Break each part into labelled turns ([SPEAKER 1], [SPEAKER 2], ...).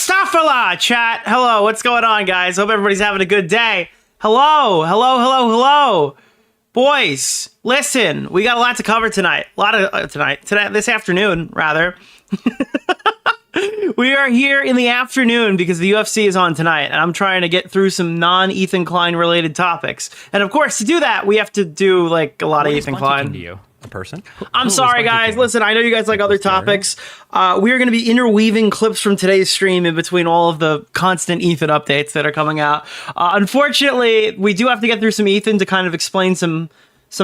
[SPEAKER 1] Astaghfirullah, chat. Hello, what's going on, guys? Hope everybody's having a good day. Hello, hello, hello, hello. Boys, listen, we got a lot to cover tonight. This afternoon, rather. We are here in the afternoon because the UFC is on tonight, and I'm trying to get through some non-Ethan Klein related topics. And of course, to do that, we have to do like a lot of Ethan Klein.
[SPEAKER 2] To you? A person?
[SPEAKER 1] I'm sorry, guys. Listen, I know you guys like other topics. We are going to be interweaving clips from today's stream in between all of the constant Ethan updates that are coming out. Unfortunately, we do have to get through some Ethan to kind of explain some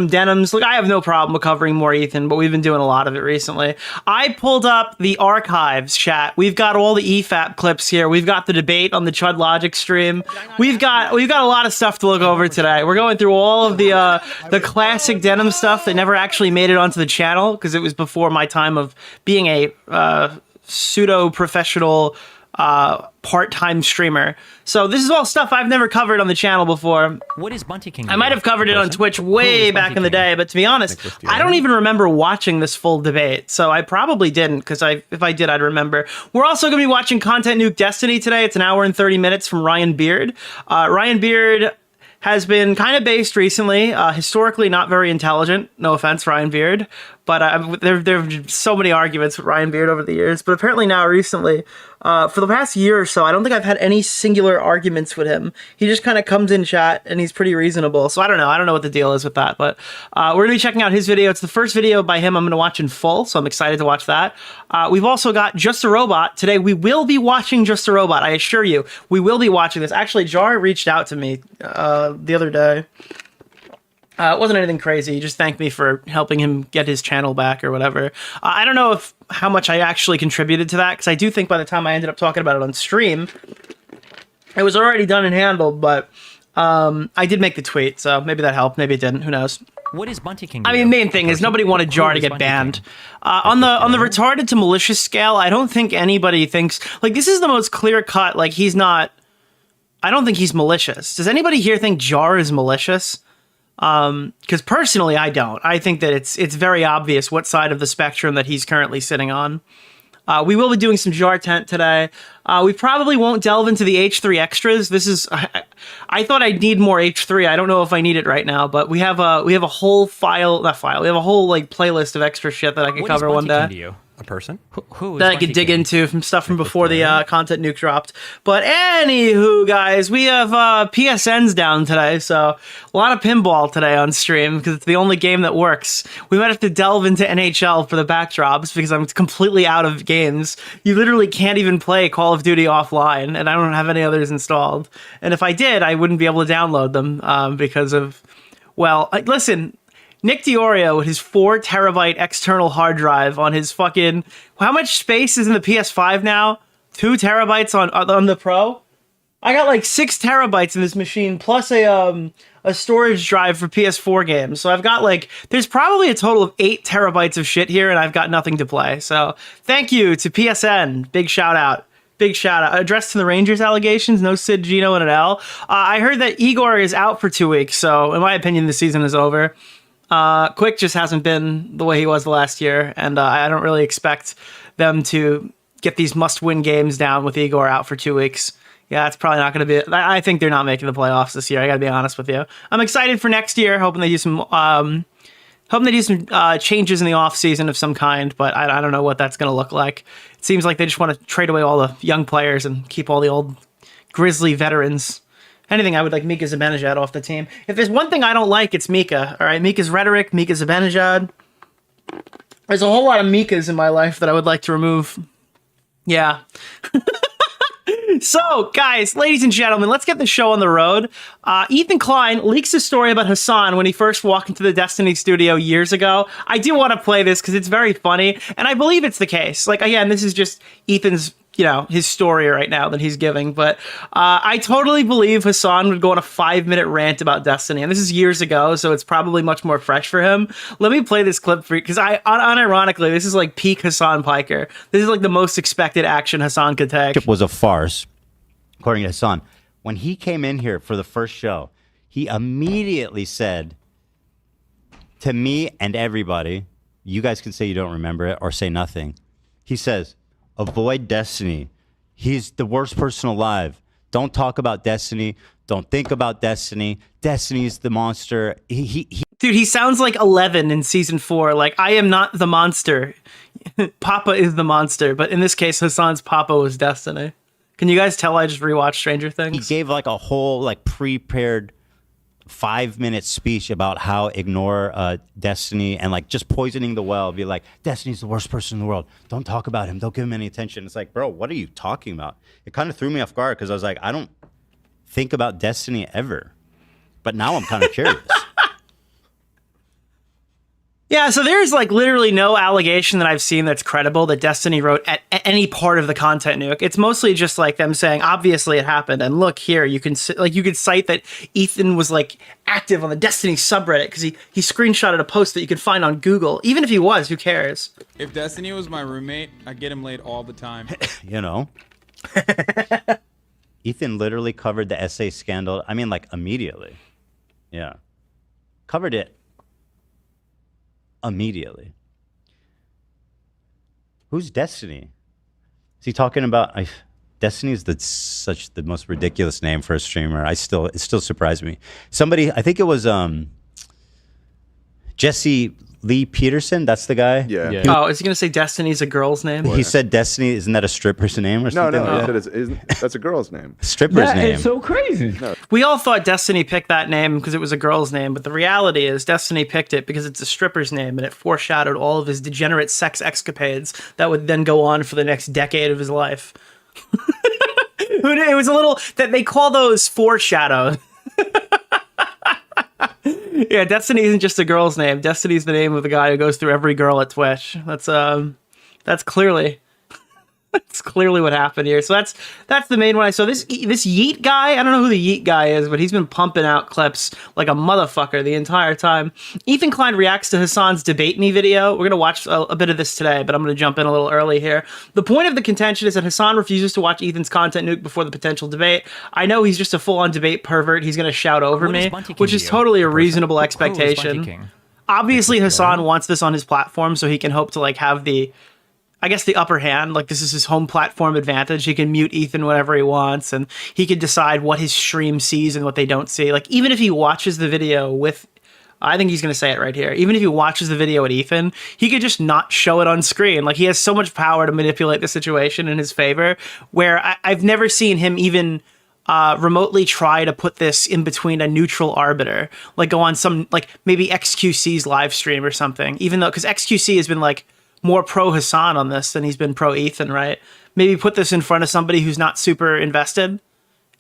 [SPEAKER 1] denims. Look, I have no problem with covering more Ethan, but we've been doing a lot of it recently. I pulled up the archives, chat. We've got all the EFAP clips here. We've got the debate on the Chud Logic stream. We've got a lot of stuff to look over today. We're going through all of the classic denim stuff that never actually made it onto the channel because it was before my time of being a pseudo-professional part-time streamer. So this is all stuff I've never covered on the channel before.
[SPEAKER 2] What is Bunty King?
[SPEAKER 1] I might have covered it on Twitch way back in the day, but to be honest, I don't even remember watching this full debate. So I probably didn't, because if I did, I'd remember. We're also going to be watching Content Nuke Destiny today. It's an hour and 30 minutes from Ryan Beard. Ryan Beard has been kind of based recently, historically not very intelligent. No offense, Ryan Beard. But there have been so many arguments with Ryan Beard over the years. But apparently now recently, for the past year or so, I don't think I've had any singular arguments with him. He just kind of comes in chat and he's pretty reasonable. So I don't know what the deal is with that. But we're going to be checking out his video. It's the first video by him I'm going to watch in full. So I'm excited to watch that. We've also got Just a Robot. Today we will be watching Just a Robot. I assure you, we will be watching this. Actually, Jar reached out to me the other day. It wasn't anything crazy. He just thanked me for helping him get his channel back or whatever. I don't know how much I actually contributed to that, because I do think by the time I ended up talking about it on stream, it was already done and handled, but I did make the tweet, so maybe that helped. Maybe it didn't. Who knows?
[SPEAKER 2] What is Bunty King?
[SPEAKER 1] I mean, main thing is nobody wanted Jar to get banned. On the retarded to malicious scale, I don't think anybody thinks... Like, this is the most clear-cut, like, he's not... I don't think he's malicious. Does anybody here think Jar is malicious? Because personally, I don't. I think that it's very obvious what side of the spectrum that he's currently sitting on. We will be doing some Jar Tent today. We probably won't delve into the H3 extras. This is... I thought I'd need more H3. I don't know if I need it right now, but we have a whole file... Not file. We have a whole like playlist of extra shit that I could cover one day.
[SPEAKER 2] A person? Who is
[SPEAKER 1] that I could dig into from stuff from before the Content Nuke dropped. But anywho, guys, we have PSNs down today, so a lot of pinball today on stream because it's the only game that works. We might have to delve into NHL for the backdrops because I'm completely out of games. You literally can't even play Call of Duty offline, and I don't have any others installed. And if I did, I wouldn't be able to download them because of... Well, listen... Nick DeOrio with his 4 terabyte external hard drive on his fucking... How much space is in the PS5 now? 2 terabytes on the Pro? I got like 6 terabytes in this machine, plus a storage drive for PS4 games. So I've got like... There's probably a total of 8 terabytes of shit here, and I've got nothing to play. So thank you to PSN. Big shout out. Big shout out. Addressed to the Rangers allegations, no Sid, Gino, and an L. I heard that Igor is out for 2 weeks, so in my opinion, the season is over. Quick just hasn't been the way he was the last year, and I don't really expect them to get these must-win games down with Igor out for 2 weeks. Yeah, it's probably not going to be... I think they're not making the playoffs this year. I got to be honest with you. I'm excited for next year, hoping they do some changes in the offseason of some kind, but I don't know what that's going to look like. It seems like they just want to trade away all the young players and keep all the old Grizzly veterans. Anything, I would like Mika Zibanejad off the team. If there's one thing I don't like, it's Mika. All right, Mika's rhetoric, Mika Zibanejad. There's a whole lot of Mikas in my life that I would like to remove. Yeah. So, guys, ladies and gentlemen, let's get the show on the road. Ethan Klein leaks a story about Hasan when he first walked into the Destiny studio years ago. I do want to play this because it's very funny, and I believe it's the case. Like, again, this is just Ethan's... his story right now that he's giving. But I totally believe Hasan would go on a 5-minute rant about Destiny. And this is years ago, so it's probably much more fresh for him. Let me play this clip for you, because unironically, this is like peak Hasan Piker. This is like the most expected action Hasan could take.
[SPEAKER 3] It was a farce, according to Hasan. When he came in here for the first show, he immediately said to me and everybody, you guys can say you don't remember it or say nothing. He says, avoid Destiny. He's the worst person alive. Don't talk about Destiny. Don't think about Destiny. Destiny's the monster.
[SPEAKER 1] Dude, he sounds like 11 in season 4. Like, I am not the monster. Papa is the monster. But in this case, Hasan's Papa was Destiny. Can you guys tell I just rewatched Stranger Things?
[SPEAKER 3] He gave like a whole like prepared 5-minute speech about how ignore Destiny and like just poisoning the well. Be like, Destiny's the worst person in the world. Don't talk about him. Don't give him any attention. It's like, bro, what are you talking about? It kind of threw me off guard because I was like, I don't think about Destiny ever. But now I'm kind of curious.
[SPEAKER 1] Yeah, so there's like literally no allegation that I've seen that's credible that Destiny wrote at any part of the content nuke. It's mostly just like them saying, obviously it happened, and look here, you can like you could cite that Ethan was like active on the Destiny subreddit because he screenshotted a post that you could find on Google. Even if he was, who cares?
[SPEAKER 4] If Destiny was my roommate, I'd get him laid all the time.
[SPEAKER 3] You know, Ethan literally covered the essay scandal. I mean, like immediately. Yeah, covered it. Immediately. Who's Destiny? Is he talking about? Destiny is such the most ridiculous name for a streamer. It still surprised me. Somebody, I think it was Jesse Lee Peterson. That's the guy.
[SPEAKER 5] Yeah.
[SPEAKER 1] Oh, is he gonna say Destiny's a girl's name?
[SPEAKER 3] He said Destiny. Isn't that a stripper's name or something?
[SPEAKER 5] No. That's a girl's name.
[SPEAKER 3] Stripper's name.
[SPEAKER 6] It's so crazy.
[SPEAKER 1] We all thought Destiny picked that name because it was a girl's name, but the reality is Destiny picked it because it's a stripper's name, and it foreshadowed all of his degenerate sex escapades that would then go on for the next decade of his life. It was a little that they call those foreshadow. Yeah, Destiny isn't just a girl's name. Destiny's the name of the guy who goes through every girl at Twitch. That's clearly what happened here. So that's the main one I saw. This Yeet guy, I don't know who the Yeet guy is, but he's been pumping out clips like a motherfucker the entire time. Ethan Klein reacts to Hasan's Debate Me video. We're going to watch a bit of this today, but I'm going to jump in a little early here. The point of the contention is that Hasan refuses to watch Ethan's content nuke before the potential debate. I know he's just a full-on debate pervert. He's going to shout over me, which is totally a reasonable expectation. Obviously, Hasan wants this on his platform so he can hope to like have the upper hand. Like, this is his home platform advantage. He can mute Ethan whenever he wants, and he can decide what his stream sees and what they don't see. Like, even if he watches the video with, I think he's going to say it right here, even if he watches the video with Ethan, he could just not show it on screen. Like, he has so much power to manipulate the situation in his favor, where I've never seen him even remotely try to put this in between a neutral arbiter, like go on some, like maybe XQC's live stream or something, even though, because XQC has been like more pro Hasan on this than he's been pro Ethan, right? Maybe put this in front of somebody who's not super invested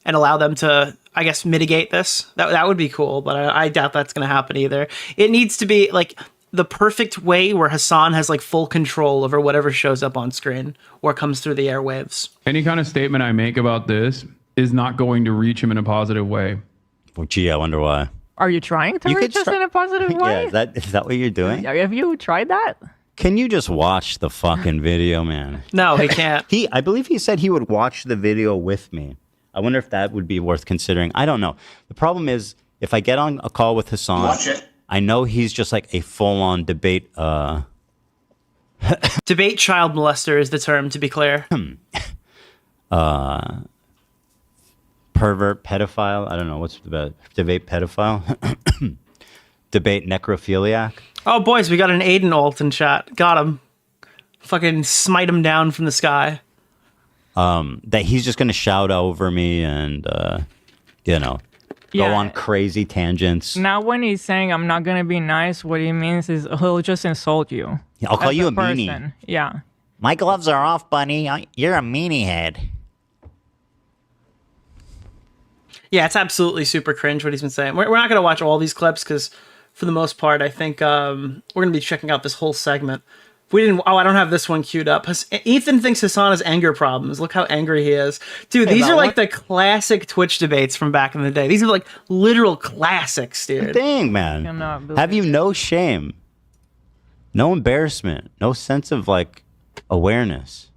[SPEAKER 1] and allow them to, I guess, mitigate this. That would be cool, but I doubt that's going to happen either. It needs to be like the perfect way where Hasan has like full control over whatever shows up on screen or comes through the airwaves.
[SPEAKER 6] Any kind of statement I make about this is not going to reach him in a positive way.
[SPEAKER 3] Well, gee, I wonder why.
[SPEAKER 7] Are you trying to
[SPEAKER 3] You
[SPEAKER 7] reach
[SPEAKER 3] could
[SPEAKER 7] us
[SPEAKER 3] try-
[SPEAKER 7] in a positive way?
[SPEAKER 3] Yeah, is that what you're doing?
[SPEAKER 7] Have you tried that?
[SPEAKER 3] Can you just watch the fucking video, man?
[SPEAKER 1] No, he can't.
[SPEAKER 3] I believe he said he would watch the video with me. I wonder if that would be worth considering. I don't know. The problem is, if I get on a call with Hasan, I know he's just like a full-on debate.
[SPEAKER 1] Debate child molester is the term, to be clear.
[SPEAKER 3] Pervert, pedophile. I don't know what's the debate pedophile. Debate necrophiliac.
[SPEAKER 1] Oh, boys, we got an Aiden ult in chat. Got him. Fucking smite him down from the sky.
[SPEAKER 3] That he's just going to shout over me and, go on crazy tangents.
[SPEAKER 7] Now, when he's saying I'm not going to be nice, what he means is he'll just insult you.
[SPEAKER 3] I'll call
[SPEAKER 7] as
[SPEAKER 3] you a
[SPEAKER 7] person.
[SPEAKER 3] meanie.
[SPEAKER 7] Yeah.
[SPEAKER 3] My gloves are off, bunny. You're a meanie head.
[SPEAKER 1] Yeah, it's absolutely super cringe what he's been saying. We're not going to watch all these clips because, for the most part, I think we're going to be checking out this whole segment. I don't have this one queued up. Ethan thinks Hasan has anger problems. Look how angry he is. Dude, these are like the classic Twitch debates from back in the day. These are like literal classics, dude.
[SPEAKER 3] Dang, man. Have you no shame? No embarrassment? No sense of like awareness?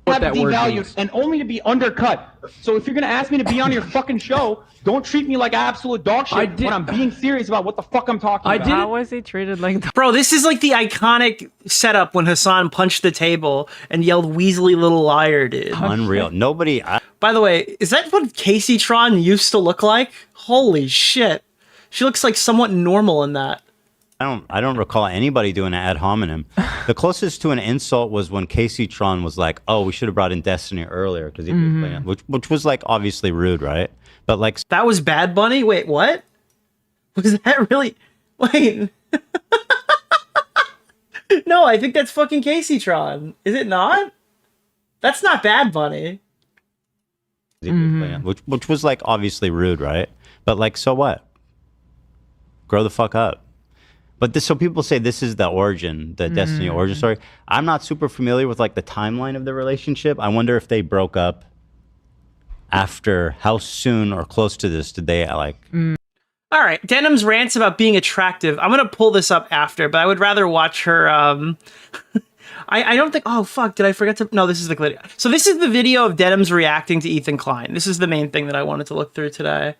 [SPEAKER 6] What that word
[SPEAKER 8] devalued
[SPEAKER 6] means.
[SPEAKER 8] and only to be undercut. So if you're gonna ask me to be on your fucking show, don't treat me like absolute dog shit when I'm being serious about what the fuck I'm talking about.
[SPEAKER 7] How was he treated like that?
[SPEAKER 1] Bro, this is like the iconic setup when Hasan punched the table and yelled "Weasley little liar," dude.
[SPEAKER 3] Unreal. Nobody.
[SPEAKER 1] By the way, is that what Casey Tron used to look like? Holy shit. She looks like somewhat normal in that.
[SPEAKER 3] I don't recall anybody doing an ad hominem. The closest to an insult was when Casey Tron was like, "Oh, we should have brought in Destiny earlier," because he was playing, which was like obviously rude, right? But like
[SPEAKER 1] That was Bad Bunny? Wait, what? Was that really? Wait. No, I think that's fucking Casey Tron. Is it not? That's not Bad Bunny.
[SPEAKER 3] he was playing, which was like obviously rude, right? But like, so what? Grow the fuck up. But this, so people say this is the origin, the Destiny origin story. I'm not super familiar with like the timeline of the relationship. I wonder if they broke up after, how soon or close to this did they like?
[SPEAKER 1] All right, Denims rants about being attractive. I'm gonna pull this up after, but I would rather watch her. I don't think. Oh fuck! Did I forget to? No, this is the video. So this is the video of Denims reacting to Ethan Klein. This is the main thing that I wanted to look through today.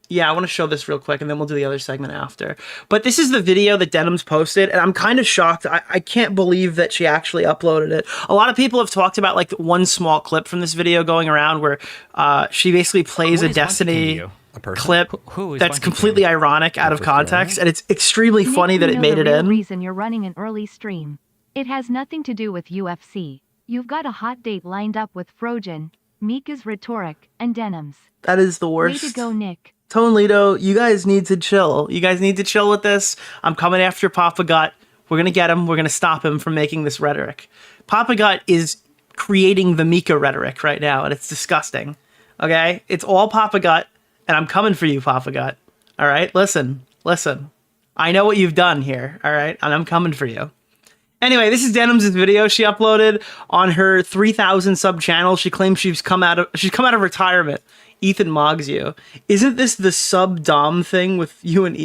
[SPEAKER 1] Yeah, I want to show this real quick, and then we'll do the other segment after. But this is the video that Denims posted, and I'm kind of shocked. I can't believe that she actually uploaded it. A lot of people have talked about like one small clip from this video going around where she basically plays
[SPEAKER 2] Who
[SPEAKER 1] a
[SPEAKER 2] is
[SPEAKER 1] Destiny
[SPEAKER 2] bunting you? A person?
[SPEAKER 1] clip
[SPEAKER 2] Who is
[SPEAKER 1] that's
[SPEAKER 2] bunting
[SPEAKER 1] completely
[SPEAKER 2] you?
[SPEAKER 1] ironic out of
[SPEAKER 2] Nicholas
[SPEAKER 1] context,
[SPEAKER 2] DeOrio?
[SPEAKER 1] and it's extremely funny that it made it in.
[SPEAKER 9] Reason you're running an early stream. It has nothing to do with UFC. You've got a hot date lined up with Frojan, Mika's Rhetoric, and Denims.
[SPEAKER 1] That is the
[SPEAKER 9] Way
[SPEAKER 1] worst.
[SPEAKER 9] to go, Nick.
[SPEAKER 1] Tone Lito, you guys need to chill. You guys need to chill with this. I'm coming after Papa Gut. We're going to get him. We're going to stop him from making this rhetoric. Papa Gut is creating the Mika rhetoric right now, and it's disgusting. Okay? It's all Papa Gut, and I'm coming for you, Papa Gut. All right? Listen. I know what you've done here, all right? And I'm coming for you. Anyway, this is Denims' video she uploaded on her 3,000 sub channel. She claims she's come out of retirement. Ethan mogs you. Isn't this the sub dom thing with you and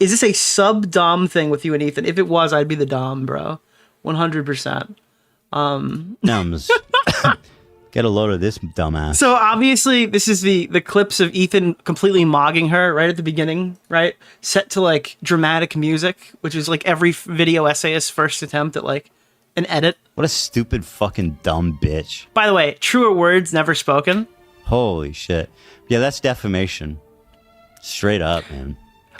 [SPEAKER 1] is this a sub dom thing with you and Ethan? If it was, I'd be the dom, bro. 100%.
[SPEAKER 3] Numbs. Get a load of this dumbass.
[SPEAKER 1] So obviously this is the clips of Ethan completely mogging her right at the beginning, right? Set to like dramatic music, which is like every video essayist's first attempt at like an edit.
[SPEAKER 3] What a stupid fucking dumb bitch.
[SPEAKER 1] By the way, truer words never spoken.
[SPEAKER 3] Holy shit. Yeah, that's defamation. Straight up, man.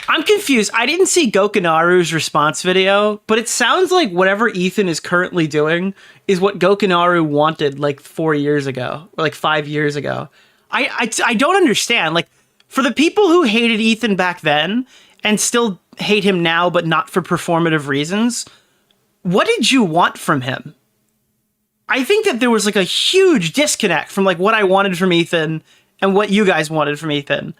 [SPEAKER 1] I'm confused. I didn't see Gokinaru's response video, but it sounds like whatever Ethan is currently doing is what Gokinaru wanted like 4 years ago, or like 5 years ago. I don't understand. Like, for the people who hated Ethan back then and still hate him now, but not for performative reasons, what did you want from him? I think that there was like a huge disconnect from like what I wanted from Ethan and what you guys wanted from Ethan.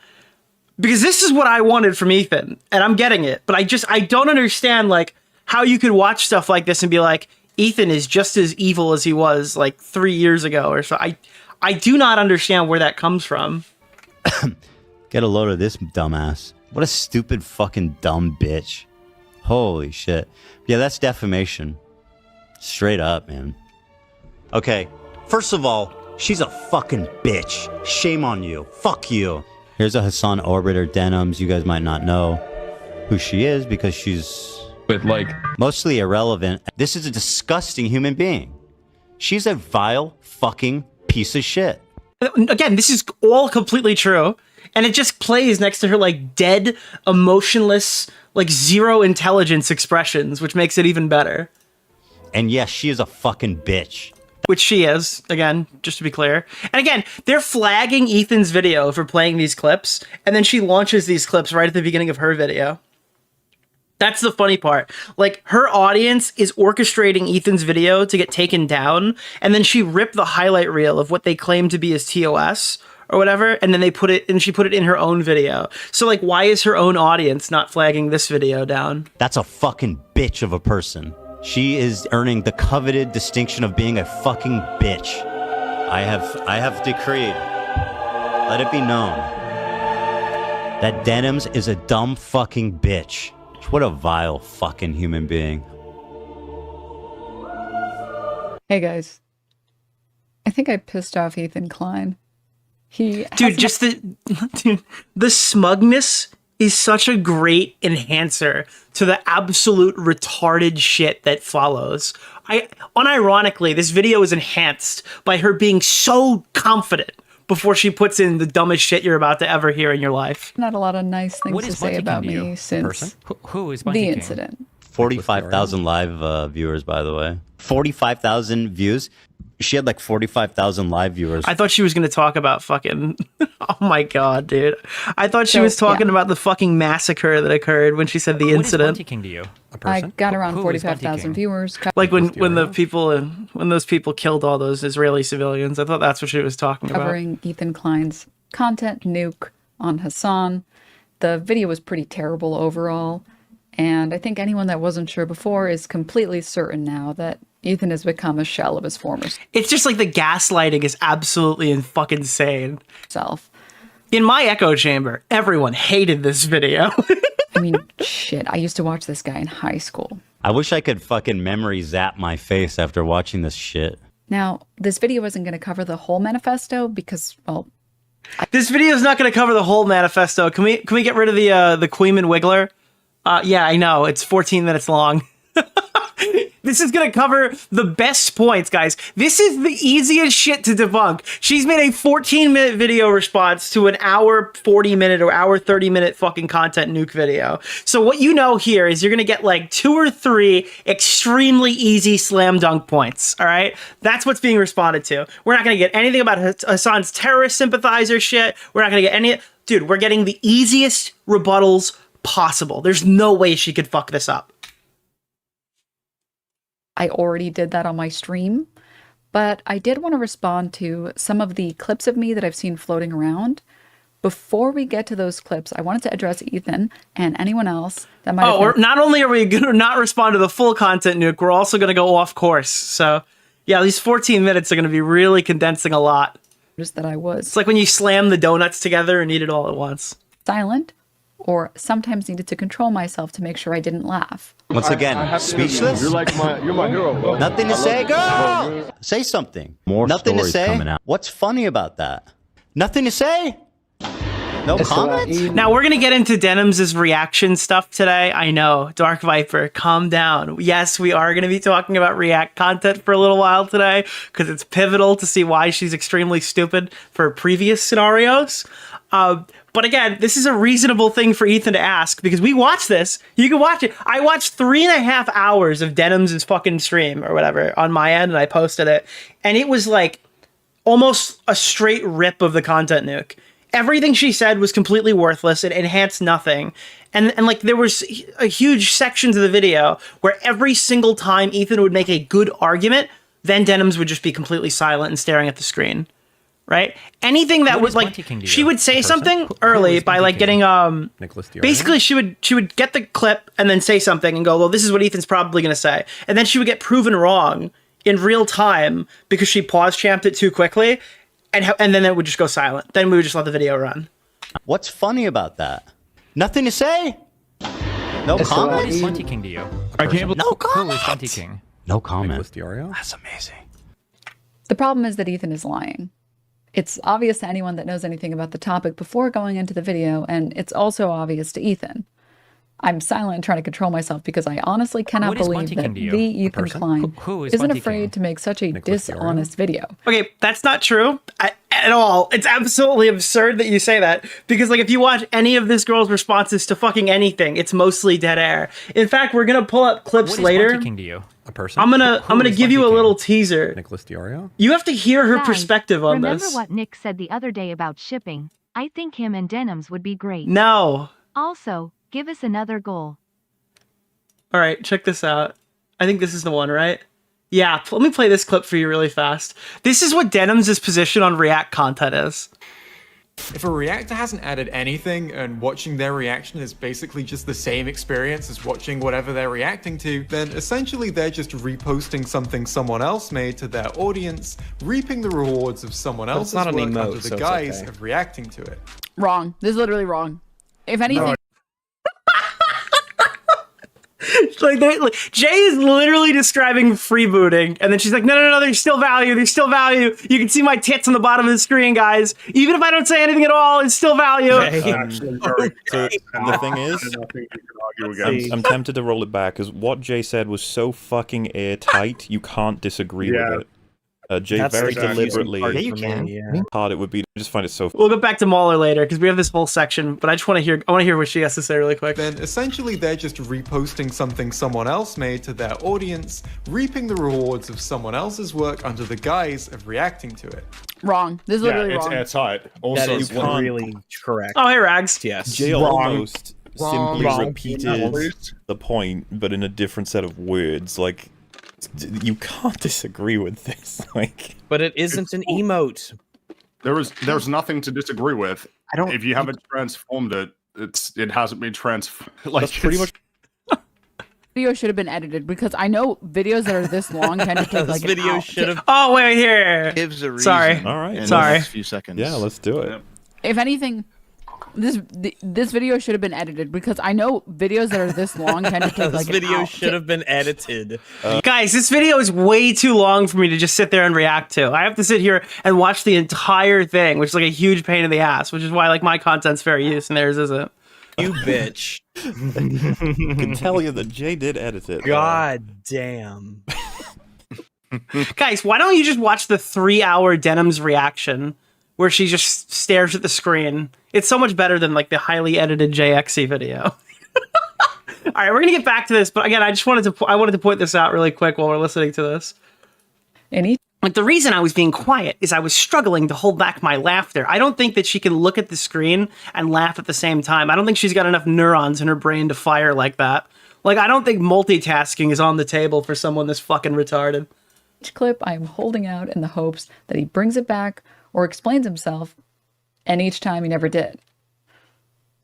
[SPEAKER 1] Because this is what I wanted from Ethan, and I'm getting it. But I don't understand like how you could watch stuff like this and be like, Ethan is just as evil as he was like 3 years ago or so. I do not understand where that comes from.
[SPEAKER 3] Get a load of this dumbass. What a stupid fucking dumb bitch. Holy shit. Yeah, that's defamation. Straight up, man. Okay, first of all, she's a fucking bitch. Shame on you. Fuck you. Here's a Hasan Orbiter Denims. You guys might not know who she is because she's
[SPEAKER 6] With like
[SPEAKER 3] mostly irrelevant. This is a disgusting human being. She's a vile fucking piece of shit.
[SPEAKER 1] Again, this is all completely true. And it just plays next to her like dead, emotionless, like zero intelligence expressions, which makes it even better.
[SPEAKER 3] And yes, she is a fucking bitch.
[SPEAKER 1] Which she is, again, just to be clear. And again, they're flagging Ethan's video for playing these clips, and then she launches these clips right at the beginning of her video. That's the funny part. Like, her audience is orchestrating Ethan's video to get taken down, and then she ripped the highlight reel of what they claim to be his TOS or whatever, and then she put it in her own video. So, like, why is her own audience not flagging this video down?
[SPEAKER 3] That's a fucking bitch of a person. She is earning the coveted distinction of being a fucking bitch. I have decreed, let it be known, that Denims is a dumb fucking bitch. What a vile fucking human being.
[SPEAKER 7] Hey guys,
[SPEAKER 10] I think I pissed off Ethan Klein.
[SPEAKER 1] Dude, just the smugness is such a great enhancer to the absolute retarded shit that follows. Unironically, this video is enhanced by her being so confident before she puts in the dumbest shit you're about to ever hear in your life.
[SPEAKER 10] Not a lot of nice things
[SPEAKER 2] What
[SPEAKER 10] to
[SPEAKER 2] is
[SPEAKER 10] say
[SPEAKER 2] Bunty
[SPEAKER 10] about
[SPEAKER 2] King to
[SPEAKER 10] me
[SPEAKER 2] you?
[SPEAKER 10] since
[SPEAKER 2] Who is
[SPEAKER 10] the
[SPEAKER 2] Bunty King?
[SPEAKER 10] incident.
[SPEAKER 3] 45,000 live viewers, by the way. 45,000 views. She had like 45,000 live viewers.
[SPEAKER 1] I thought she was going to talk about fucking... Oh my god, dude. I thought she was talking about the fucking massacre that occurred when she said the incident.
[SPEAKER 2] What is Bunty King to you? A person?
[SPEAKER 10] I got around
[SPEAKER 2] Who is Bunty
[SPEAKER 10] 45,000
[SPEAKER 2] King?
[SPEAKER 10] viewers.
[SPEAKER 1] Like when those people killed all those Israeli civilians. I thought that's what she was talking about.
[SPEAKER 10] Covering Ethan Klein's content, Nuke, on Hasan. The video was pretty terrible overall. And I think anyone that wasn't sure before is completely certain now that Ethan has become a shell of his former
[SPEAKER 1] It's just like the gaslighting is absolutely fucking insane.
[SPEAKER 10] self.
[SPEAKER 1] In my echo chamber, everyone hated this video.
[SPEAKER 10] I mean, shit, I used to watch this guy in high school.
[SPEAKER 3] I wish I could fucking memory zap my face after watching this shit.
[SPEAKER 10] Now, this video isn't going to cover the whole manifesto because, well...
[SPEAKER 1] This video is not going to cover the whole manifesto. Can we get rid of the Queeman Wiggler? Yeah, I know. It's 14 minutes long. This is going to cover the best points, guys. This is the easiest shit to debunk. She's made a 14-minute video response to an hour 40-minute or hour 30-minute fucking content Nuke video. So what you know here is you're going to get like 2 or 3 extremely easy slam dunk points, all right? That's what's being responded to. We're not going to get anything about Hasan's terrorist sympathizer shit. We're not going to get any... Dude, we're getting the easiest rebuttals possible. There's no way she could fuck this up.
[SPEAKER 10] I already did that on my stream, but I did want to respond to some of the clips of me that I've seen floating around. Before we get to those clips, I wanted to address Ethan and anyone else that might have...
[SPEAKER 1] Not only are we going to not respond to the full content Nuke, we're also going to go off course. So, yeah, these 14 minutes are going to be really condensing a lot.
[SPEAKER 10] Just that I was...
[SPEAKER 1] It's like when you slam the donuts together and eat it all at once.
[SPEAKER 10] Silent, or sometimes needed to control myself to make sure I didn't laugh.
[SPEAKER 3] Once again, speechless?
[SPEAKER 5] You're my hero, bro.
[SPEAKER 3] Nothing to say, girl! Say something. More Nothing to say? Coming out. What's funny about that? Nothing to say? No comments?
[SPEAKER 1] Now, we're going to get into Denims' reaction stuff today. I know. Dark Viper, calm down. Yes, we are going to be talking about React content for a little while today because it's pivotal to see why she's extremely stupid for previous scenarios. But again, this is a reasonable thing for Ethan to ask because we watched this. You can watch it. I watched 3.5 hours of Denims' fucking stream or whatever on my end and I posted it. And it was like almost a straight rip of the content Nuke. Everything she said was completely worthless. It enhanced nothing. And like there was a huge sections of the video where every single time Ethan would make a good argument, then Denims would just be completely silent and staring at the screen. Right? Anything that was like she would say something early by like getting
[SPEAKER 2] Nicholas DeOrio?
[SPEAKER 1] basically she would get the clip and then say something and go, well, this is what Ethan's probably going to say. And then she would get proven wrong in real time because she pause champed it too quickly. And then it would just go silent. Then we would just let the video run.
[SPEAKER 3] What's funny about that? Nothing to say? No comment?
[SPEAKER 2] What is Bunty King to you?
[SPEAKER 6] I can't believe...
[SPEAKER 3] No
[SPEAKER 2] Who
[SPEAKER 3] comment?
[SPEAKER 2] is Bunty King?
[SPEAKER 3] No comment.
[SPEAKER 2] Nicholas DeOrio?
[SPEAKER 3] That's amazing.
[SPEAKER 10] The problem is that Ethan is lying. It's obvious to anyone that knows anything about the topic before going into the video, and it's also obvious to Ethan. I'm silent trying to control myself because I honestly cannot believe that the Ethan Klein
[SPEAKER 2] Who is
[SPEAKER 10] isn't
[SPEAKER 2] Bunty
[SPEAKER 10] afraid
[SPEAKER 2] King?
[SPEAKER 10] to make such a
[SPEAKER 2] Nicholas
[SPEAKER 10] dishonest video.
[SPEAKER 1] Okay, that's not true at all. It's absolutely absurd that you say that because like if you watch any of this girl's responses to fucking anything, it's mostly dead air. In fact, we're gonna pull up clips later.
[SPEAKER 2] Bunty King to you? A person?
[SPEAKER 1] I'm gonna give you a little teaser.
[SPEAKER 2] Nicholas DeOrio?
[SPEAKER 1] You have to hear her
[SPEAKER 9] Guys,
[SPEAKER 1] perspective on
[SPEAKER 9] remember
[SPEAKER 1] this.
[SPEAKER 9] what Nick said the other day about shipping? I think him and Denims would be great.
[SPEAKER 1] No.
[SPEAKER 9] Also, give us another goal.
[SPEAKER 1] All right, check this out. I think this is the one, right? Yeah, let me play this clip for you really fast. This is what Denims' position on React content is.
[SPEAKER 11] If a reactor hasn't added anything and watching their reaction is basically just the same experience as watching whatever they're reacting to, then essentially they're just reposting something someone else made to their audience, reaping the rewards of someone else's work under the guise of reacting to it.
[SPEAKER 10] Wrong. This is literally wrong. If anything...
[SPEAKER 1] like, Jay is literally describing freebooting, and then she's like, no, there's still value. There's still value. You can see my tits on the bottom of the screen, guys. Even if I don't say anything at all, it's still value.
[SPEAKER 12] So the thing is, I'm tempted to roll it back, because what Jay said was so fucking airtight, you can't disagree with it. Jay very deliberately hard it would be to just find it so.
[SPEAKER 1] We'll go back to Mauler later because we have this whole section, but I want to hear what she has to say really quick.
[SPEAKER 11] Then essentially they're just reposting something someone else made to their audience, reaping the rewards of someone else's work under the guise of reacting to it.
[SPEAKER 10] Wrong. This is literally wrong.
[SPEAKER 13] It's airtight. Also,
[SPEAKER 2] that is really correct.
[SPEAKER 1] Oh, hey, Rags.
[SPEAKER 2] Yes.
[SPEAKER 12] Jay almost simply repeated the point, but in a different set of words. Like, you can't disagree with this. Like,
[SPEAKER 2] but it isn't an emote.
[SPEAKER 13] There's nothing to disagree with. If you haven't transformed it, it hasn't been transformed. Like,
[SPEAKER 12] that's pretty much.
[SPEAKER 10] Video should have been edited because I know videos that are this long tend to take like
[SPEAKER 2] video should have.
[SPEAKER 1] Oh wait, here.
[SPEAKER 14] Gives a reason.
[SPEAKER 1] Sorry.
[SPEAKER 12] All right.
[SPEAKER 1] Sorry.
[SPEAKER 14] A few seconds.
[SPEAKER 12] Yeah, let's do it.
[SPEAKER 10] If anything, this video should have been edited because I know videos that are this long tend to take like
[SPEAKER 2] this video should have been edited.
[SPEAKER 1] Guys, this video is way too long for me to just sit there and react to. I have to sit here and watch the entire thing, which is like a huge pain in the ass, which is why like my content's fair use and theirs isn't.
[SPEAKER 2] You bitch.
[SPEAKER 12] I can tell you that Jay did edit it.
[SPEAKER 2] God damn.
[SPEAKER 1] Guys, why don't you just watch the 3-hour Denims reaction where she just stares at the screen? It's so much better than like the highly edited JXE video. All right, we're gonna get back to this, but again, I wanted to point this out really quick while we're listening to this. Like, the reason I was being quiet is I was struggling to hold back my laughter. I don't think that she can look at the screen and laugh at the same time. I don't think she's got enough neurons in her brain to fire like that. Like, I don't think multitasking is on the table for someone this fucking retarded.
[SPEAKER 10] Each clip I am holding out in the hopes that he brings it back or explains himself, and each time he never did.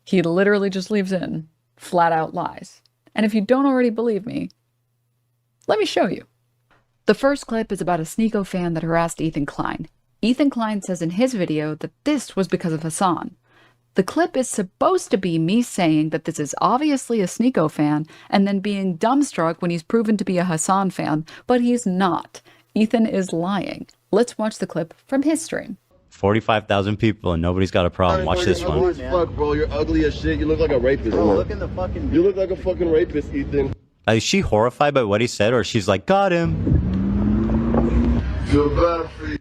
[SPEAKER 10] He literally just leaves in flat out lies. And if you don't already believe me, let me show you. The first clip is about a Sneeko fan that harassed Ethan Klein. Ethan Klein says in his video that this was because of Hasan. The clip is supposed to be me saying that this is obviously a Sneeko fan and then being dumbstruck when he's proven to be a Hasan fan, but he's not. Ethan is lying. Let's watch the clip from his stream.
[SPEAKER 3] 45,000 people and nobody's got a problem. Watch this one.
[SPEAKER 15] Fuck, bro, you're ugly as shit. You look like a rapist. Bro, look in the fucking. You look like a fucking rapist, Ethan.
[SPEAKER 3] Is she horrified by what he said, or she's like, got him?
[SPEAKER 15] Feel bad for you.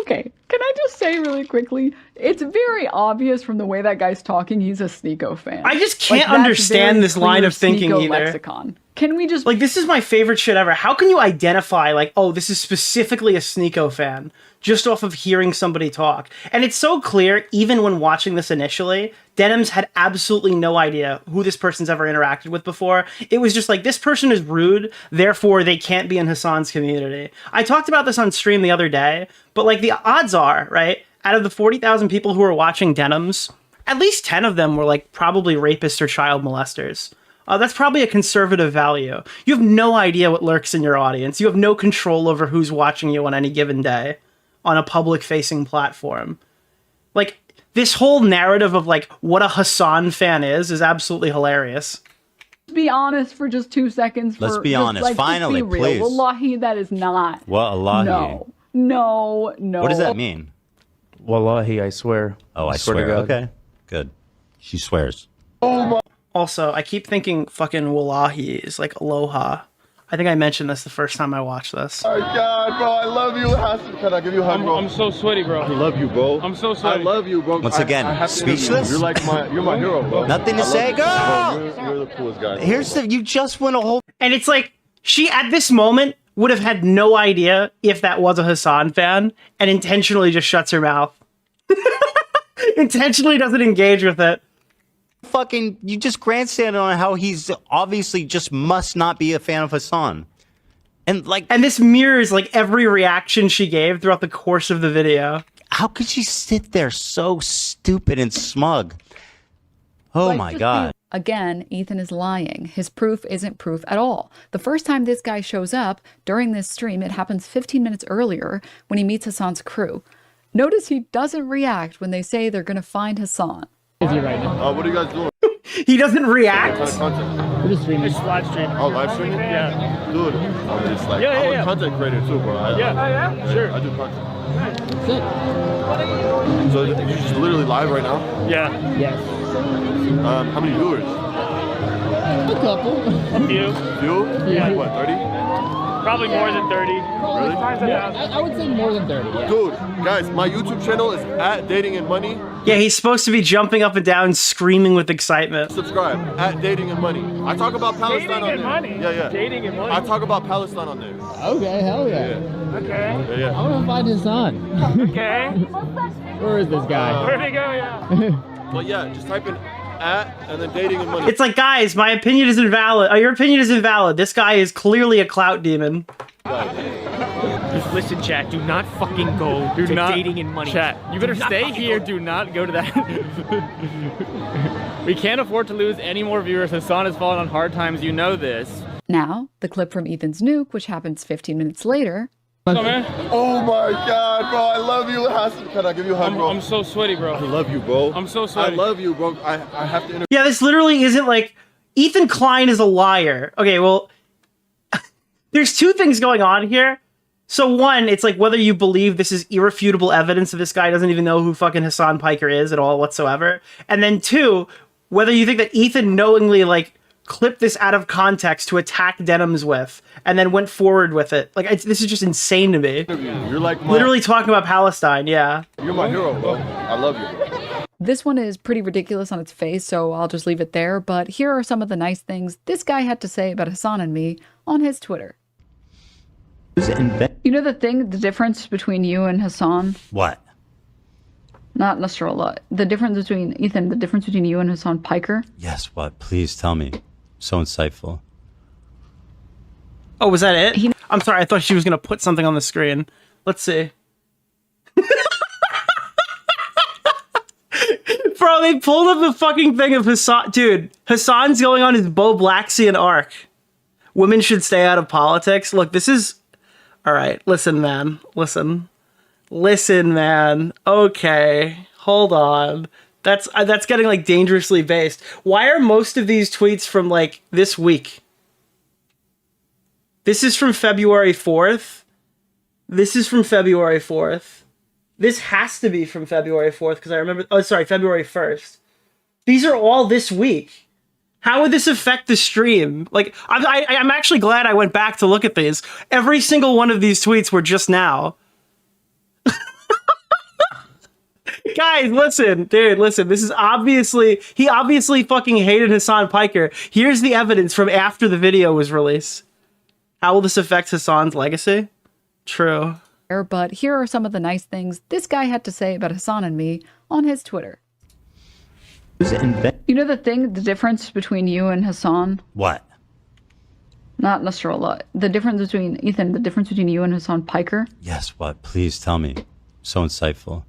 [SPEAKER 10] Okay, can I just say really quickly, it's very obvious from the way that guy's talking he's a Sneeko fan.
[SPEAKER 1] I just can't understand this line of thinking
[SPEAKER 10] Sneeko
[SPEAKER 1] either.
[SPEAKER 10] Lexicon. Can we just...
[SPEAKER 1] Like, this is my favorite shit ever. How can you identify, like, oh, this is specifically a Sneeko fan, just off of hearing somebody talk? And it's so clear, even when watching this initially, Denims had absolutely no idea who this person's ever interacted with before. It was just like, this person is rude, therefore they can't be in Hasan's community. I talked about this on stream the other day, but, like, the odds are, right, out of the 40,000 people who were watching Denims, at least 10 of them were, like, probably rapists or child molesters. That's probably a conservative value. You have no idea what lurks in your audience. You have no control over who's watching you on any given day on a public-facing platform. Like, this whole narrative of, like, what a Hasan fan is absolutely hilarious.
[SPEAKER 10] Be honest for just 2 seconds.
[SPEAKER 3] Let's be honest.
[SPEAKER 10] Like,
[SPEAKER 3] finally,
[SPEAKER 10] be real.
[SPEAKER 3] please.
[SPEAKER 10] Wallahi, that is not.
[SPEAKER 3] Wallahi.
[SPEAKER 10] No.
[SPEAKER 3] What does that mean?
[SPEAKER 16] Wallahi, I swear.
[SPEAKER 3] Oh, I swear. Okay, good. She swears.
[SPEAKER 10] Oh my.
[SPEAKER 1] Also, I keep thinking fucking Wallahi is like aloha. I think I mentioned this the first time I watched this.
[SPEAKER 15] Oh my God, bro, I love you. Hasan, can I give you a hug, bro?
[SPEAKER 8] I'm so sweaty, bro.
[SPEAKER 15] I love you, bro.
[SPEAKER 8] I'm so sweaty.
[SPEAKER 15] I love you, bro.
[SPEAKER 3] Once again, speechless?
[SPEAKER 15] You're like you're my hero, bro.
[SPEAKER 3] Nothing to say, girl!
[SPEAKER 15] You're the coolest guy.
[SPEAKER 3] You just went a whole...
[SPEAKER 1] And it's like, she at this moment would have had no idea if that was a Hasan fan and intentionally just shuts her mouth. Intentionally doesn't engage with it.
[SPEAKER 3] Fucking, you just grandstanded on how he's obviously just must not be a fan of Hasan. And
[SPEAKER 1] this mirrors like every reaction she gave throughout the course of the video.
[SPEAKER 3] How could she sit there so stupid and smug? Oh my God.
[SPEAKER 10] Again, Ethan is lying. His proof isn't proof at all. The first time this guy shows up during this stream, it happens 15 minutes earlier when he meets Hasan's crew. Notice he doesn't react when they say they're going to find Hasan.
[SPEAKER 15] What are you guys doing?
[SPEAKER 1] He doesn't react.
[SPEAKER 14] We're just streaming.
[SPEAKER 15] It's live streaming. Oh, live streaming?
[SPEAKER 14] Yeah.
[SPEAKER 15] Dude, I'm just like,
[SPEAKER 14] Yeah, yeah,
[SPEAKER 15] I'm
[SPEAKER 14] yeah.
[SPEAKER 15] a content creator too, bro.
[SPEAKER 14] Yeah, sure.
[SPEAKER 15] I do content.
[SPEAKER 14] Sick.
[SPEAKER 15] So you're just literally live right now?
[SPEAKER 14] Yeah. Yes.
[SPEAKER 15] How many viewers?
[SPEAKER 14] A couple. A few.
[SPEAKER 15] Few?
[SPEAKER 14] Yeah.
[SPEAKER 15] Like what, 30?
[SPEAKER 14] Probably more than 30.
[SPEAKER 15] Really?
[SPEAKER 14] Yeah, I would say more than 30. Yeah.
[SPEAKER 15] Dude, guys, my YouTube channel is at Dating and Money.
[SPEAKER 1] Yeah, he's supposed to be jumping up and down, screaming with excitement.
[SPEAKER 15] Subscribe at Dating and Money. I talk about Palestine
[SPEAKER 14] Dating
[SPEAKER 15] on
[SPEAKER 14] and
[SPEAKER 15] there.
[SPEAKER 14] Money?
[SPEAKER 15] Yeah, yeah.
[SPEAKER 14] Dating and Money.
[SPEAKER 15] I talk about Palestine on there.
[SPEAKER 14] Okay, hell yeah.
[SPEAKER 15] Okay.
[SPEAKER 14] Okay.
[SPEAKER 15] Yeah,
[SPEAKER 14] I want to find his son.
[SPEAKER 8] Okay.
[SPEAKER 14] Where is this guy?
[SPEAKER 8] Where'd he go? Yeah.
[SPEAKER 15] But yeah, just type in at and then Dating and Money.
[SPEAKER 1] It's like, guys, my opinion is invalid. Your opinion is invalid. This guy is clearly a clout demon.
[SPEAKER 8] Just listen, chat. Do not fucking go to Dating and Money.
[SPEAKER 17] Chat, you better stay here. Do not go to that. We can't afford to lose any more viewers. Hasan has fallen on hard times. You know this.
[SPEAKER 10] Now, the clip from Ethan's nuke, which happens 15 minutes later.
[SPEAKER 17] What's up, man?
[SPEAKER 15] Oh my god, bro. I love you, Hasan. Can I give you a hug, bro?
[SPEAKER 17] I'm so sweaty, bro.
[SPEAKER 15] I love you, bro.
[SPEAKER 17] I'm so sweaty.
[SPEAKER 15] I love you, bro. I have to interview.
[SPEAKER 1] Yeah, this literally isn't like Ethan Klein is a liar. Okay, well, there's two things going on here. So one, it's like whether you believe this is irrefutable evidence that this guy doesn't even know who fucking Hasan Piker is at all whatsoever. And then two, whether you think that Ethan knowingly like clipped this out of context to attack Denims with and then went forward with it. Like this is just insane to me.
[SPEAKER 15] You're like
[SPEAKER 1] literally talking about Palestine, yeah.
[SPEAKER 15] You're my hero, bro. I love you, bro.
[SPEAKER 10] This one is pretty ridiculous on its face, so I'll just leave it there. But here are some of the nice things this guy had to say about Hasan and me on his Twitter. You know the difference between you and Hasan?
[SPEAKER 3] What?
[SPEAKER 10] Not Nasrallah. The difference between, Ethan, the difference between you and Hasan Piker?
[SPEAKER 3] Yes, what? Please tell me. So insightful.
[SPEAKER 1] Oh, was that it? I'm sorry, I thought she was going to put something on the screen. Let's see. Bro, they pulled up the fucking thing of Hasan. Dude, Hasan's going on his Bo Blaxian arc. Women should stay out of politics. Look, this is... All right, listen, man. Listen, man. Okay, hold on. That's getting like dangerously based. Why are most of these tweets from like this week? This is from February 4th. This is from February 4th. This has to be from February 4th because I remember. Oh, sorry, February 1st. These are all this week. How would this affect the stream? Like, I'm actually glad I went back to look at these. Every single one of these tweets were just now. Guys, listen, dude, listen. This is he obviously fucking hated Hasan Piker. Here's the evidence from after the video was released. How will this affect Hasan's legacy? True.
[SPEAKER 10] But here are some of the nice things this guy had to say about Hasan and me on his Twitter. You know the difference between you and Hasan?
[SPEAKER 3] What?
[SPEAKER 10] Not Nasrallah. The difference between, Ethan, the difference between you and Hasan Piker?
[SPEAKER 3] Yes, what? Please tell me. So insightful.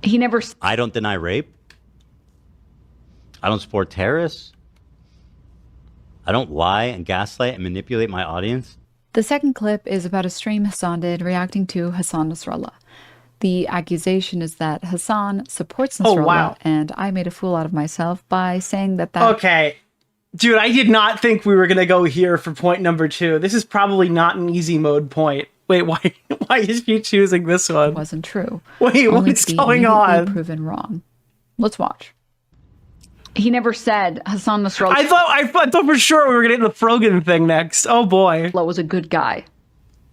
[SPEAKER 10] He never...
[SPEAKER 3] I don't deny rape. I don't support terrorists. I don't lie and gaslight and manipulate my audience.
[SPEAKER 10] The second clip is about a stream Hasan did reacting to Hasan Nasrallah. The accusation is that Hasan supports Nasrallah,
[SPEAKER 1] Oh, wow.
[SPEAKER 10] and I made a fool out of myself by saying that
[SPEAKER 1] Okay. Dude, I did not think we were going to go here for point number 2. This is probably not an easy mode point. Wait, why is she choosing this one?
[SPEAKER 10] Wasn't true.
[SPEAKER 1] Wait,
[SPEAKER 10] Only
[SPEAKER 1] what's
[SPEAKER 10] to be
[SPEAKER 1] going
[SPEAKER 10] immediately
[SPEAKER 1] on?
[SPEAKER 10] Proven wrong. Let's watch. He never said Hasan Nasrallah.
[SPEAKER 1] I thought for sure we were going to hit the Frogan thing next. Oh boy.
[SPEAKER 10] Was a good guy.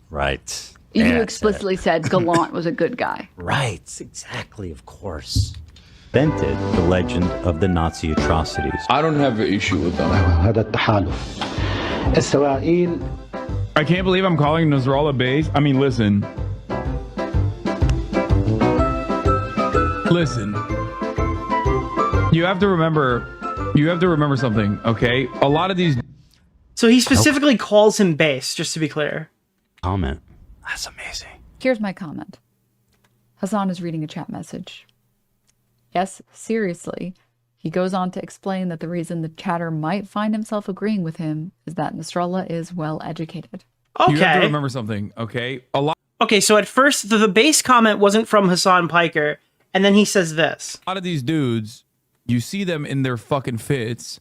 [SPEAKER 3] Right.
[SPEAKER 10] You
[SPEAKER 3] That's
[SPEAKER 10] explicitly said Gallant was a good guy.
[SPEAKER 3] Right, exactly, of course. Invented the legend of the Nazi atrocities.
[SPEAKER 18] I don't have an issue with them.
[SPEAKER 6] I can't believe I'm calling Nasrallah base. I mean, listen. Listen. You have to remember something, okay? A lot of these...
[SPEAKER 1] So he specifically calls him base, just to be clear.
[SPEAKER 3] Comment. That's amazing.
[SPEAKER 10] Here's my comment. Hasan is reading a chat message. Yes, seriously. He goes on to explain that the reason the chatter might find himself agreeing with him is that Nasrallah is well educated.
[SPEAKER 1] Okay.
[SPEAKER 6] You have to remember something, okay?
[SPEAKER 1] Okay, so at first, the base comment wasn't from Hasan Piker, and then he says this.
[SPEAKER 6] A lot of these dudes, you see them in their fucking fits,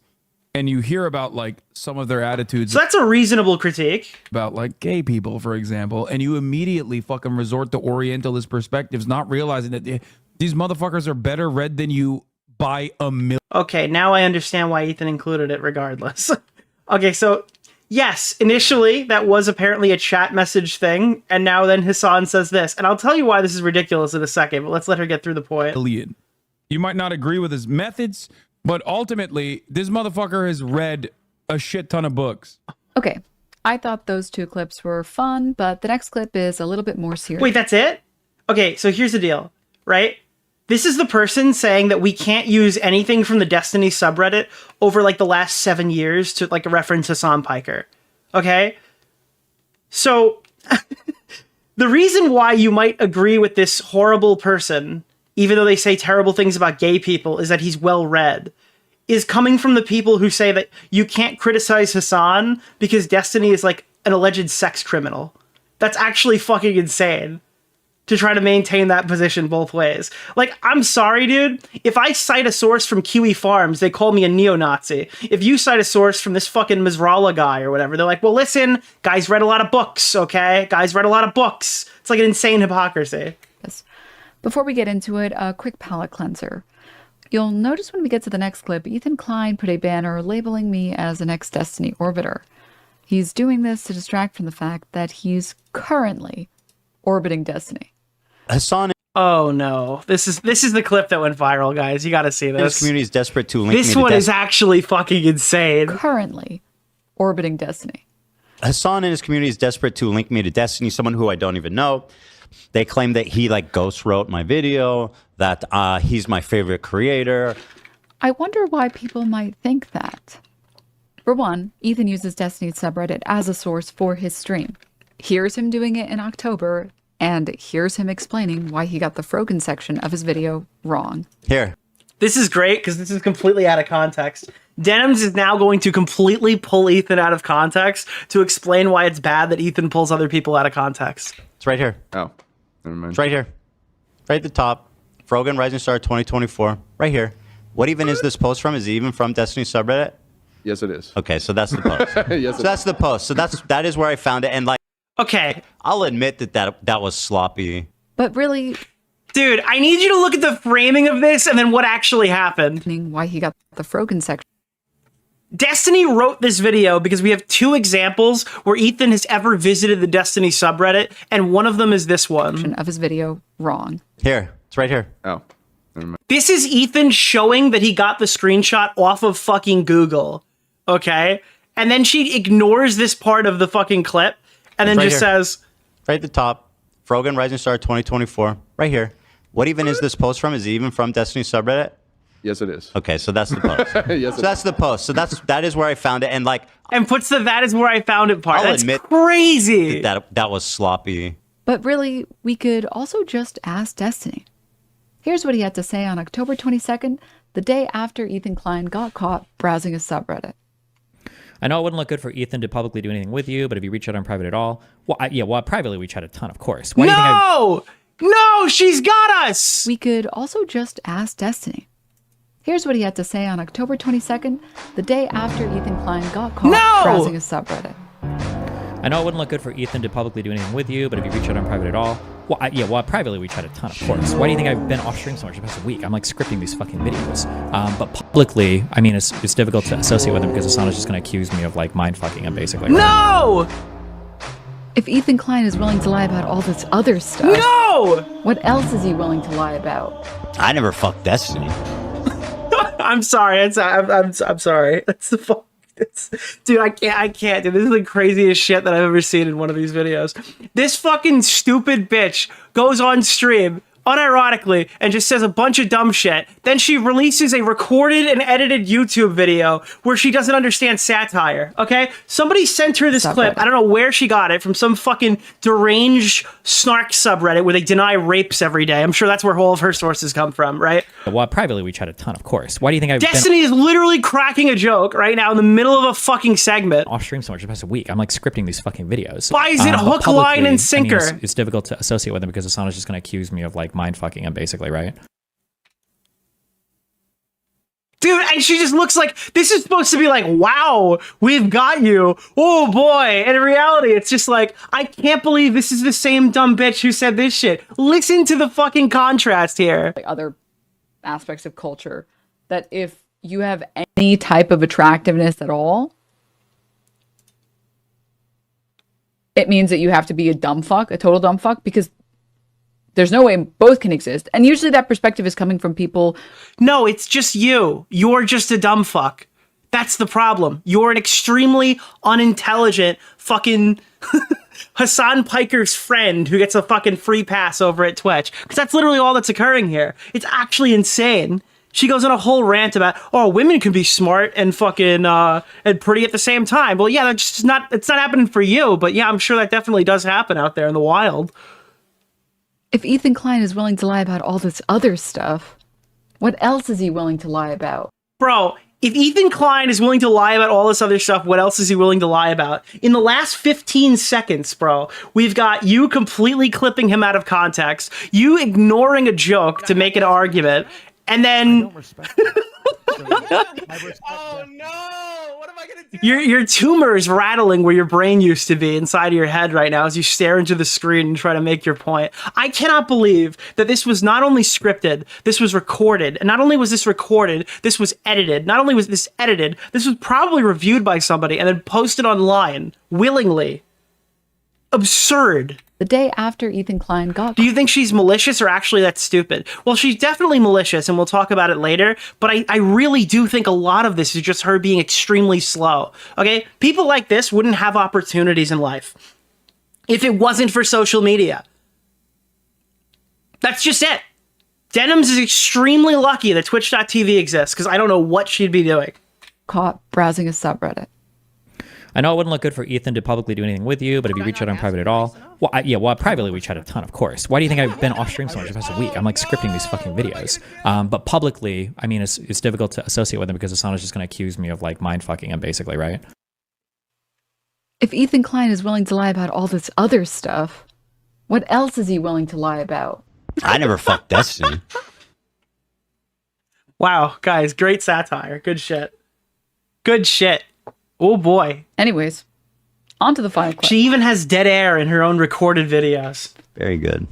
[SPEAKER 6] and you hear about like some of their attitudes.
[SPEAKER 1] So that's a reasonable critique
[SPEAKER 6] about like gay people, for example, and you immediately fucking resort to Orientalist perspectives, not realizing that these motherfuckers are better read than you by a million.
[SPEAKER 1] Okay, now I understand why Ethan included it regardless. Okay, so yes, initially that was apparently a chat message thing, and now then Hasan says this. And I'll tell you why this is ridiculous in a second, but let's let her get through the point.
[SPEAKER 6] You might not agree with his methods, but ultimately, this motherfucker has read a shit ton of books.
[SPEAKER 10] Okay, I thought those two clips were fun, but the next clip is a little bit more serious.
[SPEAKER 1] Wait, that's it? Okay, so here's the deal, right? This is the person saying that we can't use anything from the Destiny subreddit over like the last 7 years to like reference Hasan Piker. Okay? So the reason why you might agree with this horrible person, even though they say terrible things about gay people, is that he's well read, is coming from the people who say that you can't criticize Hasan because Destiny is like an alleged sex criminal. That's actually fucking insane to try to maintain that position both ways. Like, I'm sorry, dude. If I cite a source from Kiwi Farms, they call me a neo-Nazi. If you cite a source from this fucking Mizrala guy or whatever, they're like, well, listen, guys read a lot of books, okay? Guys read a lot of books. It's like an insane hypocrisy.
[SPEAKER 10] Yes. Before we get into it, a quick palate cleanser. You'll notice when we get to the next clip, Ethan Klein put a banner labeling me as an ex-Destiny orbiter. He's doing this to distract from the fact that he's currently orbiting Destiny.
[SPEAKER 3] Hasan.
[SPEAKER 1] Oh no! This is the clip that went viral, guys. You got to see this.
[SPEAKER 3] This community is desperate to link
[SPEAKER 1] This
[SPEAKER 3] me
[SPEAKER 1] one
[SPEAKER 3] to
[SPEAKER 1] is actually fucking insane.
[SPEAKER 10] Currently orbiting Destiny.
[SPEAKER 3] Hasan and his community is desperate to link me to Destiny, someone who I don't even know. They claim that he like ghost wrote my video, that he's my favorite creator.
[SPEAKER 10] I wonder why people might think that. For one, Ethan uses Destiny's subreddit as a source for his stream. Here's him doing it in October, and here's him explaining why he got the Frogan section of his video wrong.
[SPEAKER 3] Here.
[SPEAKER 1] This is great because this is completely out of context. Denims is now going to completely pull Ethan out of context to explain why it's bad that Ethan pulls other people out of context.
[SPEAKER 3] It's right here.
[SPEAKER 5] Oh, never mind.
[SPEAKER 3] It's right here. Right at the top. Frogan Rising Star 2024. Right here. What even is this post from? Is it even from Destiny subreddit?
[SPEAKER 5] Yes, it is.
[SPEAKER 3] Okay, so that's the post.
[SPEAKER 5] Yes,
[SPEAKER 3] so that's the post. So that is where I found it. And like,
[SPEAKER 1] okay,
[SPEAKER 3] I'll admit that was sloppy.
[SPEAKER 10] But really,
[SPEAKER 1] dude, I need you to look at the framing of this and then what actually happened.
[SPEAKER 10] Why he got the Frogan section.
[SPEAKER 1] Destiny wrote this video because we have two examples where Ethan has ever visited the Destiny subreddit, and one of them is this one.
[SPEAKER 10] Of his video wrong.
[SPEAKER 3] Here. It's right here.
[SPEAKER 5] Oh. Never mind.
[SPEAKER 1] This is Ethan showing that he got the screenshot off of fucking Google. Okay? And then she ignores this part of the fucking clip and then just says...
[SPEAKER 3] Right at the top. Frogan Rising Star 2024. Right here. What even is this post from? Is it even from Destiny subreddit?
[SPEAKER 5] Yes, it is.
[SPEAKER 3] Okay, so that's the post.
[SPEAKER 5] Yes,
[SPEAKER 3] so that's the post. So that is where I found it, and like,
[SPEAKER 1] and puts the "that is where I found it" part.
[SPEAKER 3] I'll
[SPEAKER 1] That's
[SPEAKER 3] admit
[SPEAKER 1] crazy.
[SPEAKER 3] That was sloppy.
[SPEAKER 10] But really, we could also just ask Destiny. Here's what he had to say on October 22nd, the day after Ethan Klein got caught browsing his subreddit.
[SPEAKER 19] I know it wouldn't look good for Ethan to publicly do anything with you, but if you reach out on private at all, well, privately we chat a ton, of course. Why do you think
[SPEAKER 1] No, she's got us.
[SPEAKER 10] We could also just ask Destiny. Here's what he had to say on October 22nd, the day after Ethan Klein got caught browsing his subreddit.
[SPEAKER 19] I know it wouldn't look good for Ethan to publicly do anything with you, but if you reach out on private at all, well, privately we chat a ton, of course. Why do you think I've been off stream so much the past week? I'm like scripting these fucking videos. But publicly, I mean, it's difficult to associate with him because Hasan is just going to accuse me of like mind fucking him basically.
[SPEAKER 1] No!
[SPEAKER 10] If Ethan Klein is willing to lie about all this other stuff,
[SPEAKER 1] no!
[SPEAKER 10] What else is he willing to lie about?
[SPEAKER 3] I never fucked Destiny.
[SPEAKER 1] I'm sorry. I'm sorry. That's the fuck. Dude, I can't, dude. This is the craziest shit that I've ever seen in one of these videos. This fucking stupid bitch goes on stream, unironically, and just says a bunch of dumb shit. Then she releases a recorded and edited YouTube video where she doesn't understand satire, okay? Somebody sent her this clip. I don't know where she got it, from some fucking deranged snark subreddit where they deny rapes every day. I'm sure that's where all of her sources come from, right?
[SPEAKER 19] Well, privately we chat a ton, of course. Why do you think I've
[SPEAKER 1] Destiny is literally cracking a joke right now in the middle of a fucking segment.
[SPEAKER 19] Off stream so much the past week. I'm like scripting these fucking videos.
[SPEAKER 1] Why is it hook, line, and sinker?
[SPEAKER 19] I mean, it's difficult to associate with him because Hasan is just going to accuse me of like mind fucking him basically, right?
[SPEAKER 1] Dude, and she just looks like, this is supposed to be like, wow, we've got you. Oh boy. And in reality, it's just like, I can't believe this is the same dumb bitch who said this shit. Listen to the fucking contrast here.
[SPEAKER 10] Other aspects of culture, that if you have any type of attractiveness at all, it means that you have to be a dumb fuck, a total dumb fuck, because there's no way both can exist. And usually that perspective is coming from people.
[SPEAKER 1] No, it's just you. You're just a dumb fuck. That's the problem. You're an extremely unintelligent fucking Hassan Piker's friend who gets a fucking free pass over at Twitch. Because that's literally all that's occurring here. It's actually insane. She goes on a whole rant about, oh, women can be smart and fucking and pretty at the same time. Well, yeah, that's just not, it's not happening for you. But yeah, I'm sure that definitely does happen out there in the wild.
[SPEAKER 10] If Ethan Klein is willing to lie about all this other stuff, what else is he willing to lie about?
[SPEAKER 1] Bro, if Ethan Klein is willing to lie about all this other stuff, what else is he willing to lie about? In the last 15 seconds, bro, we've got you completely clipping him out of context, you ignoring a joke to make an argument, and then...
[SPEAKER 2] Oh no! What am I gonna do?
[SPEAKER 1] Your tumor is rattling where your brain used to be inside of your head right now as you stare into the screen and try to make your point. I cannot believe that this was not only scripted, this was recorded. And not only was this recorded, this was edited. Not only was this edited, this was probably reviewed by somebody and then posted online willingly. Absurd.
[SPEAKER 10] The day after Ethan Klein got...
[SPEAKER 1] Do you think she's malicious or actually that's stupid? Well, she's definitely malicious, and we'll talk about it later, but I really do think a lot of this is just her being extremely slow, okay? People like this wouldn't have opportunities in life if it wasn't for social media. That's just it. Denims is extremely lucky that Twitch.tv exists, because I don't know what she'd be doing.
[SPEAKER 10] Caught browsing a subreddit.
[SPEAKER 19] I know it wouldn't look good for Ethan to publicly do anything with you, but if you reach out on private at all, well, privately we chat a ton, of course. Why do you think I've been off stream so much the past week? I'm like scripting these fucking videos. But publicly, I mean, it's difficult to associate with him because Hasan is just going to accuse me of like mind fucking him, basically, right?
[SPEAKER 10] If Ethan Klein is willing to lie about all this other stuff, what else is he willing to lie about?
[SPEAKER 3] I never fucked Destiny.
[SPEAKER 1] Wow, guys, great satire. Good shit. Good shit. Oh boy.
[SPEAKER 10] Anyways, on to the final clip.
[SPEAKER 1] She even has dead air in her own recorded videos.
[SPEAKER 3] Very good.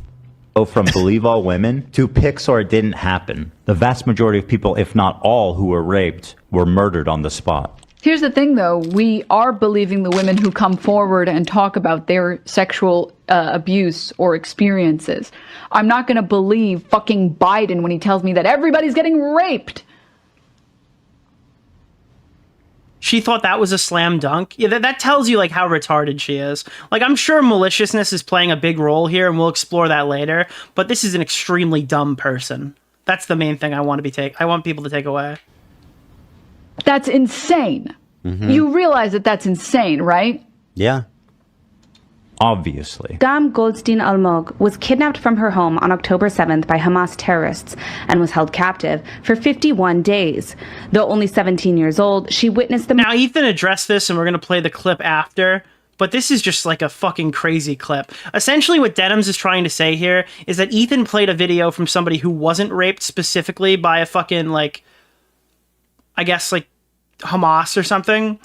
[SPEAKER 3] Go from believe all women to pics or it didn't happen. The vast majority of people, if not all, who were raped were murdered on the spot.
[SPEAKER 10] Here's the thing, though. We are believing the women who come forward and talk about their sexual abuse or experiences. I'm not going to believe fucking Biden when he tells me that everybody's getting raped.
[SPEAKER 1] She thought that was a slam dunk. Yeah, that tells you like how retarded she is. Like, I'm sure maliciousness is playing a big role here, and we'll explore that later. But this is an extremely dumb person. That's the main thing I want people to take away.
[SPEAKER 10] That's insane.
[SPEAKER 3] Mm-hmm.
[SPEAKER 10] You realize that that's insane, right?
[SPEAKER 3] Yeah. Obviously.
[SPEAKER 20] Dam Goldstein Almog was kidnapped from her home on October 7th by Hamas terrorists and was held captive for 51 days. Though only 17 years old, she witnessed the...
[SPEAKER 1] Now, Ethan addressed this, and we're going to play the clip after, but this is just like a fucking crazy clip. Essentially, what Denims is trying to say here is that Ethan played a video from somebody who wasn't raped specifically by a fucking, like, I guess, like, Hamas or something.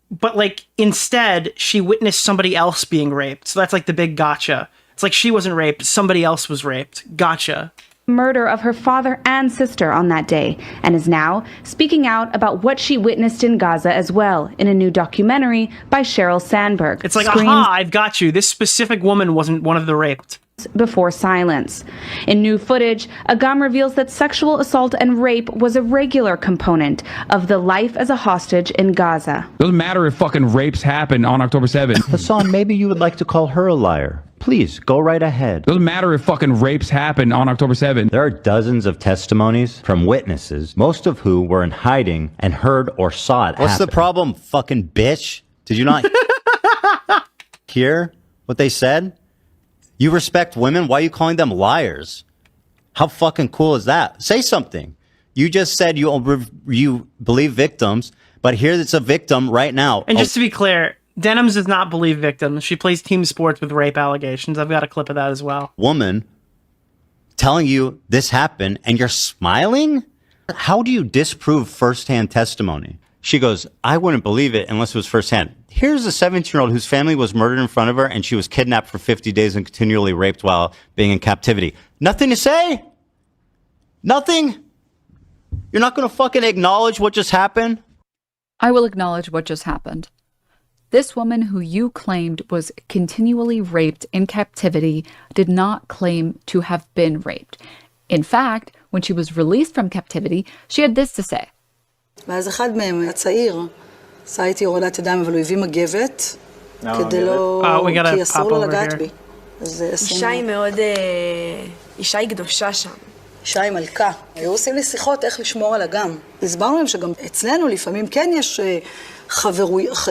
[SPEAKER 1] But, like, instead, she witnessed somebody else being raped. So that's, like, the big gotcha. It's like she wasn't raped, somebody else was raped. Gotcha.
[SPEAKER 20] Murder of her father and sister on that day, and is now speaking out about what she witnessed in Gaza as well, in a new documentary by Sheryl Sandberg.
[SPEAKER 1] It's like, aha, I've got you. This specific woman wasn't one of the raped.
[SPEAKER 20] Before silence. In new footage, Agam reveals that sexual assault and rape was a regular component of the life as a hostage in Gaza.
[SPEAKER 6] Doesn't matter if fucking rapes happen on October 7th.
[SPEAKER 3] Hasan, maybe you would like to call her a liar. Please, go right ahead.
[SPEAKER 6] Doesn't matter if fucking rapes happen on October 7th.
[SPEAKER 3] There are dozens of testimonies from witnesses, most of who were in hiding and heard or saw it What's the problem, fucking bitch? Did you not hear what they said? You respect women? Why are you calling them liars? How fucking cool is that? Say something. You just said you believe victims, but here it's a victim right now.
[SPEAKER 1] And just to be clear, Denims does not believe victims. She plays team sports with rape allegations. I've got a clip of that as well.
[SPEAKER 3] Woman telling you this happened and you're smiling? How do you disprove firsthand testimony? She goes, I wouldn't believe it unless it was firsthand. Here's a 17-year-old whose family was murdered in front of her and she was kidnapped for 50 days and continually raped while being in captivity. Nothing to say? Nothing? You're not going to fucking acknowledge what just happened?
[SPEAKER 10] I will acknowledge what just happened. This woman who you claimed was continually raped in captivity did not claim to have been raped. In fact, when she was released from captivity, she had this to say.
[SPEAKER 21] ואז אחד מהם, הצעיר, עשה איתי הורדת ידיים, אבל הוא הביא מגבת, כדי לא... כי אסור לו לגעת בי.
[SPEAKER 22] אישה היא מאוד... אישה היא קדושה שם.
[SPEAKER 21] אישה היא מלכה. היו עושים לי שיחות איך לשמור על אגם. הסברנו להם שגם אצלנו לפעמים כן יש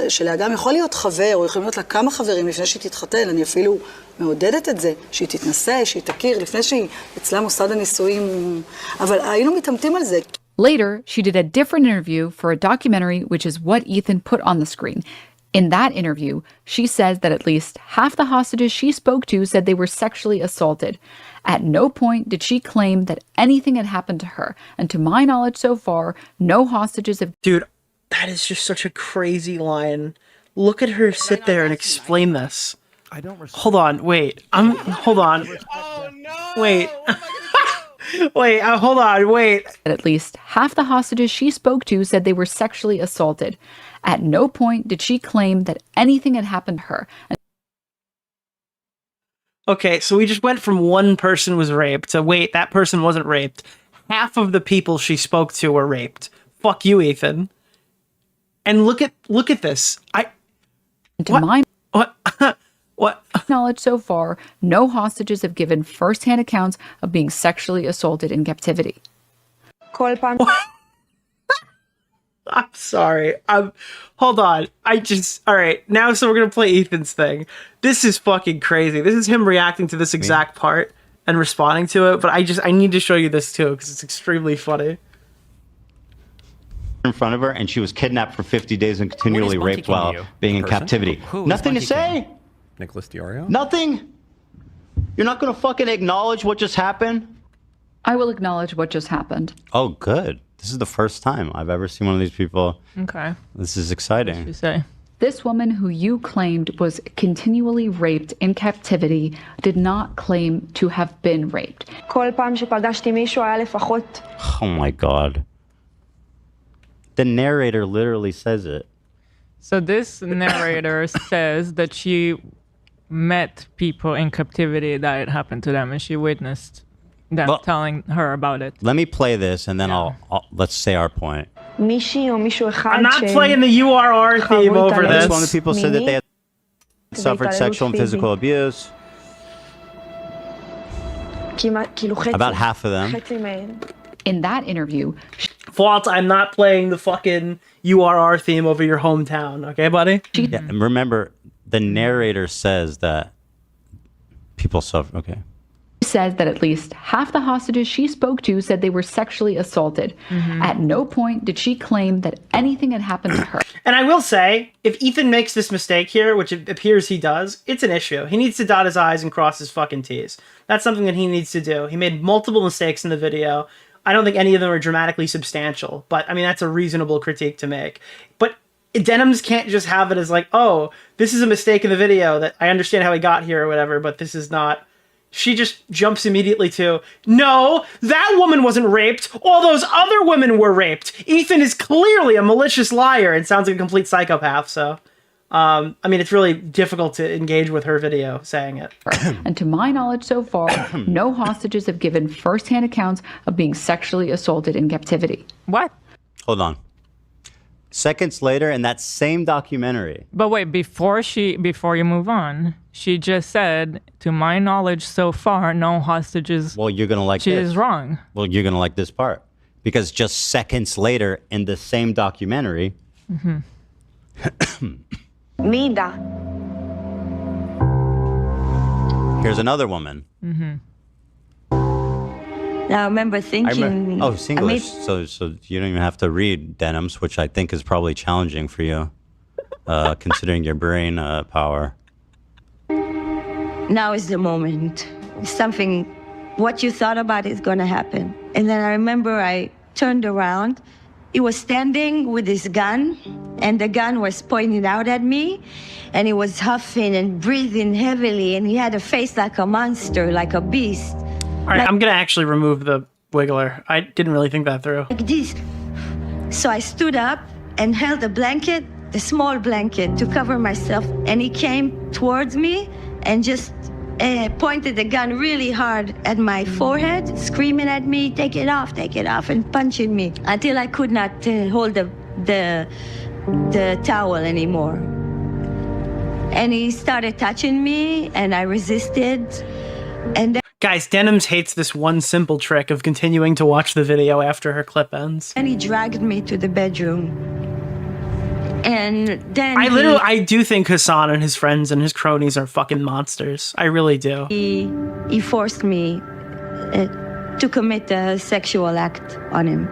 [SPEAKER 21] שלאגם יכול להיות חבר, או יכולים להיות לה כמה חברים לפני שהיא תתחתן. אני אפילו מעודדת את זה, שהיא תתנסה, שהיא תכיר, לפני שהיא אצלה מוסד הנישואים. אבל היינו מתאמתים על זה.
[SPEAKER 10] Later, she did a different interview for a documentary, which is what Ethan put on the screen. In that interview, she says that at least half the hostages she spoke to said they were sexually assaulted. At no point did she claim that anything had happened to her. And to my knowledge so far, no hostages have...
[SPEAKER 1] Dude, that is just such a crazy line. Look at her sit there and explain this. Hold on, wait. Hold on.
[SPEAKER 2] Oh no!
[SPEAKER 1] Wait. Wait, hold on, wait.
[SPEAKER 10] At least half the hostages she spoke to said they were sexually assaulted. At no point did she claim that anything had happened to her.
[SPEAKER 1] Okay, so we just went from one person was raped to wait, that person wasn't raped. Half of the people she spoke to were raped. Fuck you, Ethan. And look at this. What?
[SPEAKER 10] Knowledge so far, no hostages have given first-hand accounts of being sexually assaulted in captivity.
[SPEAKER 1] I'm sorry. Hold on. All right. Now, so we're going to play Ethan's thing. This is fucking crazy. This is him reacting to this exact part and responding to it. But I need to show you this too, because it's extremely funny.
[SPEAKER 3] In front of her, and she was kidnapped for 50 days and continually raped while being in captivity. Nothing to say?
[SPEAKER 23] Nicholas DeOrio?
[SPEAKER 3] Nothing? You're not going to fucking acknowledge what just happened?
[SPEAKER 10] I will acknowledge what just happened.
[SPEAKER 3] Oh, good. This is the first time I've ever seen one of these people.
[SPEAKER 7] Okay.
[SPEAKER 3] This is exciting.
[SPEAKER 7] What did you say?
[SPEAKER 10] This woman who you claimed was continually raped in captivity did not claim to have been raped.
[SPEAKER 3] Oh my God. The narrator literally says it.
[SPEAKER 7] So this narrator says that she met people in captivity that it happened to them, and she witnessed them telling her about it.
[SPEAKER 3] Let me play this, and then let's say our point.
[SPEAKER 1] I'm not playing the URR theme over this.
[SPEAKER 3] One of the people said that they had suffered sexual and physical abuse. About half of them.
[SPEAKER 10] In that interview,
[SPEAKER 1] Fault, I'm not playing the fucking URR theme over your hometown, okay, buddy?
[SPEAKER 3] Yeah, and remember, the narrator says that people suffer. Okay.
[SPEAKER 10] Says that at least half the hostages she spoke to said they were sexually assaulted. At no point did she claim that anything had happened to her.
[SPEAKER 1] And I will say, if Ethan makes this mistake here, which it appears he does, it's an issue. He needs to dot his I's and cross his fucking T's. That's something that he needs to do. He made multiple mistakes in the video. I don't think any of them are dramatically substantial, but I mean, that's a reasonable critique to make. But Denims can't just have it as like, oh, this is a mistake in the video that I understand how he got here or whatever, but this is not. She just jumps immediately to, no, that woman wasn't raped. All those other women were raped. Ethan is clearly a malicious liar and sounds like a complete psychopath. So, I mean, it's really difficult to engage with her video saying it.
[SPEAKER 10] And to my knowledge so far, no hostages have given first-hand accounts of being sexually assaulted in captivity.
[SPEAKER 7] What?
[SPEAKER 3] Hold on. Seconds later, in that same documentary.
[SPEAKER 7] But wait, before you move on, she just said, to my knowledge so far, no hostages.
[SPEAKER 3] Well, you're going to like
[SPEAKER 7] she
[SPEAKER 3] this.
[SPEAKER 7] Is wrong.
[SPEAKER 3] Well, you're going to like this part. Because just seconds later, in the same documentary.
[SPEAKER 22] Mida.
[SPEAKER 3] Here's another woman.
[SPEAKER 22] Now, I remember thinking...
[SPEAKER 3] Oh, it's English. So you don't even have to read Denims, which I think is probably challenging for you, considering your brain power.
[SPEAKER 22] Now is the moment. Something, what you thought about is going to happen. And then I remember I
[SPEAKER 4] turned around. He was standing with his gun, and the gun was pointed out at me, and he was huffing and breathing heavily, and he had a face like a monster, like a beast.
[SPEAKER 1] All right, I'm gonna actually remove the wiggler. I didn't really think that through.
[SPEAKER 4] Like this. So I stood up and held a blanket, a small blanket, to cover myself, and he came towards me and just pointed the gun really hard at my forehead, screaming at me, take it off, and punching me until I could not hold the towel anymore. And he started touching me, and I resisted. And then
[SPEAKER 1] Guys, Denims hates this one simple trick of continuing to watch the video after her clip ends.
[SPEAKER 4] and he dragged me to the bedroom. And then
[SPEAKER 1] I do think Hasan and his friends and his cronies are fucking monsters. I really do.
[SPEAKER 4] he forced me to commit a sexual act on him.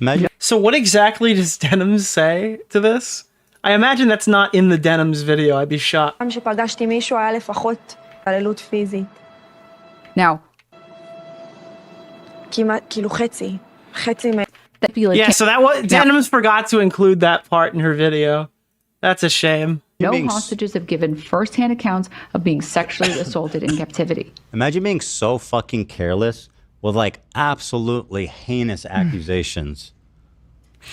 [SPEAKER 3] Imagine.
[SPEAKER 1] So what exactly does Denims say to this? I imagine that's not in the Denims video. I'd be shocked.
[SPEAKER 22] שפגשתי מישהו היה לפחות התעללות פיזית.
[SPEAKER 10] Now,
[SPEAKER 22] כמעט, כאילו חצי מ...
[SPEAKER 1] Yeah, so that was Denims forgot to include that part in her video. That's a shame.
[SPEAKER 10] No hostages have given first-hand accounts of being sexually assaulted in captivity.
[SPEAKER 3] Imagine being so fucking careless with like absolutely heinous accusations.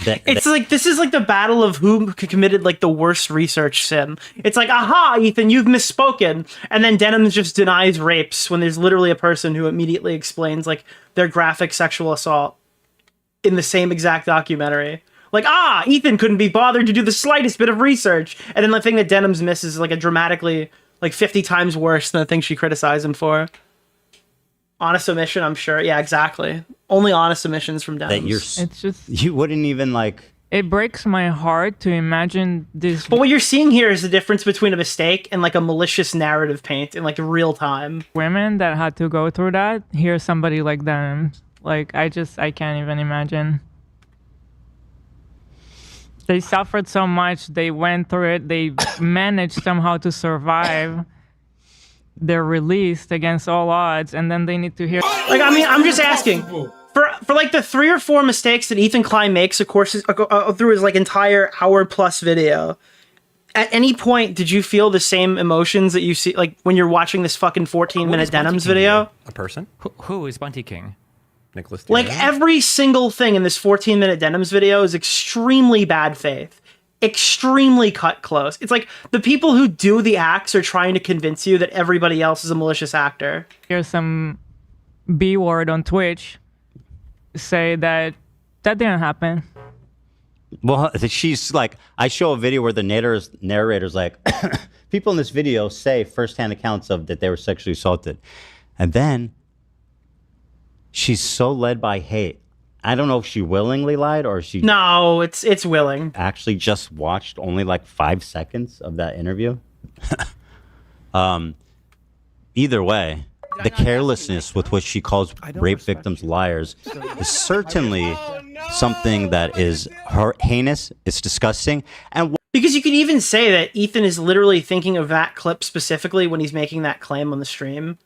[SPEAKER 1] It's like, this is like the battle of who committed like the worst research sin. It's like, aha, Ethan, you've misspoken. And then Denims just denies rapes when there's literally a person who immediately explains like their graphic sexual assault in the same exact documentary. Like, Ethan couldn't be bothered to do the slightest bit of research. And then the thing that Denims misses is like a dramatically like 50 times worse than the thing she criticized him for. Honest omission, I'm sure. Yeah, exactly. Only honest omissions from Denims.
[SPEAKER 7] It's just,
[SPEAKER 3] you wouldn't even like.
[SPEAKER 7] it breaks my heart to imagine this.
[SPEAKER 1] But what you're seeing here is the difference between a mistake and like a malicious narrative paint in like real time.
[SPEAKER 7] Women that had to go through that, hear somebody like them. Like, I can't even imagine. They suffered so much. They went through it. They managed somehow to survive. They're released against all odds, and then they need to hear.
[SPEAKER 1] Like, I mean, I'm just asking for like the 3 or 4 mistakes that Ethan Klein makes, of course, through his like entire hour-plus video. At any point, did you feel the same emotions that you see like when you're watching this fucking 14-minute Denims video?
[SPEAKER 9] A person?
[SPEAKER 19] Who is Bunty King?
[SPEAKER 9] Nicholas DeOrio.
[SPEAKER 1] Like every single thing in this 14-minute Denims video is extremely bad faith. Extremely cut close. It's like the people who do the acts are trying to convince you that everybody else is a malicious actor.
[SPEAKER 7] Here's some B word on Twitch say that didn't happen.
[SPEAKER 3] Well, she's like, I show a video where the narrator's like, people in this video say firsthand accounts of that they were sexually assaulted. And then she's so led by hate. I don't know if she willingly lied or she...
[SPEAKER 1] No, it's willing.
[SPEAKER 3] Actually just watched only like 5 seconds of that interview. Either way, the carelessness with which she calls rape victims liars is certainly something that is heinous. It's disgusting. And
[SPEAKER 1] because you could even say that Ethan is literally thinking of that clip specifically when he's making that claim on the stream.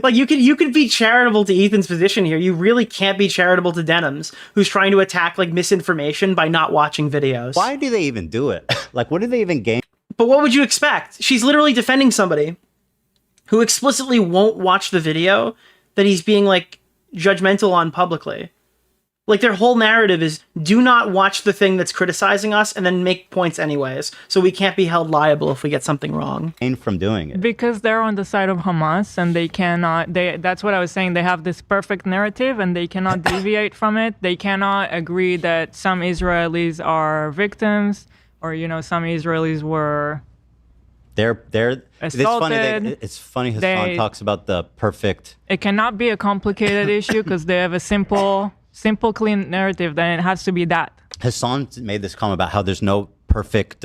[SPEAKER 1] Like, you could be charitable to Ethan's position here. You really can't be charitable to Denims, who's trying to attack, like, misinformation by not watching videos.
[SPEAKER 3] Why do they even do it? Like, what do they even gain?
[SPEAKER 1] But what would you expect? She's literally defending somebody who explicitly won't watch the video that he's being, like, judgmental on publicly. Like, their whole narrative is, do not watch the thing that's criticizing us and then make points anyways, so we can't be held liable if we get something wrong.
[SPEAKER 3] From doing it.
[SPEAKER 7] Because they're on the side of Hamas, and they cannot, that's what I was saying, they have this perfect narrative, and they cannot deviate from it. They cannot agree that some Israelis are victims, or, you know, some Israelis were
[SPEAKER 3] assaulted. It's funny Hasan talks about the perfect...
[SPEAKER 7] It cannot be a complicated issue, because they have a simple, clean narrative, then it has to be that.
[SPEAKER 3] Hasan made this comment about how there's no perfect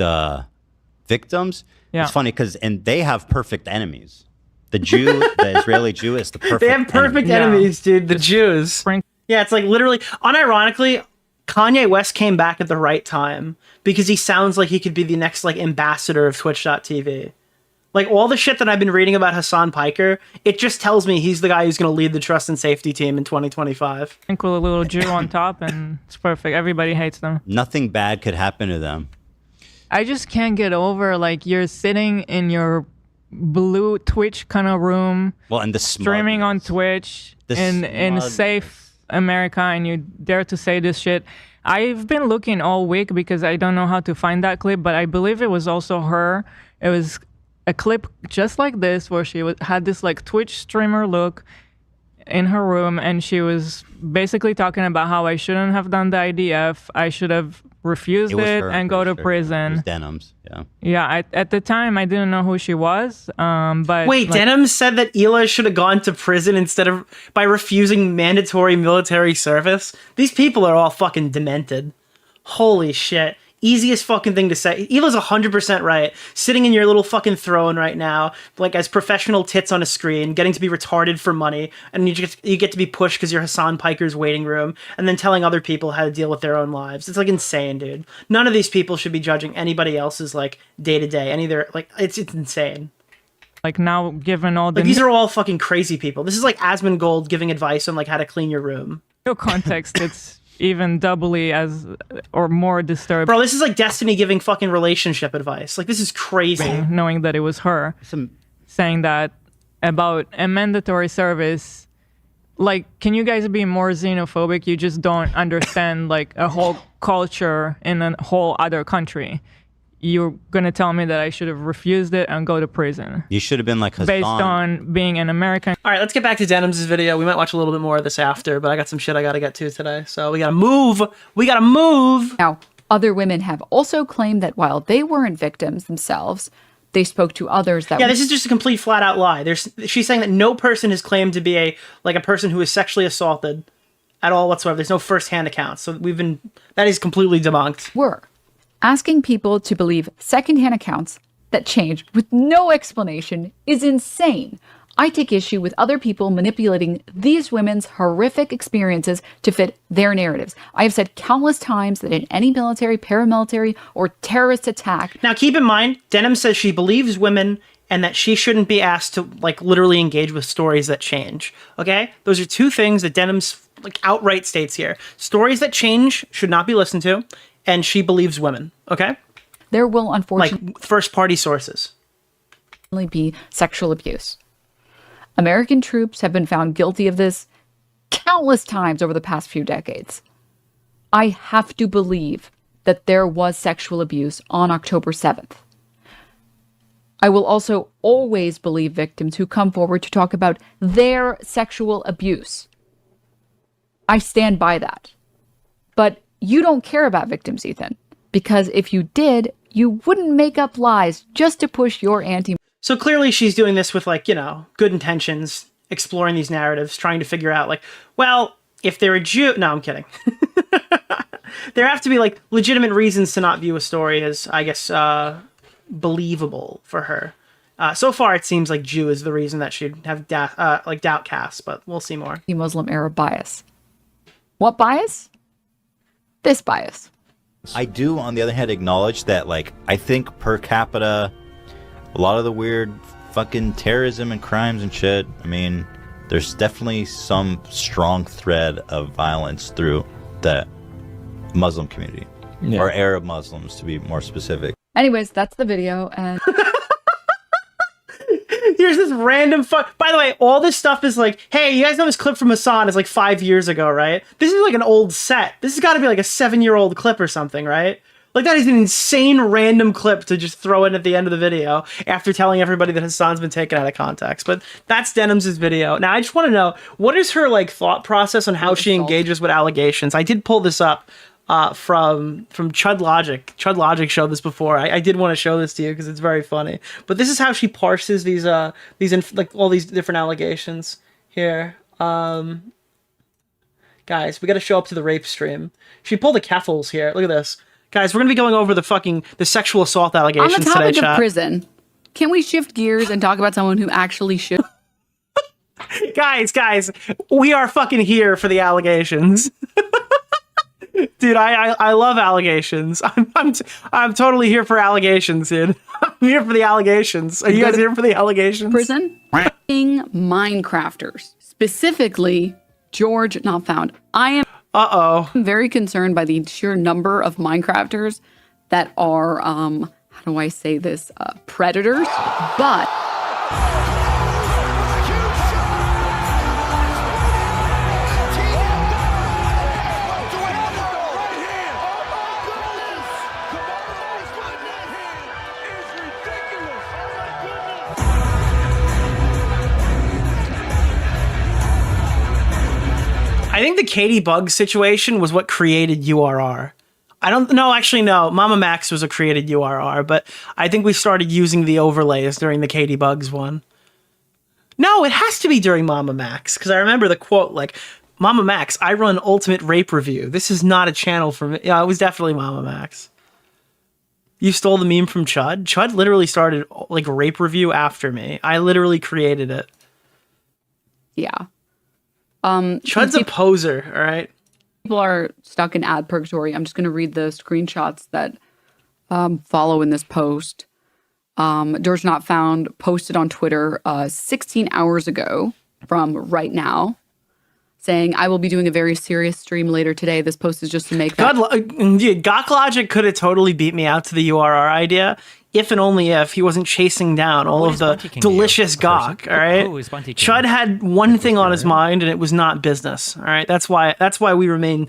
[SPEAKER 3] victims.
[SPEAKER 7] Yeah.
[SPEAKER 3] It's funny because they have perfect enemies. The Jew, the Israeli Jew is the perfect
[SPEAKER 1] They have perfect enemies, dude. The Jews. Yeah, it's like literally, unironically, Kanye West came back at the right time because he sounds like he could be the next like ambassador of Twitch.tv. Like, all the shit that I've been reading about Hasan Piker, it just tells me he's the guy who's going to lead the trust and safety team in 2025.
[SPEAKER 7] And with a little Jew on top, and it's perfect. Everybody hates them.
[SPEAKER 3] Nothing bad could happen to them.
[SPEAKER 7] I just can't get over, like, you're sitting in your blue Twitch kind of room,
[SPEAKER 3] well, and the
[SPEAKER 7] streaming on Twitch in safe America, and you dare to say this shit. I've been looking all week because I don't know how to find that clip, but I believe it was also her. It was a clip just like this where she had this like Twitch streamer look in her room, and she was basically talking about how I shouldn't have done the IDF. I should have refused it and go to prison.
[SPEAKER 3] It was Denims, yeah.
[SPEAKER 7] Yeah, at the time I didn't know who she was. But
[SPEAKER 1] wait,
[SPEAKER 7] like,
[SPEAKER 1] Denims said that Hila should have gone to prison instead of by refusing mandatory military service. These people are all fucking demented. Holy shit. Easiest fucking thing to say. Hila's 100% right. Sitting in your little fucking throne right now, like as professional tits on a screen, getting to be retarded for money, and you get to be pushed because you're Hasan Piker's waiting room, and then telling other people how to deal with their own lives. It's like insane, dude. None of these people should be judging anybody else's like day to day. Any of their like it's insane.
[SPEAKER 7] Like now, given all the
[SPEAKER 1] like, these are all fucking crazy people. This is like Asmongold giving advice on like how to clean your room.
[SPEAKER 7] No context. It's even doubly as or more disturbing.
[SPEAKER 1] Bro, this is like Destiny giving fucking relationship advice. Like, this is crazy.
[SPEAKER 7] Knowing that it was her saying that about a mandatory service. Like, can you guys be more xenophobic? You just don't understand like a whole culture in a whole other country. You're gonna tell me that I should have refused it and go to prison.
[SPEAKER 3] You should have been like Hasan.
[SPEAKER 7] Based on being an American.
[SPEAKER 1] All right, let's get back to Denims' video. We might watch a little bit more of this after, but I got some shit I gotta get to today. So we gotta move. We gotta move.
[SPEAKER 10] Now, other women have also claimed that while they weren't victims themselves, they spoke to others that
[SPEAKER 1] yeah, this is just a complete flat out lie. She's saying that no person has claimed to be a person who is sexually assaulted at all whatsoever. There's no first-hand accounts. So that is completely debunked.
[SPEAKER 10] were asking people to believe secondhand accounts that change with no explanation is insane. I take issue with other people manipulating these women's horrific experiences to fit their narratives. I have said countless times that in any military, paramilitary, or terrorist attack...
[SPEAKER 1] Now keep in mind, Denims says she believes women and that she shouldn't be asked to like literally engage with stories that change. Okay? Those are two things that Denims like outright states here. Stories that change should not be listened to, and she believes women. Okay?
[SPEAKER 10] There will unfortunately
[SPEAKER 1] like first-party sources
[SPEAKER 10] be sexual abuse. American troops have been found guilty of this countless times over the past few decades. I have to believe that there was sexual abuse on October 7th. I will also always believe victims who come forward to talk about their sexual abuse. I stand by that. But you don't care about victims, Ethan, because if you did, you wouldn't make up lies just to push your anti.
[SPEAKER 1] So clearly she's doing this with like, good intentions, exploring these narratives, trying to figure out like, well, if they're a Jew, no, I'm kidding. There have to be like legitimate reasons to not view a story as, I guess, believable for her. So far, it seems like Jew is the reason that she'd have doubt cast, but we'll see more.
[SPEAKER 10] The Muslim Arab bias. What bias? This bias.
[SPEAKER 3] I do, on the other hand, acknowledge that, like, I think per capita, a lot of the weird fucking terrorism and crimes and shit, I mean, there's definitely some strong thread of violence through the Muslim community. Yeah. Or Arab Muslims, to be more specific.
[SPEAKER 10] Anyways, that's the video, and...
[SPEAKER 1] Here's this random By the way, all this stuff is like, hey, you guys know this clip from Hasan is like 5 years ago, right? This is like an old set. This has got to be like a 7-year-old clip or something, right? Like, that is an insane random clip to just throw in at the end of the video after telling everybody that Hasan's been taken out of context. But that's Denims' video. Now, I just want to know, what is her like thought process on how she engages with allegations? I did pull this up from Chud Logic. Chud Logic showed this before. I did want to show this to you because it's very funny. But this is how she parses these like all these different allegations here. Guys, we got to show up to the rape stream. She pulled the keffels here. Look at this. Guys, we're going to be going over the sexual assault allegations today,
[SPEAKER 10] on the topic
[SPEAKER 1] chat.
[SPEAKER 10] of prison, can we shift gears and talk about someone who actually should?
[SPEAKER 1] Guys, we are fucking here for the allegations. Dude, I love allegations. I'm totally here for allegations, dude. I'm here for the allegations. Are you guys here for the allegations?
[SPEAKER 10] Prison? Minecrafters. Specifically, George not found. I am very concerned by the sheer number of Minecrafters that are, how do I say this, predators, but...
[SPEAKER 1] I think the Katie Bug situation was what created URR. I don't know, actually, no. Mama Max was a created URR, but I think we started using the overlays during the Katie Bugs one. No, it has to be during Mama Max, because I remember the quote, like, Mama Max, I run Ultimate Rape Review. This is not a channel for me. Yeah, it was definitely Mama Max. You stole the meme from Chud? Chud literally started, like, Rape Review after me. I literally created it.
[SPEAKER 10] Yeah.
[SPEAKER 1] Chud's a poser, all right?
[SPEAKER 10] People are stuck in ad purgatory. I'm just going to read the screenshots that follow in this post. George Not Found posted on Twitter 16 hours ago from right now, saying, I will be doing a very serious stream later today. This post is just to make that...
[SPEAKER 1] Gawk Logic could have totally beat me out to the URR idea, if and only if he wasn't chasing down all of the delicious Gawk, all right? Chud had one thing on his mind, and it was not business, all right? That's why we remain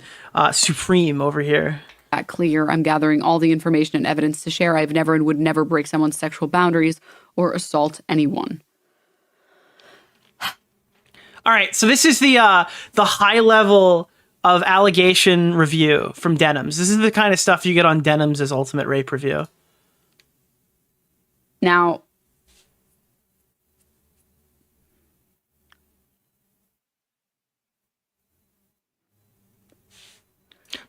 [SPEAKER 1] supreme over here.
[SPEAKER 10] That clear. I'm gathering all the information and evidence to share. I've never and would never break someone's sexual boundaries or assault anyone.
[SPEAKER 1] All right, so this is the high level of allegation review from Denims. This is the kind of stuff you get on Denims' Ultimate Rape Review.
[SPEAKER 10] Now,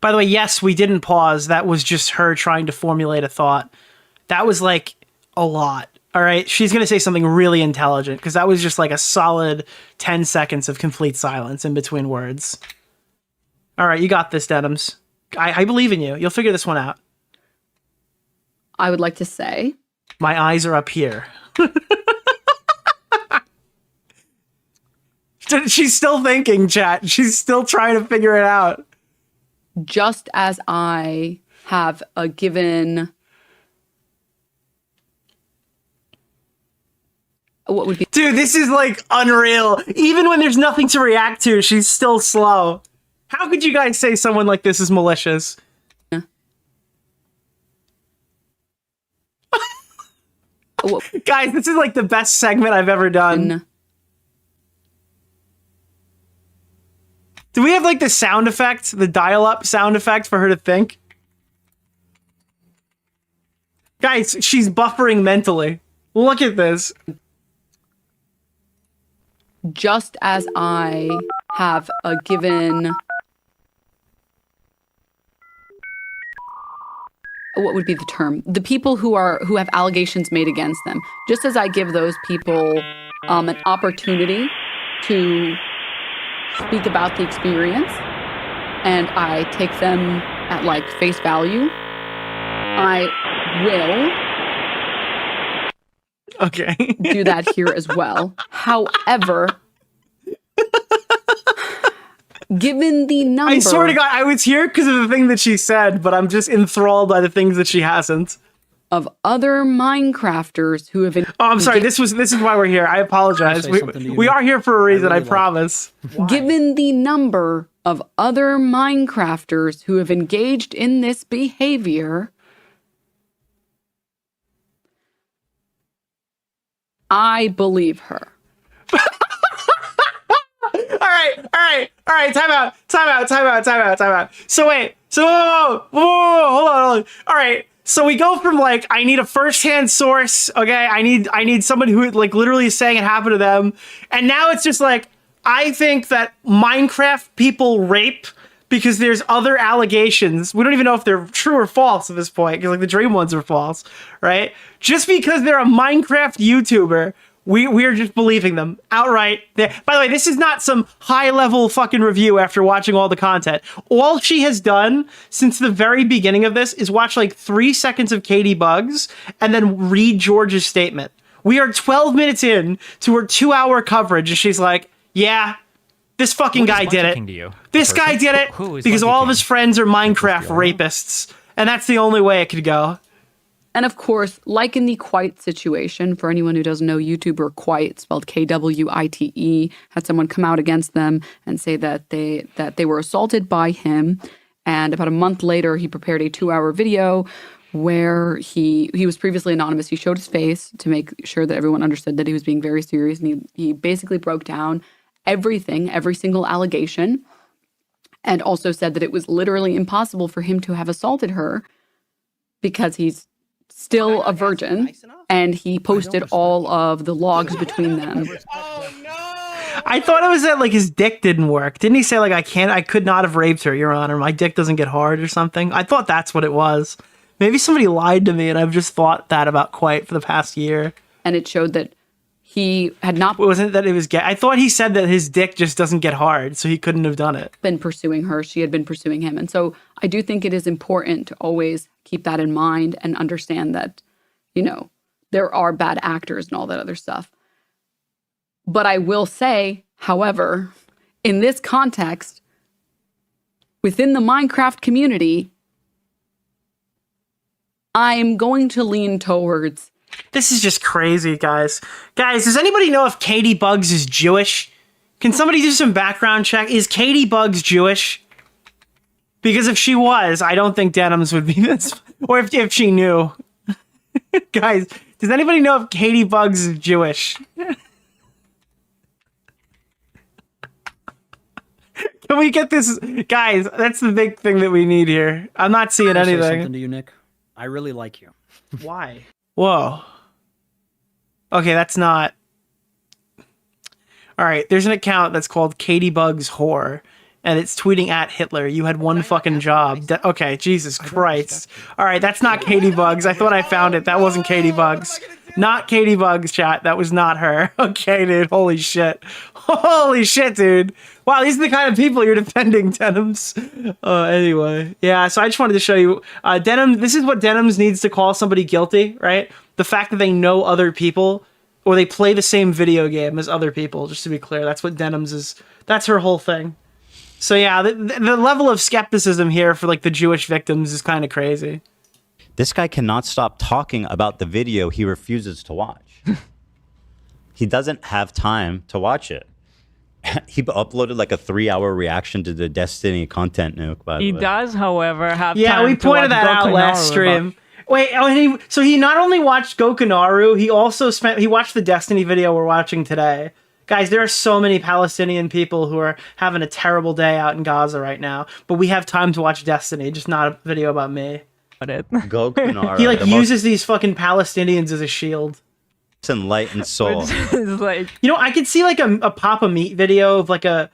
[SPEAKER 1] by the way, yes, we didn't pause. That was just her trying to formulate a thought. That was like a lot. All right, she's going to say something really intelligent because that was just like a solid 10 seconds of complete silence in between words. All right, you got this, Denims. I believe in you. You'll figure this one out.
[SPEAKER 10] I would like to say...
[SPEAKER 1] My eyes are up here. She's still thinking, chat. She's still trying to figure it out.
[SPEAKER 10] Just as I have a given... What would be...
[SPEAKER 1] Dude, this is like unreal. Even when there's nothing to react to, she's still slow. How could you guys say someone like this is malicious? Guys, this is like the best segment I've ever done. Do we have like the sound effect, the dial-up sound effect for her to think? Guys, she's buffering mentally. Look at this.
[SPEAKER 10] Just as I have a given... What would be the term? The people who have allegations made against them. Just as I give those people an opportunity to speak about the experience, and I take them at like face value, I will do that here as well. However, given the number...
[SPEAKER 1] I swear to God, I was here because of the thing that she said, but I'm just enthralled by the things that she hasn't.
[SPEAKER 10] Of other Minecrafters who have...
[SPEAKER 1] Oh, I'm sorry. This is why we're here. I apologize. We are here for a reason, I promise.
[SPEAKER 10] Given the number of other Minecrafters who have engaged in this behavior, I believe her.
[SPEAKER 1] All right, time out. So wait, whoa, hold on. All right, so we go from like, I need a first-hand source, okay? I need someone who like literally is saying it happened to them, and now it's just like, I think that Minecraft people rape because there's other allegations. We don't even know if they're true or false at this point, because like the dream ones are false, right? Just because they're a Minecraft YouTuber, We are just believing them outright. By the way, this is not some high-level fucking review after watching all the content. All she has done since the very beginning of this is watch like 3 seconds of Katie Bugs and then read George's statement. We are 12 minutes in to her 2-hour coverage, and she's like, yeah, this fucking guy did it. This guy did it because all of his friends are Minecraft rapists, and that's the only way it could go.
[SPEAKER 10] And of course, like in the Quite situation, for anyone who doesn't know, YouTuber Quite, spelled Kwite, had someone come out against them and say that they were assaulted by him. And about a month later, he prepared a 2-hour video where he was previously anonymous. He showed his face to make sure that everyone understood that he was being very serious. And he basically broke down everything, every single allegation, and also said that it was literally impossible for him to have assaulted her because he's still a virgin, and he posted all of the logs between them.
[SPEAKER 1] I thought it was that like his dick didn't work. Didn't he say like I could not have raped her, Your Honor. My dick doesn't get hard or something. I thought that's what it was. Maybe somebody lied to me and I've just thought that about Quite for the past year.
[SPEAKER 10] And it showed that he had not...
[SPEAKER 1] Wasn't that it was gay? I thought he said that his dick just doesn't get hard, so he couldn't have done it.
[SPEAKER 10] Been pursuing her. She had been pursuing him. And so I do think it is important to always keep that in mind and understand that, you know, there are bad actors and all that other stuff. But I will say, however, in this context, within the Minecraft community, I'm going to lean towards...
[SPEAKER 1] This is just crazy, guys. Guys, does anybody know if Katie Bugs is Jewish? Can somebody do some background check? Is Katie Bugs Jewish? Because if she was, I don't think Denims would be this. Or if she knew. Guys, does anybody know if Katie Bugs is Jewish? Can we get this? Guys, that's the big thing that we need here. I'm not seeing
[SPEAKER 9] Can I say
[SPEAKER 1] anything.
[SPEAKER 9] something to you, Nick? I really like you.
[SPEAKER 1] Why? Whoa. Okay, that's not... Alright, there's an account that's called Katie Bugs Whore, and it's tweeting at Hitler. You had one fucking job. Okay, Jesus Christ. Alright, that's not Katie Bugs. I thought I found it. That wasn't Katie Bugs. Not Katie Bugs, chat. That was not her. Okay, dude. Holy shit. Holy shit, dude. Wow, these are the kind of people you're defending, Denims. Anyway. Yeah, so I just wanted to show you. Denims, this is what Denims needs to call somebody guilty, right? The fact that they know other people, or they play the same video game as other people, just to be clear. That's what Denims is. That's her whole thing. So yeah, the level of skepticism here for like the Jewish victims is kind of crazy.
[SPEAKER 3] This guy cannot stop talking about the video he refuses to watch. He doesn't have time to watch it. He uploaded like a 3-hour reaction to the Destiny content nuke, by the way.
[SPEAKER 7] He does, however, have
[SPEAKER 1] Yeah,
[SPEAKER 7] time
[SPEAKER 1] we
[SPEAKER 7] to
[SPEAKER 1] pointed
[SPEAKER 7] watch
[SPEAKER 1] that out
[SPEAKER 7] Goku
[SPEAKER 1] last
[SPEAKER 7] Naru
[SPEAKER 1] stream. Wait, so he not only watched Gokunaru, he also he watched the Destiny video we're watching today. Guys, there are so many Palestinian people who are having a terrible day out in Gaza right now, but we have time to watch Destiny, just not a video about me.
[SPEAKER 3] Gokunaru.
[SPEAKER 1] He like uses these fucking Palestinians as a shield.
[SPEAKER 3] And light and soul.
[SPEAKER 7] Like,
[SPEAKER 1] you know, I could see like a Papa Meat video of like a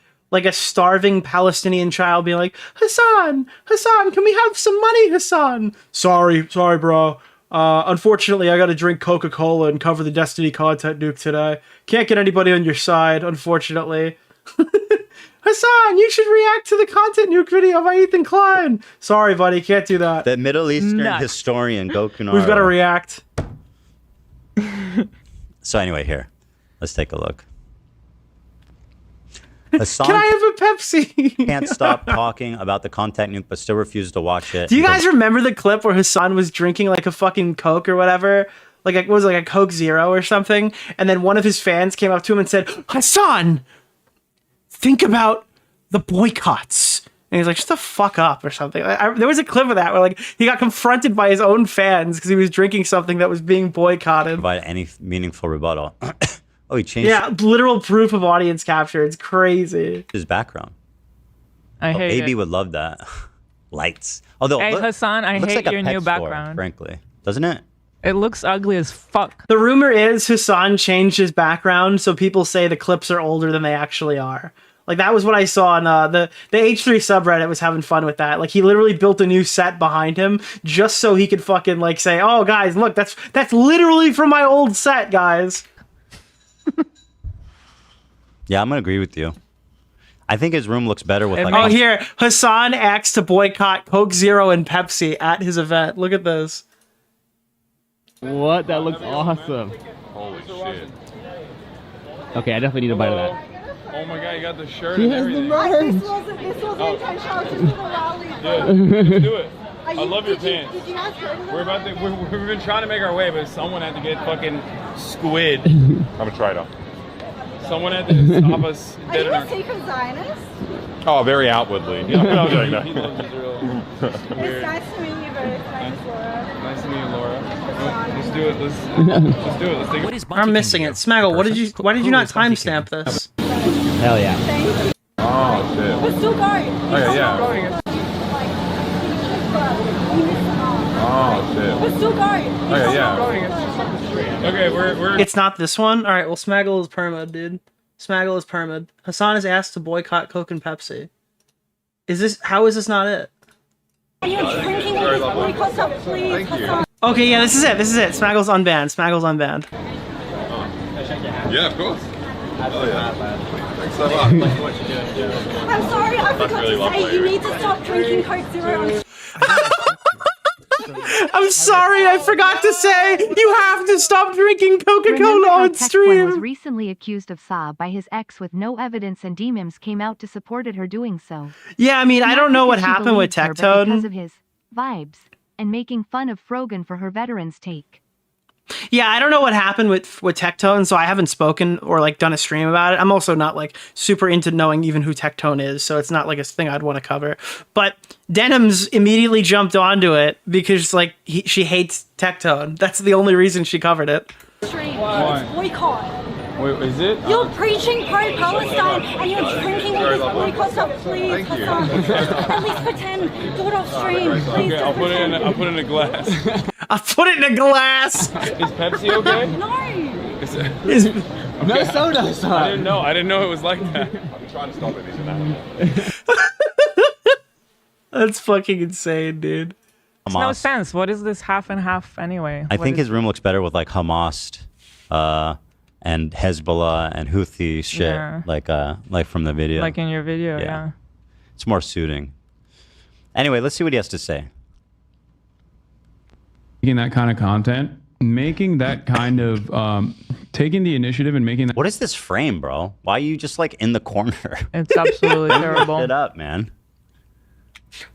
[SPEAKER 1] starving Palestinian child being like, Hasan, can we have some money, Hasan? Sorry, bro. Unfortunately, I got to drink Coca-Cola and cover the Destiny content nuke today. Can't get anybody on your side, unfortunately. Hasan, you should react to the content nuke video by Ethan Klein. Sorry, buddy, can't do that.
[SPEAKER 3] The Middle Eastern historian Gokunaru.
[SPEAKER 1] We've got to react.
[SPEAKER 3] So anyway, here, let's take a look. Hasan
[SPEAKER 1] Can I have a Pepsi?
[SPEAKER 3] can't stop talking about the content nuke, but still refuses to watch it.
[SPEAKER 1] Do you guys remember the clip where Hasan was drinking like a fucking Coke or whatever? Like it was like a Coke Zero or something, and then one of his fans came up to him and said, Hasan, think about the boycotts. And he's like, shut the fuck up or something. There was a clip of that where like he got confronted by his own fans because he was drinking something that was being boycotted.
[SPEAKER 3] Provide any meaningful rebuttal. Oh, he changed
[SPEAKER 1] literal proof of audience capture. It's crazy.
[SPEAKER 3] his background.
[SPEAKER 7] I hate
[SPEAKER 3] AB
[SPEAKER 7] it.
[SPEAKER 3] would love that. Lights. Although,
[SPEAKER 7] Hey, Hasan, I
[SPEAKER 3] looks
[SPEAKER 7] hate
[SPEAKER 3] like a
[SPEAKER 7] your
[SPEAKER 3] pet
[SPEAKER 7] new
[SPEAKER 3] store,
[SPEAKER 7] background.
[SPEAKER 3] frankly. Doesn't it?
[SPEAKER 7] It looks ugly as fuck.
[SPEAKER 1] The rumor is Hasan changed his background, so people say the clips are older than they actually are. Like, that was what I saw on the H3 subreddit was having fun with that. Like, he literally built a new set behind him just so he could fucking, like, say, oh, guys, look, that's literally from my old set, guys.
[SPEAKER 3] Yeah, I'm gonna agree with you. I think his room looks better with like.
[SPEAKER 1] Oh, here, Hasan acts to boycott Coke Zero and Pepsi at his event. Look at this.
[SPEAKER 14] What? That looks awesome.
[SPEAKER 2] Holy shit.
[SPEAKER 14] Okay, I definitely need a bite of that.
[SPEAKER 2] Oh my god, you got the shirt
[SPEAKER 14] He
[SPEAKER 2] and
[SPEAKER 14] has the
[SPEAKER 2] everything.
[SPEAKER 14] merch.
[SPEAKER 11] This wasn't intentional. Just for the rally.
[SPEAKER 2] Yeah, let's do it. I love your
[SPEAKER 11] Did
[SPEAKER 2] pants.
[SPEAKER 11] you guys heard of
[SPEAKER 2] We're about to. We've been trying to make our way, but someone had to get fucking squid.
[SPEAKER 5] I'm gonna try it out.
[SPEAKER 2] Someone had to stop us.
[SPEAKER 11] Are you a secret Zionist?
[SPEAKER 5] Oh, very outwardly. You know, I'm doing
[SPEAKER 2] He loves Israel.
[SPEAKER 11] It's nice to meet you both. My name's Laura.
[SPEAKER 2] Nice to meet you, Laura. Let's do it. Let's do it. Let's take it.
[SPEAKER 1] I'm missing it. Smaggle, what did you? Why did you not timestamp this?
[SPEAKER 14] Hell yeah.
[SPEAKER 11] Thank you.
[SPEAKER 2] Oh shit.
[SPEAKER 11] We're still going.
[SPEAKER 2] Okay, yeah. Oh shit.
[SPEAKER 11] We're still going.
[SPEAKER 2] Okay, yeah. Okay, we're.
[SPEAKER 1] It's not this one. All right. Well, Smaggle is permad, dude. Smaggle is permad. Hasan is asked to boycott Coke and Pepsi. Is this? How is this not it?
[SPEAKER 11] You're drinking with this boycott stuff, please. Hasan.
[SPEAKER 1] Okay, yeah, this is it. This is it. Smaggle's unbanned. Smaggle's unbanned.
[SPEAKER 5] Yeah, of course. Oh yeah. Thanks so much.
[SPEAKER 11] I'm sorry, I forgot to say you need to stop drinking Coke Zero.
[SPEAKER 1] I'm sorry, I forgot to say you have to stop drinking Coca-Cola
[SPEAKER 13] Remember how
[SPEAKER 1] on
[SPEAKER 13] Tech One
[SPEAKER 1] stream.
[SPEAKER 13] was recently accused of Saab by his ex with no evidence, and Denims came out to supported her doing so.
[SPEAKER 1] Yeah, I mean, I
[SPEAKER 13] Not
[SPEAKER 1] don't know what
[SPEAKER 13] because she
[SPEAKER 1] happened with
[SPEAKER 13] believed her, but because
[SPEAKER 1] Tectone.
[SPEAKER 13] of his vibes and making fun of Frogan for her veterans take.
[SPEAKER 1] Yeah, I don't know what happened with Tectone, so I haven't spoken or like done a stream about it. I'm also not like super into knowing even who Tectone is, so it's not like a thing I'd want to cover. But Denims immediately jumped onto it because like she hates Tectone. That's the only reason she covered it.
[SPEAKER 2] Why?
[SPEAKER 11] Boycott.
[SPEAKER 2] Wait, is it?
[SPEAKER 11] You're preaching pro-Palestine and you're drinking with this boycott stuff, please.
[SPEAKER 2] Thank you.
[SPEAKER 11] Hasan. At least pretend. Do it off stream, please.
[SPEAKER 2] Okay, I'll put it in. I'll put it in a glass.
[SPEAKER 1] I'll put it in a glass.
[SPEAKER 2] Is Pepsi okay?
[SPEAKER 11] No.
[SPEAKER 2] Is
[SPEAKER 14] No soda, Hasan.
[SPEAKER 2] I didn't know. I didn't know it was like that.
[SPEAKER 5] I'm trying to stop it. These are not.
[SPEAKER 1] That's fucking insane, dude.
[SPEAKER 7] Makes no sense. What is this half and half anyway?
[SPEAKER 3] I
[SPEAKER 7] What
[SPEAKER 3] think
[SPEAKER 7] is-
[SPEAKER 3] his room looks better with like Hamas, and Hezbollah and Houthi shit,
[SPEAKER 7] Yeah.
[SPEAKER 3] like from the video.
[SPEAKER 7] Like in your video, yeah.
[SPEAKER 3] It's more suiting. Anyway, let's see what he has to say.
[SPEAKER 6] Making that kind of content, making that kind of taking the initiative and making that.
[SPEAKER 3] What is this frame, bro? Why are you just like in the corner?
[SPEAKER 7] It's absolutely terrible.
[SPEAKER 3] It up, man.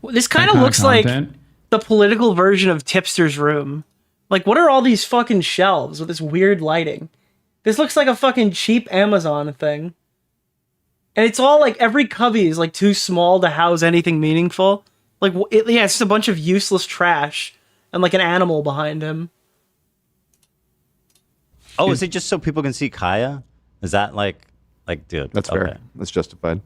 [SPEAKER 1] Well, this kind
[SPEAKER 6] That
[SPEAKER 1] of
[SPEAKER 6] kinda
[SPEAKER 1] looks like
[SPEAKER 6] content.
[SPEAKER 1] the political version of Tipster's room. Like, what are all these fucking shelves with this weird lighting? This looks like a fucking cheap Amazon thing. And it's all like every cubby is like too small to house anything meaningful. Like, yeah, it's just a bunch of useless trash and like an animal behind him.
[SPEAKER 3] Oh, is it just so people can see Kaya? Is that like, dude?
[SPEAKER 5] That's fair. That's justified.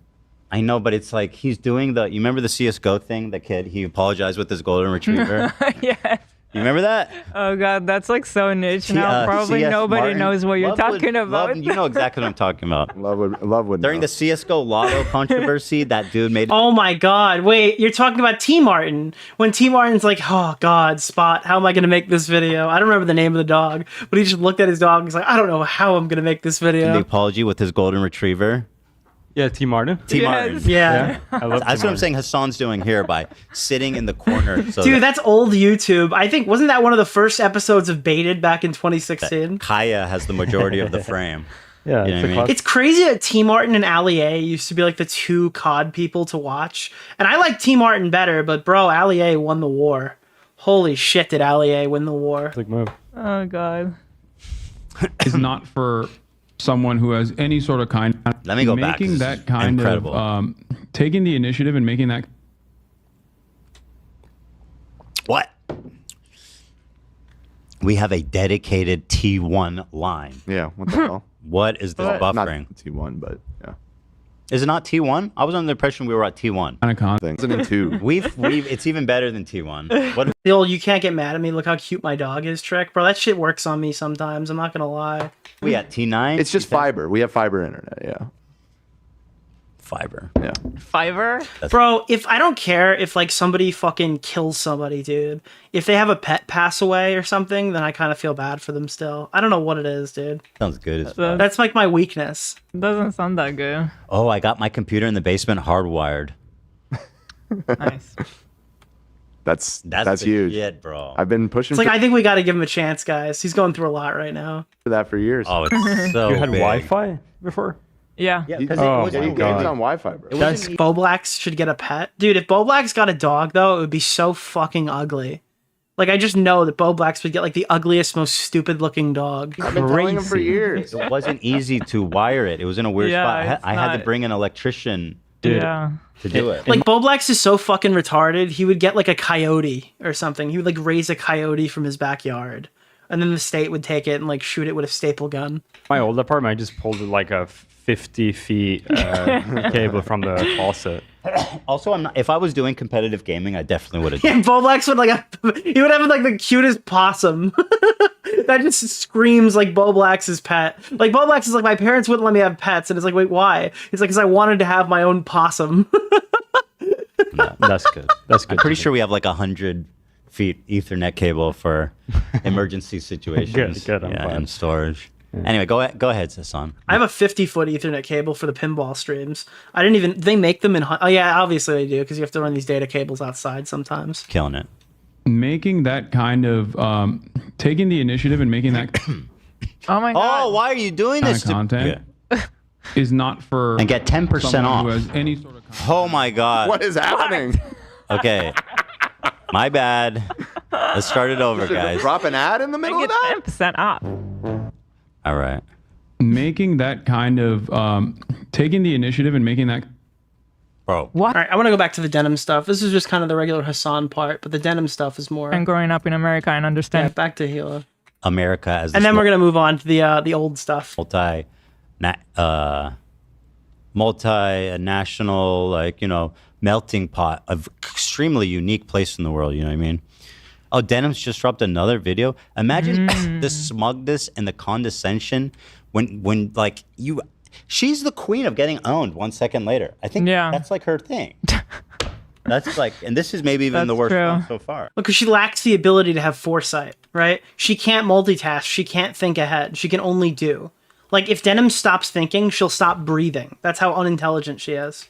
[SPEAKER 3] I know, but it's like he's doing the. You remember the CS:GO thing? The kid he apologized with his golden retriever.
[SPEAKER 7] Yes.
[SPEAKER 3] You remember that?
[SPEAKER 7] Oh god, that's like so niche now. Probably
[SPEAKER 3] CS
[SPEAKER 7] nobody
[SPEAKER 3] Martin.
[SPEAKER 7] knows what you're
[SPEAKER 3] Love
[SPEAKER 7] talking
[SPEAKER 3] would-
[SPEAKER 7] about.
[SPEAKER 3] Love- you know exactly what I'm talking about.
[SPEAKER 5] Love would
[SPEAKER 3] During
[SPEAKER 5] know.
[SPEAKER 3] the CS:GO Lotto controversy, that dude made.
[SPEAKER 1] Oh my god, wait, you're talking about T Martin. When T Martin's like, oh god, Spot, how am I gonna make this video? I don't remember the name of the dog, but he just looked at his dog and he's like, I don't know how I'm gonna make this video.
[SPEAKER 3] The apology with his golden retriever.
[SPEAKER 23] Yeah, T Martin.
[SPEAKER 3] T Martin.
[SPEAKER 1] Yeah.
[SPEAKER 23] I love
[SPEAKER 3] That's what I'm saying Hassan's doing here by sitting in the corner. So
[SPEAKER 1] Dude, that's old YouTube. I think, wasn't that one of the first episodes of Baited back in 2016?
[SPEAKER 3] Kaya has the majority of the frame.
[SPEAKER 23] Yeah,
[SPEAKER 3] You know what I mean?
[SPEAKER 1] It's crazy that T Martin and Ali A used to be like the two COD people to watch. And I like T Martin better, but bro, Ali A won the war. Holy shit, did Ali A win the war?
[SPEAKER 23] Click move.
[SPEAKER 7] Oh god.
[SPEAKER 6] is not for someone who has any sort of kind.
[SPEAKER 3] Let me go back, 'cause
[SPEAKER 6] making
[SPEAKER 3] this is
[SPEAKER 6] that kind
[SPEAKER 3] incredible.
[SPEAKER 6] of taking the initiative and making that.
[SPEAKER 3] What? We have a dedicated T1 line.
[SPEAKER 5] Yeah, what the hell?
[SPEAKER 3] What is this
[SPEAKER 5] Not
[SPEAKER 3] buffering?
[SPEAKER 5] T1, but yeah.
[SPEAKER 3] Is it not T1? I was under the impression we were at T1.
[SPEAKER 6] Kind of con
[SPEAKER 5] thing. Isn't it 2?
[SPEAKER 3] We've it's even better than T1. What?
[SPEAKER 1] The old "you can't get mad at me, look how cute my dog is" trick, bro. That shit works on me sometimes. I'm not gonna lie.
[SPEAKER 3] We at T9?
[SPEAKER 5] It's just fiber. We have fiber internet, yeah.
[SPEAKER 3] Fiverr.
[SPEAKER 12] Yeah.
[SPEAKER 7] Fiverr?
[SPEAKER 1] Bro, if I don't care if like somebody fucking kills somebody, dude. If they have a pet pass away or something, then I kind of feel bad for them still. I don't know what it is, dude.
[SPEAKER 3] Sounds good as fuck.
[SPEAKER 1] That's like my weakness.
[SPEAKER 7] Doesn't sound that good.
[SPEAKER 3] Oh, I got my computer in the basement hardwired.
[SPEAKER 7] Nice.
[SPEAKER 12] That's
[SPEAKER 3] the
[SPEAKER 12] huge.
[SPEAKER 3] shit, bro.
[SPEAKER 12] I've been pushing
[SPEAKER 1] It's like I think we got to give him a chance, guys. He's going through a lot right now.
[SPEAKER 12] for that for years.
[SPEAKER 3] Oh, it's so
[SPEAKER 16] You had
[SPEAKER 3] big.
[SPEAKER 16] Wi-Fi before?
[SPEAKER 7] Yeah.
[SPEAKER 3] Yeah,
[SPEAKER 12] He-
[SPEAKER 3] because
[SPEAKER 16] Oh
[SPEAKER 3] it was
[SPEAKER 16] my
[SPEAKER 12] he
[SPEAKER 3] weird.
[SPEAKER 12] games
[SPEAKER 16] God.
[SPEAKER 12] on Wi-Fi, bro.
[SPEAKER 3] It wasn't
[SPEAKER 1] Boblax should get a pet. Dude, if Boblax got a dog, though, it would be so fucking ugly. Like, I just know that Boblax would get, like, the ugliest, most stupid-looking dog.
[SPEAKER 12] I've been telling him for years.
[SPEAKER 3] It wasn't easy to wire it. It was in a weird
[SPEAKER 7] Yeah,
[SPEAKER 3] spot.
[SPEAKER 7] it's
[SPEAKER 3] I had to
[SPEAKER 7] not-
[SPEAKER 3] bring an electrician
[SPEAKER 7] Yeah.
[SPEAKER 3] to do it.
[SPEAKER 1] Like, Boblax is so fucking retarded, he would get, like, a coyote or something. He would, like, raise a coyote from his backyard. And then the state would take it and, like, shoot it with a staple gun.
[SPEAKER 16] My old apartment, I just pulled like a 50 feet cable from the closet.
[SPEAKER 3] Also, I'm not. If I was doing competitive gaming, I definitely would have.
[SPEAKER 1] Yeah, Boblax would, like, he would have, like, the cutest possum. That just screams like Boblax's pet. Like, Boblax is like, my parents wouldn't let me have pets. And it's like, wait, why? He's like, because I wanted to have my own possum.
[SPEAKER 3] No, that's good. That's good. I'm pretty sure we have like 100 feet Ethernet cable for emergency situations.
[SPEAKER 16] Good, I'm
[SPEAKER 3] yeah,
[SPEAKER 16] glad.
[SPEAKER 3] and storage. Anyway, go ahead, Hasan.
[SPEAKER 1] I have a 50-foot Ethernet cable for the pinball streams. I didn't even, they make them in, oh yeah, obviously they do, because you have to run these data cables outside sometimes.
[SPEAKER 3] Killing it.
[SPEAKER 6] Making that kind of taking the initiative and making that
[SPEAKER 7] Oh my god.
[SPEAKER 3] Oh, why are you doing
[SPEAKER 6] kind
[SPEAKER 3] this?
[SPEAKER 6] of content is not for
[SPEAKER 3] And get 10%
[SPEAKER 6] someone
[SPEAKER 3] off.
[SPEAKER 6] who has any sort of
[SPEAKER 3] Oh my God.
[SPEAKER 12] What is happening?
[SPEAKER 3] Okay. My bad. Let's start it over, guys.
[SPEAKER 12] Drop an ad in the middle of that?
[SPEAKER 7] 10% off.
[SPEAKER 3] All right.
[SPEAKER 6] making that kind of taking the initiative and making that.
[SPEAKER 3] Bro.
[SPEAKER 1] What? All right, I want to go back to the denim stuff. This is just kind of the regular Hasan part, but the denim stuff is more.
[SPEAKER 7] And growing up in America and understand.
[SPEAKER 1] Yeah, back to Hila.
[SPEAKER 3] America as
[SPEAKER 1] And then we're gonna move on to the old stuff.
[SPEAKER 3] Multinational, like, you know, melting pot of extremely unique place in the world. You know what I mean? Oh, Denims just dropped another video. Imagine the smugness and the condescension when like you. She's the queen of getting owned 1 second later. I think that's like her thing. That's like, and this is maybe even the worst one so far.
[SPEAKER 1] Look, because she lacks the ability to have foresight, right? She can't multitask. She can't think ahead. She can only do. Like, if Denim stops thinking, she'll stop breathing. That's how unintelligent she is.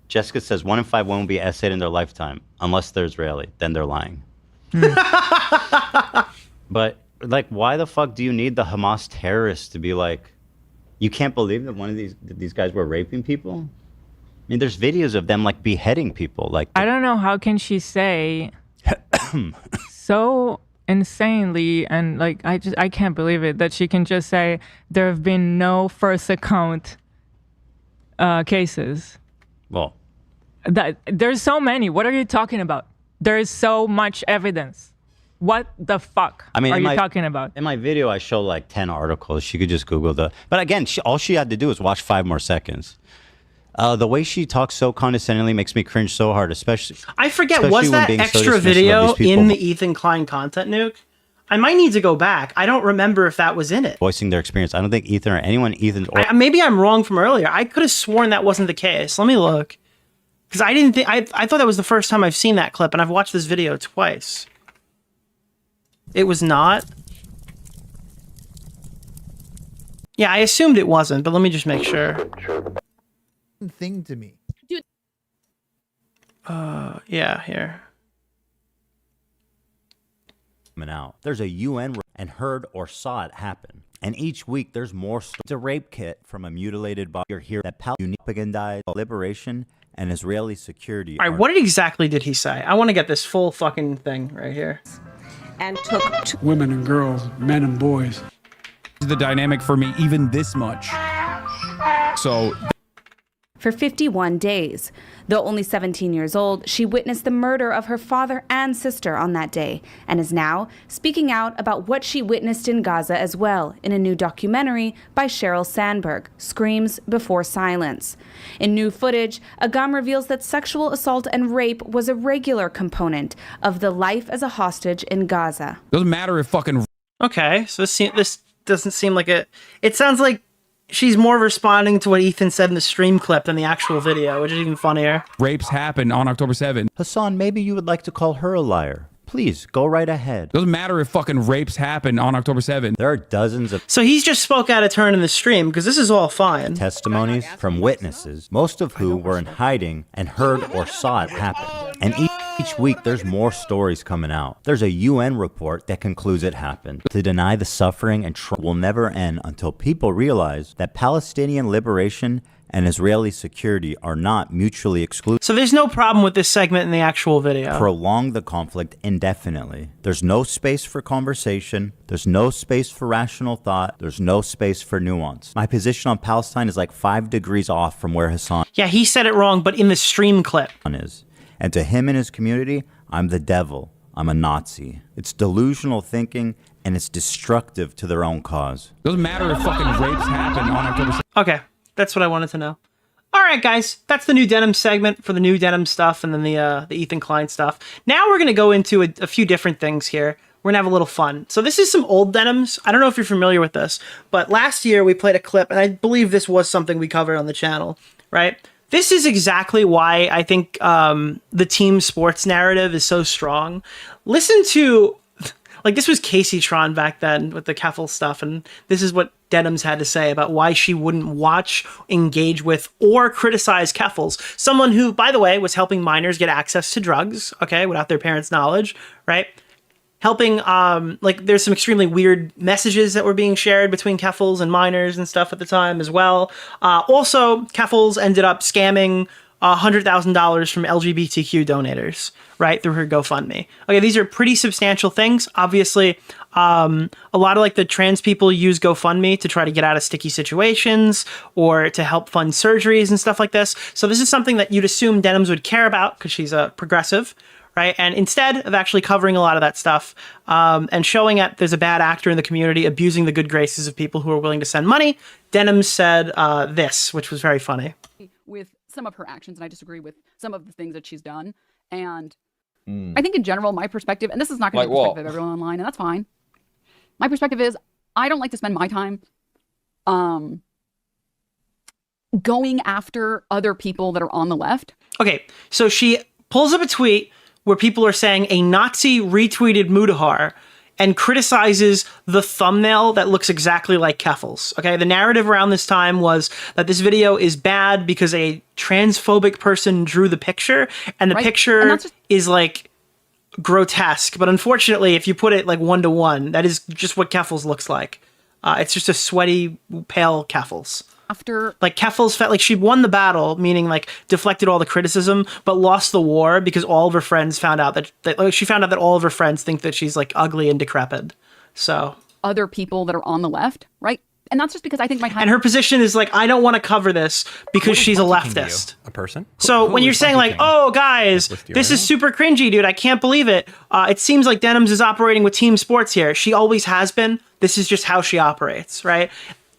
[SPEAKER 3] Jessica says 1 in 5 won't be essayed in their lifetime unless they're Israeli. Then they're lying. But like, why the fuck do you need the Hamas terrorists to be like, you can't believe that one of these guys were raping people? I mean, there's videos of them like beheading people. Like,
[SPEAKER 7] I don't know how can she say so insanely, and like I can't believe it that she can just say there have been no first account cases.
[SPEAKER 3] Well,
[SPEAKER 7] that there's so many. What are you talking about? There is so much evidence. What the fuck are you talking about?
[SPEAKER 3] In my video, I show like 10 articles. She could just Google the. But again, all she had to do was watch 5 more seconds. The way she talks so condescendingly makes me cringe so hard, especially.
[SPEAKER 1] I forget,
[SPEAKER 3] especially
[SPEAKER 1] was
[SPEAKER 3] when
[SPEAKER 1] that
[SPEAKER 3] being so
[SPEAKER 1] extra
[SPEAKER 3] dismissive of
[SPEAKER 1] video
[SPEAKER 3] these people
[SPEAKER 1] in the Ethan Klein content, Nuke? I might need to go back. I don't remember if that was in it.
[SPEAKER 3] voicing their experience. I don't think Ethan or anyone Ethan or
[SPEAKER 1] Maybe I'm wrong from earlier. I could have sworn that wasn't the case. Let me look. Because I didn't think... I thought that was the first time I've seen that clip, and I've watched this video twice. It was not? Yeah, I assumed it wasn't, but let me just make sure.
[SPEAKER 23] Thing to me.
[SPEAKER 1] Yeah, here.
[SPEAKER 3] coming out. There's a UN and heard or saw it happen. And each week there's more stories. It's a rape kit from a mutilated body. You're here that propaganda, liberation, and Israeli security.
[SPEAKER 1] All right, what exactly did he say? I want to get this full fucking thing right here.
[SPEAKER 24] And took women and girls, men and boys.
[SPEAKER 6] The dynamic for me, even this much. So.
[SPEAKER 20] For 51 days. Though only 17 years old, she witnessed the murder of her father and sister on that day, and is now speaking out about what she witnessed in Gaza as well, in a new documentary by Sheryl Sandberg, Screams Before Silence. In new footage, Agam reveals that sexual assault and rape was a regular component of the life as a hostage in Gaza.
[SPEAKER 6] Doesn't matter if fucking.
[SPEAKER 1] Okay, so this doesn't seem like it sounds like she's more responding to what Ethan said in the stream clip than the actual video, which is even funnier.
[SPEAKER 6] Rapes happened on October 7th.
[SPEAKER 3] Hasan, maybe you would like to call her a liar. Please, go right ahead.
[SPEAKER 6] Doesn't matter if fucking rapes happened on October 7th.
[SPEAKER 3] There are dozens of
[SPEAKER 1] So he's just spoke out of turn in the stream, because this is all fine.
[SPEAKER 3] testimonies from witnesses, most of who were in hiding and heard or saw it happen. And each week, there's more stories coming out. There's a UN report that concludes it happened. To deny the suffering and trauma will never end until people realize that Palestinian liberation and Israeli security are not mutually exclusive.
[SPEAKER 1] So there's no problem with this segment in the actual video.
[SPEAKER 3] Prolong the conflict indefinitely. There's no space for conversation. There's no space for rational thought. There's no space for nuance. My position on Palestine is like 5 degrees off from where Hasan
[SPEAKER 1] Yeah, he said it wrong, but in the stream clip.
[SPEAKER 3] is. And to him and his community, I'm the devil. I'm a Nazi. It's delusional thinking, and it's destructive to their own cause.
[SPEAKER 6] Doesn't matter if fucking rapes happened on October 7th.
[SPEAKER 1] Okay, that's what I wanted to know. All right, guys, that's the new denim segment for the new denim stuff and then the Ethan Klein stuff. Now we're going to go into a few different things here. We're going to have a little fun. So this is some old denims. I don't know if you're familiar with this, but last year we played a clip, and I believe this was something we covered on the channel, right? This is exactly why I think the team sports narrative is so strong. Listen to, like, this was Casey Tron back then with the Keffel stuff, and this is what Denims had to say about why she wouldn't watch, engage with, or criticize Keffels. Someone who, by the way, was helping minors get access to drugs, okay, without their parents' knowledge, right? Helping, like, there's some extremely weird messages that were being shared between Keffels and minors and stuff at the time as well. Also, Keffels ended up scamming $100,000 from LGBTQ donators, right, through her GoFundMe. Okay, these are pretty substantial things. Obviously, a lot of, like, the trans people use GoFundMe to try to get out of sticky situations or to help fund surgeries and stuff like this. So this is something that you'd assume Denims would care about because she's a progressive, right? And instead of actually covering a lot of that stuff and showing that there's a bad actor in the community abusing the good graces of people who are willing to send money, Denims said this, which was very funny.
[SPEAKER 8] With some of her actions, and I disagree with some of the things that she's done. And I think in general, my perspective, and this is not going to be the perspective of everyone online, and that's fine. My perspective is I don't like to spend my time going after other people that are on the left.
[SPEAKER 1] Okay, so she pulls up a tweet where people are saying a Nazi retweeted Mudahar and criticizes the thumbnail that looks exactly like Keffel's. Okay, the narrative around this time was that this video is bad because a transphobic person drew the picture, and the picture is like grotesque. But unfortunately, if you put it like 1-to-1, that is just what Keffel's looks like. It's just a sweaty, pale Keffels.
[SPEAKER 8] After
[SPEAKER 1] like Keffels felt like she won the battle, meaning like deflected all the criticism, but lost the war because all of her friends found out that like, she found out that all of her friends think that she's like ugly and decrepit. So
[SPEAKER 8] other people that are on the left, right? And that's just because I think my time.
[SPEAKER 1] And her position is like, I don't want to cover this because she's a leftist.
[SPEAKER 15] A person?
[SPEAKER 1] So when you're saying like, oh guys, this is super cringy, dude, I can't believe it. It seems like Denims is operating with team sports here. She always has been. This is just how she operates, right?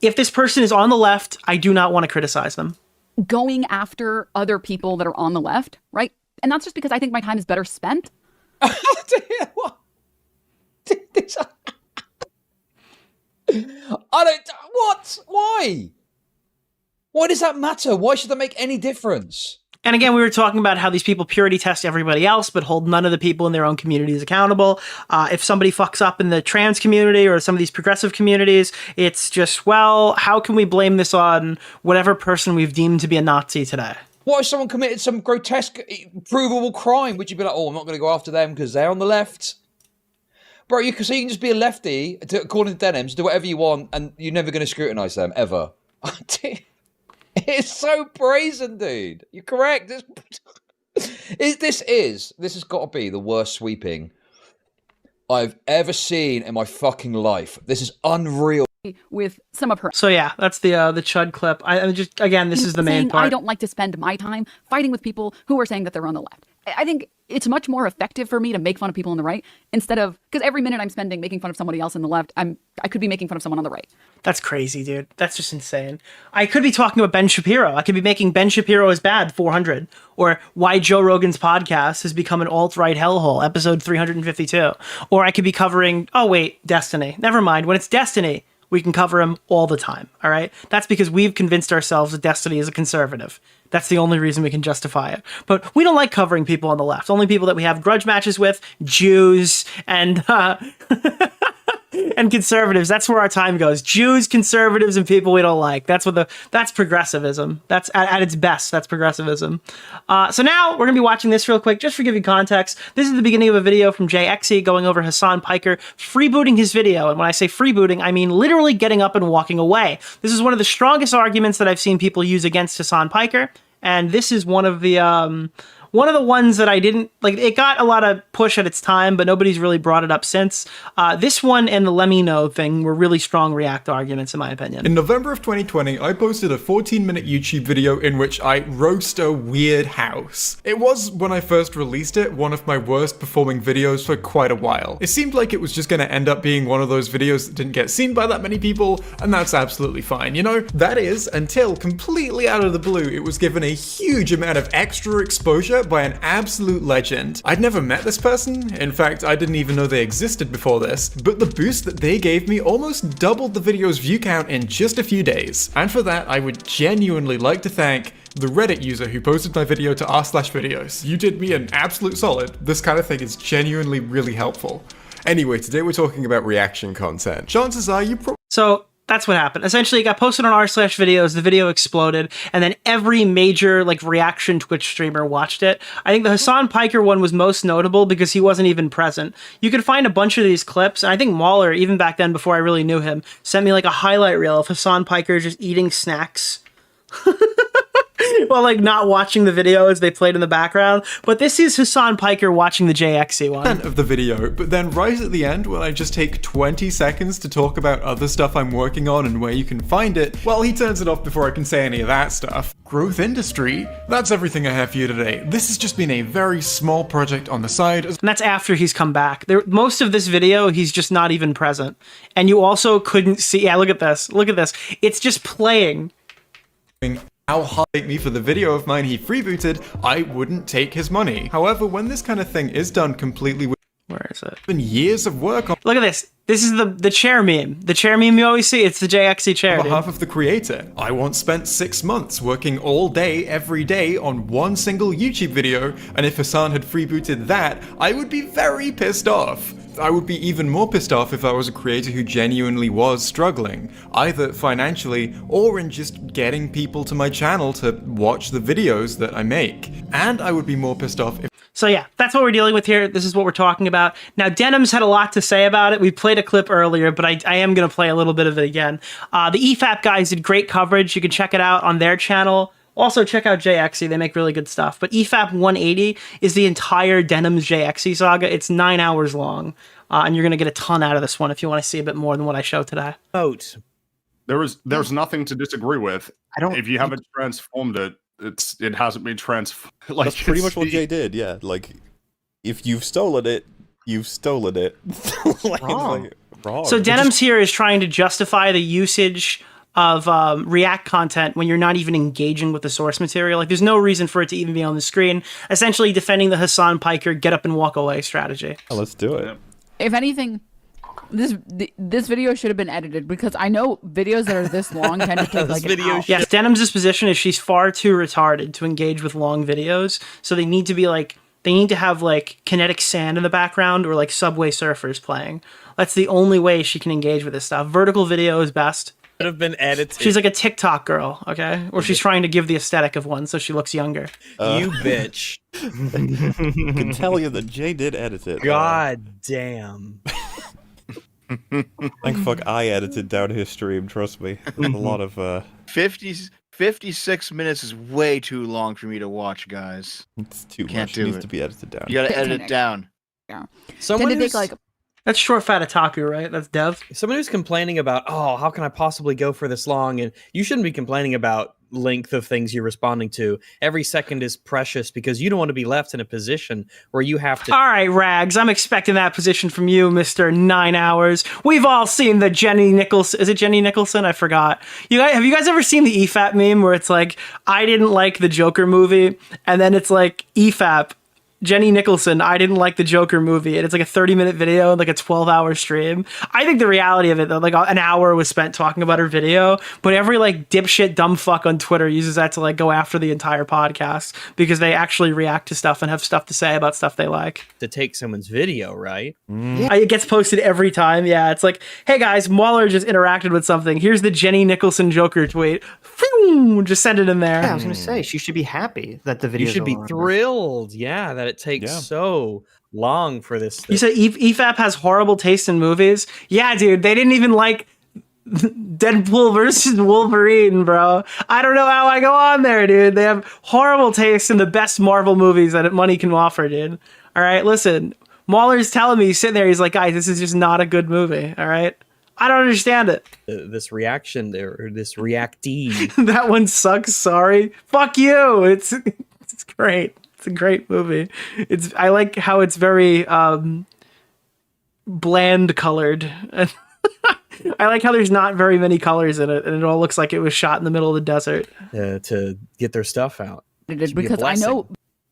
[SPEAKER 1] If this person is on the left, I do not want to criticize them.
[SPEAKER 8] Going after other people that are on the left, right? And that's just because I think my time is better spent.
[SPEAKER 17] What? Why? Why does that matter? Why should that make any difference?
[SPEAKER 1] And again, we were talking about how these people purity test everybody else, but hold none of the people in their own communities accountable. If somebody fucks up in the trans community or some of these progressive communities, it's just, well, how can we blame this on whatever person we've deemed to be a Nazi today?
[SPEAKER 17] What if someone committed some grotesque, provable crime? Would you be like, oh, I'm not going to go after them because they're on the left? Bro, you can just be a lefty, according to Denims, do whatever you want, and you're never going to scrutinise them, ever. It's so brazen, dude. You're correct. This has got to be the worst sweeping I've ever seen in my fucking life. This is unreal.
[SPEAKER 8] With some of her.
[SPEAKER 1] So yeah, that's the Chud clip. I just, again, this is the main part.
[SPEAKER 8] I don't like to spend my time fighting with people who are saying that they're on the left. I think it's much more effective for me to make fun of people on the right instead of, because every minute I'm spending making fun of somebody else on the left, I could be making fun of someone on the right.
[SPEAKER 1] That's crazy, dude. That's just insane. I could be talking about Ben Shapiro. I could be making Ben Shapiro is bad 400, or why Joe Rogan's podcast has become an alt-right hellhole, episode 352. Or I could be covering, oh wait, Destiny. Never mind. When it's Destiny, we can cover him all the time, all right? That's because we've convinced ourselves that Destiny is a conservative. That's the only reason we can justify it. But we don't like covering people on the left. Only people that we have grudge matches with, Jews, and and conservatives. That's where our time goes. Jews, conservatives, and people we don't like. That's progressivism. That's at its best. That's progressivism. So now we're gonna be watching this real quick, just for giving context. This is the beginning of a video from JXE going over Hasan Piker freebooting his video. And when I say freebooting, I mean literally getting up and walking away. This is one of the strongest arguments that I've seen people use against Hasan Piker. And this is one of the ones that I didn't like. It got a lot of push at its time, but nobody's really brought it up since. This one and the Let Me Know thing were really strong React arguments, in my opinion.
[SPEAKER 4] In November of 2020, I posted a 14-minute YouTube video in which I roast a weird house. It was, when I first released it, one of my worst performing videos for quite a while. It seemed like it was just going to end up being one of those videos that didn't get seen by that many people, and that's absolutely fine, you know? That is, until completely out of the blue, it was given a huge amount of extra exposure by an absolute legend. I'd never met this person. In fact, I didn't even know they existed before this, but the boost that they gave me almost doubled the video's view count in just a few days. And for that, I would genuinely like to thank the Reddit user who posted my video to r/videos. You did me an absolute solid. This kind of thing is genuinely really helpful.
[SPEAKER 12] Anyway, today we're talking about reaction content. Chances are you
[SPEAKER 1] So that's what happened. Essentially, it got posted on r/videos, the video exploded, and then every major reaction Twitch streamer watched it. I think the Hasan Piker one was most notable because he wasn't even present. You could find a bunch of these clips, and I think Mauler, even back then before I really knew him, sent me a highlight reel of Hasan Piker just eating snacks. While not watching the video as they played in the background. But this is Hasan Piker watching the JXE one.
[SPEAKER 4] Of the video, but then right at the end when I just take 20 seconds to talk about other stuff I'm working on and where you can find it, well, he turns it off before I can say any of that stuff. Growth industry? That's everything I have for you today. This has just been a very small project on the side. And
[SPEAKER 1] that's after he's come back. Most of this video, he's just not even present. And you also couldn't see, yeah, look at this. Look at this. It's just playing.
[SPEAKER 4] How highlight me for the video of mine he freebooted, I wouldn't take his money. However, when this kind of thing is done completely with
[SPEAKER 1] where is it?
[SPEAKER 4] Been years of work on.
[SPEAKER 1] Look at this. This is the chair meme. The chair meme you always see. It's the JXE chair.
[SPEAKER 4] On behalf of the creator, I once spent 6 months working all day, every day on one single YouTube video, and if Hasan had freebooted that, I would be very pissed off. I would be even more pissed off if I was a creator who genuinely was struggling, either financially or in just getting people to my channel to watch the videos that I make. And I would be more pissed off if...
[SPEAKER 1] So yeah, that's what we're dealing with here. This is what we're talking about. Now, Denims had a lot to say about it. We played a clip earlier, but I am going to play a little bit of it again. The EFAP guys did great coverage. You can check it out on their channel. Also, check out JXE. They make really good stuff. But EFAP 180 is the entire Denims JXE saga. It's 9 hours long. And you're going to get a ton out of this one if you want to see a bit more than what I show today.
[SPEAKER 5] There's nothing to disagree with. If you haven't transformed it, it hasn't been transformed.
[SPEAKER 15] That's pretty much what Jay did, yeah. If you've stolen it, you've stolen it.
[SPEAKER 1] Wrong. So Denims here is trying to justify the usage of React content when you're not even engaging with the source material. There's no reason for it to even be on the screen. Essentially defending the Hasan Piker get up and walk away strategy.
[SPEAKER 15] Oh, let's do it.
[SPEAKER 8] If anything, this video should have been edited because I know videos that are this long tend to take an hour.
[SPEAKER 1] Yes, Denims' position is she's far too retarded to engage with long videos. So they need to be they need to have kinetic sand in the background or Subway Surfers playing. That's the only way she can engage with this stuff. Vertical video is best.
[SPEAKER 18] Could have been edited.
[SPEAKER 1] She's like a TikTok girl, okay? Or she's trying to give the aesthetic of one so she looks younger.
[SPEAKER 18] You bitch.
[SPEAKER 15] I can tell you that Jay did edit it.
[SPEAKER 18] God damn.
[SPEAKER 15] Thank fuck I edited down his stream, trust me. A lot of
[SPEAKER 21] 56 minutes is way too long for me to watch, guys.
[SPEAKER 15] It's too
[SPEAKER 21] Can't
[SPEAKER 15] much.
[SPEAKER 21] do
[SPEAKER 15] It needs
[SPEAKER 21] it.
[SPEAKER 15] to be edited down.
[SPEAKER 21] You gotta edit it down.
[SPEAKER 8] Yeah.
[SPEAKER 18] Someone
[SPEAKER 8] Tend to
[SPEAKER 18] who's-
[SPEAKER 8] take
[SPEAKER 1] That's short fat otaku, right? That's Dev.
[SPEAKER 18] Someone who's complaining about, oh, how can I possibly go for this long? And you shouldn't be complaining about length of things you're responding to. Every second is precious because you don't want to be left in a position where you have to.
[SPEAKER 1] All right, Rags, I'm expecting that position from you, Mr. 9 Hours. We've all seen the Jenny Nicholson. Is it Jenny Nicholson? I forgot. Have you guys ever seen the EFAP meme where it's I didn't like the Joker movie, and then it's EFAP Jenny Nicholson, I didn't like the Joker movie, and it's like a 30-minute video and like a 12-hour stream. I think the reality of it, though, like an hour was spent talking about her video, but every like dipshit dumb fuck on Twitter uses that to like go after the entire podcast because they actually react to stuff and have stuff to say about stuff they like.
[SPEAKER 18] To take someone's video, right?
[SPEAKER 1] It gets posted every time. Yeah, it's like, hey guys, Mauler just interacted with something. Here's the Jenny Nicholson Joker tweet. Just send it in there.
[SPEAKER 9] Yeah, I was gonna say she should be happy that the video.
[SPEAKER 18] You should be thrilled. Yeah, that it takes so long for this.
[SPEAKER 1] You said EFAP has horrible taste in movies? Yeah, dude, they didn't even like Deadpool versus Wolverine, bro. I don't know how I go on there, dude. They have horrible taste in the best Marvel movies that money can offer, dude. All right, listen. Mauler's telling me, he's sitting there, he's like, guys, this is just not a good movie, all right? I don't understand it.
[SPEAKER 18] This reaction there, or this reactee.
[SPEAKER 1] That one sucks, sorry. Fuck you. It's great. It's a great movie. I like how it's very bland colored. I like how there's not very many colors in it, and it all looks like it was shot in the middle of the desert.
[SPEAKER 18] To get their stuff out.
[SPEAKER 8] Because I know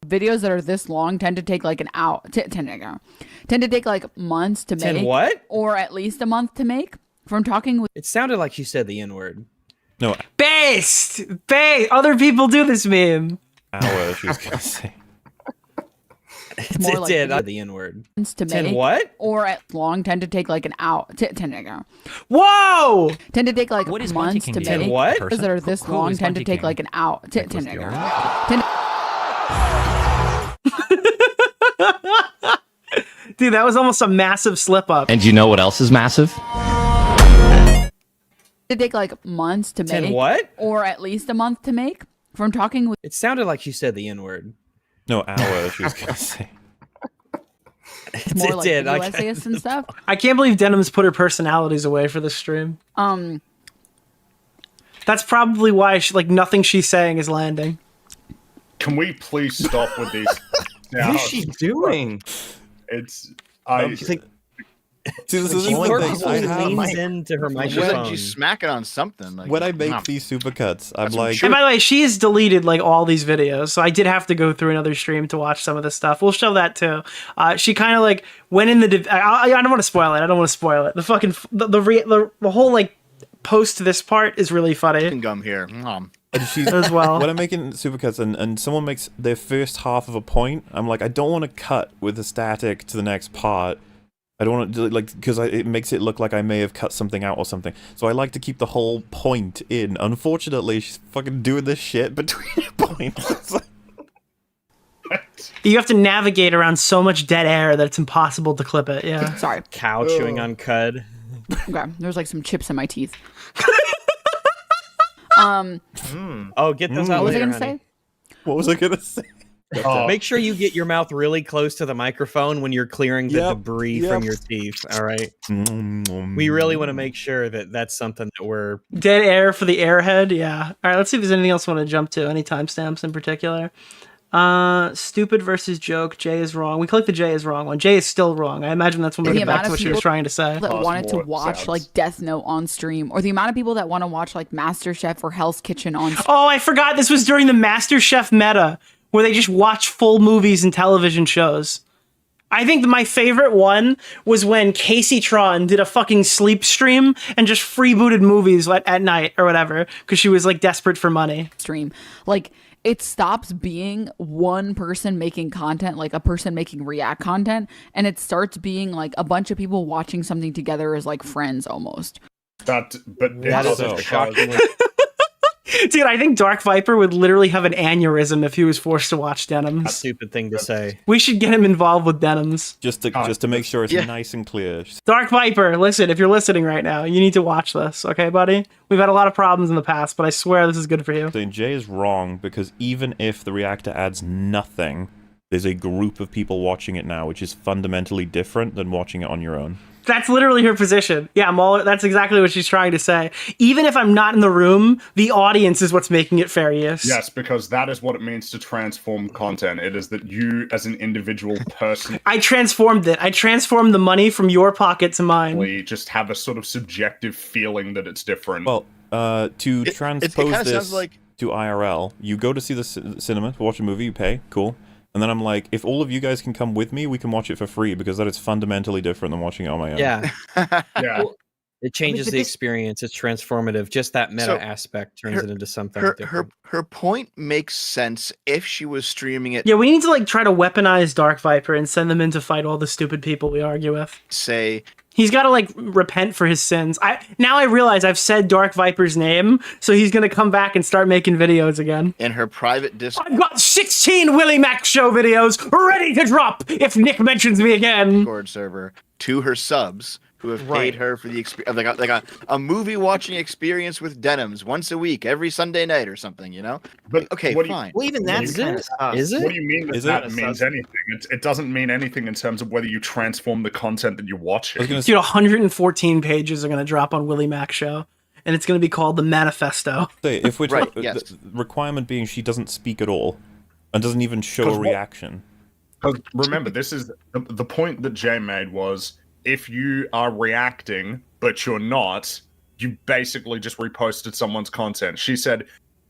[SPEAKER 8] videos that are this long tend to take like an hour, tend to take like months to make.
[SPEAKER 18] What?
[SPEAKER 8] Or at least a month to make. From talking with.
[SPEAKER 18] It sounded like you said the N-word.
[SPEAKER 15] No.
[SPEAKER 1] Based! Other people do this meme.
[SPEAKER 15] Hour, she was gonna say.
[SPEAKER 8] More like
[SPEAKER 18] the N-word.
[SPEAKER 8] To make.
[SPEAKER 18] What?
[SPEAKER 8] Or at long tend to take like an hour.
[SPEAKER 1] Whoa!
[SPEAKER 8] Tend to take like months to make.
[SPEAKER 18] What?
[SPEAKER 8] Videos that are this long tend to take like an hour.
[SPEAKER 1] Dude, that was almost a massive slip up.
[SPEAKER 10] And you know what else is massive?
[SPEAKER 8] To take like months to make.
[SPEAKER 18] What?
[SPEAKER 8] Or at least a month to make. From talking with.
[SPEAKER 18] It sounded like you said the N-word.
[SPEAKER 15] No, hour, she was gonna say.
[SPEAKER 8] More like essayists and stuff.
[SPEAKER 1] I can't believe Denims put her personalities away for this stream. That's probably why nothing she's saying is landing.
[SPEAKER 5] Can we please stop with these?
[SPEAKER 9] What is she doing?
[SPEAKER 15] See, this is
[SPEAKER 18] leans into her microphone.
[SPEAKER 21] She's smacking on something. Like,
[SPEAKER 15] when I make these supercuts, I'm like.
[SPEAKER 1] And by the way, she's deleted like all these videos, so I did have to go through another stream to watch some of this stuff. We'll show that too. She kind of like went in the. I don't want to spoil it. I don't want to spoil it. The fucking the whole like post to this part is really funny.
[SPEAKER 21] Gum here.
[SPEAKER 15] And she's,
[SPEAKER 1] as well.
[SPEAKER 15] When I'm making supercuts and someone makes their first half of a point, I'm like, I don't want to cut with the static to the next part. I don't want to because it makes it look like I may have cut something out or something. So I like to keep the whole point in. Unfortunately, she's fucking doing this shit between points.
[SPEAKER 1] You have to navigate around so much dead air that it's impossible to clip it. Yeah.
[SPEAKER 8] Sorry.
[SPEAKER 18] Cow chewing on cud.
[SPEAKER 8] Okay. There's like some chips in my teeth.
[SPEAKER 18] Oh, get those out
[SPEAKER 8] What was I
[SPEAKER 18] later,
[SPEAKER 8] gonna
[SPEAKER 18] honey.
[SPEAKER 8] say?
[SPEAKER 15] What was I gonna say?
[SPEAKER 18] Make sure you get your mouth really close to the microphone when you're clearing the debris from your teeth. All right. We really want to make sure that that's something that we're
[SPEAKER 1] dead air for the airhead. Yeah. All right. Let's see if there's anything else I want to jump to. Any timestamps in particular? Stupid versus joke. Jay is wrong. We clicked the Jay is wrong one. Jay is still wrong. I imagine that's when we get back to what she was trying to say.
[SPEAKER 8] That wanted to watch like Death Note on stream, or the amount of people that want to watch like MasterChef or Hell's Kitchen on stream.
[SPEAKER 1] Oh, I forgot this was during the MasterChef meta where they just watch full movies and television shows. I think my favorite one was when Casey Tron did a fucking sleep stream and just freebooted movies at night or whatever because she was like desperate for money.
[SPEAKER 8] Stream. Like, it stops being one person making content, like a person making react content, and it starts being like a bunch of people watching something together as like friends almost.
[SPEAKER 5] That is shocking.
[SPEAKER 1] Dude, I think Dark Viper would literally have an aneurysm if he was forced to watch Denims.
[SPEAKER 18] A stupid thing to say.
[SPEAKER 1] We should get him involved with Denims.
[SPEAKER 15] Just to make sure it's nice and clear.
[SPEAKER 1] Dark Viper, listen, if you're listening right now, you need to watch this, okay, buddy? We've had a lot of problems in the past, but I swear this is good for you.
[SPEAKER 15] Saying Jay is wrong because even if the reactor adds nothing, there's a group of people watching it now, which is fundamentally different than watching it on your own.
[SPEAKER 1] That's literally her position. Yeah, Mauler, that's exactly what she's trying to say. Even if I'm not in the room, the audience is what's making it fair use.
[SPEAKER 5] Yes, because that is what it means to transform content. It is that you, as an individual person...
[SPEAKER 1] I transformed it. I transformed the money from your pocket to mine.
[SPEAKER 5] ...just have a sort of subjective feeling that it's different.
[SPEAKER 15] Well, to transpose
[SPEAKER 21] it
[SPEAKER 15] this
[SPEAKER 21] sounds like...
[SPEAKER 15] to IRL, you go to see the cinema, to watch a movie, you pay, cool. And then I'm like, if all of you guys can come with me, we can watch it for free because that is fundamentally different than watching it on my own.
[SPEAKER 18] Yeah.
[SPEAKER 5] Yeah.
[SPEAKER 18] It changes the experience. It's transformative. Just that meta aspect turns it into something different.
[SPEAKER 21] Her point makes sense if she was streaming it.
[SPEAKER 1] Yeah, we need to like try to weaponize Dark Viper and send them in to fight all the stupid people we argue with.
[SPEAKER 21] Say
[SPEAKER 1] he's got to like repent for his sins. Now I realize I've said Dark Viper's name, so he's gonna come back and start making videos again.
[SPEAKER 21] In her private Discord,
[SPEAKER 1] I've got 16 Willie Mac show videos ready to drop if Nick mentions me again.
[SPEAKER 21] Discord server to her subs who have paid her for the experience, like a movie watching experience with Denims once a week, every Sunday night or something, you know?
[SPEAKER 5] But
[SPEAKER 21] okay, fine.
[SPEAKER 9] Well, even that's kind of sus.
[SPEAKER 18] Is it?
[SPEAKER 5] What do you mean that means anything? It doesn't mean anything in terms of whether you transform the content that you're watching.
[SPEAKER 1] Dude, 114 pages are gonna drop on Willie Mac show, and it's gonna be called the Manifesto.
[SPEAKER 15] If we're the requirement being she doesn't speak at all and doesn't even show a reaction.
[SPEAKER 5] Because remember, this is the point that Jay made was, if you are reacting, but you're not, you basically just reposted someone's content. She said,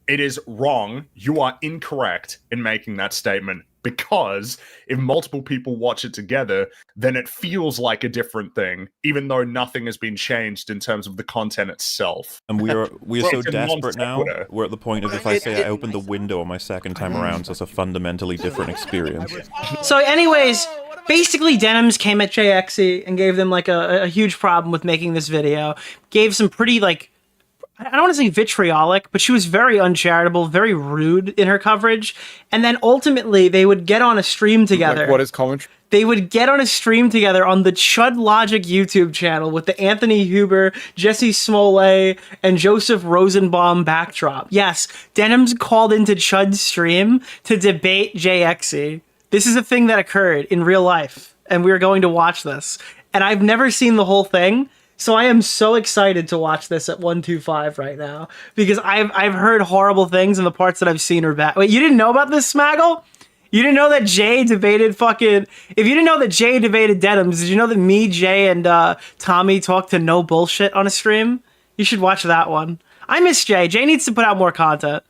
[SPEAKER 5] it is wrong. You are incorrect in making that statement because if multiple people watch it together, then it feels like a different thing, even though nothing has been changed in terms of the content itself.
[SPEAKER 15] And we are so desperate now. We're at the point of if I say I opened the window on my second time around, so it's a fundamentally different experience.
[SPEAKER 1] So anyways, basically Denims came at JXE and gave them like a huge problem with making this video. Gave some pretty like, I don't want to say vitriolic, but she was very uncharitable, very rude in her coverage. And then ultimately they would get on a stream together.
[SPEAKER 12] Like, what is commentary?
[SPEAKER 1] They would get on a stream together on the Chud Logic YouTube channel with the Anthony Huber, Jesse Smollett, and Joseph Rosenbaum backdrop. Yes, Denims called into Chud's stream to debate JXE. This is a thing that occurred in real life, and we're going to watch this. And I've never seen the whole thing, so I am so excited to watch this at 125 right now, because I've heard horrible things, and the parts that I've seen are bad. Wait, you didn't know about this, Smaggle? You didn't know that Jay debated fucking... If you didn't know that Jay debated Denims, did you know that me, Jay, and Tommy talked to No Bullshit on a stream? You should watch that one. I miss Jay. Jay needs to put out more content.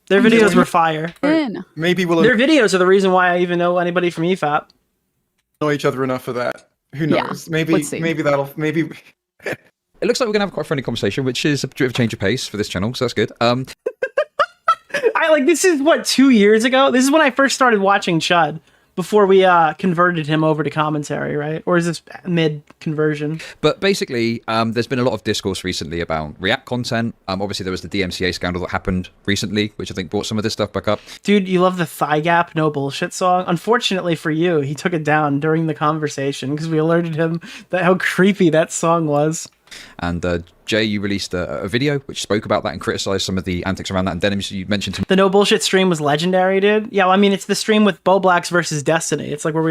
[SPEAKER 1] Their videos were fire.
[SPEAKER 12] Maybe we'll
[SPEAKER 1] Their videos are the reason why I even know anybody from EFAP.
[SPEAKER 12] Know each other enough for that. Who knows? Maybe
[SPEAKER 17] It looks like we're gonna have quite a friendly conversation, which is a bit of a change of pace for this channel, so that's good.
[SPEAKER 1] This is what, 2 years ago? This is when I first started watching Chud, before we converted him over to commentary, right? Or is this mid-conversion?
[SPEAKER 17] But basically, there's been a lot of discourse recently about React content. Obviously, there was the DMCA scandal that happened recently, which I think brought some of this stuff back up.
[SPEAKER 1] Dude, you love the Thigh Gap No Bullshit song? Unfortunately for you, he took it down during the conversation because we alerted him that how creepy that song was.
[SPEAKER 17] And Jay, you released a video which spoke about that and criticized some of the antics around that. And Denims, you mentioned
[SPEAKER 1] the No Bullshit stream was legendary, dude. Yeah, well, I mean, it's the stream with Bo Blacks versus Destiny. It's like where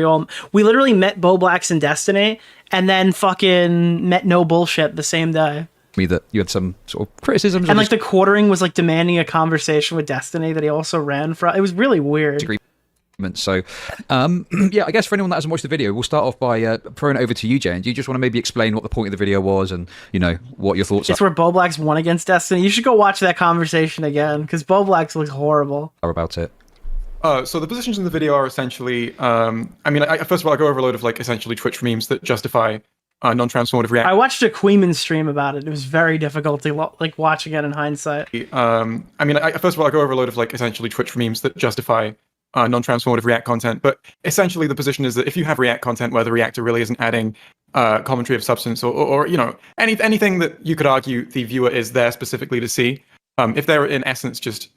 [SPEAKER 1] we literally met Bo Blacks and Destiny, and then fucking met No Bullshit the same day.
[SPEAKER 17] Me that you had some sort of criticisms,
[SPEAKER 1] and like the quartering was like demanding a conversation with Destiny that he also ran from. It was really weird.
[SPEAKER 17] So, yeah, I guess for anyone that hasn't watched the video, we'll start off by throwing it over to you, Jay. And do you just want to maybe explain what the point of the video was and, you know, what your thoughts
[SPEAKER 1] It's where Bo Blacks won against Destiny. You should go watch that conversation again, because Bo Blacks looks horrible.
[SPEAKER 17] are about it.
[SPEAKER 4] So the positions in the video are essentially, first of all, I go over a load of, like, essentially Twitch memes that justify non-transformative react.
[SPEAKER 1] I watched a Queeman stream about it. It was very difficult to, like, watch again in hindsight.
[SPEAKER 4] First of all, I go over a load of, like, essentially Twitch memes that justify non-transformative React content, but essentially the position is that if you have React content where the reactor really isn't adding commentary of substance or you know, anything that you could argue the viewer is there specifically to see, if they're in essence just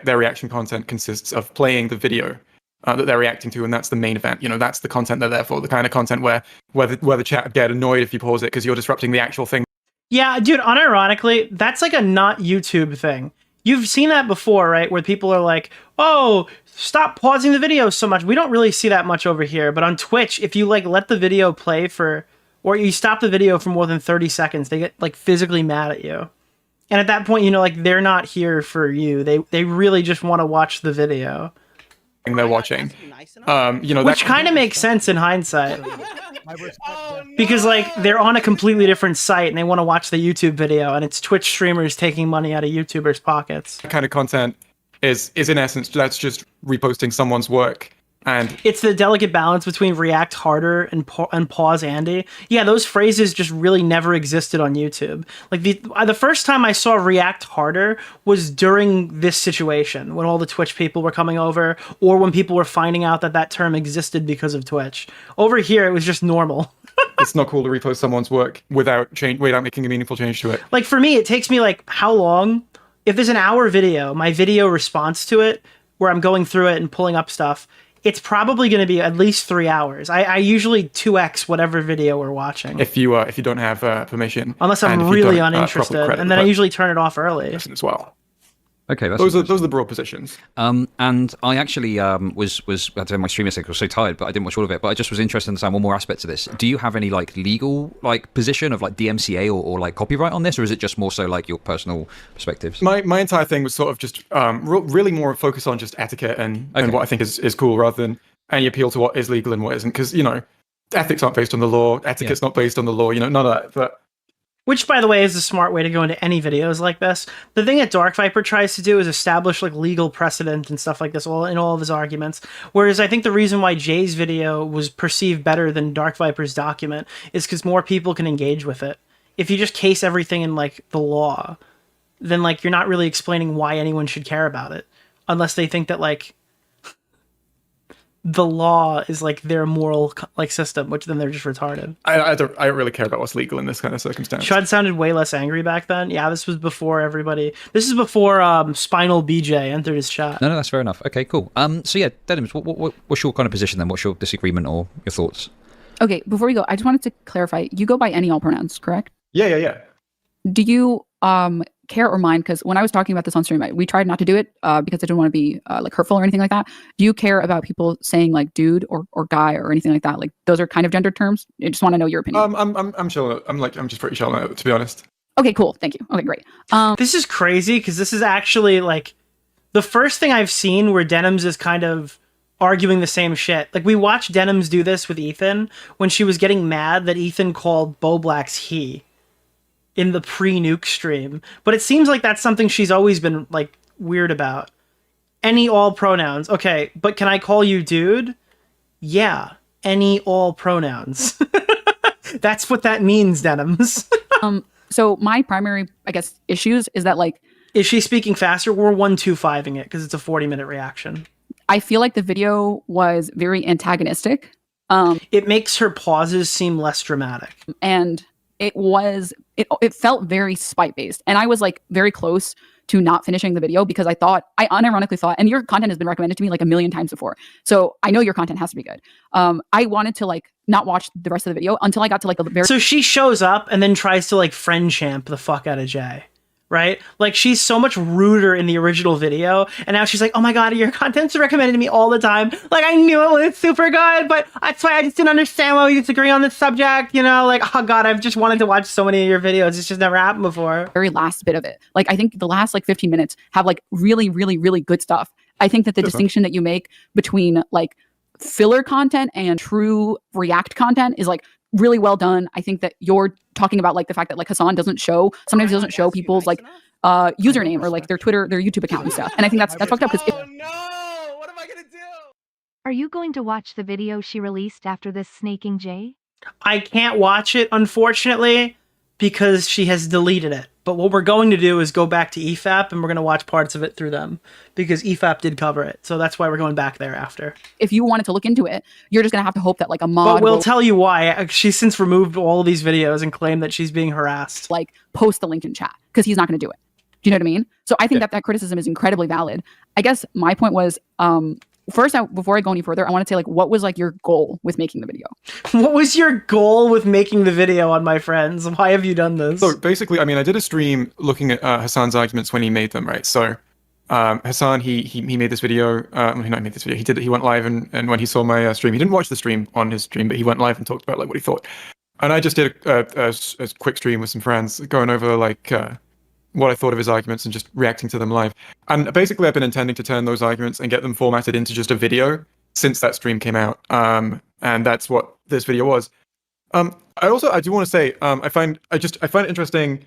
[SPEAKER 4] their reaction content consists of playing the video that they're reacting to, and that's the main event, you know, that's the content they're there for, the kind of content where the chat would get annoyed if you pause it because you're disrupting the actual thing.
[SPEAKER 1] Yeah, dude, unironically, that's like a not YouTube thing. You've seen that before, right? Where people are like, oh, stop pausing the video so much. We don't really see that much over here. But on Twitch, if you like let the video play or you stop the video for more than 30 seconds, they get like physically mad at you. And at that point, you know, like they're not here for you. They really just want to watch the video.
[SPEAKER 4] They're watching.
[SPEAKER 1] Which kind of makes sense in hindsight. Because like they're on a completely different site and they want to watch the YouTube video, and it's Twitch streamers taking money out of YouTubers' pockets.
[SPEAKER 4] That kind of content is in essence, that's just reposting someone's work And
[SPEAKER 1] it's the delicate balance between react harder and pause Andy. Yeah, those phrases just really never existed on YouTube. Like the first time I saw react harder was during this situation when all the Twitch people were coming over, or when people were finding out that term existed because of Twitch. Over here, it was just normal.
[SPEAKER 4] It's not cool to repost someone's work without making a meaningful change to it.
[SPEAKER 1] Like for me, it takes me like how long? If there's an hour video, my video response to it, where I'm going through it and pulling up stuff, it's probably going to be at least 3 hours. I usually 2x whatever video we're watching.
[SPEAKER 4] If you don't have permission,
[SPEAKER 1] unless I'm really uninterested, and then I usually turn it off early
[SPEAKER 4] as well.
[SPEAKER 10] Okay,
[SPEAKER 4] those are the broad positions.
[SPEAKER 10] And I actually was my stream yesterday. I was so tired, but I didn't watch all of it. But I just was interested in understand one more aspect to this. Do you have any like legal like position of like DMCA or like copyright on this, or is it just more so like your personal perspectives?
[SPEAKER 4] My entire thing was sort of just really more focused on just etiquette and what I think is cool, rather than any appeal to what is legal and what isn't. Because ethics aren't based on the law, etiquette's not based on the law. None of that. But
[SPEAKER 1] which, by the way, is a smart way to go into any videos like this. The thing that Dark Viper tries to do is establish like legal precedent and stuff like this in all of his arguments. Whereas I think the reason why Jay's video was perceived better than Dark Viper's document is because more people can engage with it. If you just case everything in like the law, then like you're not really explaining why anyone should care about it, unless they think that like the law is like their moral like system, which then they're just retarded.
[SPEAKER 4] I don't really care about what's legal in this kind of circumstance.
[SPEAKER 1] Chud sounded way less angry back then. Yeah, this was before everybody. This is before Spinal BJ entered his chat.
[SPEAKER 10] No, that's fair enough. Okay, cool. So yeah, Denims, what's your kind of position then? What's your disagreement or your thoughts?
[SPEAKER 8] Okay, before we go, I just wanted to clarify. You go by any all pronouns, correct?
[SPEAKER 4] Yeah.
[SPEAKER 8] Do you care or mind? Because when I was talking about this on stream, we tried not to do it because I didn't want to be like hurtful or anything like that. Do you care about people saying like dude or guy or anything like that? Like those are kind of gendered terms. I just want to know your opinion.
[SPEAKER 4] I'm chill. I'm just pretty chill on it, to be honest.
[SPEAKER 8] Okay, cool. Thank you. Okay, great.
[SPEAKER 1] This is crazy because this is actually like the first thing I've seen where Denims is kind of arguing the same shit. Like we watched Denims do this with Ethan when she was getting mad that Ethan called Bo Black's he in the pre-Nuke stream. But it seems like that's something she's always been like weird about. Any all pronouns. Okay, but can I call you dude? Yeah, any all pronouns. That's what that means, Denims.
[SPEAKER 8] So my primary, I guess, issues is that like,
[SPEAKER 1] is she speaking faster? We're 1-2-5ing it because it's a 40-minute reaction.
[SPEAKER 8] I feel like the video was very antagonistic.
[SPEAKER 1] It makes her pauses seem less dramatic.
[SPEAKER 8] And it felt very spite-based. And I was like very close to not finishing the video because I unironically thought, and your content has been recommended to me like a million times before. So I know your content has to be good. I wanted to like not watch the rest of the video until I got to like a very...
[SPEAKER 1] So she shows up and then tries to like friend champ the fuck out of Jay. Right? Like she's so much ruder in the original video, and now she's like, oh my god, your content's recommended to me all the time. Like I knew it was super good, but that's why I just didn't understand why we disagree on this subject, like, oh god, I've just wanted to watch so many of your videos. It's just never happened before.
[SPEAKER 8] Very last bit of it. Like I think the last like 15 minutes have like really, really, really good stuff. I think that the distinction that you make between like filler content and true react content is like really well done. I think that you're talking about like the fact that like Hasan sometimes he doesn't show people's like username or like their Twitter, their YouTube account and stuff. And I think that's fucked up because
[SPEAKER 13] Are you going to watch the video she released after this snaking Jay?
[SPEAKER 1] I can't watch it, unfortunately, because she has deleted it. But what we're going to do is go back to EFAP and we're going to watch parts of it through them because EFAP did cover it. So that's why we're going back there after.
[SPEAKER 8] If you wanted to look into it, you're just going to have to hope that like a mod...
[SPEAKER 1] But we'll tell you why. She's since removed all of these videos and claimed that she's being harassed.
[SPEAKER 8] Like post the link in chat because he's not going to do it. Do you know what I mean? So I think that criticism is incredibly valid. I guess my point was... First, before I go any further, I want to say, like, what was, like, your goal with making the video?
[SPEAKER 1] What was your goal with making the video on My Friends? Why have you done this?
[SPEAKER 4] So, basically, I mean, I did a stream looking at Hasan's arguments when he made them, right? So, Hasan, he made this video. He not made this video. He went live, and when he saw my stream, he didn't watch the stream on his stream, but he went live and talked about, like, what he thought. And I just did a quick stream with some friends, going over, like... what I thought of his arguments and just reacting to them live. And basically I've been intending to turn those arguments and get them formatted into just a video since that stream came out. And that's what this video was. I do want to say, I find it interesting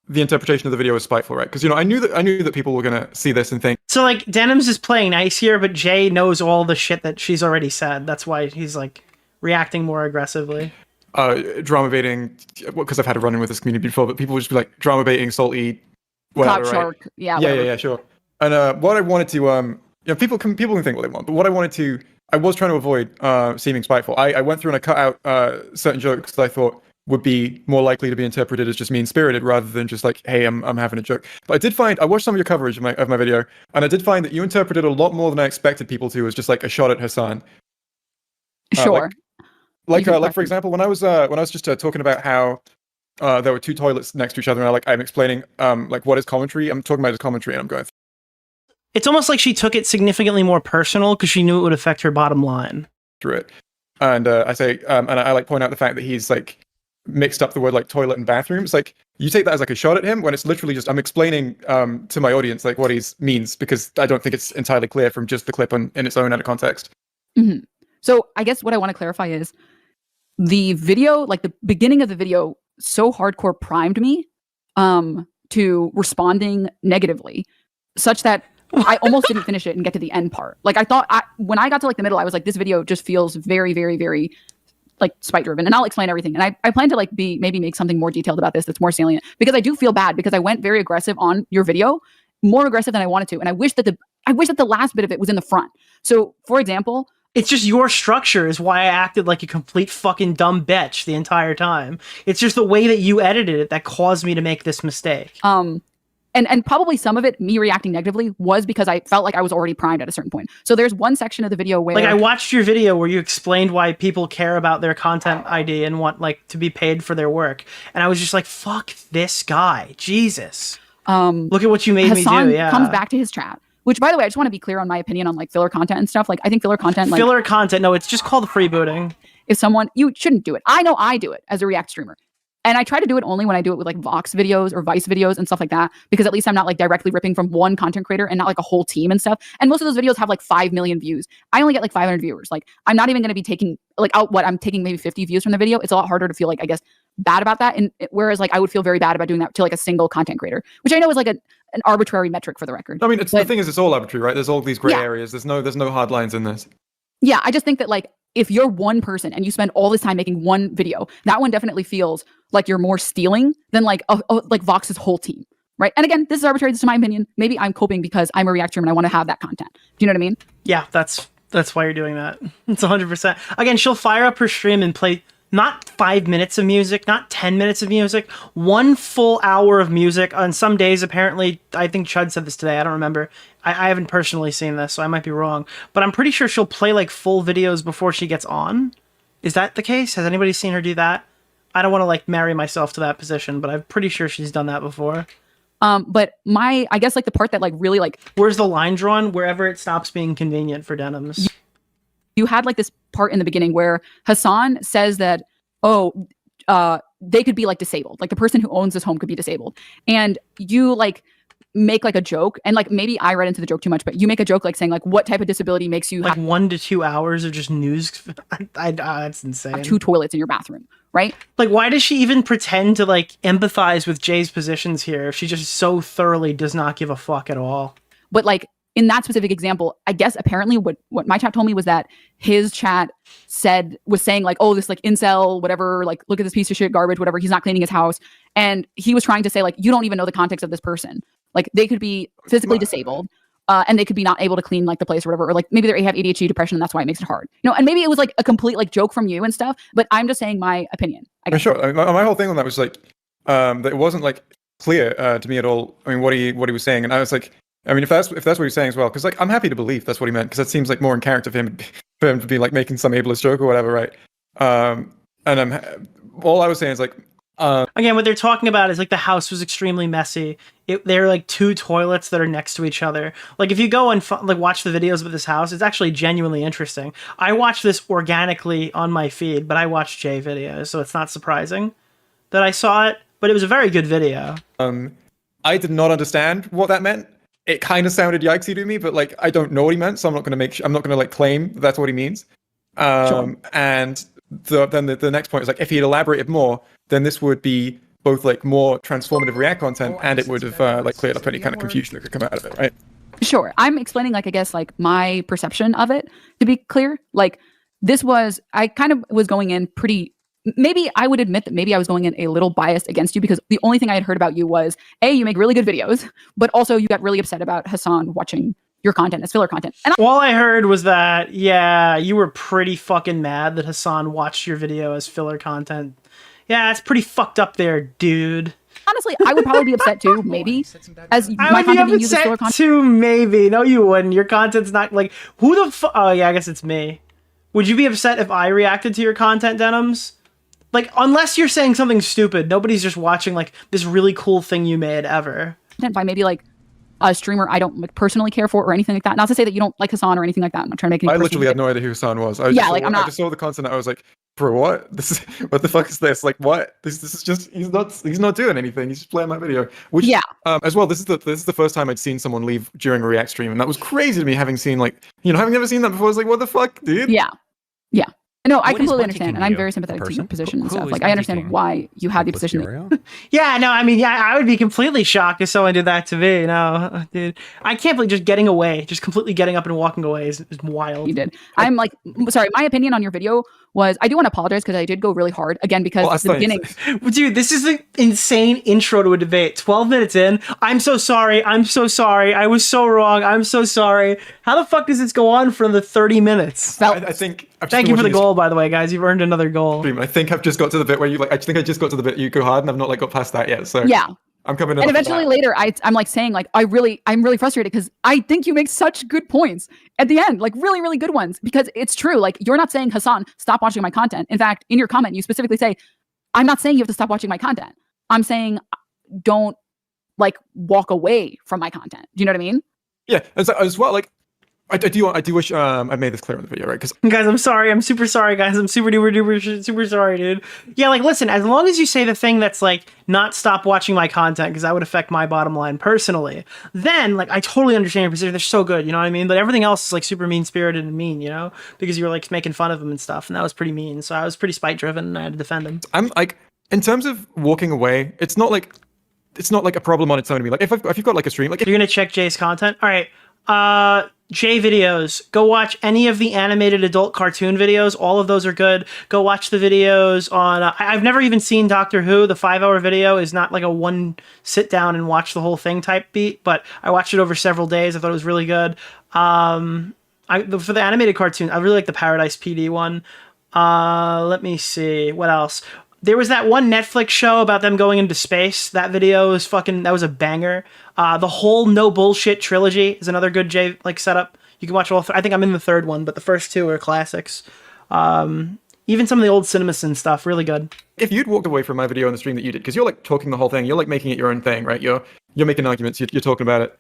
[SPEAKER 4] the interpretation of the video was spiteful, right? Because I knew that people were gonna see this and think.
[SPEAKER 1] So like Denims is playing nice here, but Jay knows all the shit that she's already said. That's why he's like reacting more aggressively.
[SPEAKER 4] Drama baiting, because I've had a run-in with this community before, but people would just be like drama baiting, salty, whatever,
[SPEAKER 8] Clout
[SPEAKER 4] right?
[SPEAKER 8] shark, whatever.
[SPEAKER 4] Yeah, sure. And what I wanted to, people can think what they want, but what I was trying to avoid seeming spiteful. I went through and I cut out certain jokes that I thought would be more likely to be interpreted as just mean-spirited rather than just like, hey, I'm having a joke. But I watched some of your coverage of my video, and I did find that you interpreted a lot more than I expected people to as just like a shot at Hasan.
[SPEAKER 8] Sure.
[SPEAKER 4] Like for example, when I was just talking about how there were two toilets next to each other, and I'm explaining like what is commentary. I'm talking about his commentary, and I'm going
[SPEAKER 1] It's almost like she took it significantly more personal because she knew it would affect her bottom line.
[SPEAKER 4] through it, and I say, and I like point out the fact that he's like mixed up the word like toilet and bathroom. It's like you take that as like a shot at him when it's literally just I'm explaining to my audience like what he means, because I don't think it's entirely clear from just the clip in its own out of context.
[SPEAKER 8] Mm-hmm. So I guess what I want to clarify is the video, like the beginning of the video, so hardcore primed me to responding negatively, such that I almost didn't finish it and get to the end part. Like I thought when I got to like the middle, I was like, this video just feels very, very, very like spite driven, and I'll explain everything. And I plan to like maybe make something more detailed about this that's more salient, because I do feel bad because I went very aggressive on your video, more aggressive than I wanted to, and I wish that the last bit of it was in the front. So for example,
[SPEAKER 1] it's just your structure is why I acted like a complete fucking dumb bitch the entire time. It's just the way that you edited it that caused me to make this mistake.
[SPEAKER 8] And probably some of it, me reacting negatively, was because I felt like I was already primed at a certain point. So there's one section of the video where...
[SPEAKER 1] Like, I watched your video where you explained why people care about their content ID and want, like, to be paid for their work. And I was just like, fuck this guy. Jesus. Look at what you made
[SPEAKER 8] Hasan
[SPEAKER 1] me do, yeah.
[SPEAKER 8] comes back to his chat. Which, by the way, I just want to be clear on my opinion on, like, filler content and stuff. Like, I think filler content... Like,
[SPEAKER 1] filler content, no, it's just called freebooting.
[SPEAKER 8] If you shouldn't do it. I know I do it as a React streamer. And I try to do it only when I do it with like Vox videos or Vice videos and stuff like that, because at least I'm not like directly ripping from one content creator and not like a whole team and stuff. And most of those videos have like 5 million views. I only get like 500 viewers. Like I'm not even going to be taking like I'm taking maybe 50 views from the video. It's a lot harder to feel like, I guess, bad about that. And whereas like I would feel very bad about doing that to like a single content creator, which I know is like an arbitrary metric for the record.
[SPEAKER 4] I mean, the thing is, it's all arbitrary, right? There's all these gray areas. There's no hard lines in this.
[SPEAKER 8] Yeah, I just think that like if you're one person and you spend all this time making one video, that one definitely feels like you're more stealing than like like Vox's whole team, right? And again, this is arbitrary. This is my opinion. Maybe I'm coping because I'm a React streamer and I want to have that content. Do you know what I mean?
[SPEAKER 1] Yeah, that's why you're doing that. It's 100%. Again, she'll fire up her stream and play not 5 minutes of music, not 10 minutes of music, 1 full hour of music. On some days, apparently, I think Chud said this today, I don't remember. I haven't personally seen this, so I might be wrong. But I'm pretty sure she'll play like full videos before she gets on. Is that the case? Has anybody seen her do that? I don't want to like marry myself to that position, but I'm pretty sure she's done that before.
[SPEAKER 8] But I guess like the part that like really like...
[SPEAKER 1] Where's the line drawn? Wherever it stops being convenient for Denims.
[SPEAKER 8] You had like this part in the beginning where Hasan says that, they could be like disabled. Like the person who owns this home could be disabled. And you like make like a joke, and like maybe I read into the joke too much, but you make a joke like saying like what type of disability makes you
[SPEAKER 1] like 1 to 2 hours of just news. That's insane.
[SPEAKER 8] Have 2 toilets in your bathroom, right?
[SPEAKER 1] Like why does she even pretend to like empathize with Jay's positions here if she just so thoroughly does not give a fuck at all?
[SPEAKER 8] But like in that specific example, I guess apparently what my chat told me was that his chat was saying like, oh, this like incel, whatever, like look at this piece of shit garbage, whatever, he's not cleaning his house. And he was trying to say like, you don't even know the context of this person. Like they could be physically disabled and they could be not able to clean like the place or whatever. Or like maybe they have ADHD, depression, and that's why it makes it hard. You know, and maybe it was like a complete like joke from you and stuff, but I'm just saying my opinion.
[SPEAKER 4] For sure. My whole thing on that was like, that it wasn't like clear to me at all. I mean, what he was saying. And I was like, I mean, if that's what he's saying as well, because like I'm happy to believe that's what he meant, because that seems like more in character for him to be like making some ableist joke or whatever, right? And all I was saying is like,
[SPEAKER 1] again, what they're talking about is like the house was extremely messy. There are like 2 toilets that are next to each other. Like if you go and like watch the videos of this house, it's actually genuinely interesting. I watched this organically on my feed, but I watched Jay videos, so it's not surprising that I saw it. But it was a very good video.
[SPEAKER 4] I did not understand what that meant. It kind of sounded yikesy to me, but like I don't know what he meant, so I'm not going to like claim that's what he means.
[SPEAKER 8] Sure.
[SPEAKER 4] And then the next point is like, if he had elaborated more, then this would be both like more transformative React content, and it would have like cleared up any kind of confusion that could come out of it, right?
[SPEAKER 8] Sure. I'm explaining, like, I guess, like, my perception of it, to be clear. Like, this was, I kind of was going in pretty, maybe I would admit that maybe I was going in a little biased against you, because the only thing I had heard about you was, A, you make really good videos, but also you got really upset about Hasan watching your content as filler content. And
[SPEAKER 1] all I heard was that, yeah, you were pretty fucking mad that Hasan watched your video as filler content. Yeah, it's pretty fucked up there, dude.
[SPEAKER 8] Honestly, I would probably be upset too, maybe. As
[SPEAKER 1] I
[SPEAKER 8] my
[SPEAKER 1] would be
[SPEAKER 8] content being used as filler
[SPEAKER 1] upset
[SPEAKER 8] content.
[SPEAKER 1] too, maybe. No, you wouldn't. Your content's not like, who the fuck? Oh, yeah, I guess it's me. Would you be upset if I reacted to your content, Denims? Like, unless you're saying something stupid, nobody's just watching like this really cool thing you made ever.
[SPEAKER 8] By maybe like a streamer I don't like, personally care for or anything like that. Not to say that you don't like Hasan or anything like that. I'm not trying to make any.
[SPEAKER 4] I literally had no idea who Hasan was. I just saw the content. I was like, bro, what? What the fuck is this? Like, what? This is just he's not doing anything. He's just playing my video. Which, yeah. As well, this is the first time I'd seen someone leave during a React stream, and that was crazy to me. Having seen having never seen that before. I was like, what the fuck, dude?
[SPEAKER 8] Yeah. No, I completely understand, and I'm very sympathetic to your position and stuff. Like, I understand why you had the position.
[SPEAKER 1] Yeah, no, I mean, yeah, I would be completely shocked if someone did that to me. No, dude, I can't believe just getting away, just completely getting up and walking away is wild.
[SPEAKER 8] You did. I'm like, sorry, my opinion on your video was, I do want to apologize because I did go really hard again because the beginning.
[SPEAKER 1] Dude, this is an insane intro to a debate. 12 minutes in, I'm so sorry. I'm so sorry. I was so wrong. I'm so sorry. How the fuck does this go on for the 30 minutes?
[SPEAKER 4] I think.
[SPEAKER 1] Thank you for the goal, by the way, guys. You've earned another goal.
[SPEAKER 4] I think I've just got to the bit where you I think I just got to the bit you go hard, and I've not got past that yet. So
[SPEAKER 8] yeah.
[SPEAKER 4] I'm coming in.
[SPEAKER 8] And eventually later, I'm like saying like, I'm really frustrated because I think you make such good points at the end, like really, really good ones, because it's true. Like, you're not saying, Hasan, stop watching my content. In fact, in your comment, you specifically say, I'm not saying you have to stop watching my content. I'm saying don't like walk away from my content. Do you know what I mean?
[SPEAKER 4] Yeah. As well, like, I do wish I made this clear in the video, right? Because
[SPEAKER 1] guys, I'm sorry. I'm super sorry, guys. I'm super duper super sorry, dude. Yeah, like, listen, as long as you say the thing that's like, not stop watching my content because that would affect my bottom line personally, then like I totally understand your position. They're so good, you know what I mean? But everything else is like super mean spirited and mean, you know, because you were like making fun of him and stuff, and that was pretty mean. So I was pretty spite driven, and I had to defend him.
[SPEAKER 4] I'm like, in terms of walking away, it's not like a problem on its own to me. Like, if you've got like a stream, like,
[SPEAKER 1] you're gonna check Jay's content, all right. Jay videos. Go watch any of the animated adult cartoon videos. All of those are good. Go watch the videos on... I've never even seen Doctor Who. The 5-hour video is not like a one sit down and watch the whole thing type beat, but I watched it over several days. I thought it was really good. For the animated cartoon, I really like the Paradise PD one. Let me see. What else? There was that one Netflix show about them going into space. That video was that was a banger. The whole No Bullshit trilogy is another good J setup. You can watch all. I think I'm in the third one, but the first two are classics. Even some of the old CinemaSin stuff, really good.
[SPEAKER 4] If you'd walked away from my video on the stream that you did, because you're like talking the whole thing, you're like making it your own thing, right? You're making arguments, you're talking about it.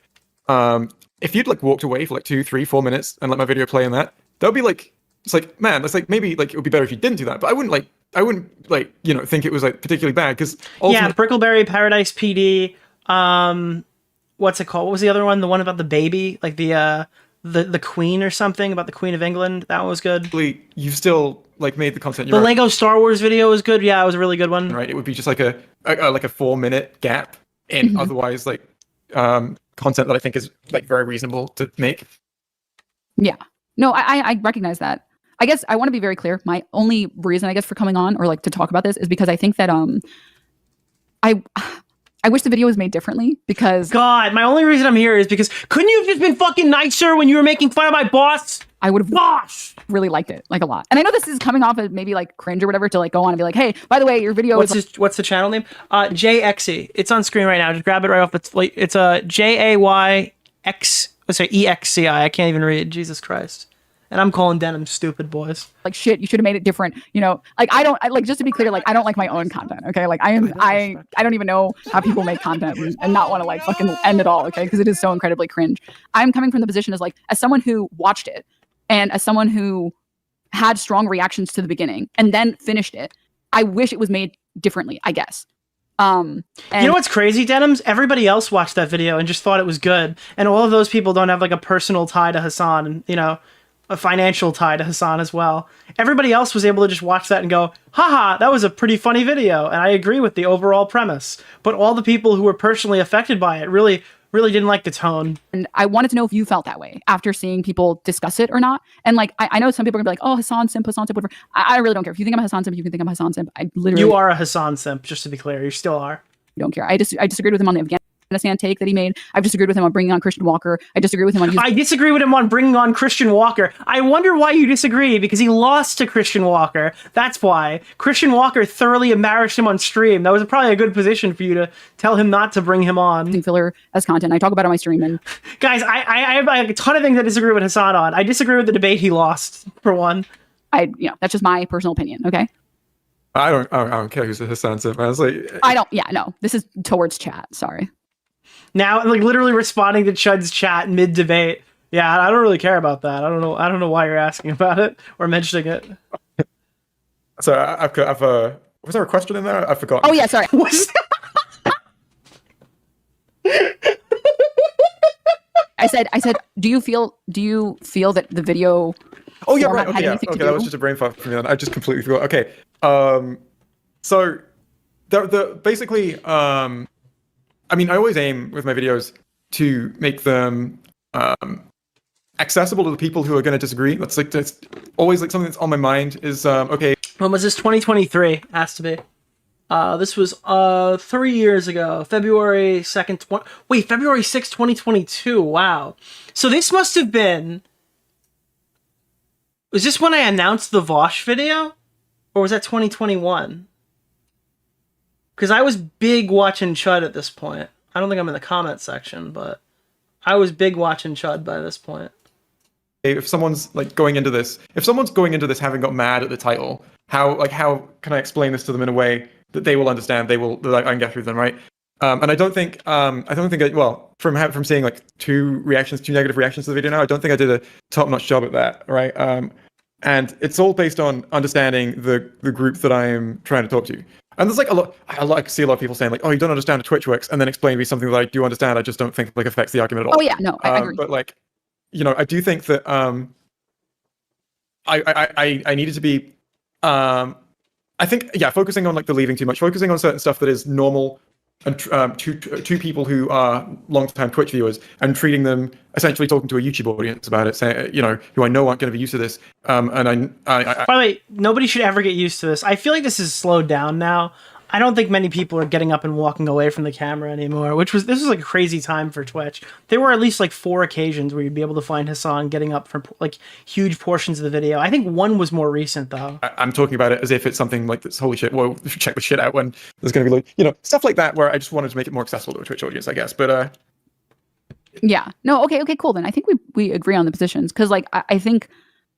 [SPEAKER 4] If you'd like walked away for like 2, 3, 4 minutes and let my video play in that would be like, it's like, man, that's like, maybe like it would be better if you didn't do that, but I wouldn't think it was like particularly bad, because
[SPEAKER 1] yeah, Brickleberry, Paradise PD, what's it called? What was the other one? The one about the baby, like the Queen or something, about the Queen of England. That one was good.
[SPEAKER 4] You've still like made the content.
[SPEAKER 1] The Lego Star Wars video was good. Yeah, it was a really good one.
[SPEAKER 4] Right, it would be just like a 4-minute gap in otherwise like content that I think is like very reasonable to make.
[SPEAKER 8] Yeah, no, I recognize that. I guess I want to be very clear. My only reason, I guess, for coming on or like to talk about this is because I think that I wish the video was made differently, because
[SPEAKER 1] God, my only reason I'm here is because couldn't you have just been fucking nicer when you were making fun of my boss?
[SPEAKER 8] I would have really liked it like a lot. And I know this is coming off as maybe like cringe or whatever to like go on and be like, hey, by the way, your video
[SPEAKER 1] what's the channel name? JXE. It's on screen right now. Just grab it right off. It's a JAYX. Let's say EXCI. I can't even read. Jesus Christ. And I'm calling Denim stupid, boys.
[SPEAKER 8] Like, shit, you should have made it different. You know, like just to be clear, like I don't like my own content. Okay, like I don't even know how people make content and not want to like fucking end it all. Okay, because it is so incredibly cringe. I'm coming from the position as someone who watched it and as someone who had strong reactions to the beginning and then finished it. I wish it was made differently, I guess. And
[SPEAKER 1] you know what's crazy, Denims? Everybody else watched that video and just thought it was good, and all of those people don't have like a personal tie to Hasan, and you know. a financial tie to Hasan as well. Everybody else was able to just watch that and go, haha, that was a pretty funny video. And I agree with the overall premise. But all the people who were personally affected by it really didn't like the tone.
[SPEAKER 8] And I wanted to know if you felt that way after seeing people discuss it or not. And like, I know some people are gonna be like, oh, Hasan simp, whatever. I really don't care. If you think I'm a Hasan simp, you can think I'm a Hasan simp. I literally.
[SPEAKER 1] You are a Hasan simp, just to be clear. You still are.
[SPEAKER 8] I don't care. I disagreed with him on the Afghanistan take that he made. I've disagreed with him on bringing on Christian Walker. I disagree with him on.
[SPEAKER 1] I disagree with him on bringing on Christian Walker. I wonder why you disagree, because he lost to Christian Walker. That's why. Christian Walker thoroughly embarrassed him on stream. That was probably a good position for you to tell him not to bring him on.
[SPEAKER 8] Filler as content. I talk about it on my stream. And
[SPEAKER 1] guys, I have a ton of things I disagree with Hasan on. I disagree with the debate he lost, for one.
[SPEAKER 8] That's just my personal opinion. Okay.
[SPEAKER 4] I don't care who's a Hasan simp. I was like,
[SPEAKER 8] no. This is towards chat. Sorry.
[SPEAKER 1] Now, like literally responding to Chud's chat mid debate. Yeah, I don't really care about that. I don't know why you're asking about it or mentioning it.
[SPEAKER 4] So I've was there a question in there? I forgot.
[SPEAKER 8] Oh yeah, sorry. I said, do you feel that the video?
[SPEAKER 4] Oh yeah, right. Okay, that was just a brain fart for me. Then I just completely forgot. Okay, so the basically, I mean, I always aim with my videos to make them accessible to the people who are going to disagree. That's always like something that's on my mind. Is okay.
[SPEAKER 1] When was this? 2023 has to be. This was 3 years ago, February 2nd. February 6th, 2022. Wow. So this must have been. Was this when I announced the Vosh video? Or was that 2021? Because I was big watching Chud at this point. I don't think I'm in the comment section, but I was big watching Chud by this point.
[SPEAKER 4] If someone's like going into this having got mad at the title, how can I explain this to them in a way that they will understand? I can get through them, right? And I don't think from seeing like two negative reactions to the video now, I don't think I did a top-notch job at that, right? And it's all based on understanding the group that I am trying to talk to. And there's like I see a lot of people saying like, oh, you don't understand how Twitch works, and then explain to me something that I do understand. I just don't think like affects the argument at all.
[SPEAKER 8] Oh yeah, no, I agree.
[SPEAKER 4] But like, I do think that I needed to be I think focusing on like the leaving too much, focusing on certain stuff that is normal and to people who are long-time Twitch viewers, and treating them essentially talking to a YouTube audience about it, saying who I know aren't going to be used to this. And I
[SPEAKER 1] by the way, nobody should ever get used to this. I feel like this is slowed down now. I don't think many people are getting up and walking away from the camera anymore, this was like a crazy time for Twitch. There were at least like 4 occasions where you'd be able to find Hasan getting up for like huge portions of the video. I think one was more recent though.
[SPEAKER 4] I'm talking about it as if it's something like this. Holy shit! Well, check the shit out when there's going to be like stuff like that, where I just wanted to make it more accessible to a Twitch audience, I guess. But
[SPEAKER 8] yeah, no, okay, cool. Then I think we agree on the positions, because like I think.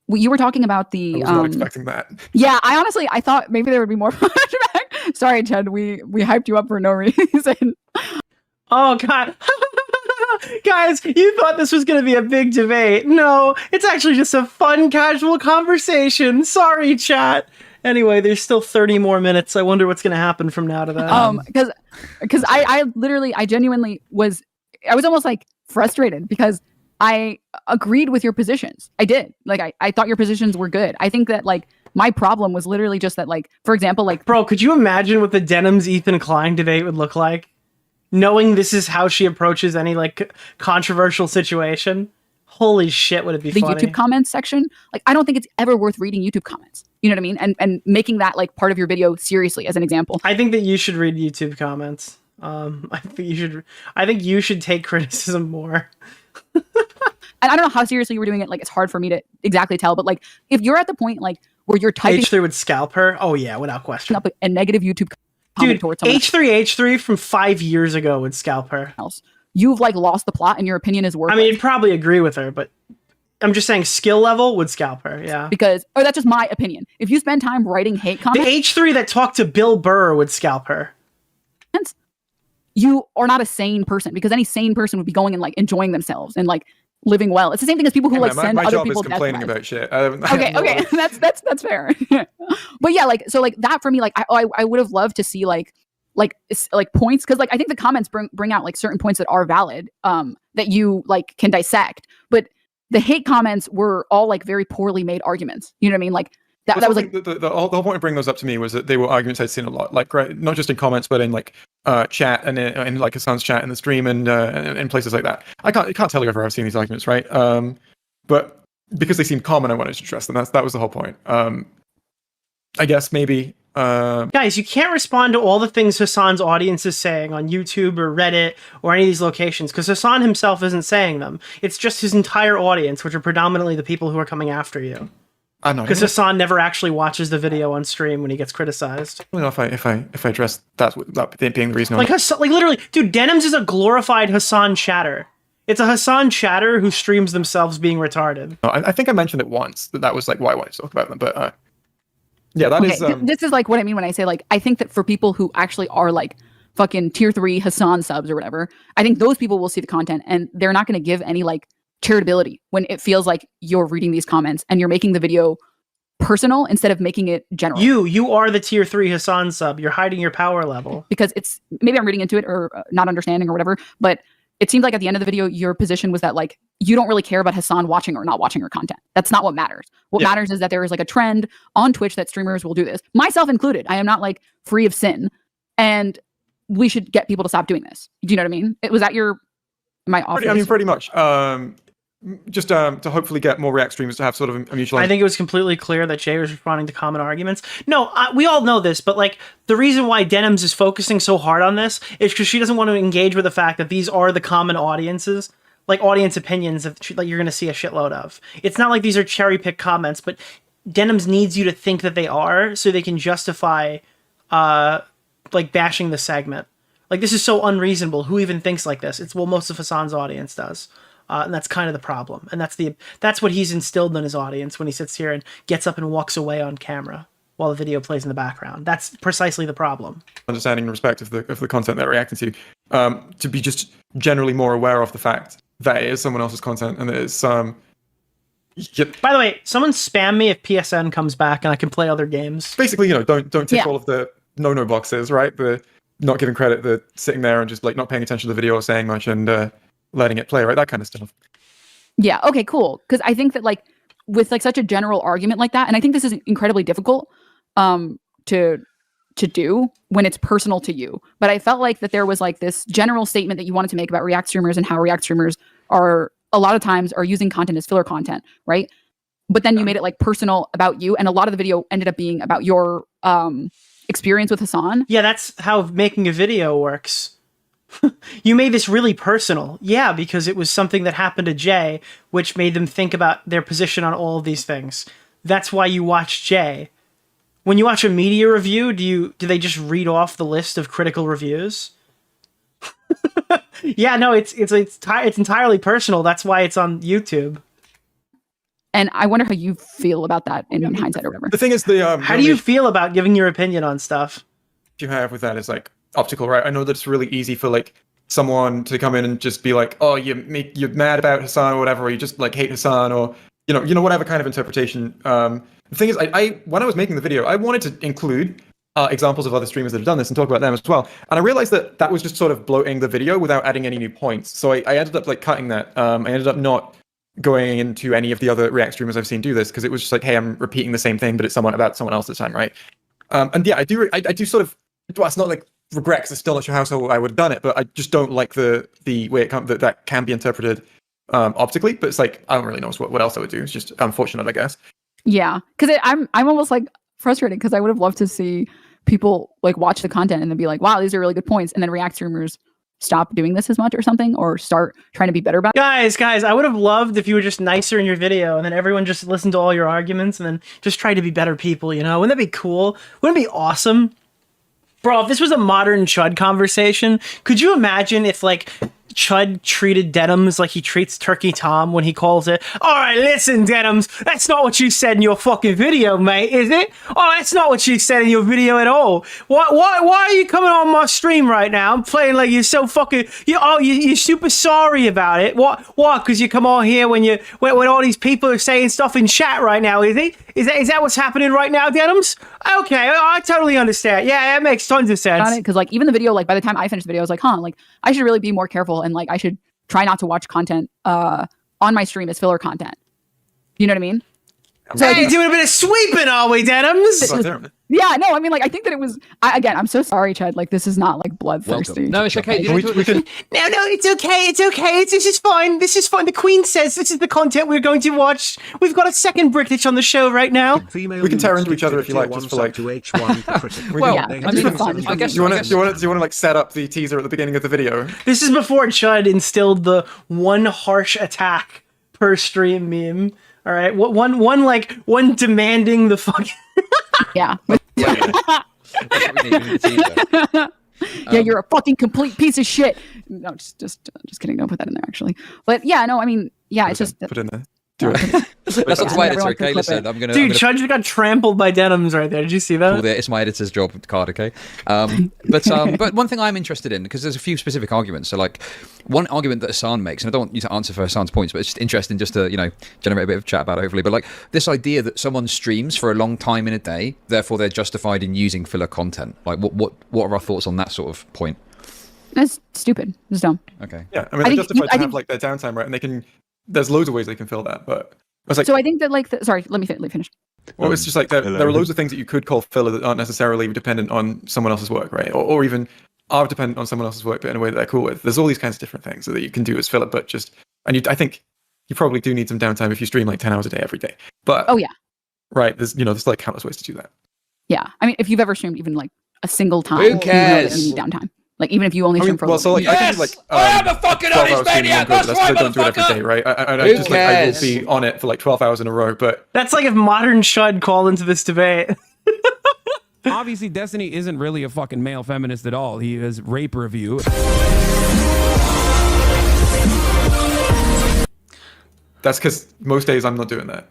[SPEAKER 8] You were talking about the.
[SPEAKER 4] I was not expecting that.
[SPEAKER 8] Yeah, I thought maybe there would be more flashback. Sorry, Chud, we hyped you up for no reason.
[SPEAKER 1] Oh god, guys, you thought this was going to be a big debate? No, it's actually just a fun, casual conversation. Sorry, chat. Anyway, there's still 30 more minutes. I wonder what's going to happen from now to that.
[SPEAKER 8] Because I genuinely was almost like frustrated because I agreed with your positions. I did. Like, I thought your positions were good. I think that, like, my problem was literally just that, like, for example, like...
[SPEAKER 1] Bro, could you imagine what the Denims Ethan Klein debate would look like? Knowing this is how she approaches any, like, controversial situation? Holy shit, would it be funny.
[SPEAKER 8] The YouTube comments section? Like, I don't think it's ever worth reading YouTube comments. You know what I mean? And making that, like, part of your video seriously, as an example.
[SPEAKER 1] I think that you should read YouTube comments. I think you should take criticism more.
[SPEAKER 8] And I don't know how seriously you were doing it. Like, it's hard for me to exactly tell. But, like, if you're at the point, like, where you're typing...
[SPEAKER 1] H3 would scalp her? Oh, yeah, without question.
[SPEAKER 8] Up a negative YouTube comment towards someone
[SPEAKER 1] H3 from 5 years ago would scalp her.
[SPEAKER 8] Else. You've, like, lost the plot and your opinion is worthless.
[SPEAKER 1] I mean, you'd probably agree with her, but I'm just saying skill level would scalp her, yeah.
[SPEAKER 8] Because... Oh, that's just my opinion. If you spend time writing hate comments...
[SPEAKER 1] The H3 that talked to Bill Burr would scalp her.
[SPEAKER 8] You are not a sane person, because any sane person would be going and, like, enjoying themselves and, like, living well. It's the same thing as people who send other people
[SPEAKER 4] death complaining about shit.
[SPEAKER 8] Okay, that's fair. But yeah, like, so like that for me, like I would have loved to see like points, because like I think the comments bring out like certain points that are valid, that you like can dissect. But the hate comments were all like very poorly made arguments. You know what I mean? Like that was like
[SPEAKER 4] the whole point of bringing those up to me was that they were arguments I'd seen a lot, like not just in comments, but in like chat and in like Hasan's chat in the stream and in places like that. I can't tell you if I've seen these arguments, right? But because they seemed common, I wanted to address them. That was the whole point. I guess maybe.
[SPEAKER 1] Guys, you can't respond to all the things Hasan's audience is saying on YouTube or Reddit or any of these locations because Hasan himself isn't saying them. It's just his entire audience, which are predominantly the people who are coming after you.
[SPEAKER 4] I know.
[SPEAKER 1] Because Hasan never actually watches the video on stream when he gets criticized.
[SPEAKER 4] I don't know if I address that being the reason.
[SPEAKER 1] Like literally, dude, Denims is a glorified Hasan chatter. It's a Hasan chatter who streams themselves being retarded.
[SPEAKER 4] I think I mentioned it once that was like why I wanted to talk about them, but yeah, that is.
[SPEAKER 8] This is like what I mean when I say like I think that for people who actually are like fucking tier 3 Hasan subs or whatever, I think those people will see the content and they're not going to give any like charitability when it feels like you're reading these comments and you're making the video personal instead of making it general.
[SPEAKER 1] You are the tier 3 Hasan sub. You're hiding your power level.
[SPEAKER 8] Because it's maybe I'm reading into it or not understanding or whatever, but it seemed like at the end of the video, your position was that like you don't really care about Hasan watching or not watching your content. That's not what matters. What matters is that there is like a trend on Twitch that streamers will do this, myself included. I am not like free of sin, and we should get people to stop doing this. Do you know what I mean? Was that my office?
[SPEAKER 4] I mean, pretty much. Just to hopefully get more React streamers to have sort of a mutual.
[SPEAKER 1] I think it was completely clear that Jay was responding to common arguments. No, we all know this, but like the reason why Denims is focusing so hard on this is because she doesn't want to engage with the fact that these are the common audiences, like audience opinions that you're going to see a shitload of. It's not like these are cherry picked comments, but Denims needs you to think that they are so they can justify like bashing the segment. Like this is so unreasonable. Who even thinks like this? It's well, most of Hasan's audience does. And that's kind of the problem. And that's what he's instilled in his audience when he sits here and gets up and walks away on camera while the video plays in the background. That's precisely the problem.
[SPEAKER 4] Understanding and respect of the content they're reacting to be just generally more aware of the fact that it is someone else's content and it is By
[SPEAKER 1] the way, someone spam me if PSN comes back and I can play other games.
[SPEAKER 4] Basically, don't tick all of the no boxes, right? The not giving credit, the sitting there and just like not paying attention to the video or saying much and letting it play, right? That kind of stuff.
[SPEAKER 8] Yeah. Okay, cool. Because I think that like with like such a general argument like that, and I think this is incredibly difficult to do when it's personal to you. But I felt like that there was like this general statement that you wanted to make about React streamers and how React streamers are a lot of times are using content as filler content, right? But then you made it like personal about you, and a lot of the video ended up being about your experience with Hasan.
[SPEAKER 1] Yeah, that's how making a video works. You made this really personal. Yeah, because it was something that happened to Jay, which made them think about their position on all of these things. That's why you watch Jay. When you watch a media review, do they just read off the list of critical reviews? Yeah, no, it's entirely personal. That's why it's on YouTube.
[SPEAKER 8] And I wonder how you feel about that in hindsight or whatever.
[SPEAKER 4] The thing is,
[SPEAKER 1] how do you feel about giving your opinion on stuff?
[SPEAKER 4] You have with that is like optical, right? I know that it's really easy for like someone to come in and just be like, oh, you're mad about Hasan or whatever, or you just like hate Hasan, or you know whatever kind of interpretation. The thing is, I when I was making the video, I wanted to include examples of other streamers that have done this and talk about them as well. And I realized that was just sort of bloating the video without adding any new points. So I ended up like cutting that. I ended up not going into any of the other React streamers I've seen do this because it was just like, hey, I'm repeating the same thing, but it's about someone else this time, right? And yeah, I do sort of. Well, it's not like regret because I'm still not sure how I would have done it, but I just don't like the way that can be interpreted optically. But it's like I don't really know what else I would do. It's just unfortunate, I guess.
[SPEAKER 8] Yeah, because I'm almost like frustrated because I would have loved to see people like watch the content and then be like, wow, these are really good points, and then React streamers stop doing this as much or something, or start trying to be better about it.
[SPEAKER 1] Guys, I would have loved if you were just nicer in your video and then everyone just listened to all your arguments and then just tried to be better people, you know? Wouldn't that be cool? Wouldn't it be awesome? Bro, if this was a modern Chud conversation, could you imagine if, like, Chud treated Denims like he treats Turkey Tom when he calls it, all right, listen, Denims, that's not what you said in your fucking video, mate, is it? Oh, that's not what you said in your video at all. Why are you coming on my stream right now? I'm playing like you're so fucking, you're super sorry about it. What? Because you come on here when all these people are saying stuff in chat right now, is it? Is that what's happening right now, Denims? Okay, I totally understand. Yeah, that makes tons of sense.
[SPEAKER 8] Because like even the video, like by the time I finished the video, I was like, like I should really be more careful and like I should try not to watch content on my stream is filler content. You know what I mean? So
[SPEAKER 1] hey, doing a bit of sweeping, are we, Denims?
[SPEAKER 8] Yeah, no, I mean, like, I think that it was. Again, I'm so sorry, Chad. Like, this is not like bloodthirsty.
[SPEAKER 10] No, it's okay.
[SPEAKER 1] No, it's okay. It's okay. This is fine. This is fine. The Queen says this is the content we're going to watch. We've got a second British on the show right now.
[SPEAKER 4] We can tear into each other if you like, just for like.
[SPEAKER 10] Well, I mean, I guess.
[SPEAKER 4] Do you want to like set up the teaser at the beginning of the video?
[SPEAKER 1] This is before Chud instilled the one harsh attack per stream meme. All right, one demanding the fucking.
[SPEAKER 8] Yeah. Yeah, you're a fucking complete piece of shit. No, just kidding. Don't put that in there, actually. But yeah, no, I mean, yeah, it's just
[SPEAKER 4] put it in there.
[SPEAKER 10] That's not my editor, okay? Listen, I'm gonna.
[SPEAKER 1] Dude, Chud just got trampled by Denims right there. Did you see that?
[SPEAKER 10] It's my editor's job card, okay? But one thing I'm interested in, because there's a few specific arguments. So, like, one argument that Hasan makes, and I don't want you to answer for Hasan's points, but it's just interesting just to, generate a bit of chat about it, hopefully. But, like, this idea that someone streams for a long time in a day, therefore they're justified in using filler content. Like, what are our thoughts on that sort of point?
[SPEAKER 8] That's stupid. It's dumb.
[SPEAKER 10] Okay.
[SPEAKER 4] Yeah, I mean, they're justified to have, like, their downtime, right? And they can... There's loads of ways they can fill that, but... Like,
[SPEAKER 8] so I think that, like, sorry, let me finish.
[SPEAKER 4] Well, it's just like there are loads of things that you could call filler that aren't necessarily dependent on someone else's work, right? Or even are dependent on someone else's work, but in a way that they're cool with. There's all these kinds of different things that you can do as filler, but just... And I think you probably do need some downtime if you stream like 10 hours a day every day. But
[SPEAKER 8] oh, yeah.
[SPEAKER 4] Right, there's like countless ways to do that.
[SPEAKER 8] Yeah, I mean, if you've ever streamed even like a single time,
[SPEAKER 17] who cares?
[SPEAKER 8] You need downtime. Like, even if you only stream for
[SPEAKER 4] well, so like, I can do, like,
[SPEAKER 17] I am a fucking honest maniac. That's
[SPEAKER 4] right, I don't do it every day, right? I just like I will be on it for like 12 hours in a row. But
[SPEAKER 1] that's like if modern Chud called into this debate.
[SPEAKER 6] Obviously, Destiny isn't really a fucking male feminist at all. He has rape review.
[SPEAKER 4] That's because most days I'm not doing that.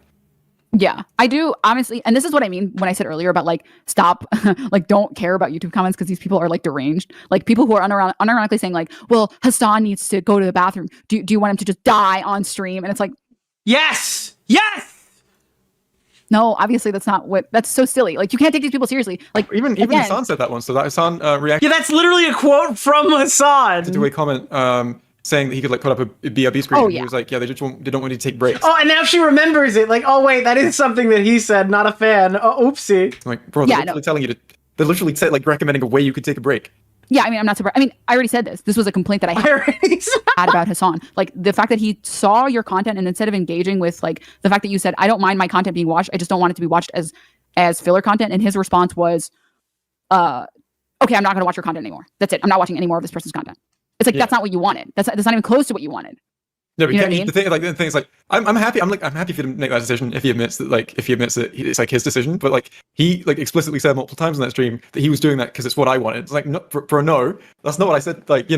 [SPEAKER 8] Yeah, I do, honestly, and this is what I mean when I said earlier about, like, stop, like, don't care about YouTube comments because these people are, like, deranged. Like, people who are unironically saying, like, well, Hasan needs to go to the bathroom. Do you want him to just die on stream? And it's like...
[SPEAKER 1] Yes!
[SPEAKER 8] No, obviously that's so silly. Like, you can't take these people seriously. Like,
[SPEAKER 4] even Hasan said that once, so that Hasan reacted...
[SPEAKER 1] Yeah, that's literally a quote from Hasan.
[SPEAKER 4] To do a comment, saying that he could like put up a BRB screen.
[SPEAKER 8] Oh,
[SPEAKER 4] and
[SPEAKER 8] yeah.
[SPEAKER 4] He was like, yeah, they don't want you to take breaks.
[SPEAKER 1] Oh, and now she remembers it. Like, oh wait, that is something that he said. Not a fan. Oh, oopsie.
[SPEAKER 4] I'm like, bro, they're literally telling you to. They're literally like recommending a way you could take a break.
[SPEAKER 8] Yeah, I mean, I'm not surprised. I mean, I already said this. This was a complaint that I had about Hasan. Like, the fact that he saw your content and instead of engaging with, like, the fact that you said, I don't mind my content being watched, I just don't want it to be watched as filler content. And his response was, okay, I'm not going to watch your content anymore. That's it. I'm not watching any more of this person's content. It's like, that's not what you wanted. That's not even close to what you wanted.
[SPEAKER 4] No, but
[SPEAKER 8] you know what I mean?
[SPEAKER 4] the thing is, like, I'm happy. I'm happy for him to make that decision if he admits that it's like his decision. But like he like explicitly said multiple times in that stream that he was doing that because it's what I wanted. It's like, no, bro, no, that's not what I said. Like,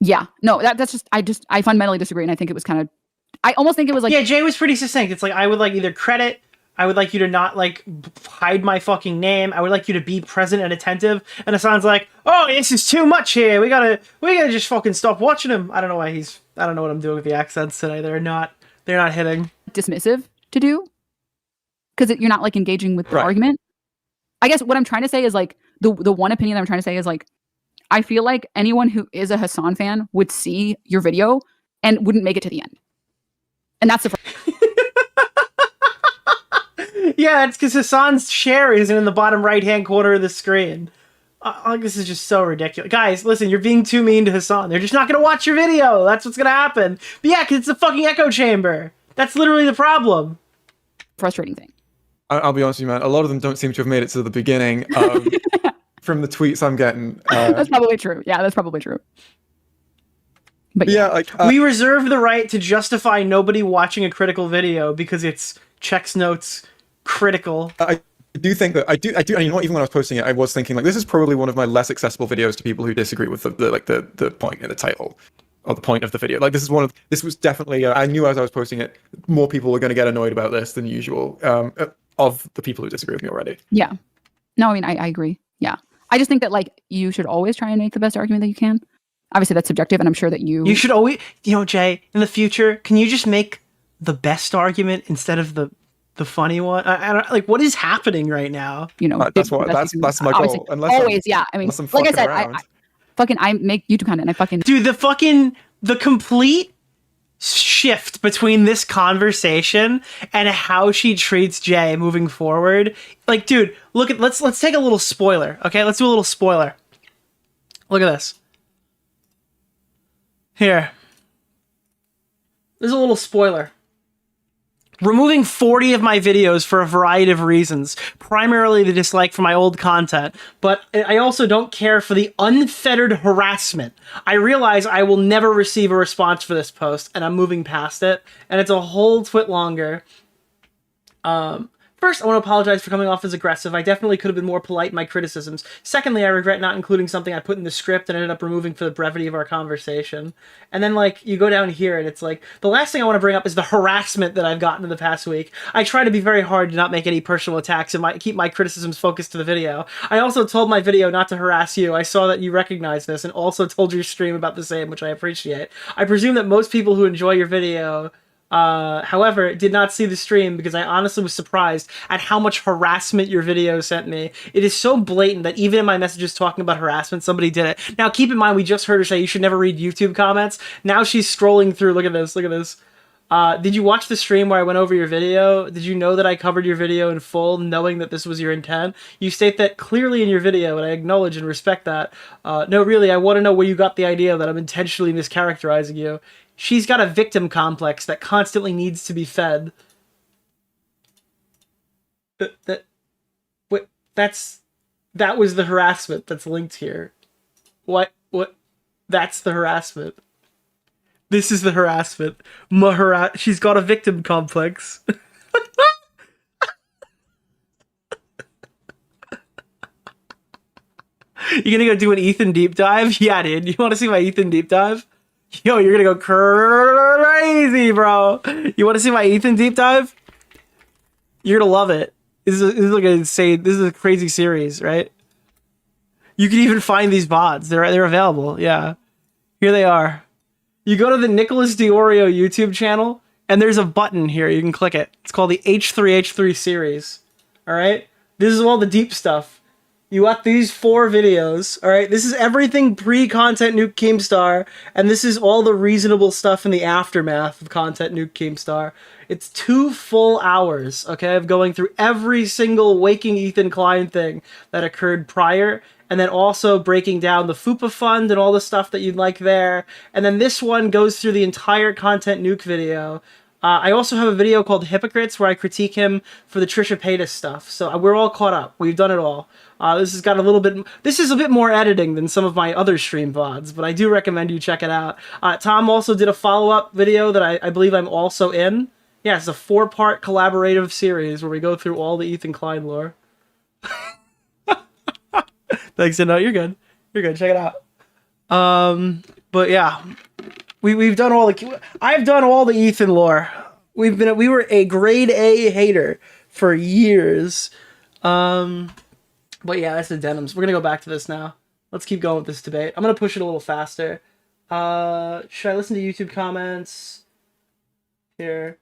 [SPEAKER 8] Yeah, no, that's just I fundamentally disagree, and I think it was kind of. I almost think it was like.
[SPEAKER 1] Yeah, Jay was pretty succinct. It's like, I would like either credit. I would like you to not like hide my fucking name. I would like you to be present and attentive. And Hasan's like, oh, this is too much here. We gotta just fucking stop watching him. I don't know why I don't know what I'm doing with the accents today. They're not hitting.
[SPEAKER 8] Dismissive to do because you're not like engaging with the argument. I guess what I'm trying to say is like the one opinion that I'm trying to say is like, I feel like anyone who is a Hasan fan would see your video and wouldn't make it to the end. And that's the
[SPEAKER 1] Yeah, it's because Hasan's share isn't in the bottom right-hand corner of the screen. This is just so ridiculous. Guys, listen, you're being too mean to Hasan. They're just not going to watch your video. That's what's going to happen. But yeah, because it's a fucking echo chamber. That's literally the problem.
[SPEAKER 8] Frustrating thing.
[SPEAKER 4] I'll be honest with you, man. A lot of them don't seem to have made it to the beginning from the tweets I'm getting.
[SPEAKER 8] That's probably true. Yeah, that's probably true. But
[SPEAKER 4] yeah, like
[SPEAKER 1] we reserve the right to justify nobody watching a critical video because it's checks notes critical.
[SPEAKER 4] I do think that I do. And you know what? Even when I was posting it, I was thinking like this is probably one of my less accessible videos to people who disagree with the point in the title or the point of the video. Like this was definitely. I knew as I was posting it, more people were going to get annoyed about this than usual. Of the people who disagree with me already.
[SPEAKER 8] Yeah. No, I mean I agree. Yeah. I just think that like you should always try and make the best argument that you can. Obviously that's subjective, and I'm sure that you
[SPEAKER 1] should always, Jay, in the future, can you just make the best argument instead of the funny one? I don't like what is happening right now.
[SPEAKER 4] That's my goal. Unless
[SPEAKER 8] always, yeah. I mean, like I said, I make YouTube content and I fucking
[SPEAKER 1] dude, the complete shift between this conversation and how she treats Jay moving forward. Like, dude, look at let's take a little spoiler, okay? Let's do a little spoiler. Look at this. Here. There's a little spoiler. Removing 40 of my videos for a variety of reasons, primarily the dislike for my old content, but I also don't care for the unfettered harassment. I realize I will never receive a response for this post, and I'm moving past it, and it's a whole twit longer. First, I want to apologize for coming off as aggressive. I definitely could have been more polite in my criticisms. Secondly, I regret not including something I put in the script and ended up removing for the brevity of our conversation. And then, like, you go down here and it's like, the last thing I want to bring up is the harassment that I've gotten in the past week. I try to be very hard to not make any personal attacks and keep my criticisms focused to the video. I also told my video not to harass you. I saw that you recognized this and also told your stream about the same, which I appreciate. I presume that most people who enjoy your video however, did not see the stream because I honestly was surprised at how much harassment your video sent me. It is so blatant that even in my messages talking about harassment, somebody did it. Now, keep in mind, we just heard her say you should never read YouTube comments. Now she's scrolling through. Look at this. Look at this. Did you watch the stream where I went over your video? Did you know that I covered your video in full, knowing that this was your intent? You state that clearly in your video, and I acknowledge and respect that. No, really, I want to know where you got the idea that I'm intentionally mischaracterizing you. She's got a victim complex that constantly needs to be fed. That was the harassment that's linked here. What? That's the harassment. This is the harassment. She's got a victim complex. You gonna go do an Ethan deep dive? Yeah, dude. You want to see my Ethan deep dive? Yo, you're gonna go crazy, bro. You want to see my Ethan deep dive? You're gonna love it. This is like an insane. This is a crazy series, right? You can even find these VODs. They're available. Yeah, here they are. You go to the Nicholas DeOrio YouTube channel, and there's a button here. You can click it. It's called the H3H3 series. All right. This is all the deep stuff. You got these 4 videos, all right? This is everything pre-Content Nuke Keemstar, and this is all the reasonable stuff in the aftermath of Content Nuke Keemstar. It's 2 full hours, okay, of going through every single Waking Ethan Klein thing that occurred prior, and then also breaking down the FUPA fund and all the stuff that you'd like there. And then this one goes through the entire Content Nuke video. I also have a video called Hypocrites where I critique him for the Trisha Paytas stuff. So we're all caught up. We've done it all. This has got a little bit... This is a bit more editing than some of my other stream VODs, but I do recommend you check it out. Tom also did a follow-up video that I believe I'm also in. Yeah, it's a 4-part collaborative series where we go through all the Ethan Klein lore. Thanks, no, you're good. You're good. Check it out. But yeah, we've done all the... I've done all the Ethan lore. We were a grade A hater for years. But yeah, that's the Denims. We're gonna go back to this now. Let's keep going with this debate. I'm gonna push it a little faster. Should I listen to YouTube comments? Here.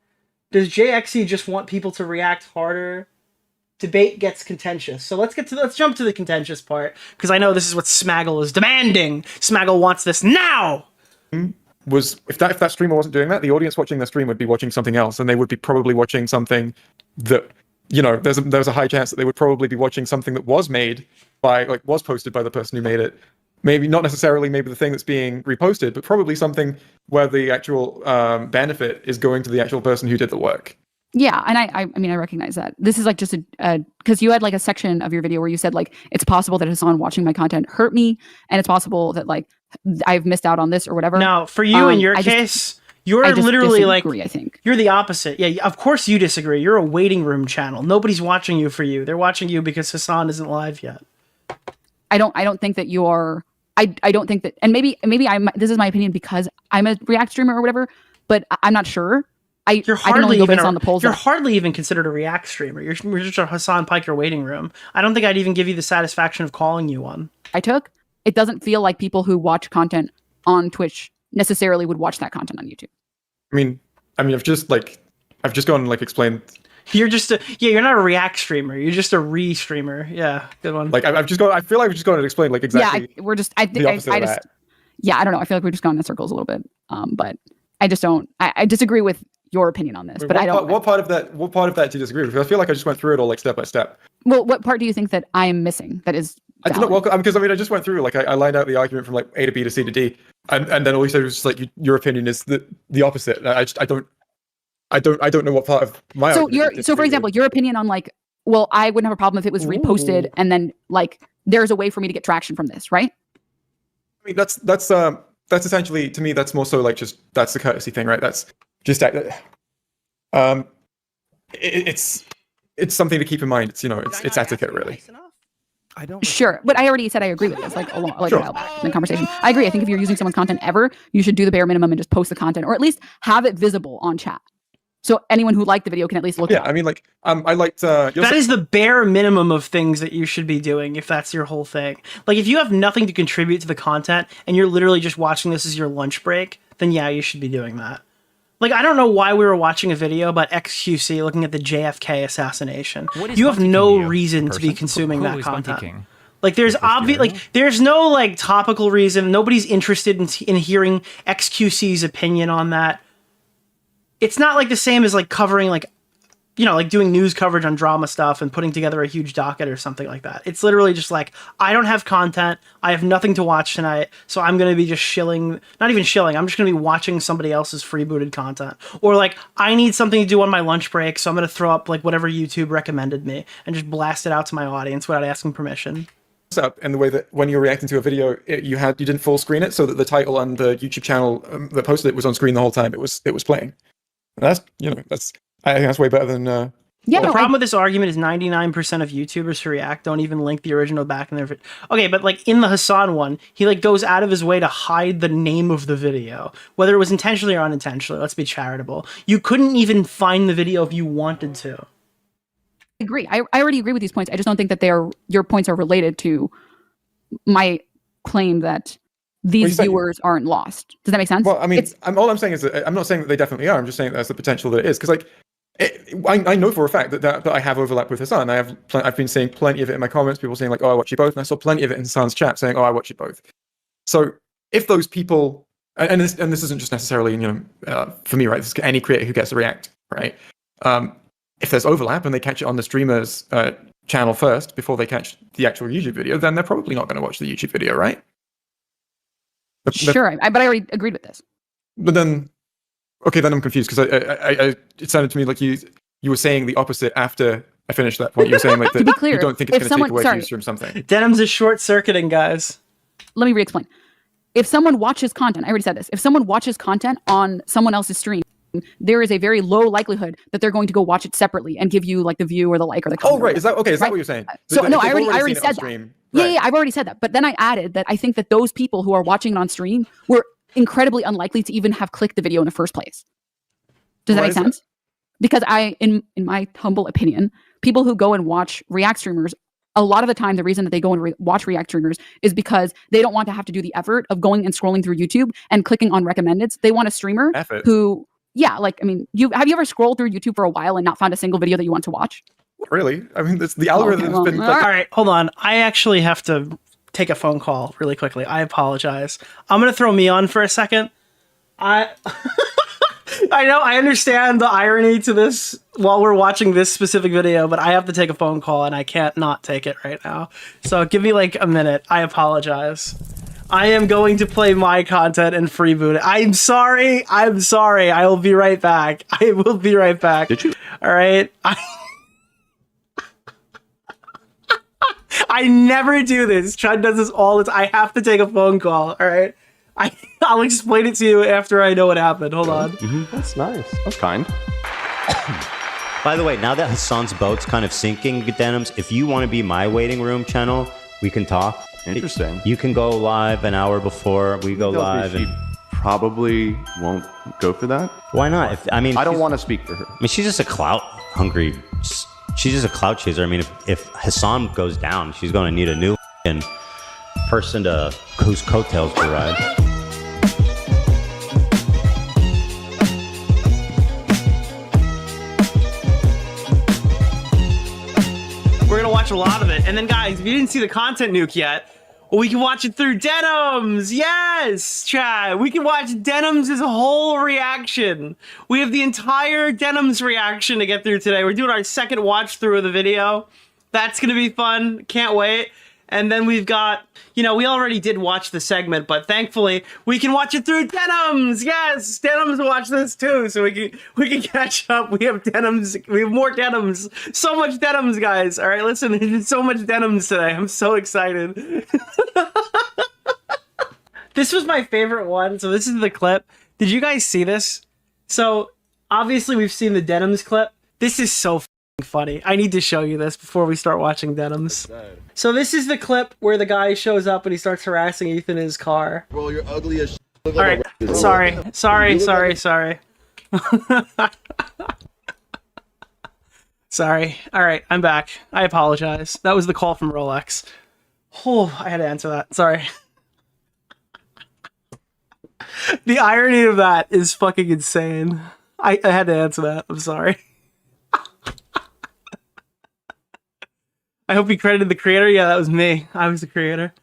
[SPEAKER 1] Does JXE just want people to react harder? Debate gets contentious. So let's jump to the contentious part, because I know this is what Smaggle is demanding. Smaggle wants this now!
[SPEAKER 4] Was if that streamer wasn't doing that, the audience watching the stream would be watching something else, and they would be probably watching something that, you know, there's a high chance that they would probably be watching something that was made by, like, was posted by the person who made it. Maybe not necessarily maybe the thing that's being reposted, but probably something where the actual benefit is going to the actual person who did the work.
[SPEAKER 8] Yeah, and I mean, I recognize that. This is like just because you had like a section of your video where you said like, it's possible that Hasan watching my content hurt me, and it's possible that like I've missed out on this or whatever.
[SPEAKER 1] Now, for you in your case, you're literally
[SPEAKER 8] disagree,
[SPEAKER 1] like,
[SPEAKER 8] I think.
[SPEAKER 1] You're the opposite. Yeah, of course you disagree. You're a waiting room channel. Nobody's watching you for you. They're watching you because Hasan isn't live yet.
[SPEAKER 8] I don't think that you are. I don't think that, and maybe this is my opinion because I'm a React streamer or whatever, but I'm not sure.
[SPEAKER 1] You're hardly even on the polls. You're hardly even considered a React streamer. You're just a Hasan Piker waiting room. I don't think I'd even give you the satisfaction of calling you one.
[SPEAKER 8] It doesn't feel like people who watch content on Twitch necessarily would watch that content on YouTube.
[SPEAKER 4] I mean, I've just gone and like explained.
[SPEAKER 1] You're just you're not a React streamer. You're just a re-streamer. Yeah, good one.
[SPEAKER 4] Like I feel like we've just gone and explained like exactly.
[SPEAKER 8] Yeah, I don't know. I feel like we're just going in circles a little bit. But I just don't. I disagree with your opinion on this, but I don't.
[SPEAKER 4] What part of that do you disagree with? I feel like I just went through it all like step by step.
[SPEAKER 8] Well, what part do you think that I am missing? That is.
[SPEAKER 4] I don't know, because I mean, I just went through like I lined out the argument from like A to B to C to D, and then all you said was just like your opinion is the opposite. I don't know what part of my.
[SPEAKER 8] So for example, your opinion on like, well, I wouldn't have a problem if it was reposted, and then like there's a way for me to get traction from this, right?
[SPEAKER 4] I mean, that's essentially, to me, that's more so like just that's the courtesy thing, right? That's just it's something to keep in mind. It's it's etiquette, really.
[SPEAKER 23] I don't.
[SPEAKER 8] Sure, but I already said I agree with this, like a while back in the conversation. I agree. I think if you're using someone's content ever, you should do the bare minimum and just post the content, or at least have it visible on chat, so anyone who liked the video can at least look.
[SPEAKER 4] Yeah, I mean, like I liked.
[SPEAKER 1] That is the bare minimum of things that you should be doing if that's your whole thing. Like if you have nothing to contribute to the content and you're literally just watching this as your lunch break, then yeah, you should be doing that. Like, I don't know why we were watching a video about XQC looking at the JFK assassination. You have no reason to be consuming that content. Like, there's there's no like topical reason. Nobody's interested in hearing XQC's opinion on that. It's not like the same as like covering like, like doing news coverage on drama stuff and putting together a huge docket or something like that. It's literally just like, I don't have content. I have nothing to watch tonight. So I'm going to be just not even shilling. I'm just going to be watching somebody else's freebooted content. Or like, I need something to do on my lunch break. So I'm going to throw up like whatever YouTube recommended me and just blast it out to my audience without asking permission.
[SPEAKER 4] Up and the way that when you're reacting to a video, you didn't full screen it so that the title on the YouTube channel that posted it was on screen the whole time it was playing. And that's I think that's way better than. The
[SPEAKER 1] problem with this argument is 99% of YouTubers who react don't even link the original back in their video. Okay, but like in the Hasan one, he like goes out of his way to hide the name of the video, whether it was intentionally or unintentionally. Let's be charitable. You couldn't even find the video if you wanted to.
[SPEAKER 8] I agree. I already agree with these points. I just don't think that your points are related to my claim that these viewers aren't lost. Does that make sense?
[SPEAKER 4] Well, I mean, all I'm saying is that I'm not saying that they definitely are. I'm just saying that there's the potential that it is. Because like, I know for a fact that I have overlap with Hasan. I've been seeing plenty of it in my comments. People saying like, "Oh, I watch you both," and I saw plenty of it in Hasan's chat saying, "Oh, I watch you both." So if those people, and this isn't just necessarily for me, right? This is any creator who gets a react, right? If there's overlap and they catch it on the streamer's channel first before they catch the actual YouTube video, then they're probably not going to watch the YouTube video, right?
[SPEAKER 8] Sure, but I already agreed with this.
[SPEAKER 4] But then, okay, then I'm confused because it sounded to me like you were saying the opposite after I finished that point. You were saying like that
[SPEAKER 8] to be clear,
[SPEAKER 4] you don't think it's going to take away views from something.
[SPEAKER 1] Denims is short-circuiting, guys.
[SPEAKER 8] Let me re-explain. If someone watches content, I already said this. If someone watches content on someone else's stream, there is a very low likelihood that they're going to go watch it separately and give you like the view or the like or the comment.
[SPEAKER 4] Oh, right. Is that okay? Is that what you're saying?
[SPEAKER 8] So no, I already said that. Yeah, I've already said that. But then I added that I think that those people who are watching it on stream were incredibly unlikely to even have clicked the video in the first place. Does that make sense? Because in my humble opinion, people who go and watch React streamers, a lot of the time, the reason that they go and watch React streamers is because they don't want to have to do the effort of going and scrolling through YouTube and clicking on recommendeds. They want a streamer who, like, I mean, have you ever scrolled through YouTube for a while and not found a single video that you want to watch?
[SPEAKER 4] Really? I mean, the algorithm has been...
[SPEAKER 1] All right, hold on. I actually have to take a phone call really quickly. I apologize. I'm going to throw me on for a second. I know, I understand the irony to this while we're watching this specific video, but I have to take a phone call and I can't not take it right now. So give me like a minute. I apologize. I am going to play my content and freeboot it. I'm sorry. I will be right back. I will be right back.
[SPEAKER 11] Did you?
[SPEAKER 1] All right. I never do this. Chud does this all the time. I have to take a phone call. All right. I'll explain it to you after I know what happened. Hold on.
[SPEAKER 11] Mm-hmm. That's nice. That's kind.
[SPEAKER 3] By the way, now that Hasan's boat's kind of sinking, Denims, if you want to be my waiting room channel, we can talk.
[SPEAKER 11] Interesting.
[SPEAKER 3] You can go live an hour before we go live.
[SPEAKER 11] She probably won't go for that.
[SPEAKER 3] Why not?
[SPEAKER 11] I don't want to speak for her.
[SPEAKER 3] I mean, she's just a clout-hungry... She's just a clout chaser. I mean, if Hasan goes down, she's going to need a new person whose coattails to ride. We're
[SPEAKER 1] going to watch a lot of it. And then, guys, if you didn't see the content nuke yet, We can watch it through Denims. Yes, chat. We can watch Denims' whole reaction. We have the entire Denims reaction to get through today. We're doing our second watch through of the video. That's going to be fun. Can't wait. And then we've got, you know, we already did watch the segment, but thankfully we can watch it through Denims. Yes, Denims watch this too, so we can catch up. We have Denims. We have more Denims. So much Denims, guys. All right, listen, there's so much Denims today. I'm so excited. This was my favorite one. So this is the clip. Did you guys see this? So obviously we've seen the Denims clip. This is so funny. I need to show you this before we start watching Denims. So this is the clip where the guy shows up and he starts harassing Ethan in his car.
[SPEAKER 2] Bro, you're ugly as shit.
[SPEAKER 1] All right, sorry. Sorry. All right, I'm back. I apologize. That was the call from Rolex. Oh, I had to answer that. Sorry. The irony of that is fucking insane. I had to answer that. I'm sorry. I hope you credited the creator. Yeah, that was me. I was the creator.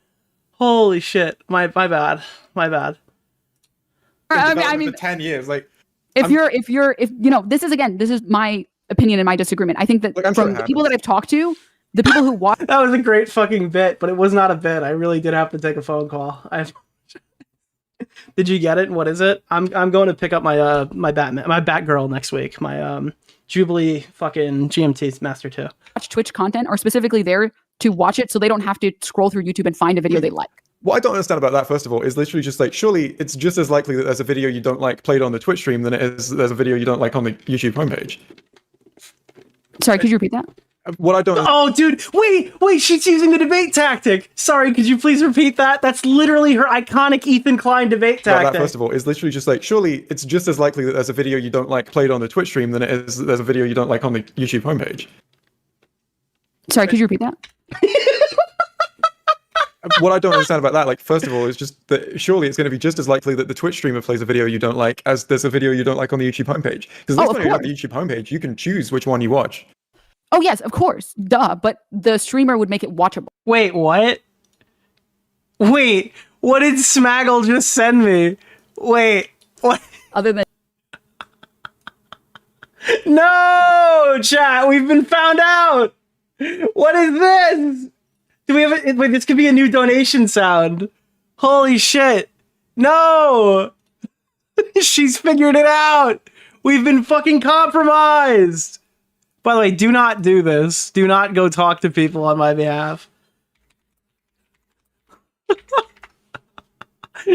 [SPEAKER 1] Holy shit. My bad. My bad.
[SPEAKER 8] I mean,
[SPEAKER 4] for 10 years, like,
[SPEAKER 8] if you know, this is my opinion and my disagreement. I think that from the people that I've talked to, the people who watch.
[SPEAKER 1] That was a great fucking bit, but it was not a bit. I really did have to take a phone call. Did you get it? What is it? I'm going to pick up my my Batgirl next week. My Jubilee fucking GMT Master 2.
[SPEAKER 8] Watch Twitch content or specifically there to watch it so they don't have to scroll through YouTube and find a video they like.
[SPEAKER 4] What I don't understand about that, first of all, is literally just like, surely it's just as likely that there's a video you don't like played on the Twitch stream than it is there's a video you don't like on the YouTube homepage.
[SPEAKER 8] Sorry, could you repeat that?
[SPEAKER 4] What I don't.
[SPEAKER 1] Oh, dude, wait, she's using the debate tactic. Sorry, could you please repeat that? That's literally her iconic Ethan Klein debate tactic.
[SPEAKER 4] That, first of all, is literally just like, surely it's just as likely that there's a video you don't like played on the Twitch stream than it is there's a video you don't like on the YouTube homepage.
[SPEAKER 8] Sorry, could you repeat that?
[SPEAKER 4] What I don't understand about that, like, first of all, is just that surely it's going to be just as likely that the Twitch streamer plays a video you don't like as there's a video you don't like on the YouTube homepage. Because when you're on the YouTube homepage, you can choose which one you watch.
[SPEAKER 8] Oh, yes, of course. Duh. But the streamer would make it watchable.
[SPEAKER 1] Wait, what? Wait, what did Smaggle just send me? Wait, what?
[SPEAKER 8] Other than...
[SPEAKER 1] No, chat, we've been found out. What is this? Do we have a... Wait, this could be a new donation sound. Holy shit. No. She's figured it out. We've been fucking compromised. By the way, do not do this. Do not go talk to people on my behalf.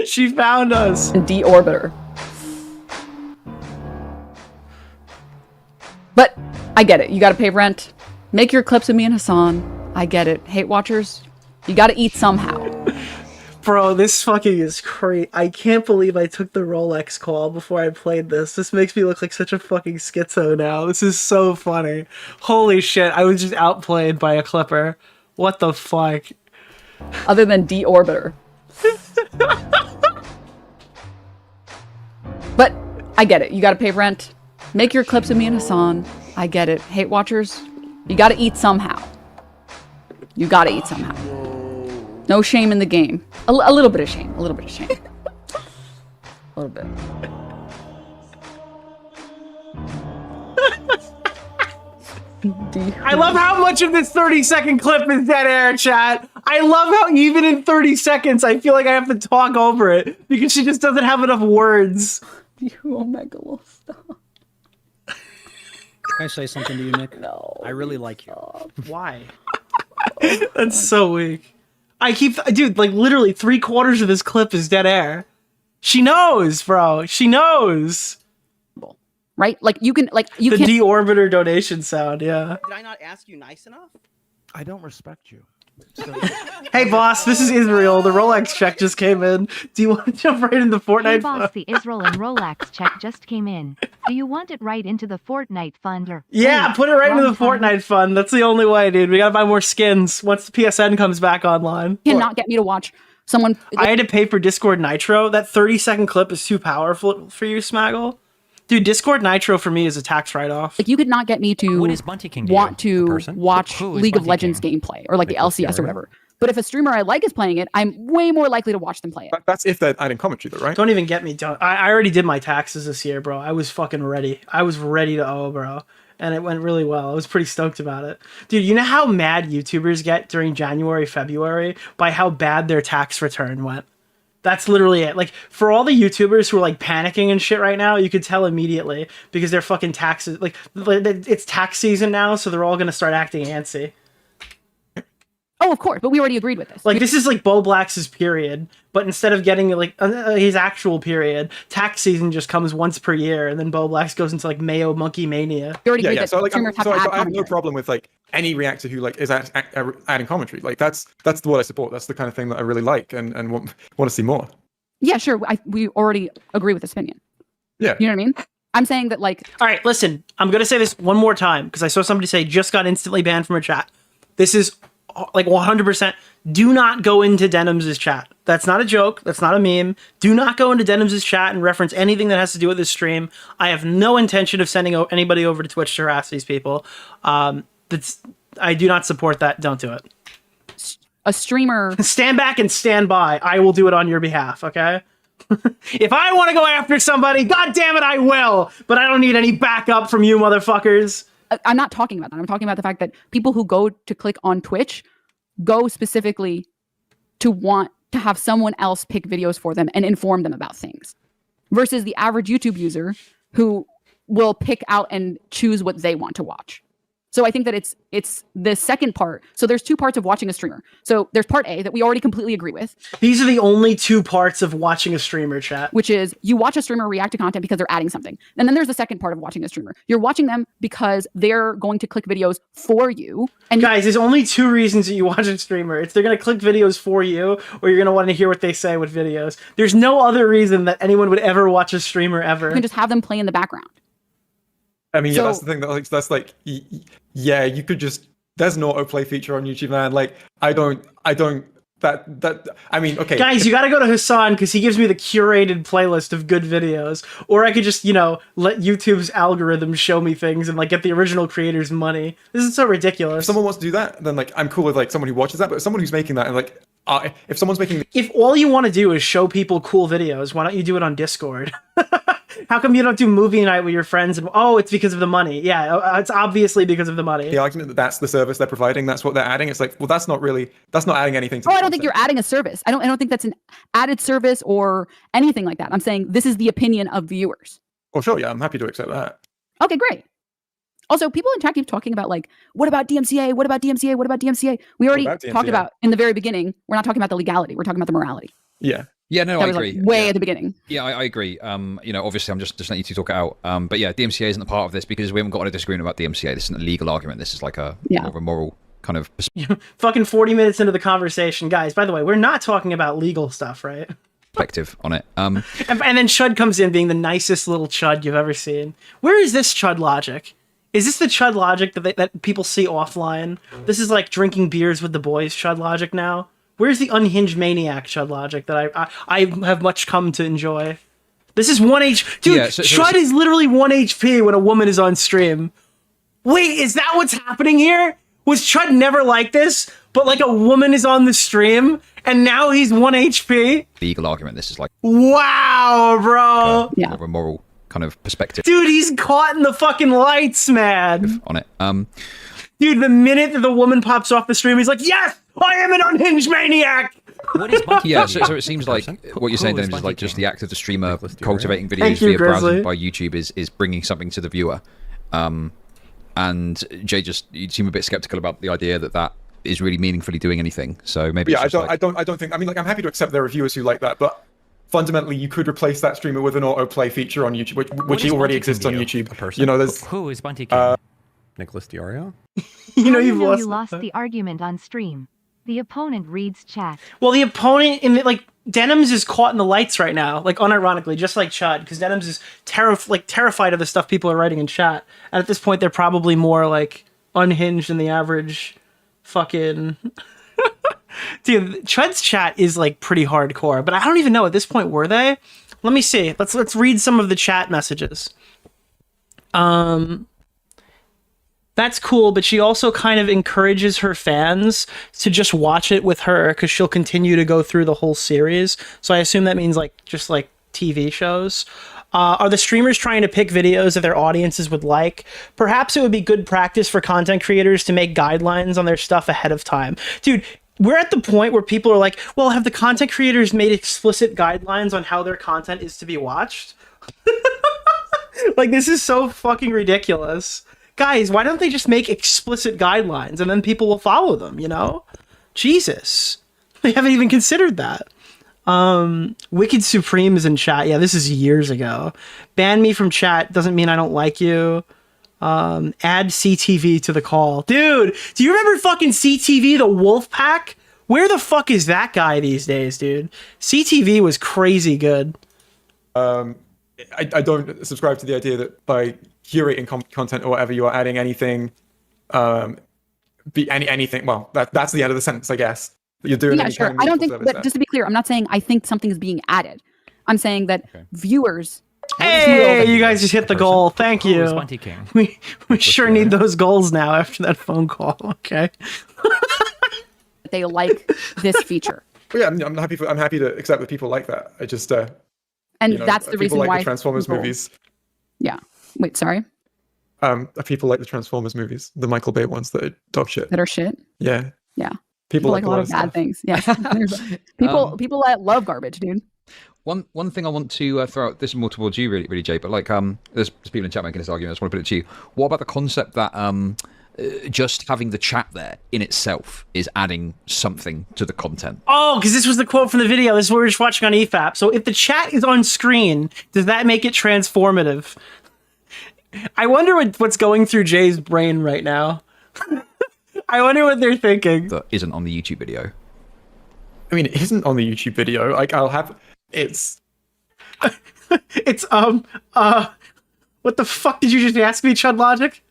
[SPEAKER 1] She found us.
[SPEAKER 8] Deorbiter. But I get it. You got to pay rent. Make your clips of me and Hasan. I get it. Hate watchers, you got to eat somehow.
[SPEAKER 1] Bro, this fucking is crazy. I can't believe I took the Rolex call before I played this. This makes me look like such a fucking schizo now. This is so funny. Holy shit, I was just outplayed by a clipper. What the fuck?
[SPEAKER 8] Other than Deorbiter. But I get it. You got to pay rent. Make your clips of me and Hasan. I get it. Hate watchers, you got to eat somehow. You got to eat somehow. No shame in the game. A little bit of shame. A little bit of shame. A little bit.
[SPEAKER 1] I love how much of this 30-second clip is dead air, chat. I love how even in 30 seconds, I feel like I have to talk over it because she just doesn't have enough words.
[SPEAKER 8] You Omega will stop.
[SPEAKER 14] Can I say something to you, Nick?
[SPEAKER 8] No.
[SPEAKER 14] I really like you.
[SPEAKER 1] Why? That's so weak. Dude, like literally 3/4 of this clip is dead air. She knows, bro. She knows.
[SPEAKER 8] Right? Like you can, like you
[SPEAKER 1] the
[SPEAKER 8] can.
[SPEAKER 1] The Deorbiter donation sound, yeah.
[SPEAKER 9] Did I not ask you nice enough?
[SPEAKER 23] I don't respect you. So...
[SPEAKER 1] Hey, boss, this is Israel. The Rolex check just came in. Do you want to jump right into Fortnite?
[SPEAKER 13] Hey, boss, the Israel and Rolex check just came in. Do you want it right into the Fortnite fund or?
[SPEAKER 1] Yeah, put it right into the Fortnite fund. That's the only way, dude. We gotta buy more skins once the PSN comes back online.
[SPEAKER 8] You cannot get me to watch someone.
[SPEAKER 1] I had to pay for Discord Nitro. That 30-second clip is too powerful for you, Smaggle. Dude, Discord Nitro for me is a tax write-off.
[SPEAKER 8] Like you could not get me to want to watch League of Legends gameplay or like the LCS or whatever. But if a streamer I like is playing it, I'm way more likely to watch them play it.
[SPEAKER 4] That's if they're adding commentary, though, right?
[SPEAKER 1] Don't even get me. I already did my taxes this year, bro. I was fucking ready. I was ready to owe, bro. And it went really well. I was pretty stoked about it. Dude, you know how mad YouTubers get during January, February by how bad their tax return went? That's literally it. Like, for all the YouTubers who are, like, panicking and shit right now, you could tell immediately because their fucking taxes... Like, it's tax season now, so they're all going to start acting antsy.
[SPEAKER 8] Oh, of course, but we already agreed with this.
[SPEAKER 1] Like, this is like Bo Black's period, but instead of getting like his actual period, tax season just comes once per year, and then Bo Black's goes into like Mayo Monkey Mania.
[SPEAKER 4] Yeah. So like, I have no problem with like any reactor who like is adding commentary. Like that's what I support. That's the kind of thing that I really like and want to see more.
[SPEAKER 8] Yeah, sure. We already agree with this opinion.
[SPEAKER 4] Yeah.
[SPEAKER 8] You know what I mean? I'm saying that like.
[SPEAKER 1] All right, listen. I'm gonna say this one more time because I saw somebody say just got instantly banned from a chat. This is like 100%. Do not go into Denims' chat. That's not a joke. That's not a meme. Do not go into Denims' chat and reference anything that has to do with this stream. I have no intention of sending anybody over to Twitch to harass these people. I do not support that. Don't do it.
[SPEAKER 8] A streamer.
[SPEAKER 1] Stand back and stand by. I will do it on your behalf, okay? If I want to go after somebody, god damn it, I will. But I don't need any backup from you motherfuckers.
[SPEAKER 8] I'm not talking about that. I'm talking about the fact that people who go to click on Twitch go specifically to want to have someone else pick videos for them and inform them about things versus the average YouTube user who will pick out and choose what they want to watch. So I think that it's the second part. So there's two parts of watching a streamer. So there's part A that we already completely agree with.
[SPEAKER 1] These are the only two parts of watching a streamer, chat.
[SPEAKER 8] Which is you watch a streamer react to content because they're adding something. And then there's the second part of watching a streamer. You're watching them because they're going to click videos for you. And
[SPEAKER 1] guys, there's only two reasons that you watch a streamer. It's they're going to click videos for you, or you're going to want to hear what they say with videos. There's no other reason that anyone would ever watch a streamer ever.
[SPEAKER 8] You can just have them play in the background.
[SPEAKER 4] I mean, yeah, that's the thing that's like, yeah, you could just, there's an autoplay feature on YouTube, man. Like, I mean, okay.
[SPEAKER 1] Guys, you gotta go to Hasan because he gives me the curated playlist of good videos. Or I could just, let YouTube's algorithm show me things and like get the original creator's money. This is so ridiculous.
[SPEAKER 4] If someone wants to do that, then like, I'm cool with like someone who watches that, but someone who's making that and like, if someone's making...
[SPEAKER 1] If all you want to do is show people cool videos, why don't you do it on Discord? How come you don't do movie night with your friends? And it's because of the money. Yeah, it's obviously because of the money.
[SPEAKER 4] The argument that that's the service they're providing, that's what they're adding. It's like, well, that's not adding anything to
[SPEAKER 8] I don't think you're adding a service. I don't think that's an added service or anything like that. I'm saying this is the opinion of viewers.
[SPEAKER 4] Oh, sure, yeah, I'm happy to accept that.
[SPEAKER 8] Okay, great. Also, people in chat keep talking about like, what about DMCA? What about DMCA? What about DMCA? We already talked about in the very beginning. We're not talking about the legality. We're talking about the morality.
[SPEAKER 4] Yeah.
[SPEAKER 10] Yeah, no, I agree.
[SPEAKER 8] Way at the beginning.
[SPEAKER 10] Yeah, I agree. Obviously, I'm just letting you two talk it out. But yeah, DMCA isn't a part of this because we haven't got a disagreement about DMCA. This isn't a legal argument. This is like more of a moral kind of.
[SPEAKER 1] Fucking 40 minutes into the conversation, guys. By the way, we're not talking about legal stuff, right?
[SPEAKER 10] Perspective on it.
[SPEAKER 1] And then Chud comes in being the nicest little Chud you've ever seen. Where is this Chud logic? Is this the Chud logic that people see offline? This is like drinking beers with the boys Chud logic now? Where's the unhinged maniac Chud logic that I have much come to enjoy? This is 1 HP. Dude, Chud is literally 1 HP when a woman is on stream. Wait, is that what's happening here? Was Chud never like this? But like a woman is on the stream and now he's 1 HP?
[SPEAKER 10] Legal argument. This is like.
[SPEAKER 1] Wow, bro.
[SPEAKER 10] More of a moral kind of perspective.
[SPEAKER 1] Dude, he's caught in the fucking lights, man.
[SPEAKER 10] On it.
[SPEAKER 1] Dude, the minute that the woman pops off the stream, he's like, yes, I am an unhinged maniac.
[SPEAKER 10] What is yeah, so it seems like what you're saying, Dennis, is like just the act of the streamer cultivating videos via browsing by YouTube is bringing something to the viewer. And Jay, you seem a bit skeptical about the idea that is really meaningfully doing anything. So maybe
[SPEAKER 4] I don't think. I mean, like, I'm happy to accept there are viewers who like that, but fundamentally, you could replace that streamer with an autoplay feature on YouTube, which already exists on YouTube. There's
[SPEAKER 2] who is Bunty King? Nicholas DeOrio?
[SPEAKER 1] You've
[SPEAKER 13] you lost the argument on stream. The opponent reads chat.
[SPEAKER 1] Well, the opponent Denims is caught in the lights right now, like unironically, just like Chud, because Denims is terrified of the stuff people are writing in chat, and at this point, they're probably more like unhinged than the average fucking. Dude, Chud's chat is like pretty hardcore, but I don't even know at this point were they. Let me see. Let's read some of the chat messages. That's cool, but she also kind of encourages her fans to just watch it with her because she'll continue to go through the whole series. So I assume that means like just like TV shows. Are the streamers trying to pick videos that their audiences would like? Perhaps it would be good practice for content creators to make guidelines on their stuff ahead of time. Dude, we're at the point where people are like, well, have the content creators made explicit guidelines on how their content is to be watched? Like, this is so fucking ridiculous. Guys, why don't they just make explicit guidelines and then people will follow them, you know? Jesus. They haven't even considered that. Wicked Supreme is in chat. Yeah, this is years ago. Ban me from chat doesn't mean I don't like you. Add CTV to the call. Dude, do you remember fucking CTV, the wolf pack? Where the fuck is that guy these days, dude? CTV was crazy good.
[SPEAKER 4] I don't subscribe to the idea that by curating content or whatever, you are adding anything, anything. Well, that's the end of the sentence, I guess. That you're doing.
[SPEAKER 8] Yeah, sure. I don't think, but just to be clear, I'm not saying I think something is being added. I'm saying that viewers.
[SPEAKER 1] Hey, you guys just hit the goal. Thank you. We sure need those goals now after that phone call. Okay.
[SPEAKER 8] They like this feature.
[SPEAKER 4] Well, yeah, I'm happy to accept that people like that. I just
[SPEAKER 8] and that's the reason
[SPEAKER 4] like
[SPEAKER 8] why
[SPEAKER 4] the Transformers movies.
[SPEAKER 8] Yeah. Wait, sorry.
[SPEAKER 4] People like the Transformers movies, the Michael Bay ones that are dog shit.
[SPEAKER 8] That are shit.
[SPEAKER 4] Yeah.
[SPEAKER 8] Yeah.
[SPEAKER 4] People like
[SPEAKER 8] a lot of bad
[SPEAKER 4] stuff.
[SPEAKER 8] things. Yeah. people that love garbage, dude.
[SPEAKER 10] One thing I want to throw out, this is more towards you, really, Jay, but like, there's people in chat making this argument. I just want to put it to you. What about the concept that just having the chat there in itself is adding something to the content?
[SPEAKER 1] Oh, because this was the quote from the video. This is what we're just watching on EFAP. So if the chat is on screen, does that make it transformative? I wonder what's going through Jay's brain right now. I wonder what they're thinking.
[SPEAKER 10] That isn't on the YouTube video.
[SPEAKER 4] I mean, it isn't on the YouTube video. Like, it's what the fuck did you just ask me, Chud Logic?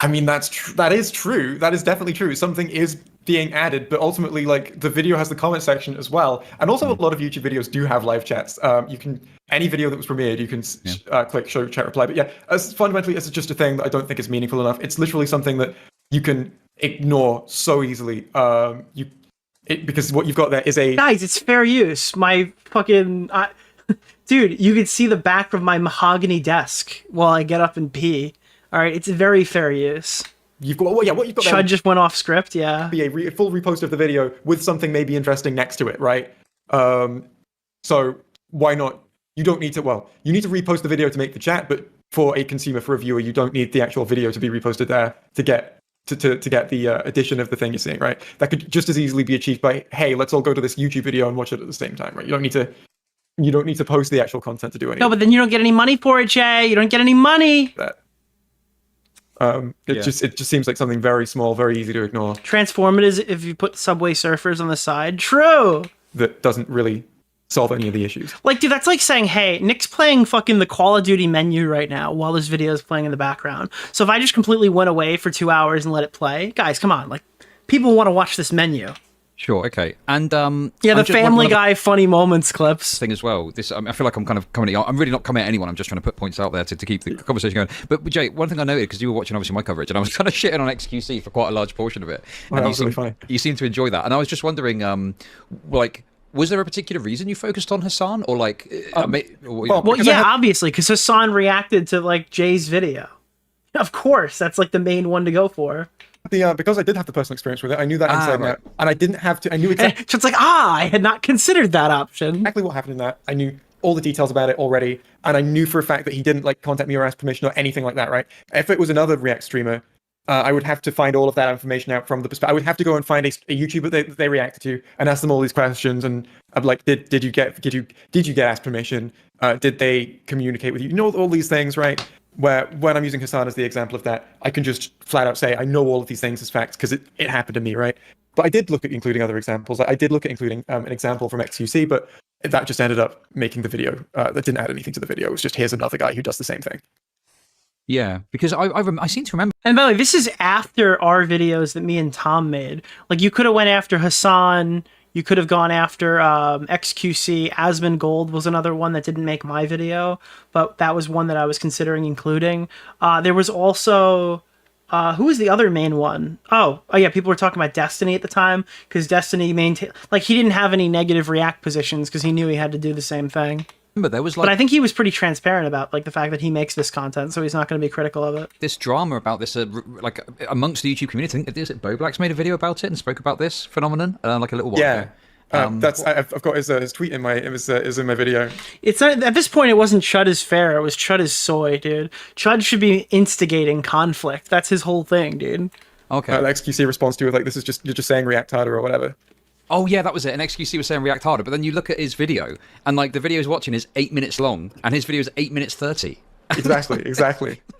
[SPEAKER 12] I mean, that is true. That is definitely true. Something is being added, but ultimately, like, the video has the comment section as well. And also, a lot of YouTube videos do have live chats. You can, any video that was premiered, you can click show chat reply. But yeah, fundamentally, it's just a thing that I don't think is meaningful enough. It's literally something that you can ignore so easily. Because what you've got there is a...
[SPEAKER 1] Guys, it's fair use. My fucking... dude, you could see the back of my mahogany desk while I get up and pee. All right, it's very fair use.
[SPEAKER 12] You've got, well, yeah, what you've got.
[SPEAKER 1] Chud just went off script, yeah.
[SPEAKER 12] Be a full repost of the video with something maybe interesting next to it, right? So why not? You don't need to. Well, you need to repost the video to make the chat, but for a consumer, for a viewer, you don't need the actual video to be reposted there to get the addition of the thing you're seeing, right? That could just as easily be achieved by, hey, let's all go to this YouTube video and watch it at the same time, right? You don't need to post the actual content to do anything.
[SPEAKER 1] No, but then you don't get any money for it, Jay. You don't get any money.
[SPEAKER 12] It just seems like something very small, very easy to ignore.
[SPEAKER 1] Transformative if you put Subway Surfers on the side. True.
[SPEAKER 12] That doesn't really solve any of the issues.
[SPEAKER 1] Like, dude, that's like saying, hey, Nick's playing fucking the Call of Duty menu right now while this video is playing in the background. So if I just completely went away for 2 hours and let it play, guys, come on, like, people want to watch this menu.
[SPEAKER 10] Sure, okay. And
[SPEAKER 1] yeah, the Family Guy funny moments clips
[SPEAKER 10] thing as well. This I feel like I'm kind of coming. I'm really not coming at anyone. I'm just trying to put points out there to keep the conversation going. But Jay, one thing I noted, because you were watching obviously my coverage, and I was kind of shitting on XQC for quite a large portion of it. And you seem to enjoy that. And I was just wondering, like, was there a particular reason you focused on Hasan, or like?
[SPEAKER 1] Well, yeah, obviously, because Hasan reacted to like Jay's video. Of course, that's like the main one to go for.
[SPEAKER 12] Because I did have the personal experience with it, I knew that inside and out, and I didn't have to. I knew exactly.
[SPEAKER 1] So it's like, I had not considered that option.
[SPEAKER 12] Exactly what happened in that. I knew all the details about it already, and I knew for a fact that he didn't like contact me or ask permission or anything like that. Right? If it was another React streamer, I would have to find all of that information out from the perspective. I would have to go and find a YouTuber that they reacted to and ask them all these questions. And I'm like, did you get asked permission? Did they communicate with you? You know, all these things, right? Where when I'm using Hasan as the example of that, I can just flat out say I know all of these things as facts because it happened to me, right? But I did look at including other examples. I did look at including an example from XQC, but that just ended up making the video. That didn't add anything to the video. It was just, here's another guy who does the same thing.
[SPEAKER 10] Yeah, because I seem to remember.
[SPEAKER 1] And by the way, this is after our videos that me and Tom made. Like, you could have went after Hasan. You could have gone after XQC. Asmongold was another one that didn't make my video, but that was one that I was considering including. There was also Who was the other main one? Oh yeah, people were talking about Destiny at the time because Destiny maintained like he didn't have any negative react positions because he knew he had to do the same thing.
[SPEAKER 10] But there was
[SPEAKER 1] But I think he was pretty transparent about like the fact that he makes this content, so he's not going to be critical of it.
[SPEAKER 10] this drama about this, like amongst the YouTube community. I think is it Boblack's made a video about it and spoke about this phenomenon, like a little while ago.
[SPEAKER 12] I've got his tweet in my is in my video.
[SPEAKER 1] It's not, at this point it wasn't Chud is fair, it was Chud is soy, dude. Chud should be instigating conflict. That's his whole thing, dude.
[SPEAKER 10] Okay.
[SPEAKER 12] The XQC response to it like this is just you're just saying react harder or whatever.
[SPEAKER 10] Oh yeah, that was it. And XQC was saying react harder, but then you look at his video, and like the video he's watching is 8 minutes long, and his video is 8 minutes 30.
[SPEAKER 12] Exactly.
[SPEAKER 10] It's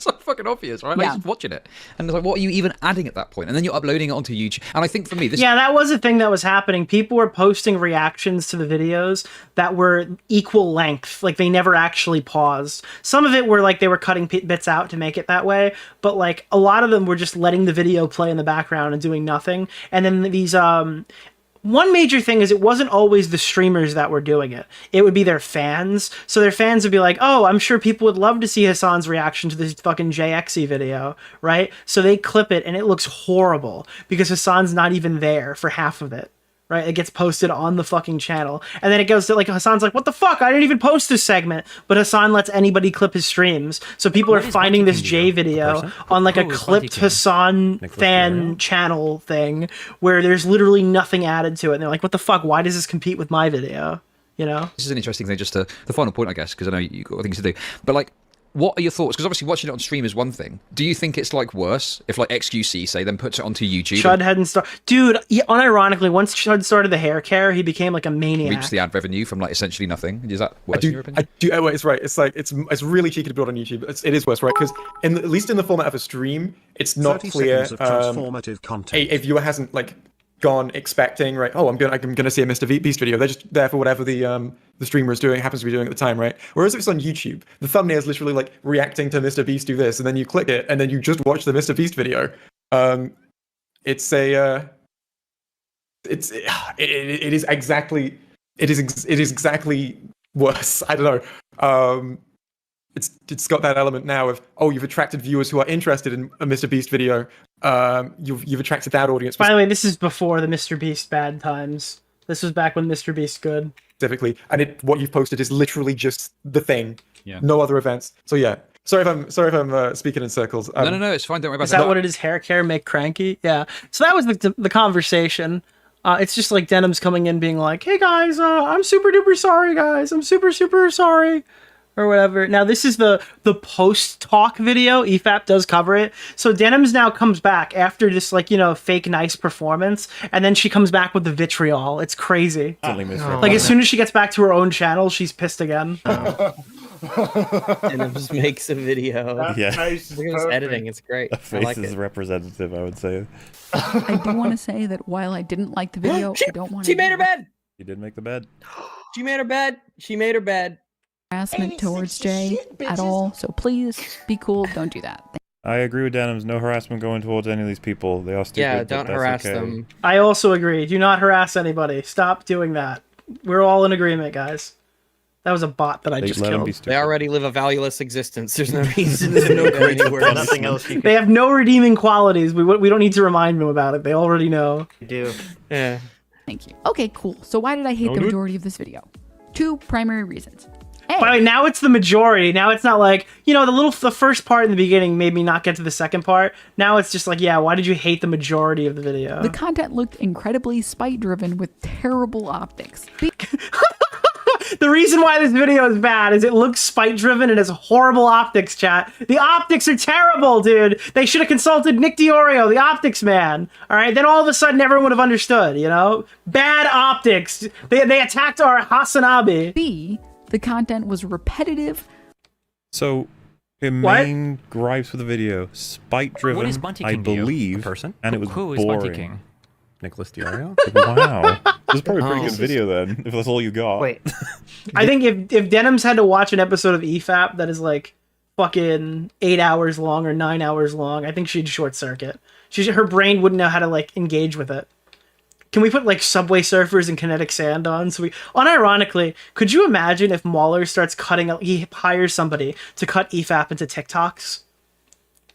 [SPEAKER 10] like fucking obvious, right? Like
[SPEAKER 1] Yeah.
[SPEAKER 10] just watching it, and it's like, what are you even adding at that point? And then you're uploading it onto YouTube. And I think for me, this
[SPEAKER 1] Yeah, that was a thing that was happening. People were posting reactions to the videos that were equal length. Like, they never actually paused. Some of it were, like, they were cutting bits out to make it that way. But, like, a lot of them were just letting the video play in the background and doing nothing. And then these, one major thing is it wasn't always the streamers that were doing it. It would be their fans. So their fans would be like, oh, I'm sure people would love to see Hasan's reaction to this fucking JXE video, right? So they clip it and it looks horrible because Hasan's not even there for half of it, right? It gets posted on the fucking channel. And then it goes to like, Hasan's like, what the fuck? I didn't even post this segment. But Hasan lets anybody clip his streams. So people are finding this Jay video on like a clipped Hasan fan channel thing where there's literally nothing added to it. And they're like, what the fuck? Why does this compete with my video? You know?
[SPEAKER 10] is an interesting thing. Just the final point, I guess, because I know you've got things to do. But like, what are your thoughts? Because obviously watching it on stream is one thing. Do you think it's like worse if like XQC say then puts it onto YouTube?
[SPEAKER 1] Chud hadn't started. Dude, unironically, once Chud started the hair care, he became like a maniac.
[SPEAKER 10] Reach the ad revenue from like essentially nothing. Is that worse in your opinion?
[SPEAKER 12] It's right. It's like it's really cheeky to build on YouTube. It is worse, right? Because at least in the format of a stream, it's not
[SPEAKER 23] 30
[SPEAKER 12] clear.
[SPEAKER 23] seconds of transformative content.
[SPEAKER 12] A viewer hasn't like gone expecting, right? Oh, I'm gonna see a Mr. Beast video. They're just there for whatever the streamer is doing, happens to be doing at the time, right? Whereas if it's on YouTube, the thumbnail is literally like reacting to Mr. Beast do this, and then you click it, and then you just watch the Mr. Beast video. It is exactly worse. I don't know. It's got that element now of, oh, you've attracted viewers who are interested in a Mr. Beast video. You've attracted that audience.
[SPEAKER 1] By the way, this is before the Mr. Beast bad times. This was back when Mr. Beast good.
[SPEAKER 12] Specifically, and what you've posted is literally just the thing.
[SPEAKER 10] Yeah.
[SPEAKER 12] No other events. So yeah. Sorry if I'm speaking in circles.
[SPEAKER 10] No, it's fine. Don't worry about
[SPEAKER 1] that. Is that what it is? Hair care make cranky? Yeah. So that was the conversation. It's just like Denims coming in being like, hey guys, I'm super duper sorry, guys. I'm super sorry. Or whatever. Now this is the post-talk video. EFAP does cover it. So Denims now comes back after this like, fake nice performance, and then she comes back with the vitriol. It's crazy. Like as soon as she gets back to her own channel, she's pissed again.
[SPEAKER 18] Denims makes a video.
[SPEAKER 15] Yeah.
[SPEAKER 18] Look at his editing. It's great.
[SPEAKER 15] That face
[SPEAKER 18] I like
[SPEAKER 15] is
[SPEAKER 18] it.
[SPEAKER 15] representative, I would say.
[SPEAKER 8] I do want to say that while I didn't like the video, I don't want to.
[SPEAKER 18] She made her bed.
[SPEAKER 15] You did make the bed.
[SPEAKER 18] She made her bed.
[SPEAKER 8] Harassment towards Jay at all. So please be cool. Don't do that.
[SPEAKER 15] I agree with Denims. No harassment going towards any of these people. They are stupid.
[SPEAKER 18] Yeah,
[SPEAKER 15] but
[SPEAKER 18] don't
[SPEAKER 15] that's
[SPEAKER 18] harass
[SPEAKER 15] okay.
[SPEAKER 18] them.
[SPEAKER 1] I also agree. Do not harass anybody. Stop doing that. We're all in agreement, guys. That was a bot that I just killed.
[SPEAKER 18] They already live a valueless existence. There's no reason to know anywhere.
[SPEAKER 9] Nothing else you can
[SPEAKER 1] They have no redeeming qualities. We don't need to remind them about it. They already know.
[SPEAKER 9] do.
[SPEAKER 18] Yeah.
[SPEAKER 8] Thank you. Okay, cool. So why did I hate the majority of this video? Two primary reasons.
[SPEAKER 1] By the way, now it's the majority. Now it's not like, the first part in the beginning made me not get to the second part. Now it's just like, yeah, why did you hate the majority of the video?
[SPEAKER 8] The content looked incredibly spite-driven with terrible optics.
[SPEAKER 1] The reason why this video is bad is it looks spite-driven and has horrible optics, chat. The optics are terrible, dude. They should have consulted Nick DeOrio, the optics man. All right, then all of a sudden everyone would have understood, Bad optics. They attacked our Hasanabe.
[SPEAKER 8] B, the content was repetitive.
[SPEAKER 15] So, her main gripes with the video, spite-driven,
[SPEAKER 2] What is Bunty
[SPEAKER 15] I
[SPEAKER 2] King to you?
[SPEAKER 15] believe,
[SPEAKER 2] A person?
[SPEAKER 15] and it was
[SPEAKER 2] Who
[SPEAKER 15] boring.
[SPEAKER 2] is Bunty King?
[SPEAKER 15] Nicholas DeOrio? Wow. This is probably a pretty good video then, if that's all you got.
[SPEAKER 9] Wait.
[SPEAKER 1] I think if Denims had to watch an episode of EFAP that is like fucking 8 hours long or 9 hours long, I think she'd short circuit. Her brain wouldn't know how to like engage with it. Can we put like Subway Surfers and Kinetic Sand on? Unironically, could you imagine if Mauler starts he hires somebody to cut EFAP into TikToks?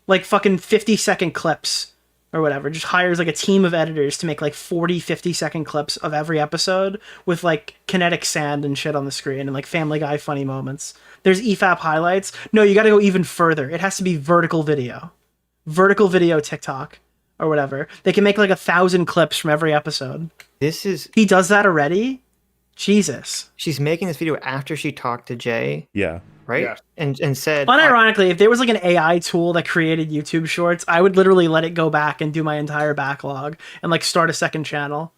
[SPEAKER 1] like fucking 50-second clips or whatever. Just hires like a team of editors to make like 40, 50-second clips of every episode with like kinetic sand and shit on the screen and like Family Guy funny moments. There's EFAP highlights. No, you got to go even further. It has to be vertical video TikTok or whatever. They can make like 1,000 clips from every episode. He does that already? Jesus.
[SPEAKER 9] She's making this video after she talked to Jay.
[SPEAKER 15] Yeah.
[SPEAKER 9] Right?
[SPEAKER 5] Yeah.
[SPEAKER 9] And said...
[SPEAKER 1] Unironically, if there was like an AI tool that created YouTube Shorts, I would literally let it go back and do my entire backlog and like start a second channel.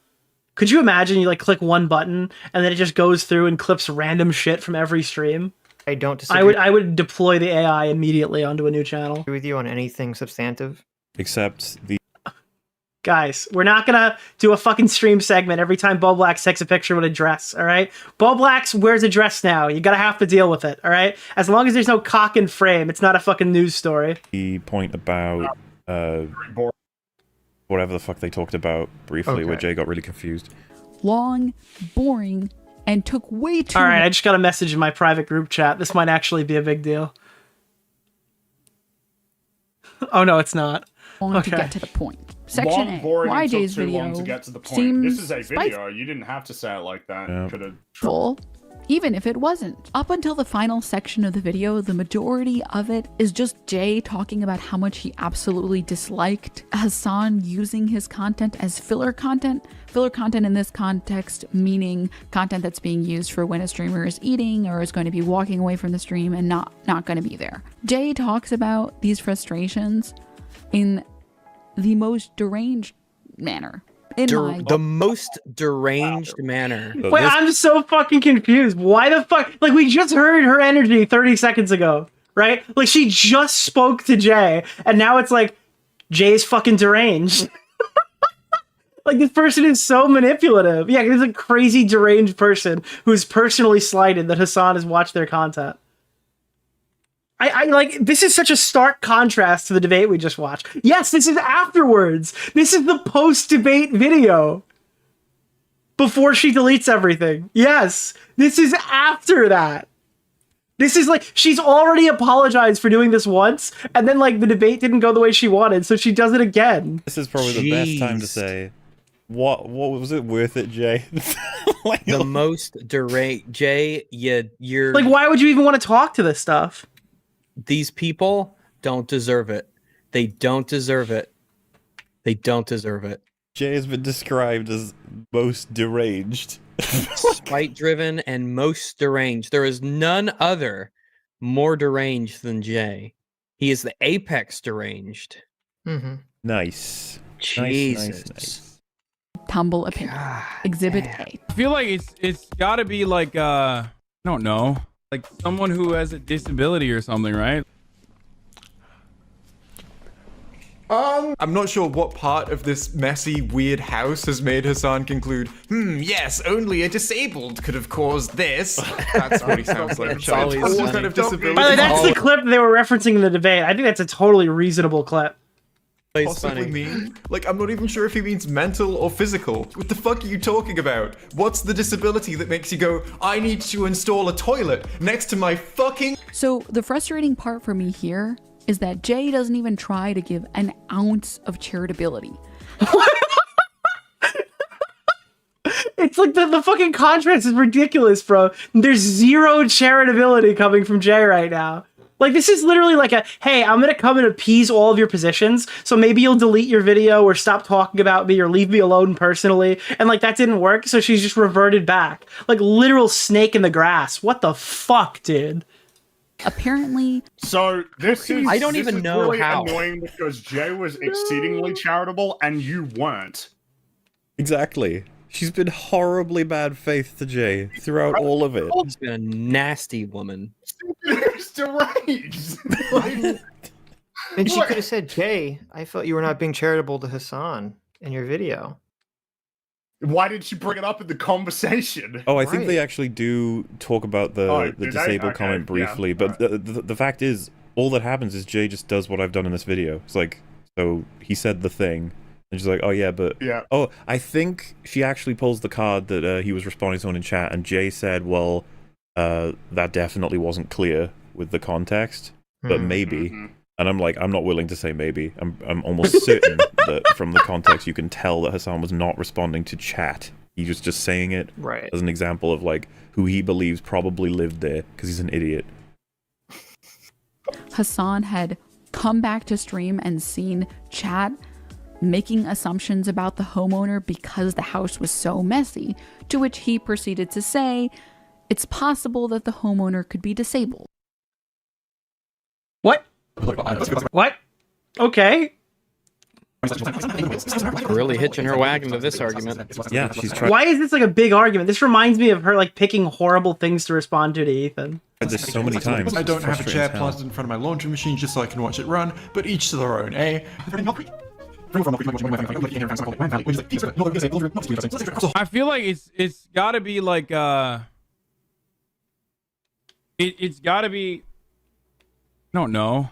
[SPEAKER 1] Could you imagine you like click one button and then it just goes through and clips random shit from every stream?
[SPEAKER 9] I don't disagree.
[SPEAKER 1] I would deploy the AI immediately onto a new channel.
[SPEAKER 9] With you on anything substantive?
[SPEAKER 15] Except the...
[SPEAKER 1] Guys, we're not gonna do a fucking stream segment every time Bo Blacks takes a picture with a dress, all right? Bo Blacks wears a dress now. You gotta have to deal with it, all right? As long as there's no cock and frame, it's not a fucking news story.
[SPEAKER 15] The point about whatever the fuck they talked about briefly, where Jay got really confused.
[SPEAKER 8] Long, boring, and took way too
[SPEAKER 1] All right, I just got a message in my private group chat. This might actually be a big deal. Oh no, it's not.
[SPEAKER 8] long to get to the point. Section A, YJ's video
[SPEAKER 5] to get to the point.
[SPEAKER 8] seems
[SPEAKER 5] This is a video. You didn't have to say it like that. You could have
[SPEAKER 8] full, even if it wasn't. Up until the final section of the video, the majority of it is just Jay talking about how much he absolutely disliked Hasan using his content as filler content. Filler content in this context meaning content that's being used for when a streamer is eating or is going to be walking away from the stream and not going to be there. Jay talks about these frustrations in the most deranged manner.
[SPEAKER 18] The most deranged manner.
[SPEAKER 1] Wait, I'm so fucking confused. Why the fuck? Like, we just heard her energy 30 seconds ago, right? Like, she just spoke to Jay, and now it's like, Jay's fucking deranged. Like, this person is so manipulative. Yeah, he's a crazy deranged person who's personally slighted that Hasan has watched their content. I like, this is such a stark contrast to the debate we just watched. Yes, this is afterwards. This is the post-debate video. Before she deletes everything. Yes, this is after that. This is like, she's already apologized for doing this once, and then like the debate didn't go the way she wanted, so she does it again.
[SPEAKER 15] This is probably the best time to say, what was it worth it, Jay?
[SPEAKER 18] Like, the most deranged, Jay, you're...
[SPEAKER 1] Like, why would you even want to talk to this stuff?
[SPEAKER 18] These people don't deserve it. They don't deserve it. They don't deserve it.
[SPEAKER 15] Jay has been described as most deranged.
[SPEAKER 18] Spite-driven and most deranged. There is none other more deranged than Jay. He is the apex deranged.
[SPEAKER 9] Mm-hmm.
[SPEAKER 15] Nice.
[SPEAKER 18] Jesus.
[SPEAKER 15] Nice.
[SPEAKER 8] Tumble opinion. Exhibit A.
[SPEAKER 6] I feel like it's got to be like I don't know, like someone who has a disability or something, right?
[SPEAKER 4] I'm not sure what part of this messy, weird house has made Hasan conclude, yes, only a disabled could have caused this. That's what he sounds like.
[SPEAKER 18] It's always
[SPEAKER 4] What kind of disability?
[SPEAKER 1] By the way, that's the clip they were referencing in the debate. I think that's a totally reasonable clip.
[SPEAKER 4] Possibly mean? Like, I'm not even sure if he means mental or physical. What the fuck are you talking about? What's the disability that makes you go, I need to install a toilet next to my fucking...
[SPEAKER 8] So the frustrating part for me here is that Jay doesn't even try to give an ounce of charitability.
[SPEAKER 1] It's like the fucking contrast is ridiculous, bro. There's zero charitability coming from Jay right now. Like, this is literally like a, hey, I'm gonna come and appease all of your positions, so maybe you'll delete your video or stop talking about me or leave me alone personally. And like, that didn't work, so she's just reverted back. Like, literal snake in the grass. What the fuck, dude?
[SPEAKER 8] Apparently.
[SPEAKER 5] So this is
[SPEAKER 18] I don't even know
[SPEAKER 5] really
[SPEAKER 18] how.
[SPEAKER 5] annoying because Jay was exceedingly charitable and you weren't.
[SPEAKER 15] Exactly. She's been horribly bad faith to Jay throughout all of it.
[SPEAKER 18] She's been a nasty woman.
[SPEAKER 5] It's deranged.
[SPEAKER 9] And she could have said, Jay, I felt you were not being charitable to Hasan in your video.
[SPEAKER 5] Why did she bring it up in the conversation?
[SPEAKER 15] Oh, I think they actually do talk about the disabled comment briefly, but the fact is, all that happens is Jay just does what I've done in this video. It's like, so he said the thing, and she's like, oh yeah, but...
[SPEAKER 5] Yeah.
[SPEAKER 15] Oh, I think she actually pulls the card that he was responding to someone in chat, and Jay said, well, that definitely wasn't clear with the context, but maybe. And I'm like, I'm not willing to say maybe. I'm almost certain that from the context you can tell that Hasan was not responding to chat. He was just saying it as an example of like who he believes probably lived there because he's an idiot.
[SPEAKER 8] Hasan had come back to stream and seen chat making assumptions about the homeowner because the house was so messy, to which he proceeded to say, it's possible that the homeowner could be disabled.
[SPEAKER 1] What? What? Okay.
[SPEAKER 18] Really hitching her wagon to this argument.
[SPEAKER 15] Yeah, she's trying.
[SPEAKER 1] Why is this like a big argument? This reminds me of her like picking horrible things to respond to Ethan.
[SPEAKER 15] There's so many times.
[SPEAKER 4] I don't have a chair planted in front of my laundry machine just so I can watch it run, but each to their own, eh?
[SPEAKER 6] I feel like it's got to be like it's got to be, I don't know,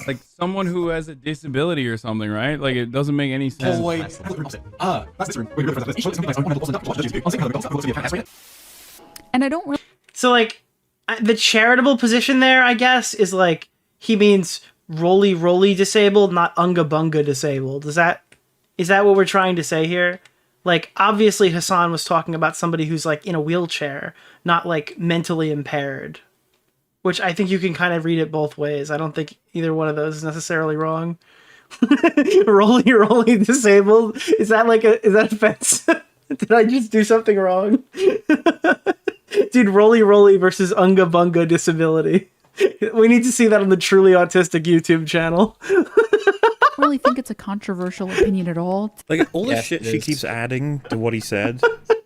[SPEAKER 6] like someone who has a disability or something, right? Like it doesn't make any sense.
[SPEAKER 8] And I don't really.
[SPEAKER 1] So like the charitable position there, I guess, is like he means roly disabled, not unga bunga disabled. Is that what we're trying to say here? Like obviously Hasan was talking about somebody who's like in a wheelchair, not like mentally impaired. Which I think you can kind of read it both ways. I don't think either one of those is necessarily wrong. roly disabled. Is that offense? Did I just do something wrong? Dude, roly versus unga bunga disability. We need to see that on the Truly Autistic YouTube channel.
[SPEAKER 8] I don't really think it's a controversial opinion at all.
[SPEAKER 15] Like all the shit she keeps adding to what he said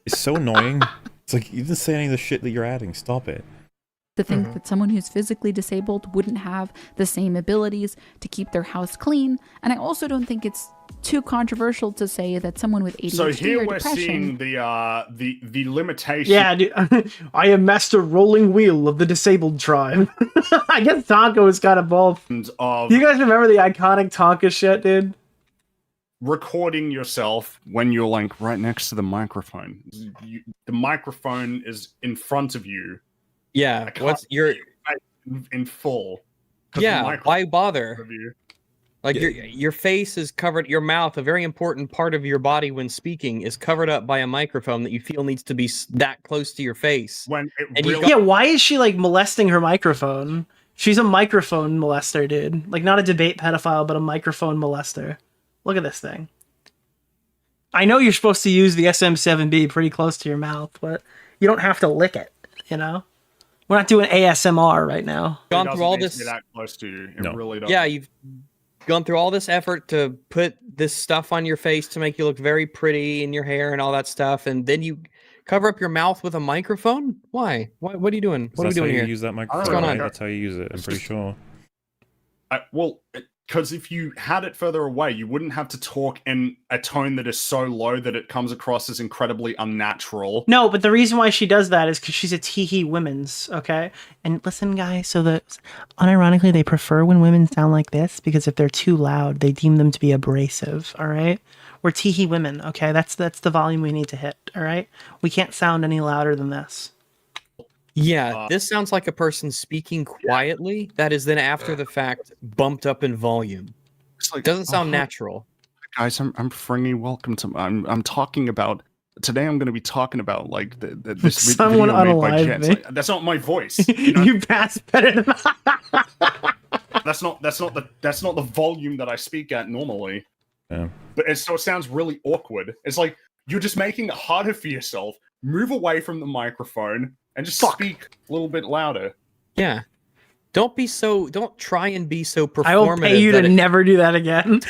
[SPEAKER 15] is so annoying. It's like you didn't say any of the shit that you're adding. Stop it.
[SPEAKER 8] To think that someone who's physically disabled wouldn't have the same abilities to keep their house clean. And I also don't think it's too controversial to say that someone with ADHD
[SPEAKER 5] So here
[SPEAKER 8] or
[SPEAKER 5] we're
[SPEAKER 8] depression...
[SPEAKER 5] seeing the limitation.
[SPEAKER 1] Yeah, dude, I am master rolling wheel of the disabled tribe. I guess Tonka was kind of both. Do you guys remember the iconic Tonka shit, dude?
[SPEAKER 5] Recording yourself when you're like right next to the microphone. The microphone is in front of you.
[SPEAKER 18] Yeah, what's your
[SPEAKER 5] in full?
[SPEAKER 18] Yeah, why bother? Like your face is covered, your mouth, a very important part of your body when speaking, is covered up by a microphone that you feel needs to be that close to your face.
[SPEAKER 1] Yeah, why is she like molesting her microphone? She's a microphone molester, dude. Like not a debate pedophile, but a microphone molester. Look at this thing. I know you're supposed to use the SM7B pretty close to your mouth, but you don't have to lick it, you know? We're not doing ASMR right now.
[SPEAKER 18] Gone through all this.
[SPEAKER 5] That close to you. It really doesn't.
[SPEAKER 18] Yeah, you've gone through all this effort to put this stuff on your face to make you look very pretty in your hair and all that stuff, and then you cover up your mouth with a microphone? Why? What are you doing? What are we doing here?
[SPEAKER 15] That's how you use that microphone.
[SPEAKER 18] What's going on?
[SPEAKER 15] That's how you use it, I'm pretty sure.
[SPEAKER 5] Well, because if you had it further away, you wouldn't have to talk in a tone that is so low that it comes across as incredibly unnatural.
[SPEAKER 1] No, but the reason why she does that is because she's a teehee women's, okay? And listen, guys, so unironically, they prefer when women sound like this because if they're too loud, they deem them to be abrasive, all right? We're teehee women, okay? That's the volume we need to hit, all right? We can't sound any louder than this.
[SPEAKER 18] Yeah, this sounds like a person speaking quietly that is then after the fact bumped up in volume. It doesn't sound natural.
[SPEAKER 5] Guys, I'm friendly. Welcome to. I'm talking about today. I'm going to be talking about like this
[SPEAKER 1] Someone
[SPEAKER 5] video made by
[SPEAKER 1] unalive
[SPEAKER 5] Jets.
[SPEAKER 1] me.
[SPEAKER 5] Like, that's not my voice. You know?
[SPEAKER 1] You pass better than
[SPEAKER 5] That's not the volume that I speak at normally.
[SPEAKER 15] Yeah.
[SPEAKER 5] But so it sounds really awkward. It's like you're just making it harder for yourself. Move away from the microphone and just speak a little bit louder.
[SPEAKER 18] Yeah. Don't try and be so performative.
[SPEAKER 1] I will pay you to never do that again.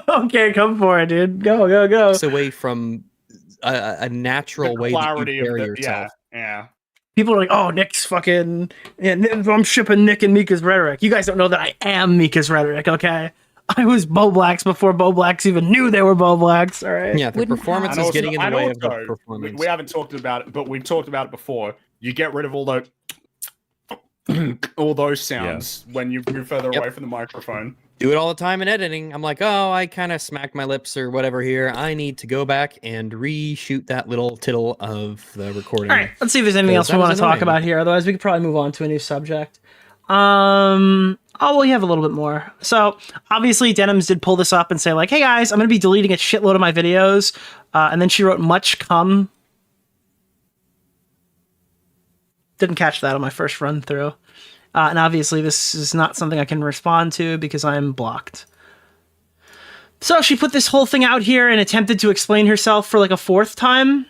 [SPEAKER 1] Okay, come for it, dude. Go.
[SPEAKER 18] It's away from a natural way that you carry yourself.
[SPEAKER 5] Yeah.
[SPEAKER 1] People are like, oh, Nick's fucking... Yeah, I'm shipping Nick and Mika's rhetoric. You guys don't know that I am Mika's rhetoric, okay? I was Bo Blacks before Bo Blacks even knew they were Bo Blacks, all right?
[SPEAKER 18] Yeah, the performance is getting in the way of the performance.
[SPEAKER 5] We haven't talked about it, but we've talked about it before. You get rid of all those sounds when you move further away from the microphone.
[SPEAKER 18] Do it all the time in editing. I'm like, oh, I kind of smacked my lips or whatever here. I need to go back and reshoot that little tittle of the recording.
[SPEAKER 1] All right, let's see if there's anything else we want to talk about here. Otherwise, we could probably move on to a new subject. Oh, well, you have a little bit more. So obviously Denims did pull this up and say like, hey guys, I'm going to be deleting a shitload of my videos. And then she wrote much cum. Didn't catch that on my first run through. And obviously this is not something I can respond to because I'm blocked. So she put this whole thing out here and attempted to explain herself for like a fourth time.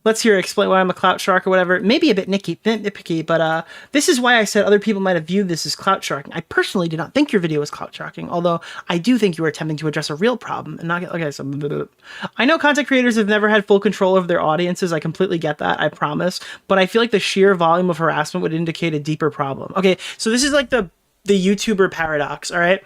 [SPEAKER 1] Let's hear her explain why I'm a clout shark or whatever. Maybe a bit nitpicky, but this is why I said other people might have viewed this as clout sharking. I personally did not think your video was clout sharking, although I do think you were attempting to address a real problem and not get, okay, so I know content creators have never had full control over their audiences. I completely get that, I promise. But I feel like the sheer volume of harassment would indicate a deeper problem. Okay, so this is like the YouTuber paradox, all right?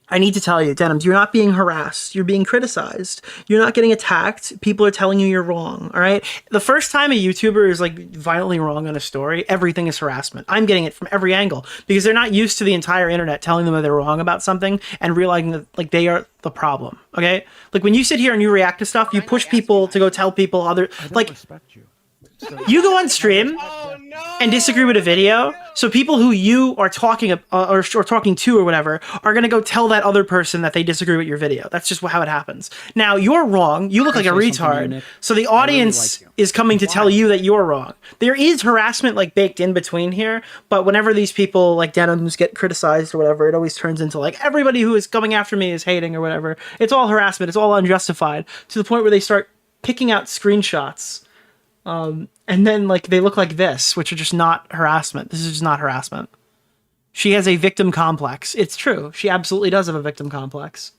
[SPEAKER 1] I need to tell you, Denims, you're not being harassed. You're being criticized. You're not getting attacked. People are telling you you're wrong, all right? The first time a YouTuber is like violently wrong on a story, everything is harassment. I'm getting it from every angle because they're not used to the entire internet telling them that they're wrong about something and realizing that like they are the problem, okay? Like when you sit here and you react to stuff, you push people to go tell people other, like, you go on stream and disagree with a video, so people who you are talking or talking to or whatever are going to go tell that other person that they disagree with your video. That's just how it happens. Now, you're wrong. You look like a retard. So the audience is coming to tell you that you're wrong. There is harassment like baked in between here, but whenever these people like Denims get criticized or whatever, it always turns into like everybody who is coming after me is hating or whatever. It's all harassment. It's all unjustified to the point where they start picking out screenshots. And then like they look like this, which are just not harassment. This is just not harassment. She has a victim complex. It's true. She absolutely does have a victim complex.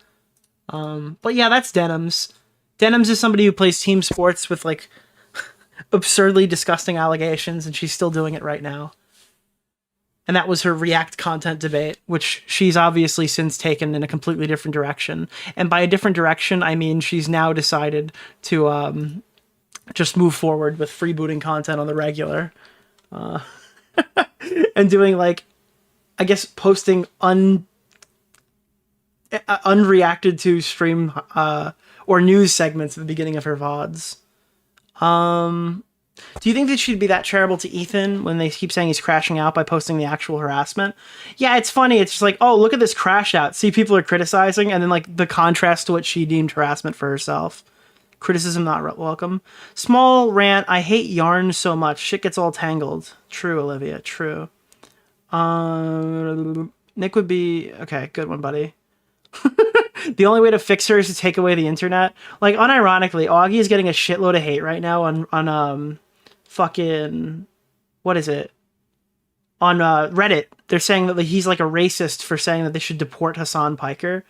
[SPEAKER 1] But yeah, that's Denims. Denims is somebody who plays team sports with like absurdly disgusting allegations, and she's still doing it right now. And that was her React content debate, which she's obviously since taken in a completely different direction. And by a different direction, I mean she's now decided to just move forward with freebooting content on the regular. And doing like, I guess, posting unreacted to stream or news segments at the beginning of her VODs. Do you think that she'd be that charitable to Ethan when they keep saying he's crashing out by posting the actual harassment? Yeah, it's funny. It's just like, oh, look at this crash out. See, people are criticizing, and then like the contrast to what she deemed harassment for herself. Criticism not welcome. Small rant. I hate yarn so much. Shit gets all tangled. True, Olivia. True. Nick would be... Okay, good one, buddy. The only way to fix her is to take away the internet. Like, unironically, Augie is getting a shitload of hate right now on fucking... What is it? On Reddit. They're saying that he's like a racist for saying that they should deport Hasan Piker.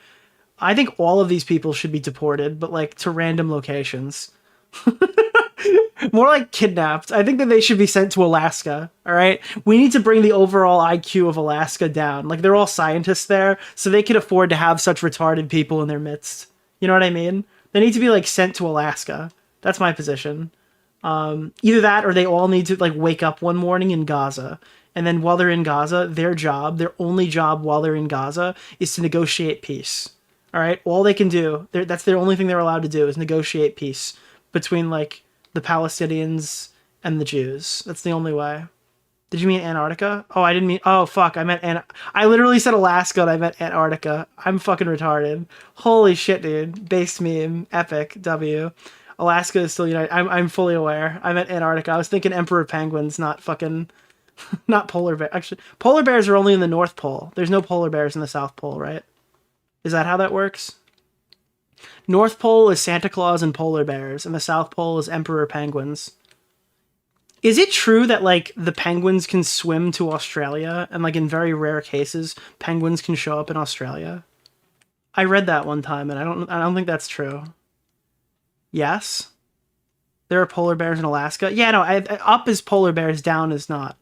[SPEAKER 1] I think all of these people should be deported, but like to random locations. More like kidnapped. I think that they should be sent to Alaska. All right. We need to bring the overall IQ of Alaska down. Like they're all scientists there, so they can afford to have such retarded people in their midst. You know what I mean? They need to be like sent to Alaska. That's my position. Either that or they all need to like wake up one morning in Gaza. And then while they're in Gaza, their only job while they're in Gaza is to negotiate peace. All right, all they can do, that's their only thing they're allowed to do is negotiate peace between like the Palestinians and the Jews. That's the only way. Did you mean Antarctica? Oh, I didn't mean, oh fuck, I meant, I literally said Alaska and I meant Antarctica. I'm fucking retarded. Holy shit, dude. Base meme, epic, W. Alaska is still united. I'm fully aware. I meant Antarctica. I was thinking Emperor Penguins, not fucking, not polar bear. Actually, polar bears are only in the North Pole. There's no polar bears in the South Pole, right? Is that how that works? North Pole is Santa Claus and polar bears, and the South Pole is Emperor Penguins. Is it true that, like, the penguins can swim to Australia, and, like, in very rare cases, penguins can show up in Australia? I read that one time, and I don't think that's true. Yes? There are polar bears in Alaska? Yeah, no, up is polar bears, down is not.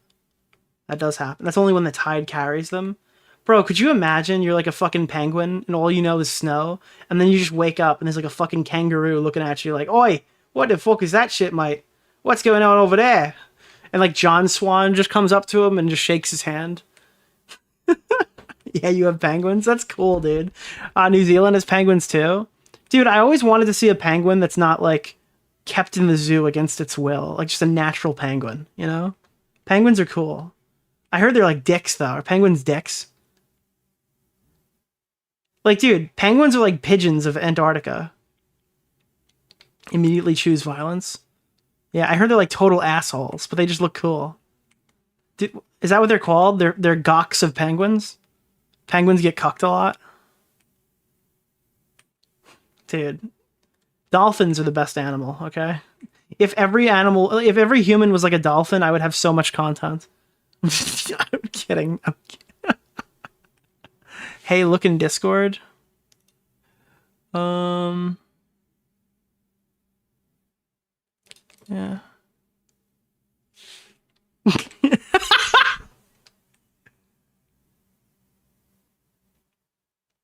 [SPEAKER 1] That does happen. That's only when the tide carries them. Bro, could you imagine you're like a fucking penguin and all you know is snow, and then you just wake up and there's like a fucking kangaroo looking at you like, oi, what the fuck is that shit, mate? What's going on over there? And like John Swan just comes up to him and just shakes his hand. Yeah, you have penguins? That's cool, dude. New Zealand has penguins too. Dude, I always wanted to see a penguin that's not like kept in the zoo against its will. Like just a natural penguin, you know? Penguins are cool. I heard they're like dicks though. Are penguins dicks? Like, dude, penguins are like pigeons of Antarctica. Immediately choose violence. Yeah, I heard they're like total assholes, but they just look cool. Is that what they're called? They're gawks of penguins? Penguins get cucked a lot? Dude. Dolphins are the best animal, okay? If every human was like a dolphin, I would have so much content. I'm kidding. Hey, look in Discord. Yeah.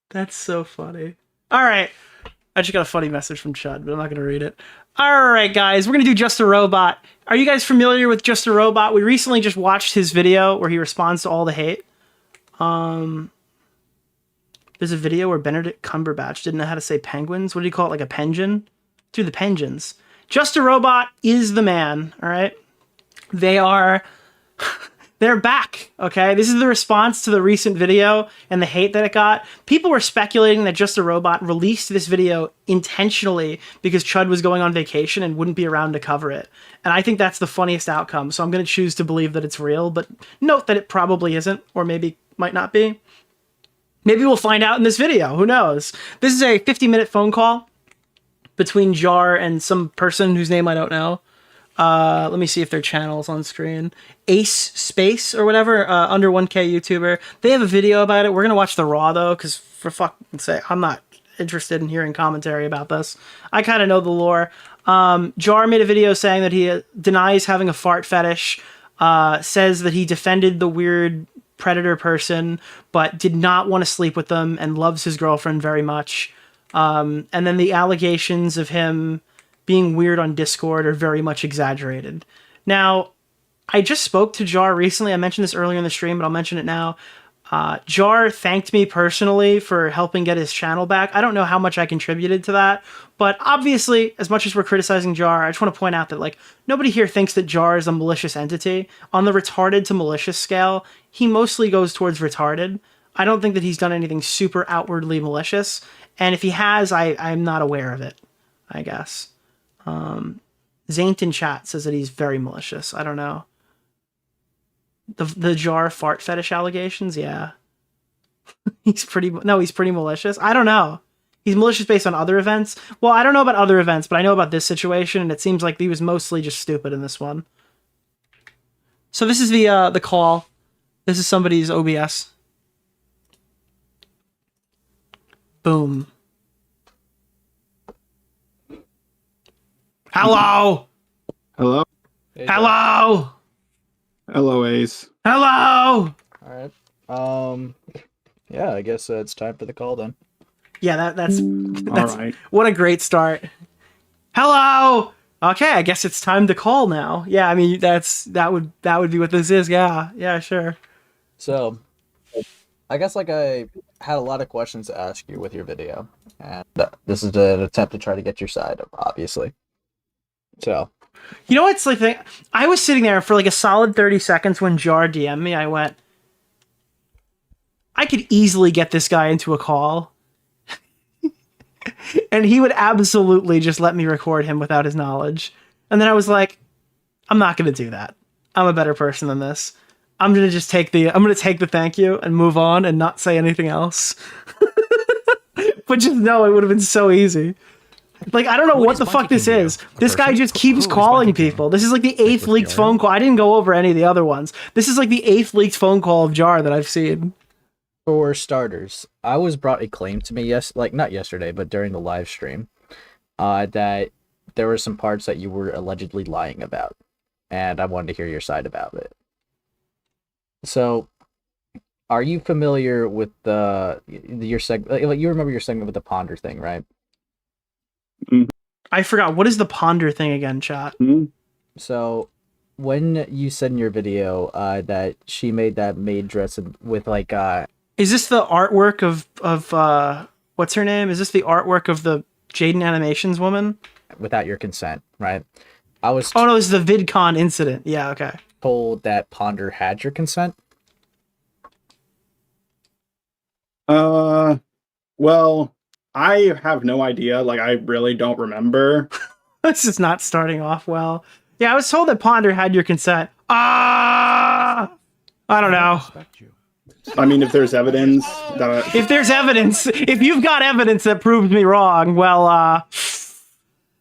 [SPEAKER 1] That's so funny. All right. I just got a funny message from Chud, but I'm not going to read it. All right, guys. We're going to do Just a Robot. Are you guys familiar with Just a Robot? We recently just watched his video where he responds to all the hate. There's a video where Benedict Cumberbatch didn't know how to say penguins. What do you call it? Like a penguin? Dude, the penguins. Just a Robot is the man, all right? They're back, okay? This is the response to the recent video and the hate that it got. People were speculating that Just a Robot released this video intentionally because Chud was going on vacation and wouldn't be around to cover it. And I think that's the funniest outcome, so I'm going to choose to believe that it's real, but note that it probably isn't, or maybe might not be. Maybe we'll find out in this video. Who knows? This is a 50-minute phone call between Jar and some person whose name I don't know. Let me see if their channel's on screen. Ace Space or whatever, under 1K YouTuber. They have a video about it. We're gonna watch the raw though, because for fuck's sake, I'm not interested in hearing commentary about this. I kind of know the lore. Jar made a video saying that he denies having a fart fetish. Says that he defended the weird predator person, but did not want to sleep with them and loves his girlfriend very much. And then the allegations of him being weird on Discord are very much exaggerated. Now, I just spoke to Jar recently. I mentioned this earlier in the stream, but I'll mention it now. Jar thanked me personally for helping get his channel back. I don't know how much I contributed to that, but obviously, as much as we're criticizing Jar, I just want to point out that like nobody here thinks that Jar is a malicious entity. On the retarded to malicious scale, he mostly goes towards retarded. I don't think that he's done anything super outwardly malicious, and if he has, I'm not aware of it, I guess. Zaint in chat says that he's very malicious. I don't know. The Jar fart fetish allegations, yeah. he's pretty malicious. I don't know. He's malicious based on other events. Well, I don't know about other events, but I know about this situation, and it seems like he was mostly just stupid in this one. So this is the call. This is somebody's OBS. Boom. Hello.
[SPEAKER 7] Hello.
[SPEAKER 1] Hey, hello.
[SPEAKER 7] Hello, Ace.
[SPEAKER 1] Hello.
[SPEAKER 16] All right. Yeah, I guess it's time for the call then.
[SPEAKER 1] Yeah, that's
[SPEAKER 7] all right.
[SPEAKER 1] What a great start. Hello. Okay, I guess it's time to call now. Yeah, I mean that would be what this is. Yeah, sure.
[SPEAKER 16] So, I guess like I had a lot of questions to ask you with your video, and this is an attempt to try to get your side, obviously. So,
[SPEAKER 1] you know what's like? I was sitting there for like a solid 30 seconds when Jar DM'd me. I went, I could easily get this guy into a call. And he would absolutely just let me record him without his knowledge. And then I was like, I'm not going to do that. I'm a better person than this. I'm going to just take the thank you and move on and not say anything else. But just know it would have been so easy. Like, I don't know what the fuck this is. This guy just keeps calling people. This is like the 8th leaked phone call. I didn't go over any of the other ones. This is like the 8th leaked phone call of Jar that I've seen.
[SPEAKER 16] For starters, I was brought a claim to me not yesterday, but during the live stream, that there were some parts that you were allegedly lying about, and I wanted to hear your side about it. So, are you familiar with your segment? Like, you remember your segment with the ponder thing, right?
[SPEAKER 1] I forgot. What is the ponder thing again, chat?
[SPEAKER 16] So, when you said in your video that she made that maid dress with like
[SPEAKER 1] is this the artwork of what's her name? Is this the artwork of the Jaden Animations woman?
[SPEAKER 16] Without your consent, right? I was
[SPEAKER 1] Oh no, this is the VidCon incident. Yeah, okay.
[SPEAKER 16] Told that Ponder had your consent.
[SPEAKER 19] Well, I have no idea. Like, I really don't remember.
[SPEAKER 1] This is not starting off well. Yeah, I was told that Ponder had your consent. I don't know.
[SPEAKER 19] I mean, if there's evidence
[SPEAKER 1] If there's evidence, if you've got evidence that proves me wrong, well,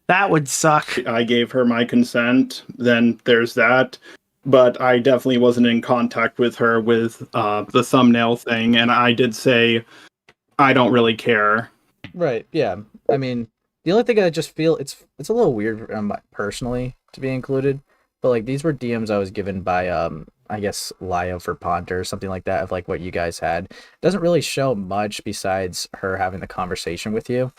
[SPEAKER 1] that would suck.
[SPEAKER 19] I gave her my consent, then there's that. But I definitely wasn't in contact with her with the thumbnail thing, and I did say I don't really care.
[SPEAKER 16] Right. Yeah. I mean, the only thing I just feel it's a little weird personally to be included, but like these were DMs I was given by I guess Lio for Ponder or something like that of like what you guys had. Doesn't really show much besides her having the conversation with you,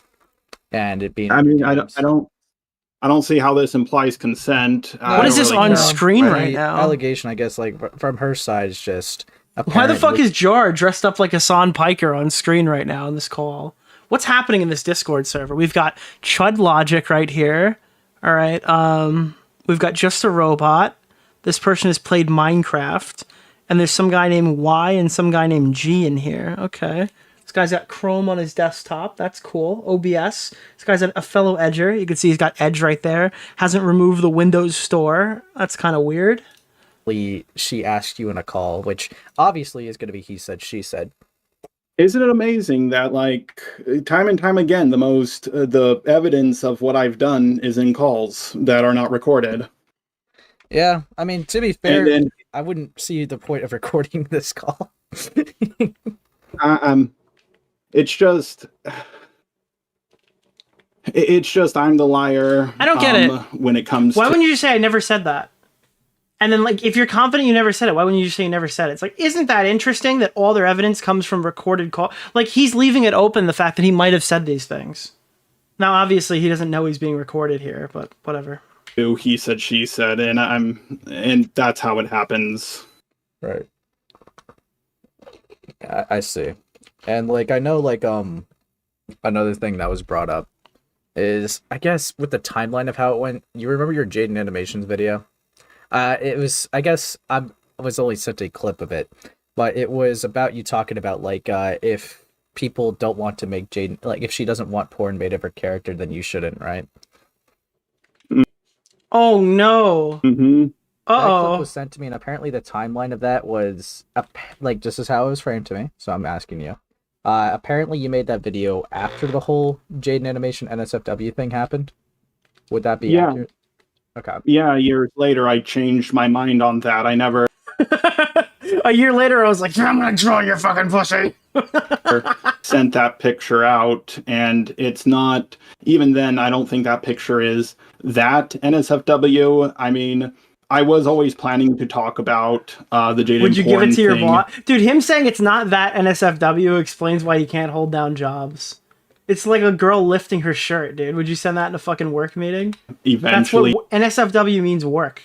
[SPEAKER 16] and it being.
[SPEAKER 19] I mean, I don't see how this implies consent.
[SPEAKER 1] What is this on screen right now?
[SPEAKER 16] Allegation, I guess, like from her side is just.
[SPEAKER 1] Why the fuck is Jar dressed up like Hasan Piker on screen right now in this call? What's happening in this Discord server? We've got Chud Logic right here. All right. We've got Just a Robot. This person has played Minecraft. And there's some guy named Y and some guy named G in here. Okay. This guy's got Chrome on his desktop. That's cool. OBS. This guy's a fellow Edger. You can see he's got Edge right there. Hasn't removed the Windows Store. That's kind of weird.
[SPEAKER 16] She asked you in a call, which obviously is going to be he said, she said.
[SPEAKER 19] Isn't it amazing that, like, time and time again, the evidence of what I've done is in calls that are not recorded?
[SPEAKER 16] Yeah, I mean, to be fair, I wouldn't see the point of recording this call.
[SPEAKER 19] It's just I'm the liar.
[SPEAKER 1] I don't get it.
[SPEAKER 19] When it comes
[SPEAKER 1] Why
[SPEAKER 19] to...
[SPEAKER 1] wouldn't you just say I never said that? And then, like, if you're confident you never said it, why wouldn't you just say you never said it? It's like, isn't that interesting that all their evidence comes from recorded call? Like, he's leaving it open, the fact that he might have said these things. Now, obviously, he doesn't know he's being recorded here, but whatever.
[SPEAKER 19] He said, she said, and that's how it happens.
[SPEAKER 16] Right. I see. And, like, I know, like, another thing that was brought up is, I guess, with the timeline of how it went, you remember your Jaden Animations video? It was, I guess, I was only sent a clip of it, but it was about you talking about, like, if people don't want to make Jaden, like, if she doesn't want porn made of her character, then you shouldn't, right?
[SPEAKER 1] Oh, no.
[SPEAKER 19] Mm-hmm.
[SPEAKER 16] That clip was sent to me, and apparently the timeline of that was, like, this is how it was framed to me, so I'm asking you. Apparently you made that video after the whole Jaden Animation NSFW thing happened? Would that be accurate? Okay.
[SPEAKER 19] Yeah, years later, I changed my mind on that. I never...
[SPEAKER 1] A year later, I was like, I'm gonna draw your fucking pussy.
[SPEAKER 19] sent that picture out, and it's not... Even then, I don't think that picture is that NSFW. I mean, I was always planning to talk about the Jaden
[SPEAKER 1] Would you give
[SPEAKER 19] porn
[SPEAKER 1] it to your
[SPEAKER 19] thing.
[SPEAKER 1] boss? Dude, him saying it's not that NSFW explains why he can't hold down jobs. It's like a girl lifting her shirt, dude. Would you send that in a fucking work meeting?
[SPEAKER 19] Eventually.
[SPEAKER 1] That's what NSFW means, work.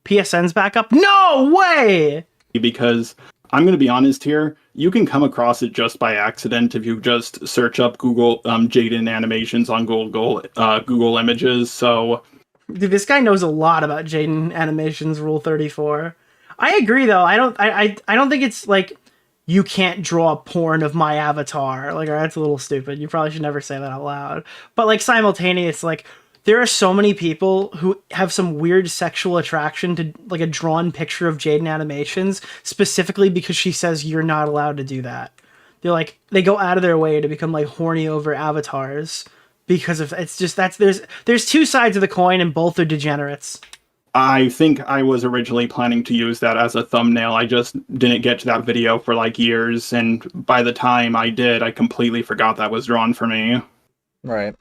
[SPEAKER 1] PSN's back up? No way!
[SPEAKER 19] Because I'm going to be honest here, you can come across it just by accident if you just search up Google Jaden Animations on Google Images. So,
[SPEAKER 1] dude, this guy knows a lot about Jaden Animations Rule 34. I agree, though. I don't think it's like you can't draw porn of my avatar. Like, that's a little stupid. You probably should never say that out loud. But, like, simultaneous, like, there are so many people who have some weird sexual attraction to, like, a drawn picture of Jaden Animations, specifically because she says you're not allowed to do that. They're like, they go out of their way to become, like, horny over avatars because of, it's just, there's two sides of the coin and both are degenerates.
[SPEAKER 19] I think I was originally planning to use that as a thumbnail. I just didn't get to that video for like years, and by the time I did, I completely forgot that was drawn for me.
[SPEAKER 16] Right.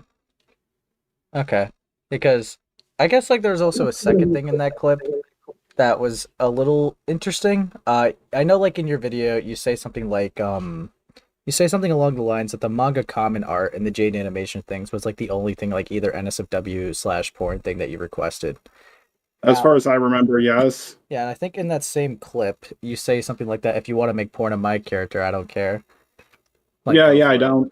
[SPEAKER 16] Okay. Because I guess like there's also a second thing in that clip that was a little interesting. I know like in your video you say something like you say something along the lines that the manga common art and the Jade animation things was like the only thing like either NSFW/porn thing that you requested.
[SPEAKER 19] As far as I remember, yes.
[SPEAKER 16] Yeah, and I think in that same clip, you say something like that, if you want to make porn of my character, I don't care. Like,
[SPEAKER 19] yeah, I don't.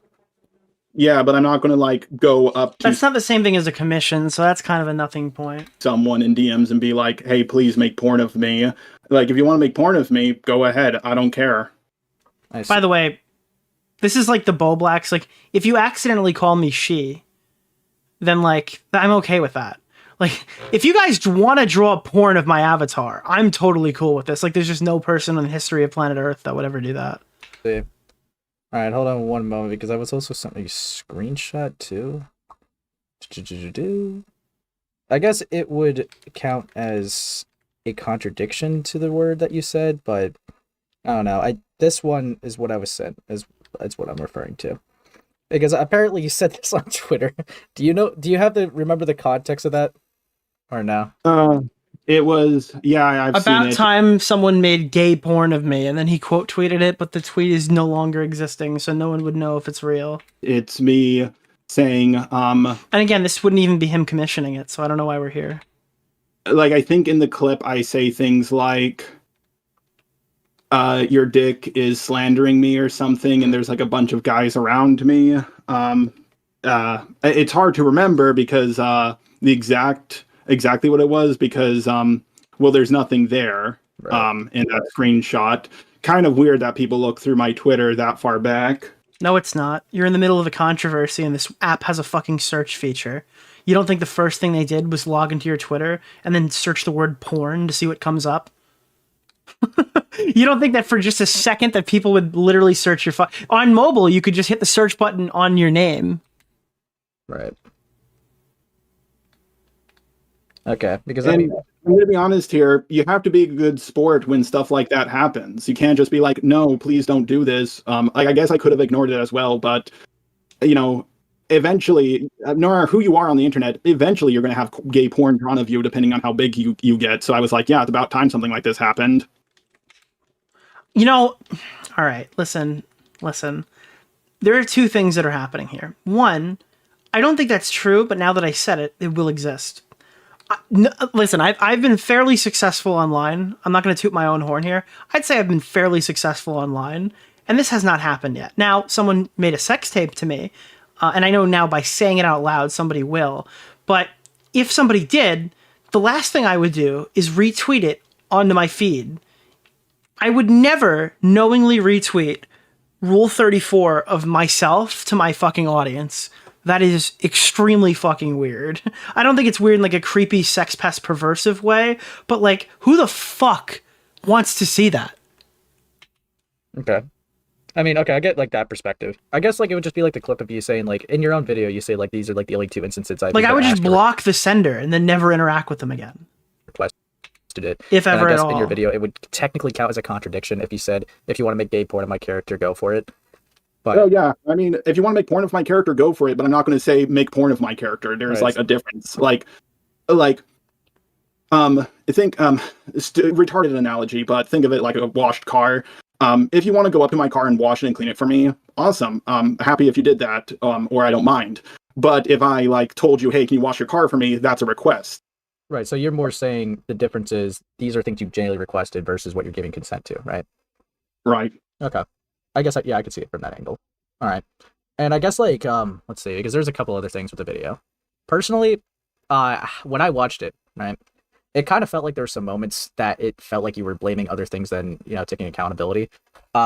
[SPEAKER 19] Yeah, but I'm not going to, like, go up to...
[SPEAKER 1] That's not the same thing as a commission, so that's kind of a nothing point.
[SPEAKER 19] ...someone in DMs and be like, hey, please make porn of me. Like, if you want to make porn of me, go ahead. I don't care.
[SPEAKER 1] By the way, This is like the Bo Blacks. Like, if you accidentally call me she, then like I'm okay with that. Like, if you guys want to draw porn of my avatar, I'm totally cool with this. Like, there's just no person in the history of planet Earth that would ever do that.
[SPEAKER 16] See. All right, hold on one moment because I was also sent a screenshot too. I guess it would count as a contradiction to the word that you said, but I don't know. This one is what I was sent. Is what I'm referring to. Because apparently you said this on Twitter. Do you have to remember the context of that? Or no?
[SPEAKER 19] It was, yeah, I've seen
[SPEAKER 1] About
[SPEAKER 19] it.
[SPEAKER 1] time someone made gay porn of me, and then he quote tweeted it, but the tweet is no longer existing, so no one would know if it's real.
[SPEAKER 19] It's me saying,
[SPEAKER 1] And again, this wouldn't even be him commissioning it, so I don't know why we're here.
[SPEAKER 19] like, I think in the clip I say things like, your dick is slandering me or something, and there's like a bunch of guys around me. It's hard to remember because exactly what it was, because well, there's nothing there in that screenshot. Kind of weird that people look through my Twitter that far back.
[SPEAKER 1] No, it's not. You're in the middle of a controversy, and this app has a fucking search feature. You don't think the first thing they did was log into your Twitter and then search the word porn to see what comes up? You don't think that for just a second that people would literally search your on mobile, you could just hit the search button on your name.
[SPEAKER 16] Right. Okay, because
[SPEAKER 19] I'm gonna be honest here, you have to be a good sport when stuff like that happens. You can't just be like, no, please don't do this. I guess I could have ignored it as well, but you know, eventually, no matter who you are on the internet, eventually you're gonna have gay porn drawn of you depending on how big you get. So I was like, yeah, it's about time something like this happened.
[SPEAKER 1] You know, all right, listen. There are two things that are happening here. One, I don't think that's true, but now that I said it, it will exist. Listen, I've been fairly successful online. I'm not going to toot my own horn here. I'd say I've been fairly successful online, and this has not happened yet. Now, someone made a sex tape to me, and I know now by saying it out loud, somebody will. But if somebody did, the last thing I would do is retweet it onto my feed. I would never knowingly retweet Rule 34 of myself to my fucking audience. That is extremely fucking weird. I don't think it's weird in like a creepy sex pest perversive way, but like, who the fuck wants to see that?
[SPEAKER 16] Okay. I mean, okay, I get like that perspective. I guess like it would just be like the clip of you saying like in your own video, you say like these are like the only two instances I
[SPEAKER 1] would just block the sender and then never interact with them again.
[SPEAKER 16] It.
[SPEAKER 1] If ever
[SPEAKER 16] and I guess
[SPEAKER 1] at all.
[SPEAKER 16] in your video, it would technically count as a contradiction if you said, if you want to make gay porn of my character, go for it. But
[SPEAKER 19] oh yeah, I mean, if you want to make porn of my character, go for it. But I'm not going to say make porn of my character. There's like a difference. I think it's a retarded analogy, but think of it like a washed car. If you want to go up to my car and wash it and clean it for me, awesome. I'm happy if you did that, or I don't mind. But if I like told you, hey, can you wash your car for me? That's a request.
[SPEAKER 16] Right. So you're more saying the difference is these are things you've generally requested versus what you're giving consent to, right?
[SPEAKER 19] Right.
[SPEAKER 16] Okay. I guess, I could see it from that angle. All right. And I guess like, let's see, because there's a couple other things with the video. Personally, when I watched it, right, it kind of felt like there were some moments that it felt like you were blaming other things than, you know, taking accountability.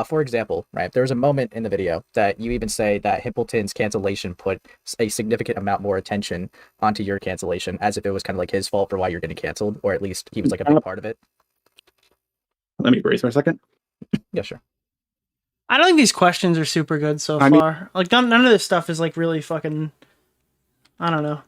[SPEAKER 16] For example, right, there was a moment in the video that you even say that Himpleton's cancellation put a significant amount more attention onto your cancellation, as if it was kind of like his fault for why you're getting canceled, or at least he was like a big part of it.
[SPEAKER 19] Let me brace for a second.
[SPEAKER 16] Yeah, sure.
[SPEAKER 1] I don't think these questions are super good so far. Like, none of this stuff is like really fucking. I don't know.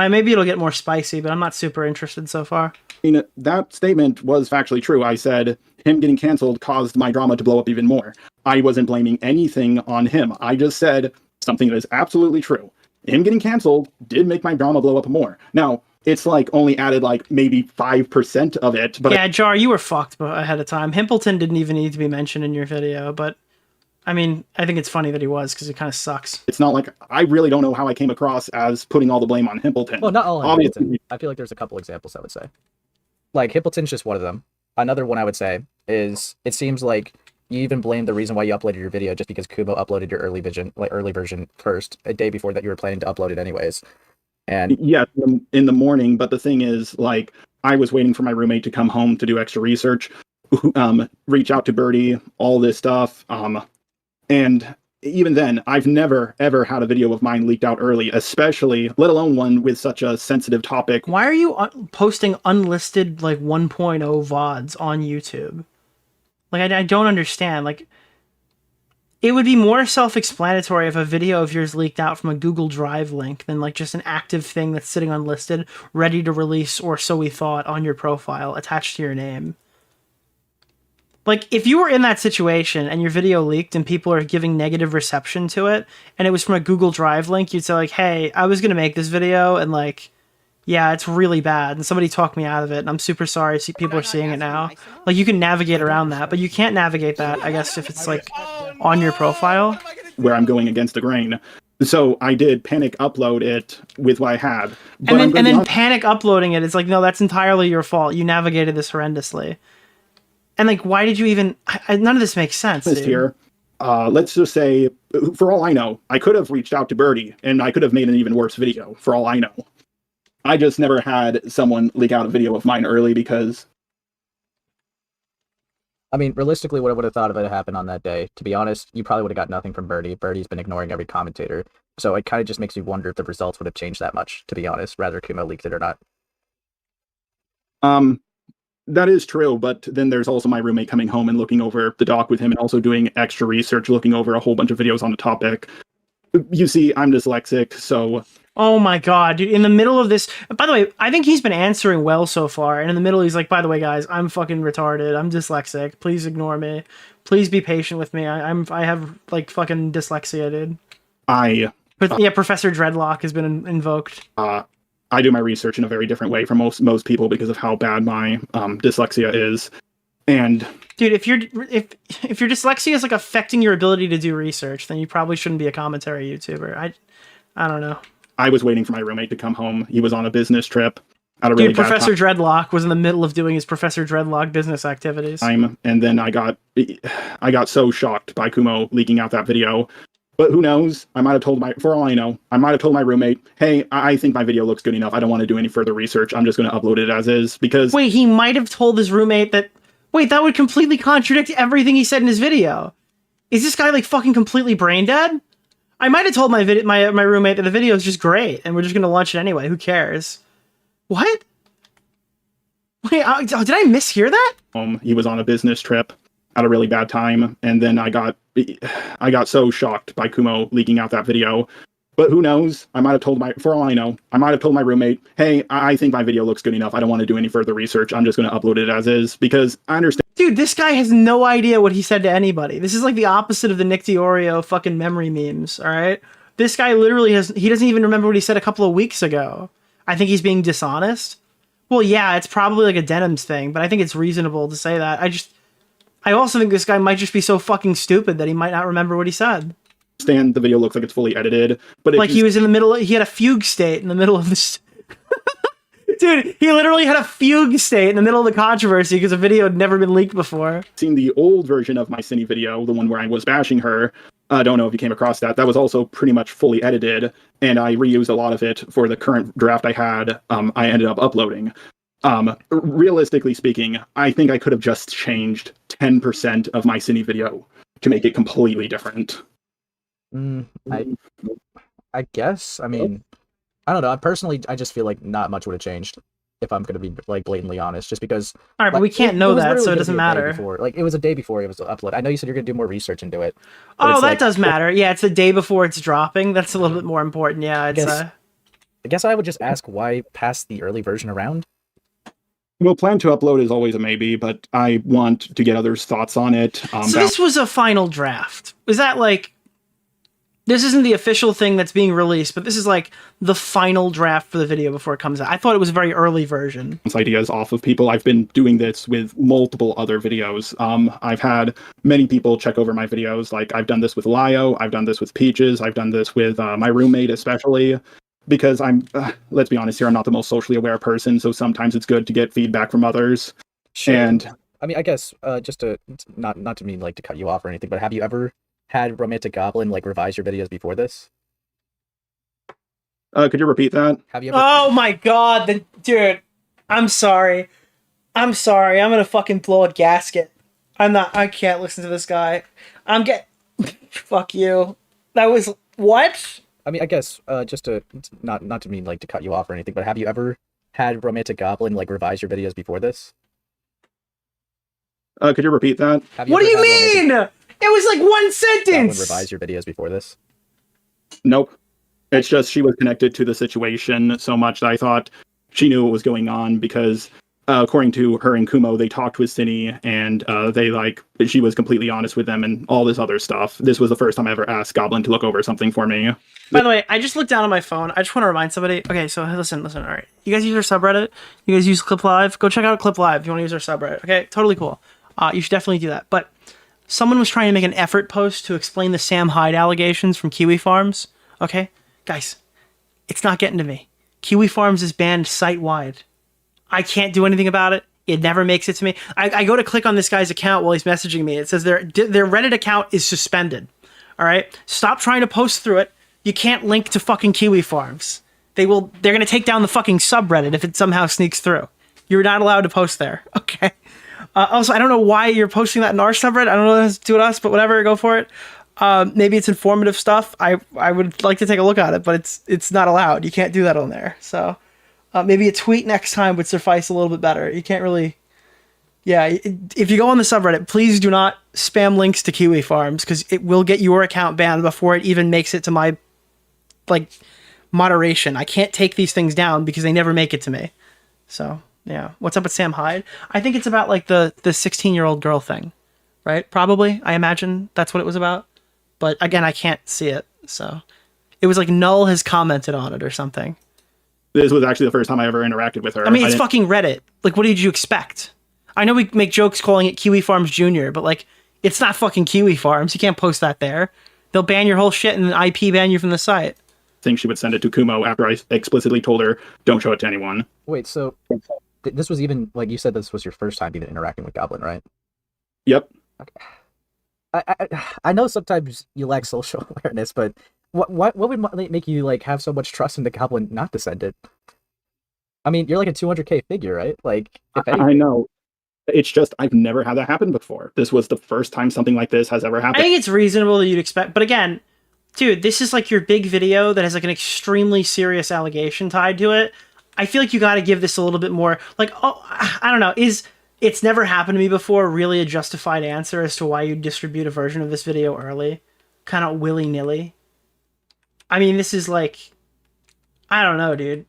[SPEAKER 1] Maybe it'll get more spicy, but I'm not super interested so far.
[SPEAKER 19] I mean, that statement was factually true. I said him getting canceled caused my drama to blow up even more. I wasn't blaming anything on him. I just said something that is absolutely true. Him getting canceled did make my drama blow up more. Now, it's like only added like maybe 5% of it. But
[SPEAKER 1] yeah, Jar, you were fucked ahead of time. Himpleton didn't even need to be mentioned in your video, but I mean, I think it's funny that he was because it kind of sucks.
[SPEAKER 19] It's not like I really don't know how I came across as putting all the blame on Himpleton.
[SPEAKER 16] Well, not all on Himpleton. I feel like there's a couple examples I would say. Like Himpleton's just one of them. Another one I would say is it seems like you even blame the reason why you uploaded your video just because Kubo uploaded your early version first, a day before that you were planning to upload it anyways. And
[SPEAKER 19] yeah, in the morning. But the thing is, like, I was waiting for my roommate to come home to do extra research, reach out to Birdie, all this stuff. And even then, I've never, ever had a video of mine leaked out early, especially, let alone one with such a sensitive topic.
[SPEAKER 1] Why are you posting unlisted, like, 1.0 VODs on YouTube? Like, I don't understand. Like, it would be more self-explanatory if a video of yours leaked out from a Google Drive link than, like, just an active thing that's sitting unlisted, ready to release, or so we thought, on your profile, attached to your name. Like, if you were in that situation and your video leaked and people are giving negative reception to it, and it was from a Google Drive link, you'd say, like, hey, I was going to make this video, and, like, yeah, it's really bad, and somebody talked me out of it, and I'm super sorry people are seeing it now. Like, you can navigate around that, but you can't navigate that, I guess, if it's, like, on your profile.
[SPEAKER 19] Where I'm going against the grain. So I did panic upload it with what I had. But
[SPEAKER 1] And then panic uploading it, it's like, no, that's entirely your fault. You navigated this horrendously. And, like, why did you even... none of this makes sense, dude.
[SPEAKER 19] Here, let's just say, for all I know, I could have reached out to Birdie, and I could have made an even worse video, for all I know. I just never had someone leak out a video of mine early because...
[SPEAKER 16] I mean, realistically, what I would have thought if it happened on that day, to be honest, you probably would have got nothing from Birdie. Birdie's been ignoring every commentator. So it kind of just makes you wonder if the results would have changed that much, to be honest, rather Kumo leaked it or not.
[SPEAKER 19] That is true, but then there's also my roommate coming home and looking over the doc with him and also doing extra research, looking over a whole bunch of videos on the topic. You see, I'm dyslexic, so...
[SPEAKER 1] Oh my god, dude, in the middle of this... By the way, I think he's been answering well so far, and in the middle he's like, by the way, guys, I'm fucking retarded, I'm dyslexic, please ignore me. Please be patient with me, I have, like, fucking dyslexia, dude. But yeah, Professor Dreadlock has been invoked.
[SPEAKER 19] I do my research in a very different way from most people because of how bad my dyslexia is. And
[SPEAKER 1] dude, if your dyslexia is like affecting your ability to do research, then you probably shouldn't be a commentary YouTuber. I don't know.
[SPEAKER 19] I was waiting for my roommate to come home. He was on a business trip. At a really
[SPEAKER 1] Dude, Professor Dreadlock was in the middle of doing his Professor Dreadlock business activities.
[SPEAKER 19] And then I got so shocked by Kumo leaking out that video. But who knows? I might have told for all I know, I might have told my roommate, hey, I think my video looks good enough. I don't want to do any further research. I'm just going to upload it as is because...
[SPEAKER 1] Wait, he might have told his roommate that... Wait, that would completely contradict everything he said in his video. Is this guy, like, fucking completely brain dead? I might have told my roommate that the video is just great and we're just going to launch it anyway. Who cares? What? Wait, did I mishear that?
[SPEAKER 19] He was on a business trip at a really bad time, and then I got so shocked by Kumo leaking out that video. But who knows? I might have told for all I know, I might have told my roommate, hey, I think my video looks good enough. I don't want to do any further research. I'm just going to upload it as is because I understand.
[SPEAKER 1] Dude, this guy has no idea what he said to anybody. This is like the opposite of the Nick DeOrio fucking memory memes, all right? This guy literally he doesn't even remember what he said a couple of weeks ago. I think he's being dishonest. Well, yeah, it's probably like a Denims thing, but I think it's reasonable to say that. I also think this guy might just be so fucking stupid that he might not remember what he said.
[SPEAKER 19] The video looks like it's fully edited, but
[SPEAKER 1] like he was in the middle. He had a fugue state in the middle of this. Dude, he literally had a fugue state in the middle of the controversy because a video had never been leaked before.
[SPEAKER 19] Seen the old version of my Cindy video, the one where I was bashing her. I don't know if you came across that. That was also pretty much fully edited, and I reused a lot of it for the current draft I had. I ended up uploading. Realistically speaking, I think I could have just changed 10% of my Cindy video to make it completely different.
[SPEAKER 16] I guess. I mean, I don't know. I just feel like not much would have changed if I'm going to be like blatantly honest, just because.
[SPEAKER 1] All right, but we can't know that, so it doesn't matter.
[SPEAKER 16] Like it was a day before it was uploaded. I know you said you're going to do more research into it.
[SPEAKER 1] Oh, that does matter. Yeah, it's the day before it's dropping. That's a little bit more important. Yeah,
[SPEAKER 16] I guess I would just ask why pass the early version around.
[SPEAKER 19] Well, plan to upload is always a maybe, but I want to get others' thoughts on it.
[SPEAKER 1] So this was a final draft. Was that like... This isn't the official thing that's being released, but this is like the final draft for the video before it comes out. I thought it was a very early version.
[SPEAKER 19] Ideas off of people. I've been doing this with multiple other videos. I've had many people check over my videos. Like I've done this with Lio. I've done this with Peaches. I've done this with my roommate, especially because let's be honest here, I'm not the most socially aware person. So sometimes it's good to get feedback from others.
[SPEAKER 16] Sure.
[SPEAKER 19] And
[SPEAKER 16] I mean, I guess just to not to mean like to cut you off or anything, but have you ever had Romantic Goblin like revise your videos before this?
[SPEAKER 19] Could you repeat that?
[SPEAKER 16] Have you ever...
[SPEAKER 1] Oh my god, dude. I'm sorry. I'm gonna fucking blow a gasket. I can't listen to this guy. Fuck you. That was what?
[SPEAKER 16] I mean, I guess just to not to mean like to cut you off or anything, but have you ever had Romantic Goblin like revise your videos before this?
[SPEAKER 19] Could you repeat that?
[SPEAKER 1] What do you mean? It was like one sentence.
[SPEAKER 16] Revise your videos before this?
[SPEAKER 19] Nope. It's just she was connected to the situation so much that I thought she knew what was going on because, according to her and Kumo, they talked with Cine and she was completely honest with them and all this other stuff. This was the first time I ever asked Goblin to look over something for me.
[SPEAKER 1] By the way, I just looked down on my phone. I just want to remind somebody. Okay, so listen. All right, you guys use our subreddit. You guys use Clip Live. Go check out Clip Live if you want to use our subreddit. Okay, totally cool. You should definitely do that. But someone was trying to make an effort post to explain the Sam Hyde allegations from Kiwi Farms. Okay, guys, it's not getting to me. Kiwi Farms is banned site-wide. I can't do anything about it. It never makes it to me. I go to click on this guy's account while he's messaging me. It says their Reddit account is suspended. All right, stop trying to post through it. You can't link to fucking Kiwi Farms. They're gonna take down the fucking subreddit if it somehow sneaks through. You're not allowed to post there. Okay. Also, I don't know why you're posting that in our subreddit. I don't know what it has to do with us, but whatever, go for it. Maybe it's informative stuff. I would like to take a look at it, but it's not allowed. You can't do that on there. So maybe a tweet next time would suffice a little bit better. You can't really... Yeah, if you go on the subreddit, please do not spam links to Kiwi Farms, because it will get your account banned before it even makes it to my, moderation. I can't take these things down because they never make it to me. So... yeah. What's up with Sam Hyde? I think it's about the 16-year-old girl thing, right? Probably. I imagine that's what it was about. But again, I can't see it. So it was Null has commented on it or something.
[SPEAKER 19] This was actually the first time I ever interacted with her.
[SPEAKER 1] I mean, it's fucking Reddit. What did you expect? I know we make jokes calling it Kiwi Farms Jr., but it's not fucking Kiwi Farms. You can't post that there. They'll ban your whole shit and then IP ban you from the site.
[SPEAKER 19] I think she would send it to Kumo after I explicitly told her, don't show it to anyone.
[SPEAKER 16] Wait, so... this was even, you said this was your first time even interacting with Goblin, right?
[SPEAKER 19] Yep.
[SPEAKER 16] Okay. I know sometimes you lack social awareness, but what would make you, have so much trust in the Goblin not to send it? I mean, you're a 200k figure, right? If
[SPEAKER 19] I know. It's just, I've never had that happen before. This was the first time something like this has ever happened.
[SPEAKER 1] I think it's reasonable that you'd expect, but again, dude, this is your big video that has an extremely serious allegation tied to it. I feel you got to give this a little bit more, I don't know, is it's never happened to me before really a justified answer as to why you distribute a version of this video early? Kind of willy-nilly? I mean, this is I don't know, dude.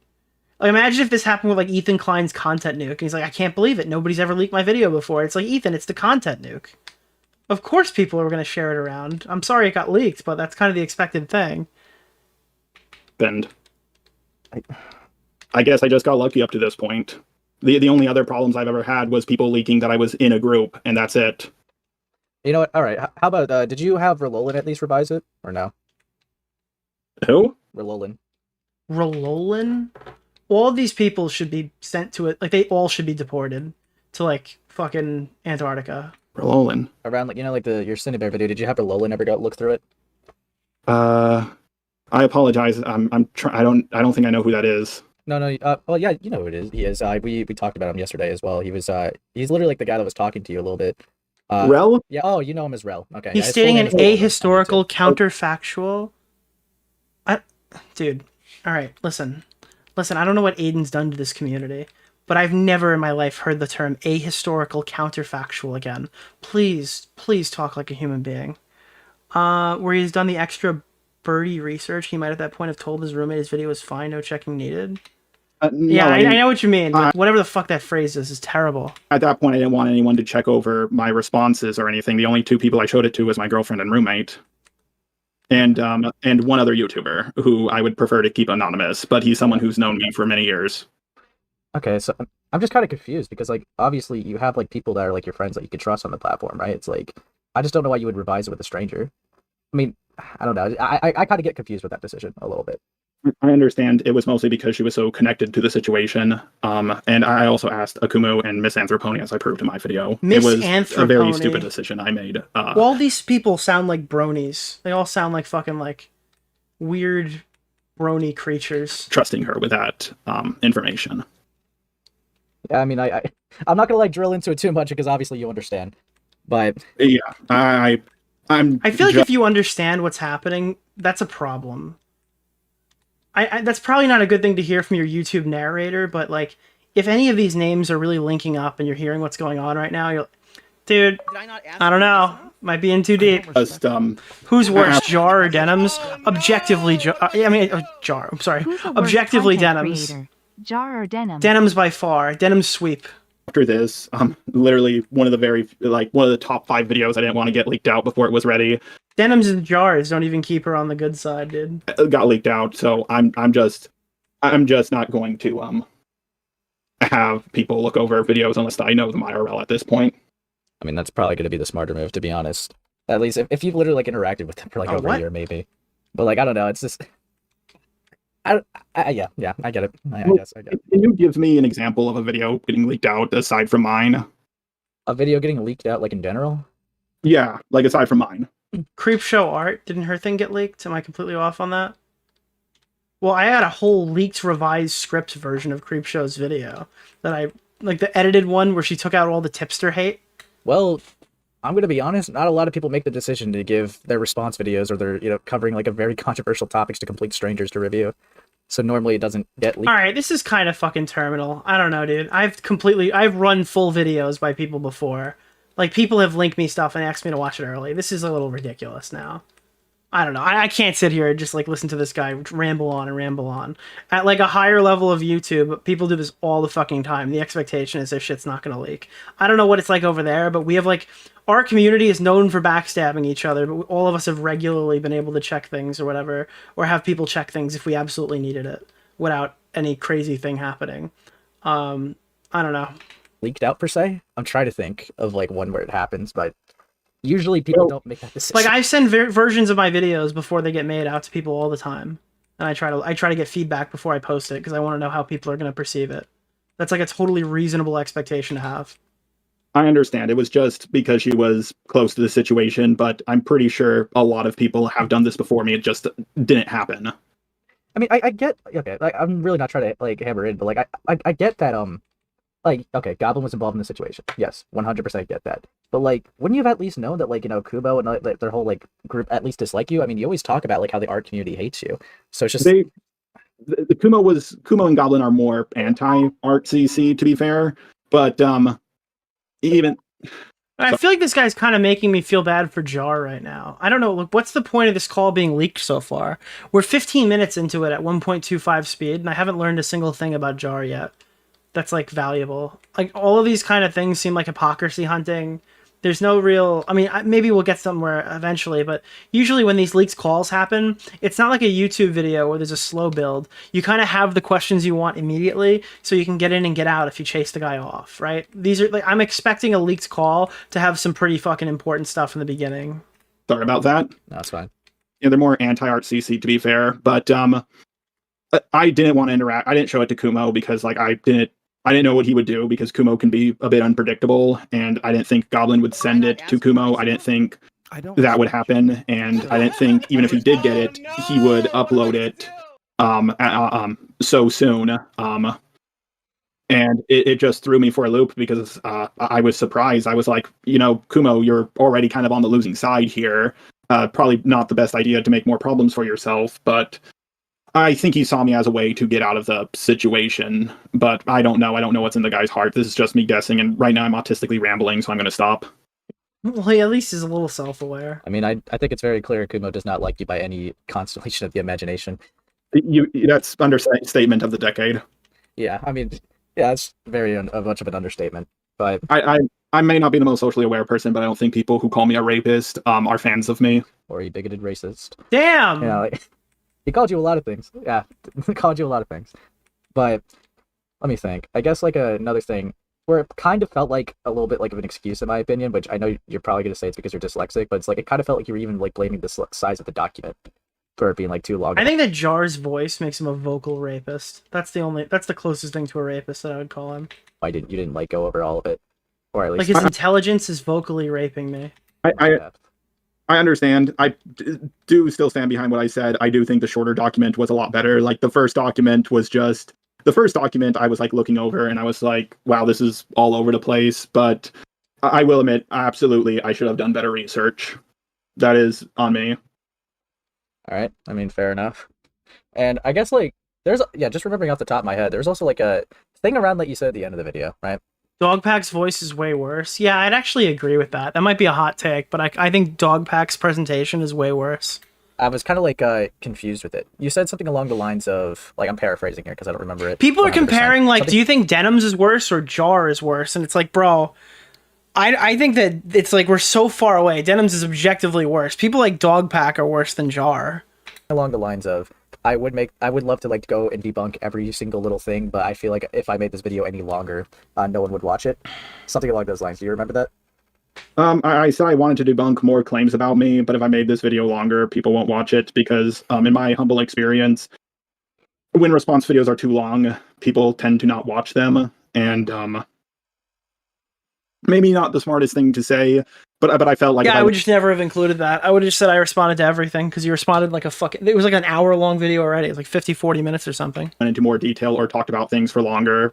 [SPEAKER 1] Imagine if this happened with Ethan Klein's content nuke, and he's I can't believe it, nobody's ever leaked my video before. It's Ethan, it's the content nuke. Of course people are going to share it around. I'm sorry it got leaked, but that's kind of the expected thing.
[SPEAKER 19] And I guess I just got lucky up to this point. The only other problems I've ever had was people leaking that I was in a group, and that's it.
[SPEAKER 16] You know what? All right. How about, did you have Rololin at least revise it, or no?
[SPEAKER 19] Who?
[SPEAKER 16] Rololin.
[SPEAKER 1] Rololin? All of these people should be sent to it. They all should be deported to, fucking Antarctica.
[SPEAKER 19] Rololin.
[SPEAKER 16] Around, your Cinebear video, did you have Rololin ever go look through it?
[SPEAKER 19] I apologize. I don't think I know who that is.
[SPEAKER 16] No. Well, yeah, you know who it is. He is. We talked about him yesterday as well. He was. He's literally the guy that was talking to you a little bit.
[SPEAKER 19] Rel?
[SPEAKER 16] Yeah. Oh, you know him as Rel. Okay.
[SPEAKER 1] He's stating an ahistorical, counterfactual. Dude. All right. Listen. I don't know what Aiden's done to this community, but I've never in my life heard the term ahistorical, counterfactual again. Please talk like a human being. Where he's done the extra birdie research, he might at that point have told his roommate his video was fine, no checking needed.
[SPEAKER 19] No,
[SPEAKER 1] I know what you mean, but whatever the fuck that phrase is terrible.
[SPEAKER 19] At that point, I didn't want anyone to check over my responses or anything. The only two people I showed it to was my girlfriend and roommate. And one other YouTuber who I would prefer to keep anonymous, but he's someone who's known me for many years.
[SPEAKER 16] Okay, so I'm just kind of confused because, obviously you have, people that are, your friends that you can trust on the platform, right? It's I just don't know why you would revise it with a stranger. I mean, I don't know. I kind of get confused with that decision a little bit.
[SPEAKER 19] I understand it was mostly because she was so connected to the situation. And I also asked Akumu and Miss Anthroponi, as I proved in my video.
[SPEAKER 1] Miss
[SPEAKER 19] It was
[SPEAKER 1] Anthroponi.
[SPEAKER 19] a very stupid decision I made.
[SPEAKER 1] All these people sound like bronies. They all sound like fucking weird brony creatures.
[SPEAKER 19] Trusting her with that information.
[SPEAKER 16] Yeah, I mean, I'm not gonna drill into it too much because obviously you understand. But
[SPEAKER 19] yeah,
[SPEAKER 1] I feel like if you understand what's happening, that's a problem. That's probably not a good thing to hear from your YouTube narrator, but like, if any of these names are really linking up and you're hearing what's going on right now, you're, dude, I don't know, might be in too deep.
[SPEAKER 19] Just,
[SPEAKER 1] Who's worse, Jar or Denims? Objectively, Jar. I'm sorry.
[SPEAKER 13] Who's the worst
[SPEAKER 1] Objectively,
[SPEAKER 13] content
[SPEAKER 1] Denims.
[SPEAKER 13] creator? Jar or Denims?
[SPEAKER 1] Denims by far. Denims sweep.
[SPEAKER 19] After this, literally one of the top 5 videos I didn't want to get leaked out before it was ready.
[SPEAKER 1] Denims and Jars don't even keep her on the good side, dude.
[SPEAKER 19] It got leaked out, so I'm just not going to have people look over videos unless I know them IRL at this point.
[SPEAKER 16] I mean, that's probably going to be the smarter move, to be honest. At least if you've literally like interacted with them for like over a year, maybe. But like, I don't know. It's just, yeah, I get it. I guess I get it.
[SPEAKER 19] Can you give me an example of a video getting leaked out aside from mine?
[SPEAKER 16] A video getting leaked out, like in general?
[SPEAKER 19] Yeah, like aside from mine.
[SPEAKER 1] Creepshow Art, didn't her thing get leaked? Am I completely off on that? Well, I had a whole leaked revised script version of Creepshow's video that I like, the edited one where she took out all the tipster hate.
[SPEAKER 16] Well, I'm gonna be honest, not a lot of people make the decision to give their response videos or their, covering like a very controversial topics to complete strangers to review. So normally it doesn't get leaked.
[SPEAKER 1] All right, this is kind of fucking terminal. I don't know, dude. I've run full videos by people before. Like, people have linked me stuff and asked me to watch it early. This is a little ridiculous now. I don't know. I can't sit here and just like listen to this guy ramble on and ramble on. At like a higher level of YouTube, people do this all the fucking time. The expectation is their shit's not gonna leak. I don't know what it's like over there, but we have like, our community is known for backstabbing each other, but all of us have regularly been able to check things or whatever, or have people check things if we absolutely needed it without any crazy thing happening. I don't know.
[SPEAKER 16] Leaked out per se? I'm trying to think of like one where it happens, but usually people don't make that decision.
[SPEAKER 1] Like, I send versions of my videos before they get made out to people all the time, and I try to get feedback before I post it because I want to know how people are going to perceive it. That's like a totally reasonable expectation to have.
[SPEAKER 19] I understand. It was just because she was close to the situation, but I'm pretty sure a lot of people have done this before me. It just didn't happen.
[SPEAKER 16] I mean, I get, okay, like, I'm really not trying to like hammer in, but like I get that like, okay, Goblin was involved in the situation. Yes, 100% get that. But like, wouldn't you have at least known that like, Kubo and like, their whole like group at least dislike you? I mean, you always talk about like how the art community hates you. So it's just
[SPEAKER 19] the Kumo and Goblin are more anti-art CC, to be fair. But even
[SPEAKER 1] I feel like this guy's kind of making me feel bad for Jar right now. I don't know. Look, what's the point of this call being leaked so far? We're 15 minutes into it at 1.25 speed, and I haven't learned a single thing about Jar yet. That's like valuable. Like, all of these kind of things seem like hypocrisy hunting. There's no real, I mean, maybe we'll get somewhere eventually, but usually when these leaks calls happen, it's not like a YouTube video where there's a slow build. You kind of have the questions you want immediately, so you can get in and get out if you chase the guy off, right? These are like, I'm expecting a leaked call to have some pretty fucking important stuff in the beginning.
[SPEAKER 19] Sorry about that.
[SPEAKER 16] No, that's fine.
[SPEAKER 19] Yeah, they're more anti-art CC, to be fair, but I didn't want to interact. I didn't show it to Kumo because like I didn't know what he would do because Kumo can be a bit unpredictable, and I didn't think Goblin would send it to Kumo. I didn't think that would happen, and I didn't think even if he did get it, he would upload it so soon. And it just threw me for a loop because I was surprised. I was like, Kumo, you're already kind of on the losing side here. Probably not the best idea to make more problems for yourself, but I think he saw me as a way to get out of the situation, but I don't know. I don't know what's in the guy's heart. This is just me guessing, and right now I'm autistically rambling, so I'm going to stop.
[SPEAKER 1] Well, he at least is a little self-aware.
[SPEAKER 16] I mean, I think it's very clear Kumo does not like you by any constellation of the imagination.
[SPEAKER 19] That's understatement of the decade.
[SPEAKER 16] Yeah, I mean, yeah, it's very much of an understatement. But
[SPEAKER 19] I may not be the most socially aware person, but I don't think people who call me a rapist are fans of me.
[SPEAKER 16] Or a bigoted racist.
[SPEAKER 1] Damn!
[SPEAKER 16] Yeah, like, he called you a lot of things. Yeah, he called you a lot of things. But let me think. I guess like another thing where it kind of felt like a little bit like of an excuse in my opinion, which I know you're probably going to say it's because you're dyslexic, but it's like it kind of felt like you were even like blaming the size of the document for it being like too long.
[SPEAKER 1] I think that Jar's voice makes him a vocal rapist. That's the closest thing to a rapist that I would call him.
[SPEAKER 16] Why didn't you like go over all of it? Or at least
[SPEAKER 1] like his intelligence is vocally raping me.
[SPEAKER 19] I understand. I do still stand behind what I said. I do think the shorter document was a lot better. Like the first document I was like looking over and I was like, wow, this is all over the place. But I will admit, absolutely, I should have done better research. that is on me.
[SPEAKER 16] All right. I mean, fair enough. And I guess like there's just remembering off the top of my head, there's also like a thing around that you said at the end of the video, right?
[SPEAKER 1] Dogpack's voice is way worse. Yeah, I'd actually agree with that. That might be a hot take, but I think Dogpack's presentation is way worse.
[SPEAKER 16] I was kind of like confused with it. You said something along the lines of, like, I'm paraphrasing here because I don't remember it.
[SPEAKER 1] People are
[SPEAKER 16] 100%.
[SPEAKER 1] comparing, like, do you think Denims is worse or Jar is worse? And it's like, bro, I think that it's like we're so far away. Denims is objectively worse. People like Dogpack are worse than Jar.
[SPEAKER 16] Along the lines of, I would love to like go and debunk every single little thing, but I feel like if I made this video any longer, no one would watch it. Something along those lines. Do you remember that?
[SPEAKER 19] I said I wanted to debunk more claims about me, but if I made this video longer, people won't watch it because, in my humble experience, when response videos are too long, people tend to not watch them, and maybe not the smartest thing to say, but I felt like
[SPEAKER 1] I would just never have included that. I would have just said I responded to everything because you responded like it was like an hour-long video already. It was like 50-40 minutes or something.
[SPEAKER 19] Went into more detail or talked about things for longer.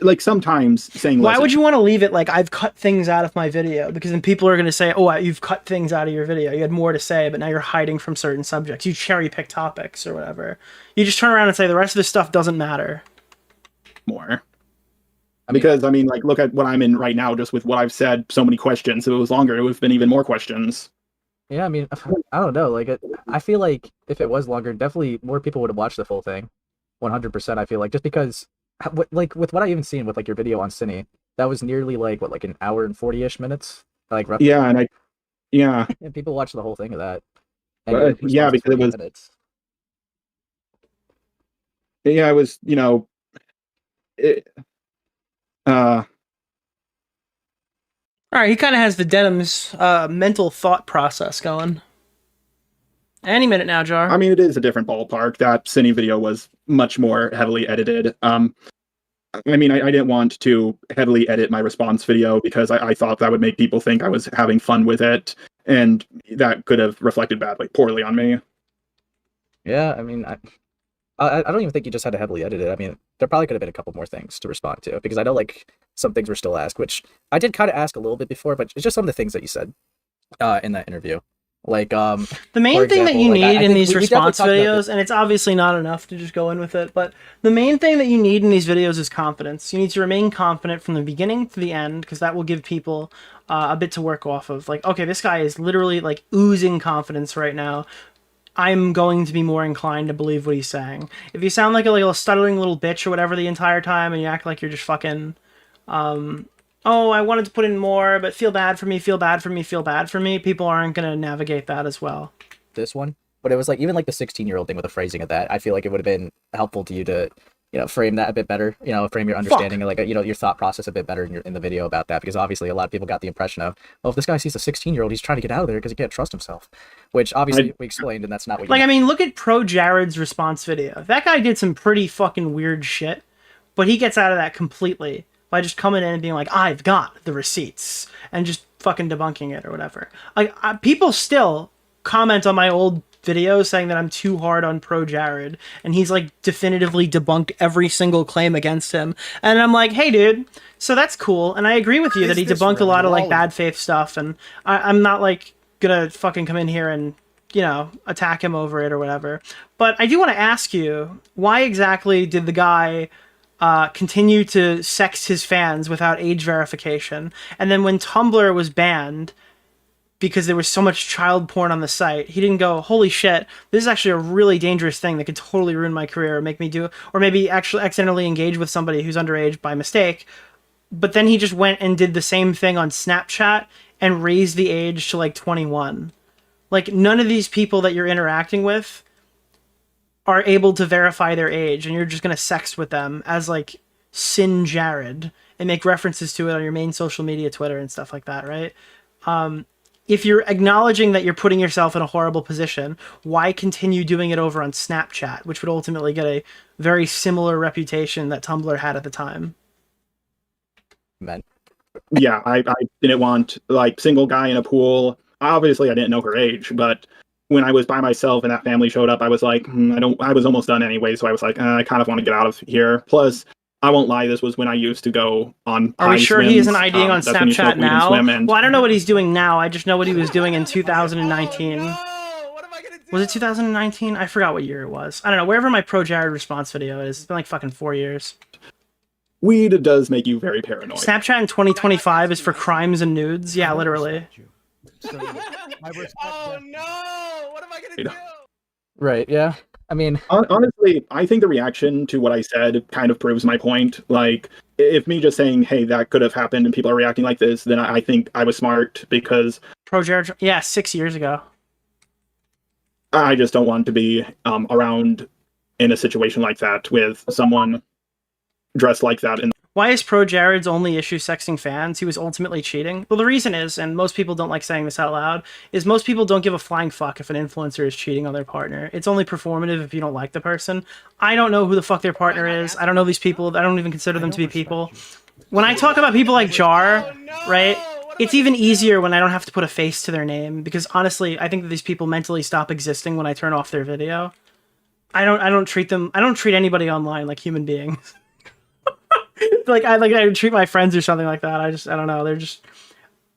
[SPEAKER 19] Like sometimes saying
[SPEAKER 1] why would you want to leave it like I've cut things out of my video? Because then people are going to say, oh, you've cut things out of your video. You had more to say, but now you're hiding from certain subjects. You cherry pick topics or whatever. You just turn around and say the rest of this stuff doesn't matter.
[SPEAKER 19] More. Because, I mean, like, look at what I'm in right now, just with what I've said, so many questions. If it was longer, it would have been even more questions.
[SPEAKER 16] Yeah, I mean, I don't know. Like, I feel like if it was longer, definitely more people would have watched the full thing. 100%, I feel like. Just because, like, with what I even seen with, like, your video on Cine, that was nearly, like, what, like an hour and 40-ish minutes? Like, roughly.
[SPEAKER 19] Yeah, and
[SPEAKER 16] And people watched the whole thing of that.
[SPEAKER 19] Yeah, because it was...
[SPEAKER 16] Minutes.
[SPEAKER 19] Yeah, it was, you know...
[SPEAKER 1] All right, he kind of has the Denims mental thought process going. Any minute now, Jar.
[SPEAKER 19] I mean, it is a different ballpark. That Cine video was much more heavily edited. I mean, I didn't want to heavily edit my response video because I thought that would make people think I was having fun with it, and that could have reflected poorly on me.
[SPEAKER 16] Yeah, I mean, I don't even think you just had to heavily edit it. I mean, there probably could have been a couple more things to respond to, because I know, like, some things were still asked, which I did kind of ask a little bit before, but it's just some of the things that you said in that interview. Like,
[SPEAKER 1] the main thing that you need in these response videos, and it's obviously not enough to just go in with it, but the main thing that you need in these videos is confidence. You need to remain confident from the beginning to the end, because that will give people a bit to work off of. Like, okay, this guy is literally, like, oozing confidence right now. I'm going to be more inclined to believe what he's saying. If you sound like a stuttering little bitch or whatever the entire time, and you act like you're just fucking, oh, I wanted to put in more, but feel bad for me, feel bad for me, feel bad for me, people aren't going to navigate that as well.
[SPEAKER 16] This one, but it was like, even like the 16-year-old thing with the phrasing of that, I feel like it would have been helpful to you to, you know, frame that a bit better, you know, frame your understanding, like, you know, your thought process a bit better in the video about that, because obviously a lot of people got the impression of, oh, if this guy sees a 16-year-old, he's trying to get out of there because he can't trust himself, which obviously we explained, and that's not what you
[SPEAKER 1] I mean, look at Pro Jared's response video. That guy did some pretty fucking weird shit, but he gets out of that completely by just coming in and being like, I've got the receipts, and just fucking debunking it or whatever. Like, people still comment on my old videos saying that I'm too hard on Pro Jared, and he's like definitively debunked every single claim against him, and I'm like, hey dude, so that's cool, and I agree with you that he debunked a lot of like bad faith stuff, and I'm not like gonna fucking come in here and, you know, attack him over it or whatever, but I do want to ask you, why exactly did the guy continue to sex his fans without age verification, and then when Tumblr was banned because there was so much child porn on the site, he didn't go, holy shit, this is actually a really dangerous thing that could totally ruin my career or make me do, or maybe actually accidentally engage with somebody who's underage by mistake. But then he just went and did the same thing on Snapchat and raised the age to like 21. Like, none of these people that you're interacting with are able to verify their age, and you're just gonna sex with them as like Sin Jared and make references to it on your main social media, Twitter and stuff like that, right? If you're acknowledging that you're putting yourself in a horrible position, why continue doing it over on Snapchat, which would ultimately get a very similar reputation that Tumblr had at the time?
[SPEAKER 16] Men.
[SPEAKER 19] Yeah, I didn't want, like, single guy in a pool. Obviously, I didn't know her age, but when I was by myself and that family showed up, I was like, I was almost done anyway, so I was like, I kind of want to get out of here. Plus, I won't lie, this was when I used to go on
[SPEAKER 1] Are we
[SPEAKER 19] pie
[SPEAKER 1] sure he isn't
[SPEAKER 19] swims.
[SPEAKER 1] IDing on
[SPEAKER 19] That's when you smoke
[SPEAKER 1] Snapchat
[SPEAKER 19] weed and
[SPEAKER 1] now?
[SPEAKER 19] swim, and
[SPEAKER 1] Well, I don't know what he's doing now. I just know what he was doing in 2019. Was it 2019? I forgot what year it was. I don't know. Wherever my pro Jared response video is, it's been like fucking 4 years.
[SPEAKER 19] weed does make you very paranoid.
[SPEAKER 1] Snapchat in 2025 is for crimes and nudes. Yeah, literally.
[SPEAKER 23] Oh no! What am I gonna do?
[SPEAKER 16] Right, yeah. I mean,
[SPEAKER 19] honestly, I think the reaction to what I said kind of proves my point. Like, if me just saying, hey, that could have happened and people are reacting like this, then I think I was smart because
[SPEAKER 1] Pro Jared, yeah, 6 years ago.
[SPEAKER 19] I just don't want to be around in a situation like that with someone dressed like that. And
[SPEAKER 1] Why is Pro Jared's only issue sexting fans? He was ultimately cheating. Well, the reason is, and most people don't like saying this out loud, is most people don't give a flying fuck if an influencer is cheating on their partner. It's only performative if you don't like the person. I don't know who the fuck their partner is. I don't know these people. I don't even consider them to be people. When I talk about people like Jar, right, it's even easier when I don't have to put a face to their name, because honestly, I think that these people mentally stop existing when I turn off their video. I don't treat anybody online like human beings. like I treat my friends or something like that. I don't know. They're just...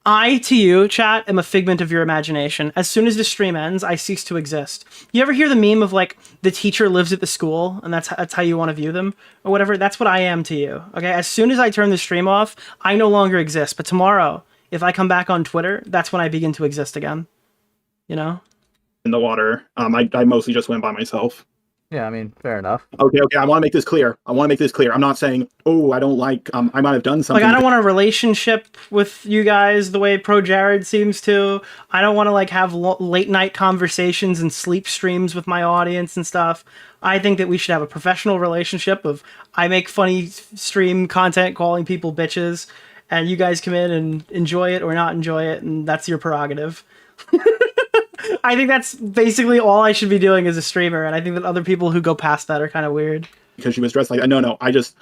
[SPEAKER 1] I, to you, chat, am a figment of your imagination. As soon as the stream ends, I cease to exist. You ever hear the meme of, like, the teacher lives at the school, and that's how you want to view them? Or whatever? That's what I am to you. Okay? As soon as I turn the stream off, I no longer exist. But tomorrow, if I come back on Twitter, that's when I begin to exist again. You know?
[SPEAKER 19] in the water, I mostly just went by myself.
[SPEAKER 16] Yeah, I mean, fair enough.
[SPEAKER 19] Okay, I want to make this clear. I'm not saying, oh, I don't like, I might have done something.
[SPEAKER 1] Like, I don't want a relationship with you guys the way Pro Jared seems to. I don't want to, like, have late night conversations and sleep streams with my audience and stuff. I think that we should have a professional relationship of, I make funny stream content calling people bitches, and you guys come in and enjoy it or not enjoy it, and that's your prerogative. I think that's basically all I should be doing as a streamer, and I think that other people who go past that are kind of weird.
[SPEAKER 19] Because she was dressed like that. No, I just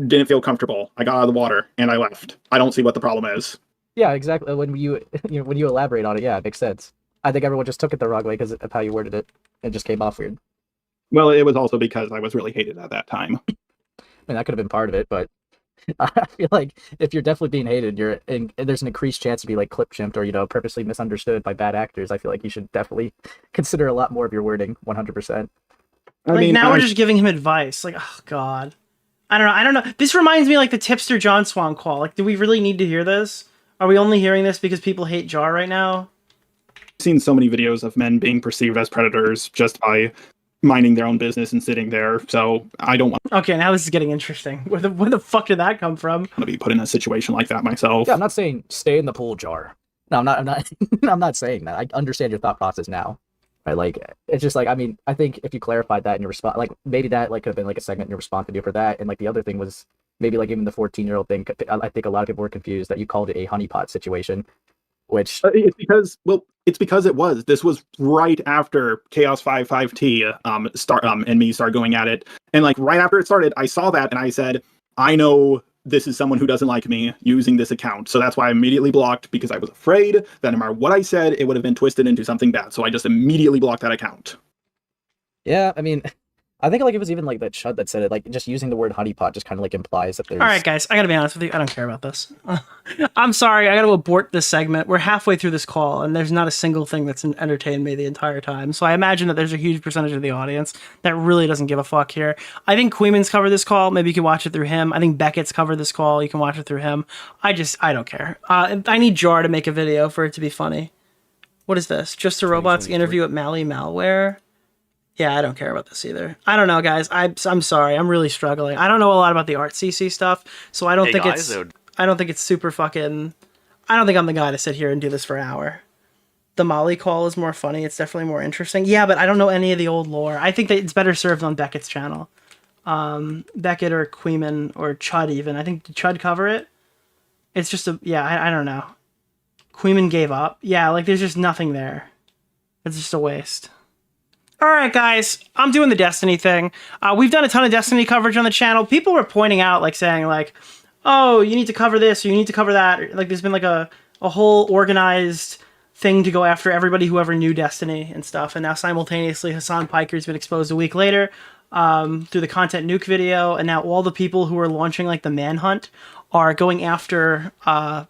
[SPEAKER 19] didn't feel comfortable. I got out of the water and I left. I don't see what the problem is.
[SPEAKER 16] Yeah, exactly. When you when you elaborate on it, yeah, it makes sense. I think everyone just took it the wrong way because of how you worded it. It just came off weird.
[SPEAKER 19] Well, it was also because I was really hated at that time.
[SPEAKER 16] I mean, that could have been part of it, but I feel like if you're definitely being hated, and there's an increased chance to be like clip chimped or purposely misunderstood by bad actors. I feel like you should definitely consider a lot more of your wording. 100%.
[SPEAKER 1] Like, now we're just giving him advice. Like, oh god, I don't know. This reminds me like the tipster John Swan call. Like, do we really need to hear this? Are we only hearing this because people hate Jar right now?
[SPEAKER 19] I've seen so many videos of men being perceived as predators just by minding their own business and sitting there, so I don't want
[SPEAKER 1] Okay, now this is getting interesting. Where the fuck did that come from?
[SPEAKER 19] to be put in a situation like that myself.
[SPEAKER 16] Yeah, I'm not saying stay in the pool, Jar. No, I'm not I'm not saying that. I understand your thought process now. Right? Like, it's just like, I mean, I think if you clarified that in your response, like maybe that like could have been like a segment in your response video for that, and like the other thing was maybe like even the 14-year-old thing. I think a lot of people were confused that you called it a honeypot situation, which
[SPEAKER 19] it's because it was. This was right after Chaos 55T and me started going at it, and like right after it started, I saw that and I said, I know this is someone who doesn't like me using this account, so that's why I immediately blocked, because I was afraid that no matter what I said, it would have been twisted into something bad. So I just immediately blocked that account.
[SPEAKER 16] Yeah, I mean, I think like it was even like that Chud that said it, like just using the word honeypot just kind of like implies that there's...
[SPEAKER 1] All right, guys, I gotta be honest with you. I don't care about this. I'm sorry. I gotta abort this segment. We're halfway through this call, and there's not a single thing that's entertained me the entire time. So I imagine that there's a huge percentage of the audience that really doesn't give a fuck here. I think Queeman's covered this call. Maybe you can watch it through him. I think Beckett's covered this call. You can watch it through him. I don't care. I need Jar to make a video for it to be funny. What is this? Just a Robot's interview at Mally Malware? Yeah, I don't care about this either. I don't know, guys. I'm sorry. I'm really struggling. I don't know a lot about the art CC stuff, so I don't think it's super fucking... I don't think I'm the guy to sit here and do this for an hour. The Molly call is more funny. It's definitely more interesting. Yeah, but I don't know any of the old lore. I think that it's better served on Beckett's channel. Beckett or Queeman or Chud even. I think, did Chud cover it? It's just a... Yeah, I don't know. Queeman gave up. Yeah, like there's just nothing there. It's just a waste. All right, guys, I'm doing the Destiny thing. We've done a ton of Destiny coverage on the channel. People were pointing out, like, saying, like, oh, you need to cover this, or you need to cover that. Like, there's been, like, a whole organized thing to go after everybody who ever knew Destiny and stuff. And now, simultaneously, Hassan Piker's been exposed a week later. through the Content Nuke video, and now all the people who are launching like the manhunt are going after all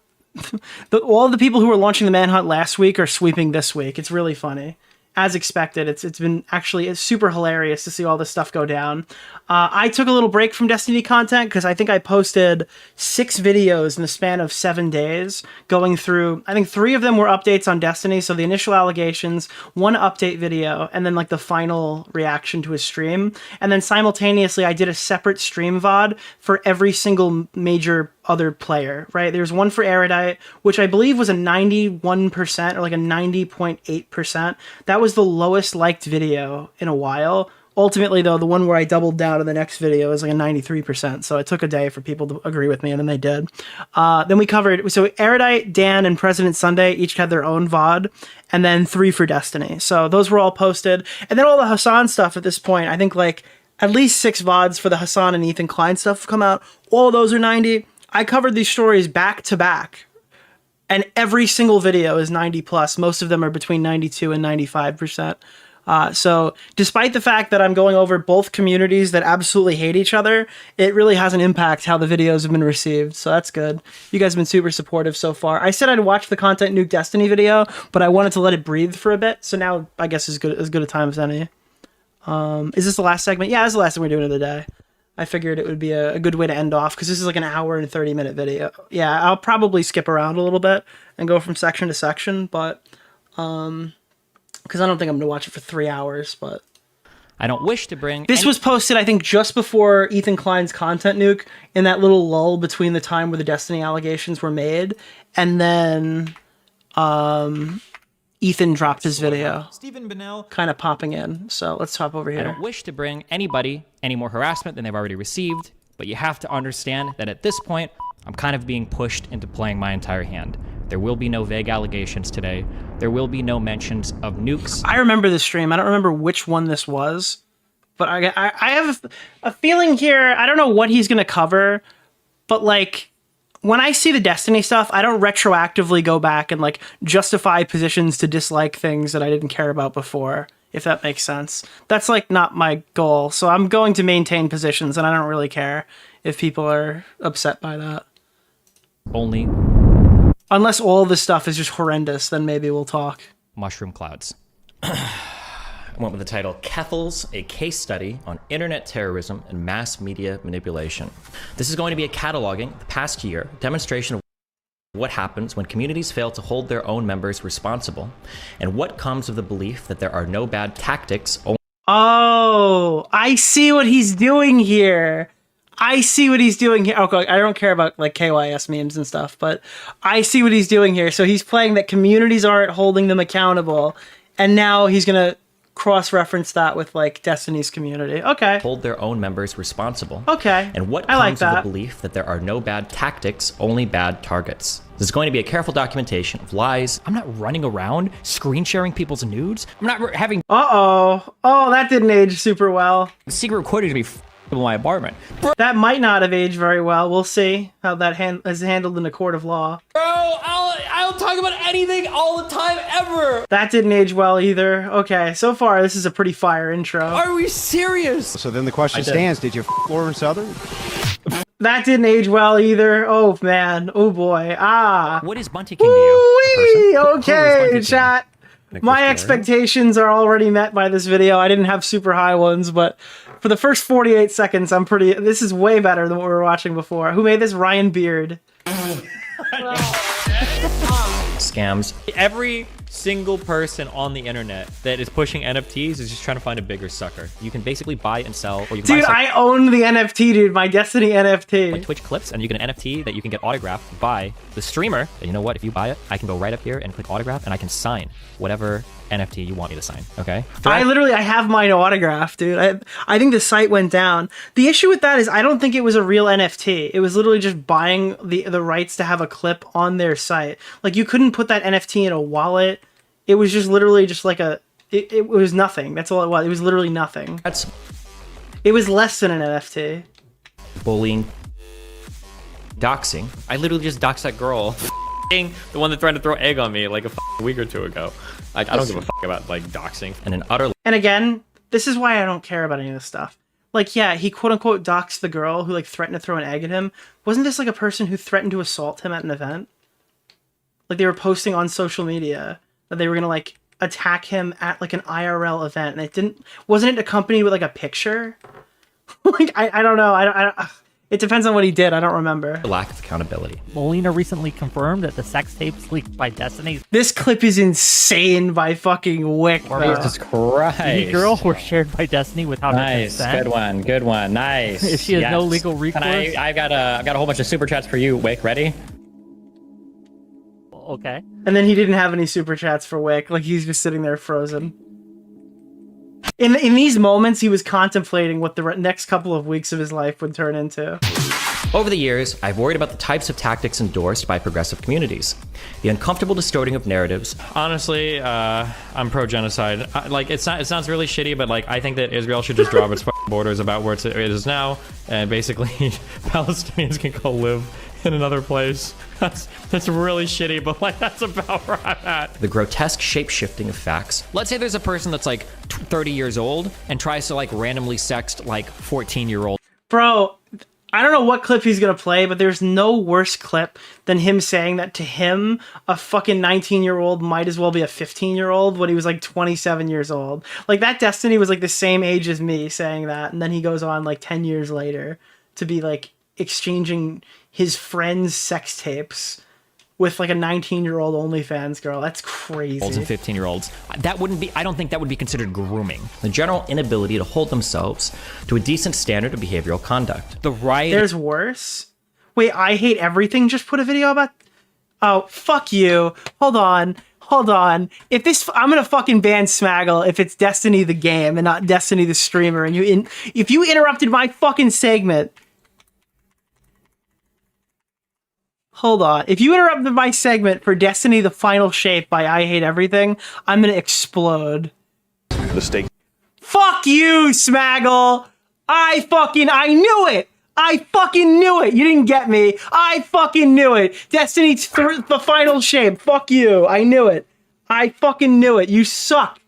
[SPEAKER 1] the people who were launching the manhunt last week are sweeping this week. It's really funny. As expected, it's been actually super hilarious to see all this stuff go down. I took a little break from Destiny content because I think I posted 6 videos in the span of 7 days, going through, I think 3 of them were updates on Destiny, so the initial allegations, 1 update video, and then like the final reaction to his stream. And then simultaneously, I did a separate stream VOD for every single major other player, right? There's one for Erudite, which I believe was a 91% or like a 90.8%. That was the lowest liked video in a while. Ultimately, though, the one where I doubled down in the next video is like a 93%. So it took a day for people to agree with me, and then they did. Then we covered, so Erudite, Dan, and President Sunday each had their own VOD, and then 3 for Destiny. So those were all posted. And then all the Hasan stuff at this point, I think like at least 6 VODs for the Hasan and Ethan Klein stuff have come out. All those are 90. I covered these stories back to back, and every single video is 90 plus. Most of them are between 92 and 95%. So despite the fact that I'm going over both communities that absolutely hate each other, it really hasn't impacted how the videos have been received. So that's good. You guys have been super supportive so far. I said I'd watch the Content Nuke Destiny video, but I wanted to let it breathe for a bit. So now I guess as good a time as any. Is this the last segment? Yeah, this is the last thing we're doing of the day. I figured it would be a good way to end off because this is like an hour and 30-minute video. Yeah, I'll probably skip around a little bit and go from section to section, but because I don't think I'm going to watch it for 3 hours, but
[SPEAKER 20] I don't wish to bring...
[SPEAKER 1] This was posted, I think, just before Ethan Klein's Content Nuke, in that little lull between the time where the Destiny allegations were made, and then Ethan dropped his video.
[SPEAKER 20] Stephen Bennell
[SPEAKER 1] Kind of popping in. So let's hop over here.
[SPEAKER 20] I don't wish to bring anybody any more harassment than they've already received, but you have to understand that at this point, I'm kind of being pushed into playing my entire hand. There will be no vague allegations today. There will be no mentions of nukes.
[SPEAKER 1] I remember this stream. I don't remember which one this was, but I have a feeling here. I don't know what he's going to cover, but like, when I see the Destiny stuff, I don't retroactively go back and like justify positions to dislike things that I didn't care about before, if that makes sense. That's like not my goal. So I'm going to maintain positions, and I don't really care if people are upset by that.
[SPEAKER 20] Only.
[SPEAKER 1] Unless all this stuff is just horrendous, then maybe we'll talk.
[SPEAKER 20] Mushroom clouds. I went with the title, Kethels, a case study on internet terrorism and mass media manipulation. This is going to be a cataloging the past year, demonstration of what happens when communities fail to hold their own members responsible, and what comes of the belief that there are no bad tactics.
[SPEAKER 1] Oh, I see what he's doing here. I see what he's doing here. Okay, I don't care about like KYS memes and stuff, but I see what he's doing here. So he's playing that communities aren't holding them accountable, and now he's gonna cross-reference that with like Destiny's community. Okay.
[SPEAKER 20] Hold their own members responsible.
[SPEAKER 1] Okay.
[SPEAKER 20] And what
[SPEAKER 1] I like
[SPEAKER 20] comes of the
[SPEAKER 1] that.
[SPEAKER 20] belief that there are no bad tactics, only bad targets. This is going to be a careful documentation of lies. I'm not running around screen sharing people's nudes. I'm not having
[SPEAKER 1] Oh, that didn't age super well.
[SPEAKER 20] secret recordings to be in my apartment.
[SPEAKER 1] That might not have aged very well. We'll see how that is handled in a court of law.
[SPEAKER 17] Bro, I'll talk about anything all the time ever.
[SPEAKER 1] That didn't age well either. Okay, so far this is a pretty fire intro.
[SPEAKER 17] Are we serious?
[SPEAKER 2] So then the question stands, did you f Lauren Southern?
[SPEAKER 1] That didn't age well either. Oh man. Oh boy.
[SPEAKER 20] What is Bunty King to you?
[SPEAKER 1] Woo-wee! Okay, chat. My expectations are already met by this video. I didn't have super high ones, but for the first 48 seconds, this is way better than what we were watching before. Who made this? Ryan Beard.
[SPEAKER 20] Scams.
[SPEAKER 21] Every single person on the internet that is pushing NFTs is just trying to find a bigger sucker.
[SPEAKER 20] You can basically buy and sell, or you can
[SPEAKER 1] Dude, I own the NFT, dude. My Destiny NFT.
[SPEAKER 20] like Twitch clips, and you get an NFT that you can get autographed by the streamer. And you know what? If you buy it, I can go right up here and click autograph, and I can sign whatever NFT you want me to sign. Okay.
[SPEAKER 1] I have mine autographed, dude. I think the site went down. The issue with that is I don't think it was a real NFT. It was literally just buying the rights to have a clip on their site. Like you couldn't put that NFT in a wallet. It was just literally just like it was nothing. That's all it was. It was literally nothing. It was less than an NFT.
[SPEAKER 20] Bullying. Doxing.
[SPEAKER 21] I literally just doxed that girl. The one that tried to throw egg on me like a week or two ago. I don't give a fuck about like doxing.
[SPEAKER 20] And an utter.
[SPEAKER 1] And again, this is why I don't care about any of this stuff. like, yeah, he quote unquote doxed the girl who like threatened to throw an egg at him. Wasn't this like a person who threatened to assault him at an event? Like they were posting on social media that they were gonna like attack him at like an IRL event, and wasn't it accompanied with like a picture? Like I don't know. I don't. It depends on what he did. I don't remember.
[SPEAKER 20] Lack of accountability.
[SPEAKER 3] Molina recently confirmed that the sex tapes leaked by Destiny.
[SPEAKER 1] This clip is insane by fucking Wick.
[SPEAKER 3] Jesus
[SPEAKER 11] Christ.
[SPEAKER 3] The girl were shared by Destiny without her consent.
[SPEAKER 11] Good one. Nice.
[SPEAKER 3] If she has no legal recourse.
[SPEAKER 11] I've got a whole bunch of super chats for you, Wick. Ready?
[SPEAKER 3] Okay.
[SPEAKER 1] And then he didn't have any super chats for Wick. Like he's just sitting there frozen. In these moments, he was contemplating what the next couple of weeks of his life would turn into.
[SPEAKER 20] Over the years, I've worried about the types of tactics endorsed by progressive communities. The uncomfortable distorting of narratives.
[SPEAKER 21] Honestly, I'm pro-genocide. Like, it sounds really shitty, but like, I think that Israel should just drop its borders about where it is now, and basically, Palestinians can go live in another place. That's really shitty, but like, that's about where I'm at.
[SPEAKER 20] The grotesque shape-shifting of facts. Let's say there's a person that's like 30 years old and tries to like randomly sext like 14-year-old.
[SPEAKER 1] Bro, I don't know what clip he's gonna play, but there's no worse clip than him saying that to him, a fucking 19-year-old might as well be a 15-year-old when he was like 27 years old. Like that Destiny was like the same age as me saying that, and then he goes on like 10 years later to be like exchanging his friends' sex tapes with like a 19-year-old OnlyFans girl. That's crazy.
[SPEAKER 20] And 15-year-olds. I don't think that would be considered grooming. The general inability to hold themselves to a decent standard of behavioral conduct. The right.
[SPEAKER 1] There's worse. Wait, I Hate Everything just put a video about. Oh, fuck you. Hold on. If this, I'm gonna fucking ban Smaggle if it's Destiny the game and not Destiny the streamer. And if you interrupted my fucking segment. Hold on. If you interrupted my segment for Destiny the Final Shape by I Hate Everything, I'm gonna explode.
[SPEAKER 15] The stake.
[SPEAKER 1] Fuck you, Smaggle! I knew it! I fucking knew it! You didn't get me. I fucking knew it! Destiny's the Final Shape. Fuck you. I knew it. I fucking knew it. You suck.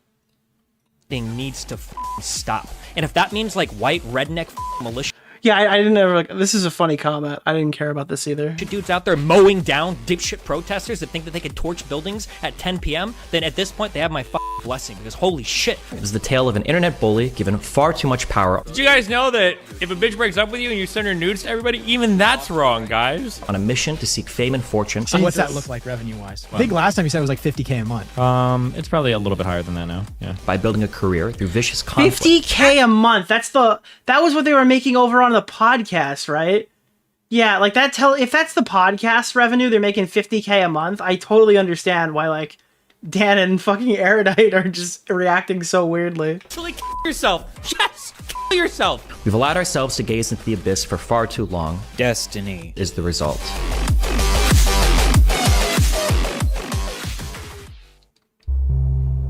[SPEAKER 20] Thing needs to stop. And if that means like white redneck militia.
[SPEAKER 1] Yeah, I didn't ever, like, this is a funny comment. I didn't care about this either.
[SPEAKER 20] Dudes out there mowing down dipshit protesters that think that they can torch buildings at 10 p.m., then at this point they have my blessing, because holy shit. It was the tale of an internet bully given far too much power.
[SPEAKER 21] Did you guys know that if a bitch breaks up with you and you send her nudes to everybody, even that's wrong, guys?
[SPEAKER 20] On a mission to seek fame and fortune.
[SPEAKER 22] So what's that look like revenue-wise? I think last time you said it was like 50K a month.
[SPEAKER 21] It's probably a little bit higher than that now, yeah.
[SPEAKER 20] By building a career through vicious conflict.
[SPEAKER 1] 50K a month. That was what they were making over on the podcast, right? Yeah, like if that's the podcast revenue, they're making 50K a month. I totally understand why like Dan and fucking Erudite are just reacting so weirdly.
[SPEAKER 21] Actually, kill yourself. Yes, kill yourself.
[SPEAKER 20] We've allowed ourselves to gaze into the abyss for far too long.
[SPEAKER 11] Destiny
[SPEAKER 20] is the result.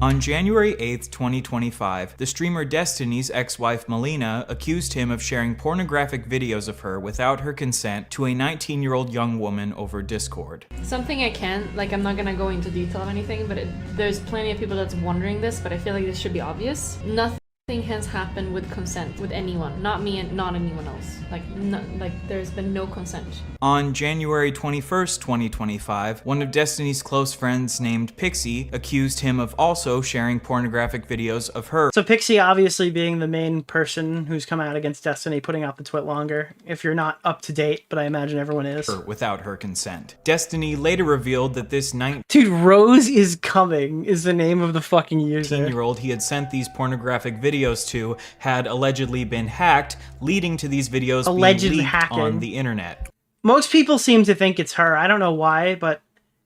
[SPEAKER 24] On January 8th, 2025, the streamer Destiny's ex-wife Melina accused him of sharing pornographic videos of her without her consent to a 19-year-old young woman over Discord.
[SPEAKER 25] Something I can't, like I'm not gonna go into detail of anything, but there's plenty of people that's wondering this, but I feel like this should be obvious. Nothing has happened with consent with anyone, not me and not anyone else. Like there's been no consent.
[SPEAKER 24] On January 21st, 2025, one of Destiny's close friends named Pixie accused him of also sharing pornographic videos of her.
[SPEAKER 1] So Pixie obviously being the main person who's come out against Destiny, putting out the twit longer. If you're not up to date, but I imagine everyone is.
[SPEAKER 24] Without her consent. Destiny later revealed that this
[SPEAKER 1] Dude, Rose is Coming is the name of the fucking user.
[SPEAKER 24] 19-year-old he had sent these pornographic videos to had allegedly been hacked, leading to these videos being leaked on the internet.
[SPEAKER 1] Most people seem to think it's her. I don't know why, but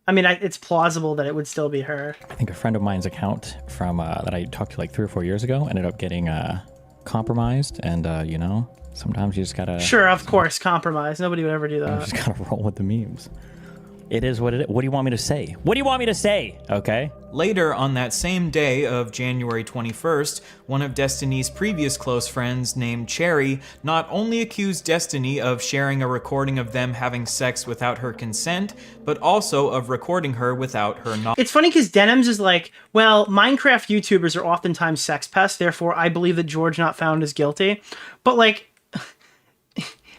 [SPEAKER 1] I mean, it's plausible that it would still be her.
[SPEAKER 26] I think a friend of mine's account from that I talked to like 3 or 4 years ago ended up getting compromised, and you know, sometimes you just gotta.
[SPEAKER 1] Sure, of course, compromise. Nobody would ever do that.
[SPEAKER 26] You just gotta roll with the memes. It is what it is. What do you want me to say? What do you want me to say? Okay.
[SPEAKER 24] Later on that same day of January 21st, one of Destiny's previous close friends named Cherry not only accused Destiny of sharing a recording of them having sex without her consent, but also of recording her without her knowledge.
[SPEAKER 1] It's funny because Denims is like, well, Minecraft YouTubers are oftentimes sex pests, therefore I believe that George Not Found is guilty. But like,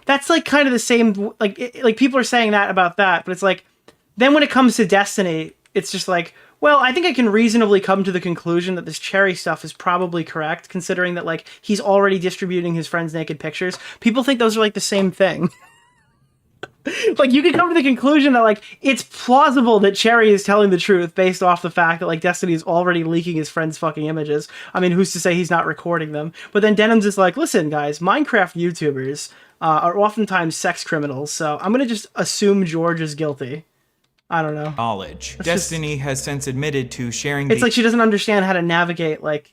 [SPEAKER 1] that's like kind of the same, like people are saying that about that, but it's like, then when it comes to Destiny, it's just like, well, I think I can reasonably come to the conclusion that this Cherry stuff is probably correct, considering that like he's already distributing his friends' naked pictures. People think those are like the same thing. Like you can come to the conclusion that like it's plausible that Cherry is telling the truth based off the fact that like Destiny is already leaking his friends' fucking images. I mean, who's to say he's not recording them? But then Denims is like, listen, guys, Minecraft YouTubers are oftentimes sex criminals, so I'm gonna just assume George is guilty. I don't know.
[SPEAKER 24] Knowledge. Destiny has since admitted to sharing.
[SPEAKER 1] It's like she doesn't understand how to navigate, like,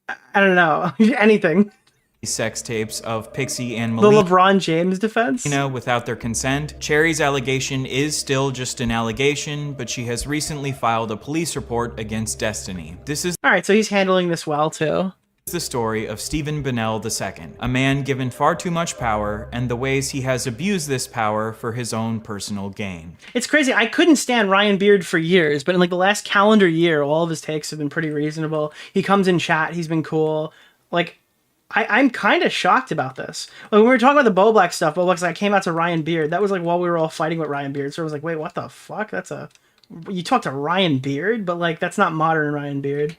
[SPEAKER 1] I don't know, anything.
[SPEAKER 24] Sex tapes of Pixie and
[SPEAKER 1] The
[SPEAKER 24] Melina
[SPEAKER 1] LeBron James defense?
[SPEAKER 24] without their consent. Cherry's allegation is still just an allegation, but she has recently filed a police report against Destiny. This is
[SPEAKER 1] Alright, so he's handling this well, too.
[SPEAKER 24] the story of Stephen Bennell II, a man given far too much power and the ways he has abused this power for his own personal gain.
[SPEAKER 1] It's crazy. I couldn't stand Ryan Beard for years, but in like the last calendar year, all of his takes have been pretty reasonable. He comes in chat, he's been cool. Like, I'm kind of shocked about this. Like, when we were talking about the Bo Black stuff, Bo Black's like, came out to Ryan Beard. That was like while we were all fighting with Ryan Beard. So I was like, wait, what the fuck? You talk to Ryan Beard? But like, that's not modern Ryan Beard.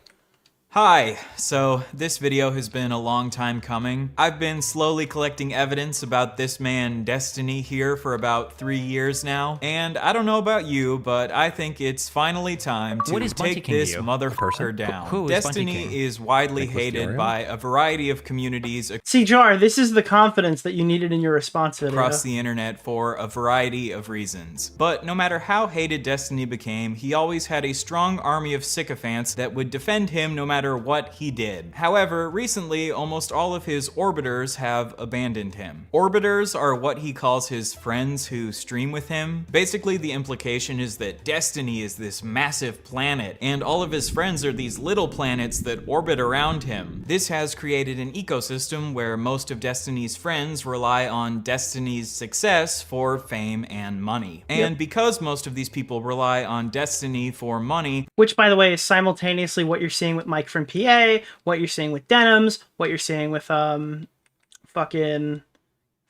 [SPEAKER 24] Hi, so this video has been a long time coming. I've been slowly collecting evidence about this man Destiny here for about 3 years now, and I don't know about you, but I think it's finally time to take this motherfucker down.
[SPEAKER 26] Who is
[SPEAKER 24] Destiny is widely hated by a variety of communities
[SPEAKER 1] See, Jar, this is the confidence that you needed in your response video.
[SPEAKER 24] across the internet for a variety of reasons. But no matter how hated Destiny became, he always had a strong army of sycophants that would defend him no matter what he did. However, recently, almost all of his orbiters have abandoned him. Orbiters are what he calls his friends who stream with him. Basically, the implication is that Destiny is this massive planet, and all of his friends are these little planets that orbit around him. This has created an ecosystem where most of Destiny's friends rely on Destiny's success for fame and money. And because most of these people rely on Destiny for money,
[SPEAKER 1] which, by the way, is simultaneously what you're seeing with Mike from PA, what you're seeing with Denims, what you're seeing with fucking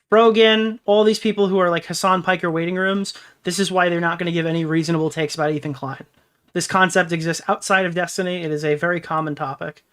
[SPEAKER 1] Brogan, all these people who are like Hassan Piker waiting rooms. This is why they're not going to give any reasonable takes about Ethan Klein. This concept exists outside of Destiny. It is a very common topic.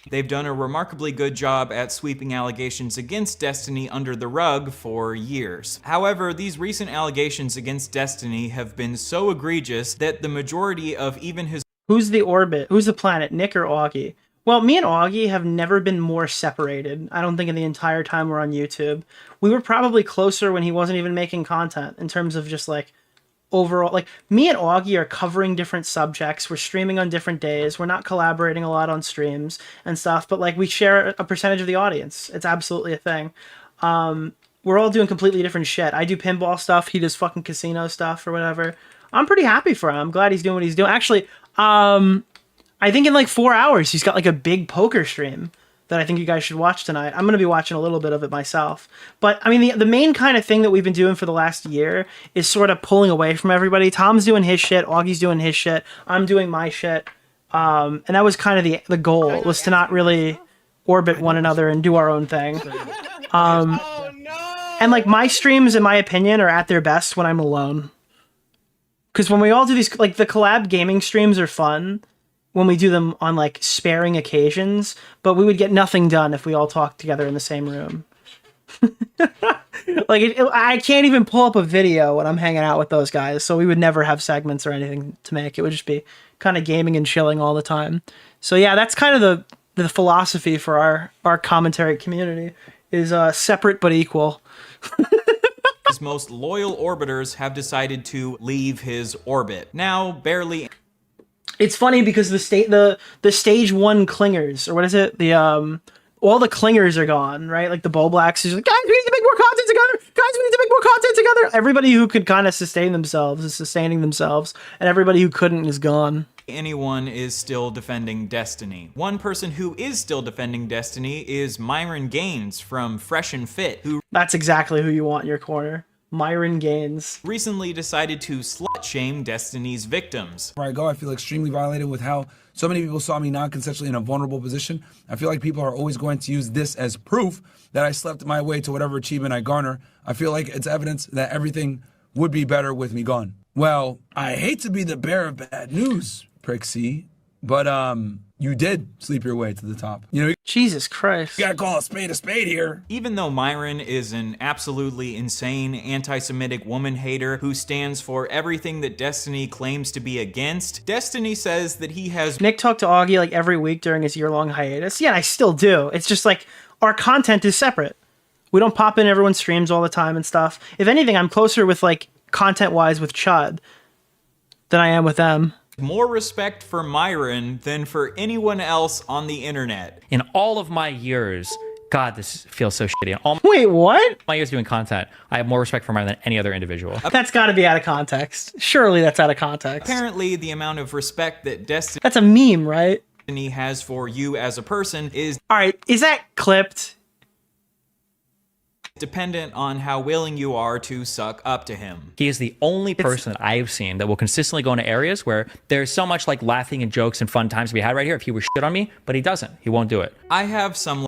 [SPEAKER 24] They've done a remarkably good job at sweeping allegations against Destiny under the rug for years. However, these recent allegations against Destiny have been so egregious that the majority of even his—
[SPEAKER 1] Who's the orbit? Who's the planet? Nick or Augie? Well, me and Augie have never been more separated, I don't think, in the entire time we're on YouTube. We were probably closer when he wasn't even making content in terms of just like overall, like me and Augie are covering different subjects. We're streaming on different days. We're not collaborating a lot on streams and stuff, but like we share a percentage of the audience. It's absolutely a thing. We're all doing completely different shit. I do pinball stuff. He does fucking casino stuff or whatever. I'm pretty happy for him. I'm glad he's doing what he's doing. Actually, I think in like 4 hours, he's got like a big poker stream that I think you guys should watch tonight. I'm going to be watching a little bit of it myself. But I mean, the main kind of thing that we've been doing for the last year is sort of pulling away from everybody. Tom's doing his shit. Augie's doing his shit. I'm doing my shit. And that was kind of the goal, was to not really orbit one another and do our own thing. And like my streams, in my opinion, are at their best when I'm alone. Because when we all do these, like the collab gaming streams are fun when we do them on like sparing occasions, but we would get nothing done if we all talked together in the same room. Like I can't even pull up a video when I'm hanging out with those guys, so we would never have segments or anything to make. It would just be kind of gaming and chilling all the time. So yeah, that's kind of the philosophy for our commentary community is separate but equal.
[SPEAKER 24] His most loyal orbiters have decided to leave his orbit. Now, barely.
[SPEAKER 1] It's funny because the stage one clingers, or what is it? The all the clingers are gone, right? Like the Bull Blacks is like, guys, we need to make more content together. Guys, we need to make more content together. Everybody who could kind of sustain themselves is sustaining themselves, and everybody who couldn't is gone.
[SPEAKER 24] Anyone is still defending Destiny. One person who is still defending Destiny is Myron Gaines from Fresh and Fit, who
[SPEAKER 1] That's exactly who you want in your corner. Myron Gaines
[SPEAKER 24] recently decided to slut-shame Destiny's victims.
[SPEAKER 4] Where I go, I feel extremely violated with how so many people saw me non-consensually in a vulnerable position. I feel like people are always going to use this as proof that I slept my way to whatever achievement I garner. I feel like it's evidence that everything would be better with me gone. Well, I hate to be the bearer of bad news, Prixie, but you did sleep your way to the top. You know,
[SPEAKER 1] Jesus Christ.
[SPEAKER 4] You gotta call a spade here.
[SPEAKER 24] Even though Myron is an absolutely insane anti-Semitic woman hater who stands for everything that Destiny claims to be against, Destiny says that he has...
[SPEAKER 1] Nick talked to Augie like every week during his year-long hiatus. Yeah, I still do. It's just like our content is separate. We don't pop in everyone's streams all the time and stuff. If anything, I'm closer with like content-wise with Chud than I am with them.
[SPEAKER 24] More respect for Myron than for anyone else on the internet.
[SPEAKER 26] In all of my years, God, this feels so shitty. In all
[SPEAKER 1] Wait, what?
[SPEAKER 26] my years doing content, I have more respect for Myron than any other individual.
[SPEAKER 1] That's got to be out of context. Surely that's out of context.
[SPEAKER 24] Apparently, the amount of respect that Destiny
[SPEAKER 1] That's a meme, right?
[SPEAKER 24] has for you as a person is...
[SPEAKER 1] All right, is that clipped?
[SPEAKER 24] Dependent on how willing you are to suck up to him.
[SPEAKER 26] He is the only person that I've seen that will consistently go into areas where there's so much like laughing and jokes and fun times to be had right here if he was shit on me, but he doesn't. He won't do it.
[SPEAKER 24] I have some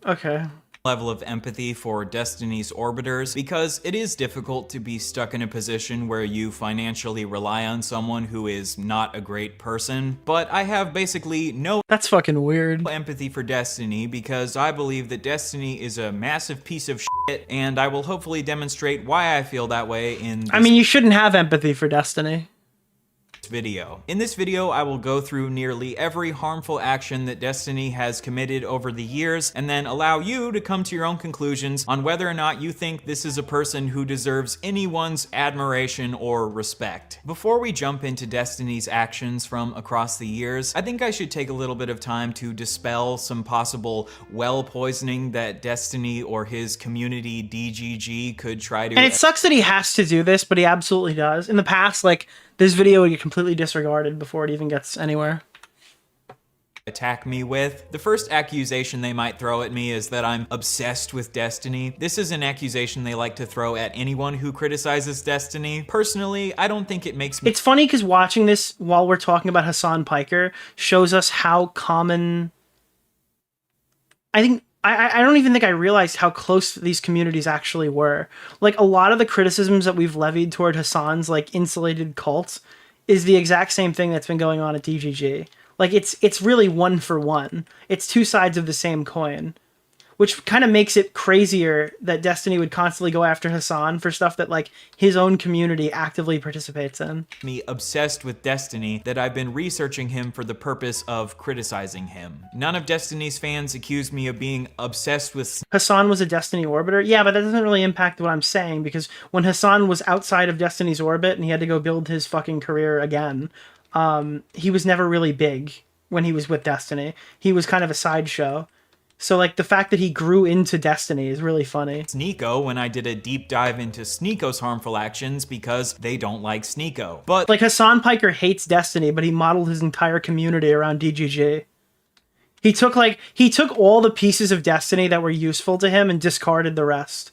[SPEAKER 1] okay.
[SPEAKER 24] level of empathy for Destiny's orbiters because it is difficult to be stuck in a position where you financially rely on someone who is not a great person, but I have basically no
[SPEAKER 1] That's fucking weird.
[SPEAKER 24] empathy for Destiny because I believe that Destiny is a massive piece of shit, and I will hopefully demonstrate why I feel that way in this
[SPEAKER 1] I mean, you shouldn't have empathy for Destiny.
[SPEAKER 24] video. In this video, I will go through nearly every harmful action that Destiny has committed over the years and then allow you to come to your own conclusions on whether or not you think this is a person who deserves anyone's admiration or respect. Before we jump into Destiny's actions from across the years, I think I should take a little bit of time to dispel some possible well poisoning that Destiny or his community DGG could try to...
[SPEAKER 1] And it sucks that he has to do this, but he absolutely does. In the past, like, this video would get completely disregarded before it even gets anywhere.
[SPEAKER 24] Attack me with. The first accusation they might throw at me is that I'm obsessed with Destiny. This is an accusation they like to throw at anyone who criticizes Destiny. Personally, I don't think it makes me...
[SPEAKER 1] It's funny because watching this while we're talking about Hasan Piker shows us how common... I don't even think I realized how close these communities actually were. Like, a lot of the criticisms that we've levied toward Hasan's, like, insulated cult is the exact same thing that's been going on at DGG. Like, it's really one for one. It's two sides of the same coin. Which kind of makes it crazier that Destiny would constantly go after Hasan for stuff that, like, his own community actively participates in.
[SPEAKER 24] Me obsessed with Destiny that I've been researching him for the purpose of criticizing him. None of Destiny's fans accuse me of being obsessed with...
[SPEAKER 1] Hasan was a Destiny orbiter? Yeah, but that doesn't really impact what I'm saying, because when Hasan was outside of Destiny's orbit and he had to go build his fucking career again, he was never really big when he was with Destiny. He was kind of a sideshow. So, like, the fact that he grew into Destiny is really funny.
[SPEAKER 24] Sneeko when I did a deep dive into Sneeko's harmful actions because they don't like Sneeko. But,
[SPEAKER 1] like, Hasan Piker hates Destiny, but he modeled his entire community around DGG. He took all the pieces of Destiny that were useful to him and discarded the rest,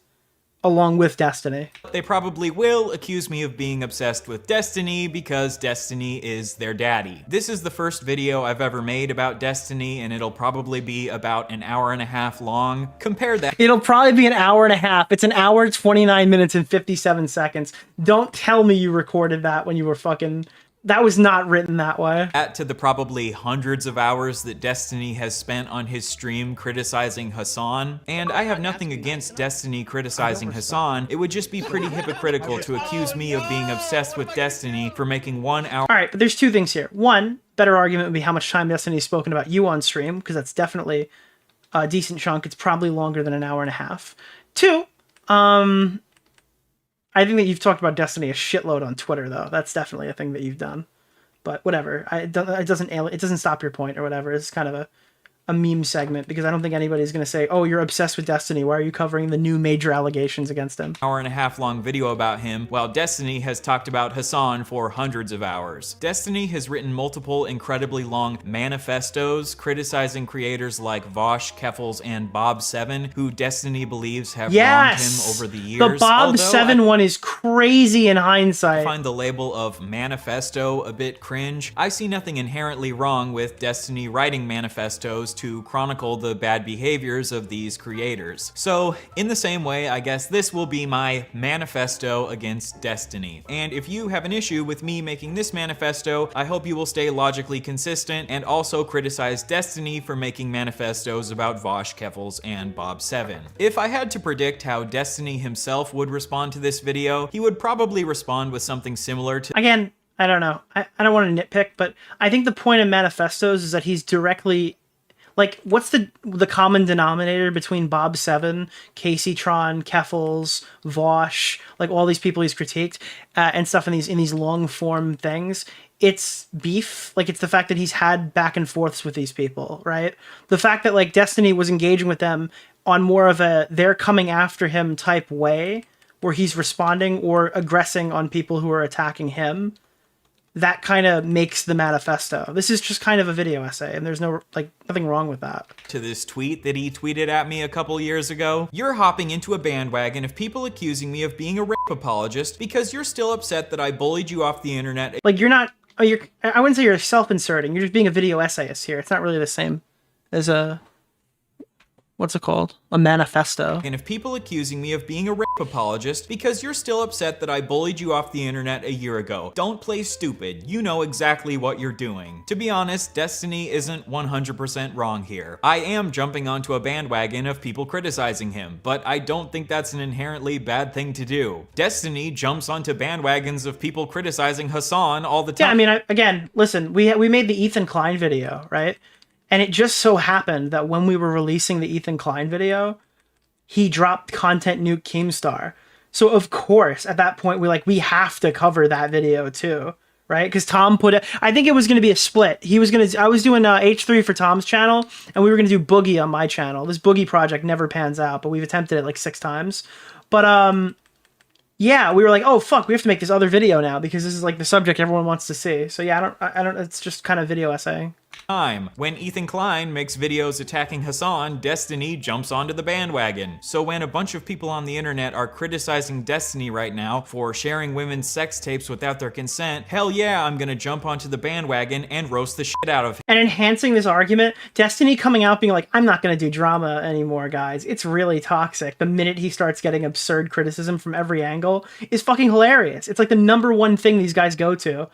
[SPEAKER 1] along with Destiny.
[SPEAKER 24] They probably will accuse me of being obsessed with Destiny because Destiny is their daddy. This is the first video I've ever made about Destiny, and it'll probably be about an hour and a half long. Compare that.
[SPEAKER 1] It'll probably be an hour and a half. It's an hour, 29 minutes, and 57 seconds. Don't tell me you recorded that when you were fucking... That was not written that way.
[SPEAKER 24] Add to the probably hundreds of hours that Destiny has spent on his stream criticizing Hasan. And I have nothing against Destiny criticizing Hasan. It would just be pretty hypocritical to accuse me of being obsessed with Destiny for making 1 hour.
[SPEAKER 1] All right, but there's two things here. One, better argument would be how much time Destiny's spoken about you on stream, because that's definitely a decent chunk. It's probably longer than an hour and a half. Two, I think that you've talked about Destiny a shitload on Twitter, though. That's definitely a thing that you've done. But whatever. It doesn't stop your point or whatever. It's kind of a meme segment, because I don't think anybody's going to say, oh, you're obsessed with Destiny. Why are you covering the new major allegations against him?
[SPEAKER 24] Hour-and-a-half long video about him, while Destiny has talked about Hasan for hundreds of hours. Destiny has written multiple incredibly long manifestos criticizing creators like Vosh, Keffels, and Bob7, who Destiny believes have wronged him over the years.
[SPEAKER 1] The Bob7 one is crazy in hindsight.
[SPEAKER 24] I find the label of manifesto a bit cringe. I see nothing inherently wrong with Destiny writing manifestos to chronicle the bad behaviors of these creators. So, in the same way, I guess this will be my manifesto against Destiny. And if you have an issue with me making this manifesto, I hope you will stay logically consistent and also criticize Destiny for making manifestos about Vosh, Keffels, and Bob7. If I had to predict how Destiny himself would respond to this video, he would probably respond with something similar to—
[SPEAKER 1] Again, I don't know. I don't want to nitpick, but I think the point of manifestos is that he's directly, like, what's the common denominator between Bob7, Casey Tron, Keffels, Vosh, like all these people he's critiqued and stuff in these long form things? It's beef. Like, it's the fact that he's had back and forths with these people, right? The fact that, like, Destiny was engaging with them on more of a they're coming after him type way, where he's responding or aggressing on people who are attacking him. That kind of makes the manifesto. This is just kind of a video essay, and there's nothing wrong with that.
[SPEAKER 24] To this tweet that he tweeted at me a couple years ago. You're hopping into a bandwagon of people accusing me of being a rape apologist because you're still upset that I bullied you off the internet.
[SPEAKER 1] Like, you're not, I wouldn't say you're self-inserting. You're just being a video essayist here. It's not really the same as a, what's it called? A manifesto.
[SPEAKER 24] And if people accusing me of being a rape apologist because you're still upset that I bullied you off the internet a year ago, don't play stupid. You know exactly what you're doing. To be honest, Destiny isn't 100% wrong here. I am jumping onto a bandwagon of people criticizing him, but I don't think that's an inherently bad thing to do. Destiny jumps onto bandwagons of people criticizing Hasan all the time.
[SPEAKER 1] Yeah, I mean, again, listen, we made the Ethan Klein video, right? And it just so happened that when we were releasing the Ethan Klein video, he dropped Content Nuke Keemstar. So of course, at that point, we have to cover that video too, right? Because Tom put it, I think it was going to be a split. I was doing H3 for Tom's channel, and we were going to do Boogie on my channel. This Boogie project never pans out, but we've attempted it like 6 times. But yeah, we were like, oh fuck, we have to make this other video now because this is like the subject everyone wants to see. So yeah, I don't. It's just kind of video essaying.
[SPEAKER 24] When Ethan Klein makes videos attacking Hasan, Destiny jumps onto the bandwagon. So when a bunch of people on the internet are criticizing Destiny right now for sharing women's sex tapes without their consent, hell yeah, I'm gonna jump onto the bandwagon and roast the shit out of him.
[SPEAKER 1] And enhancing this argument, Destiny coming out being like, I'm not gonna do drama anymore, guys. It's really toxic. The minute he starts getting absurd criticism from every angle is fucking hilarious. It's like the #1 thing these guys go to.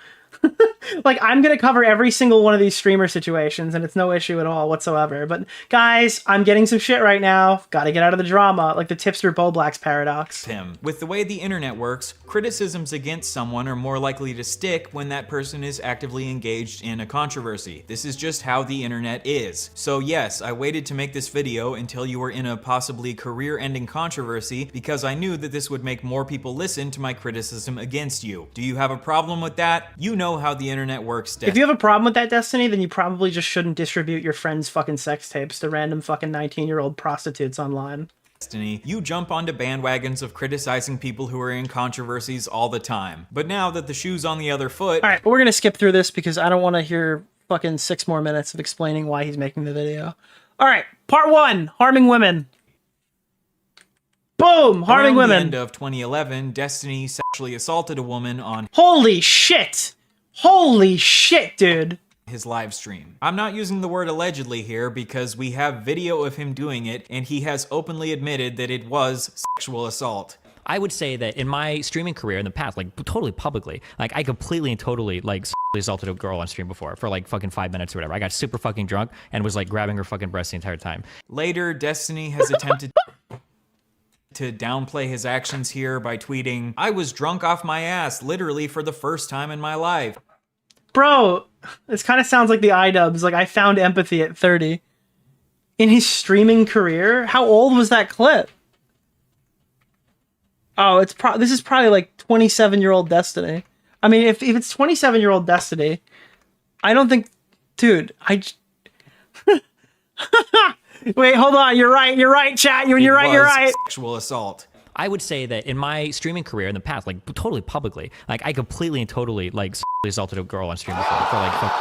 [SPEAKER 1] Like, I'm gonna cover every single one of these streamer situations, and it's no issue at all whatsoever. But guys, I'm getting some shit right now. Gotta get out of the drama, like the Tipster Boblax paradox.
[SPEAKER 24] With the way the internet works, criticisms against someone are more likely to stick when that person is actively engaged in a controversy. This is just how the internet is. So yes, I waited to make this video until you were in a possibly career-ending controversy because I knew that this would make more people listen to my criticism against you. Do you have a problem with that? You know how the internet works.
[SPEAKER 1] If you have a problem with that, Destiny, then you probably just shouldn't distribute your friends' fucking sex tapes to random fucking 19-year-old prostitutes online.
[SPEAKER 24] Destiny, you jump onto bandwagons of criticizing people who are in controversies all the time. But now that the shoe's on the other foot...
[SPEAKER 1] Alright, but we're gonna skip through this because I don't want to hear fucking 6 more minutes of explaining why he's making the video. Alright, part 1, harming women. Boom! Harming women.
[SPEAKER 24] Around the end of 2011, Destiny sexually assaulted a woman on...
[SPEAKER 1] Holy shit! Holy shit, dude!
[SPEAKER 24] His live stream. I'm not using the word allegedly here because we have video of him doing it and he has openly admitted that it was sexual assault.
[SPEAKER 26] I would say that in my streaming career in the past, like totally publicly, like I completely and totally like assaulted a girl on stream before for like fucking 5 minutes or whatever. I got super fucking drunk and was like grabbing her fucking breast the entire time.
[SPEAKER 24] Later, Destiny has attempted to downplay his actions here by tweeting, I was drunk off my ass literally for the first time in my life.
[SPEAKER 1] Bro, this kind of sounds like the iDubbbz, like I found empathy at 30. In his streaming career? How old was that clip? Oh, this is probably like 27-year-old Destiny. I mean, if it's 27-year-old Destiny, I don't think, dude, Wait, hold on. You're right. You're right, chat. You're right. You're right.
[SPEAKER 24] Sexual assault.
[SPEAKER 26] I would say that in my streaming career in the past, like totally publicly, like I completely and totally like assaulted a girl on stream before for like.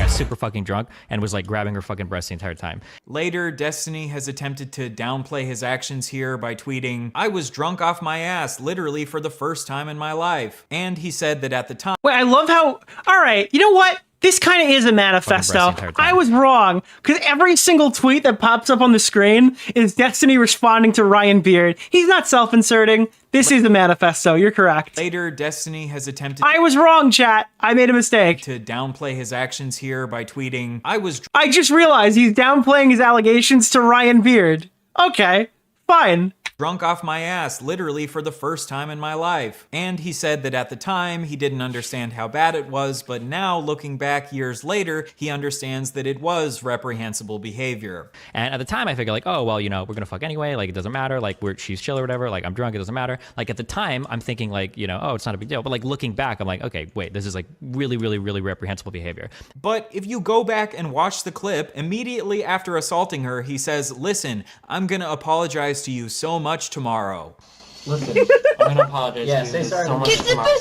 [SPEAKER 26] Super fucking drunk and was like grabbing her fucking breast the entire time.
[SPEAKER 24] Later, Destiny has attempted to downplay his actions here by tweeting, "I was drunk off my ass, literally for the first time in my life." And he said that at the time.
[SPEAKER 1] Wait, I love how. All right, you know what? This kind of is a manifesto. I was wrong, because every single tweet that pops up on the screen is Destiny responding to Ryan Beard. He's not self-inserting. This is a manifesto. You're correct.
[SPEAKER 24] Later, Destiny has attempted.
[SPEAKER 1] I was wrong, chat. I made a mistake.
[SPEAKER 24] To downplay his actions here by tweeting,
[SPEAKER 1] I just realized he's downplaying his allegations to Ryan Beard. Okay, fine.
[SPEAKER 24] Drunk off my ass, literally for the first time in my life. And he said that at the time, he didn't understand how bad it was, but now, looking back years later, he understands that it was reprehensible behavior.
[SPEAKER 26] And at the time, I figured like, oh, well, you know, we're gonna fuck anyway, like it doesn't matter, like she's chill or whatever, like I'm drunk, it doesn't matter. Like at the time, I'm thinking like, you know, oh, it's not a big deal. But like looking back, I'm like, okay, wait, this is like really, really, really reprehensible behavior.
[SPEAKER 24] But if you go back and watch the clip, immediately after assaulting her, he says, "Listen, I'm gonna apologize to you so much tomorrow."
[SPEAKER 6] Listen, I'm gonna apologize to you so much tomorrow.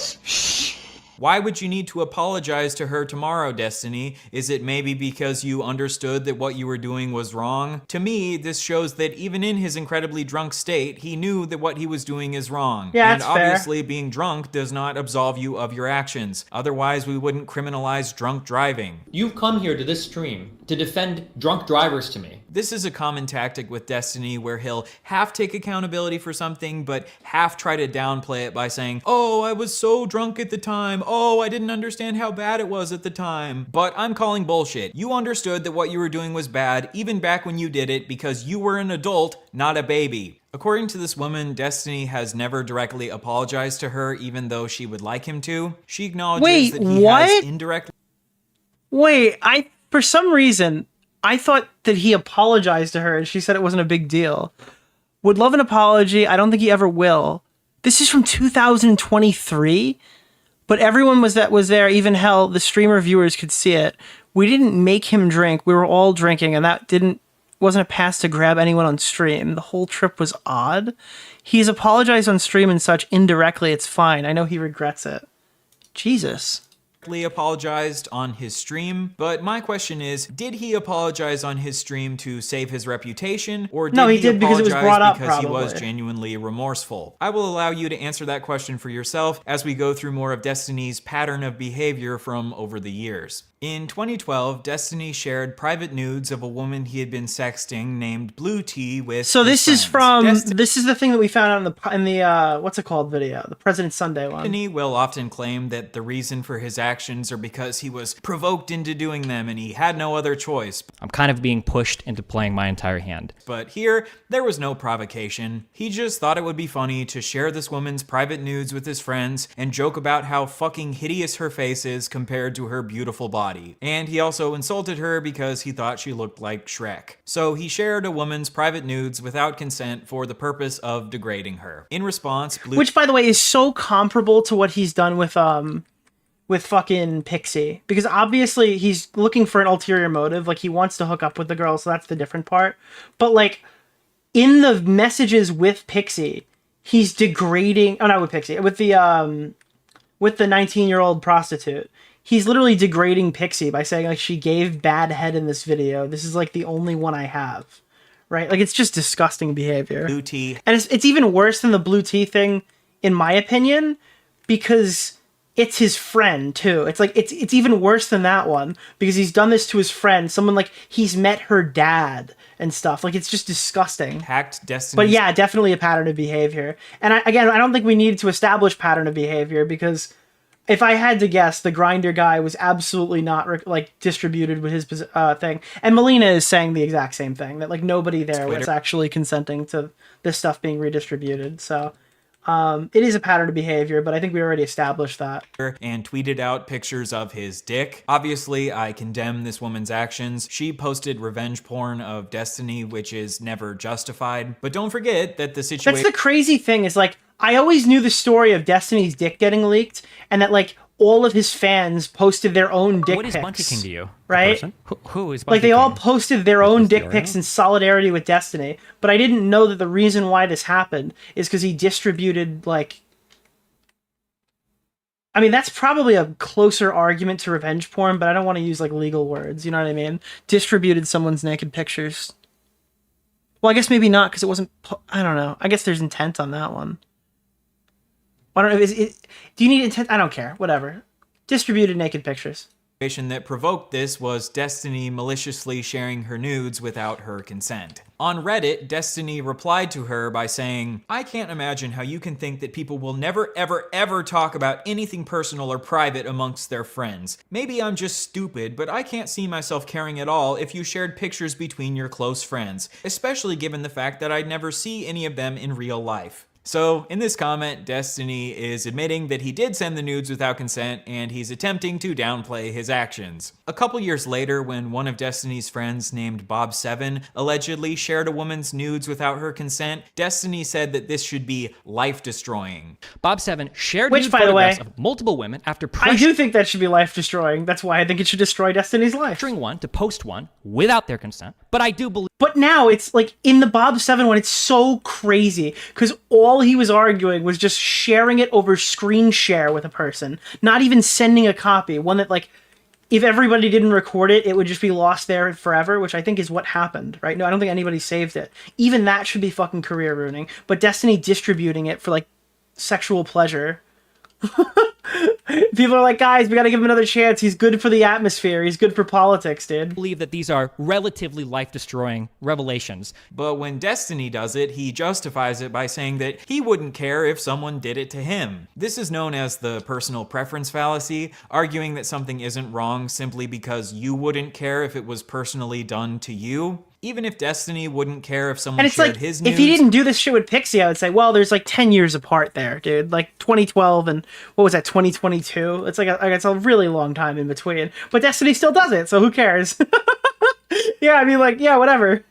[SPEAKER 24] Why would you need to apologize to her tomorrow, Destiny? Is it maybe because you understood that what you were doing was wrong? To me, this shows that even in his incredibly drunk state, he knew that what he was doing is wrong.
[SPEAKER 1] Yeah,
[SPEAKER 24] and
[SPEAKER 1] that's fair.
[SPEAKER 24] obviously being drunk does not absolve you of your actions. Otherwise, we wouldn't criminalize drunk driving.
[SPEAKER 6] You've come here to this stream to defend drunk drivers to me.
[SPEAKER 24] This is a common tactic with Destiny where he'll half take accountability for something, but half try to downplay it by saying, "Oh, I was so drunk at the time. Oh, I didn't understand how bad it was at the time." But I'm calling bullshit. You understood that what you were doing was bad, even back when you did it, because you were an adult, not a baby. According to this woman, Destiny has never directly apologized to her, even though she would like him to. She acknowledges that he has indirectly...
[SPEAKER 1] Wait, for some reason, I thought that he apologized to her and she said it wasn't a big deal. Would love an apology. I don't think he ever will. This is from 2023, but everyone was there. Even hell, the streamer viewers could see it. We didn't make him drink. We were all drinking, and that wasn't a pass to grab anyone on stream. The whole trip was odd. He's apologized on stream and such indirectly. It's fine. I know he regrets it. Jesus.
[SPEAKER 24] Apologized on his stream, but my question is, did he apologize on his stream to save his reputation, or did
[SPEAKER 1] he did because it was brought up,
[SPEAKER 24] because he
[SPEAKER 1] probably.
[SPEAKER 24] was genuinely remorseful? I will allow you to answer that question for yourself as we go through more of Destiny's pattern of behavior from over the years. In 2012, Destiny shared private nudes of a woman he had been sexting named Blue Tea with.
[SPEAKER 1] So this is from this is the thing that we found out in the what's it called video, the President Sunday one.
[SPEAKER 24] Destiny will often claim that the reason for his actions are because he was provoked into doing them and he had no other choice.
[SPEAKER 26] I'm kind of being pushed into playing my entire hand.
[SPEAKER 24] But here, there was no provocation. He just thought it would be funny to share this woman's private nudes with his friends and joke about how fucking hideous her face is compared to her beautiful body. And he also insulted her because he thought she looked like Shrek. So he shared a woman's private nudes without consent for the purpose of degrading her. In response,
[SPEAKER 1] which, by the way, is so comparable to what he's done with fucking Pixie, because obviously he's looking for an ulterior motive, like he wants to hook up with the girl, so that's the different part. But like in the messages with Pixie, he's degrading. Oh, not with Pixie, with the 19-year-old prostitute. He's literally degrading Pixie by saying like she gave bad head in this video. This is like the only one I have, right? Like it's just disgusting behavior.
[SPEAKER 24] Blue tea,
[SPEAKER 1] and it's even worse than the blue tea thing, in my opinion, because it's his friend too. It's like it's even worse than that one because he's done this to his friend, someone like he's met her dad and stuff. Like it's just disgusting.
[SPEAKER 24] Hacked Destiny.
[SPEAKER 1] But yeah, definitely a pattern of behavior. And I don't think we needed to establish pattern of behavior because if I had to guess, the Grinder guy was absolutely not like distributed with his thing. And Melina is saying the exact same thing, that like nobody there was actually consenting to this stuff being redistributed. So It is a pattern of behavior, but I think we already established that.
[SPEAKER 24] And tweeted out pictures of his dick. Obviously, I condemn this woman's actions. She posted revenge porn of Destiny, which is never justified. But don't forget that the situation...
[SPEAKER 1] That's the crazy thing is, like, I always knew the story of Destiny's dick getting leaked, and that, like, all of his fans posted their own dick
[SPEAKER 26] What is
[SPEAKER 1] pics.
[SPEAKER 26] Bunty King to you?
[SPEAKER 1] Right?
[SPEAKER 26] Who is Bunty
[SPEAKER 1] Like, they
[SPEAKER 26] King?
[SPEAKER 1] all posted their own dick pics in solidarity with Destiny, but I didn't know that the reason why this happened is because he distributed, like... I mean, that's probably a closer argument to revenge porn, but I don't want to use, like, legal words, you know what I mean? Distributed someone's naked pictures. Well, I guess maybe not, because it wasn't... I don't know. I guess there's intent on that one. I don't know. Do you need intent? I don't care. Whatever. Distributed naked pictures.
[SPEAKER 24] that provoked this was Destiny maliciously sharing her nudes without her consent. On Reddit, Destiny replied to her by saying, "I can't imagine how you can think that people will never ever ever talk about anything personal or private amongst their friends. Maybe I'm just stupid, but I can't see myself caring at all if you shared pictures between your close friends, especially given the fact that I'd never see any of them in real life." So, in this comment, Destiny is admitting that he did send the nudes without consent, and he's attempting to downplay his actions. A couple years later, when one of Destiny's friends named Bob7 allegedly shared a woman's nudes without her consent, Destiny said that this should be life-destroying.
[SPEAKER 26] Bob7 shared
[SPEAKER 1] Which,
[SPEAKER 26] nude
[SPEAKER 1] by the way,
[SPEAKER 26] photographs of multiple women after
[SPEAKER 1] I do think that should be life-destroying. That's why I think it should destroy Destiny's life.
[SPEAKER 26] pressuring one to post one without their consent. But I do believe...
[SPEAKER 1] But now it's like in the Bob7 one, it's so crazy because all he was arguing was just sharing it over screen share with a person, not even sending a copy. One that, like, if everybody didn't record it, it would just be lost there forever, which I think is what happened, right? No, I don't think anybody saved it. Even that should be fucking career ruining. But Destiny distributing it for, like, sexual pleasure. People are like, guys, we gotta give him another chance. He's good for the atmosphere. He's good for politics, dude.
[SPEAKER 26] I believe that these are relatively life-destroying revelations.
[SPEAKER 24] But when Destiny does it, he justifies it by saying that he wouldn't care if someone did it to him. This is known as the personal preference fallacy, arguing that something isn't wrong simply because you wouldn't care if it was personally done to you. Even if Destiny wouldn't care if someone
[SPEAKER 1] And it's
[SPEAKER 24] shared
[SPEAKER 1] like,
[SPEAKER 24] his nudes.
[SPEAKER 1] if he didn't do this shit with Pixie, I would say, well, there's like 10 years apart there, dude. Like 2012 and what was that, 2022? It's like it's a really long time in between. But Destiny still does it, so who cares? Yeah, I mean, like, yeah, whatever.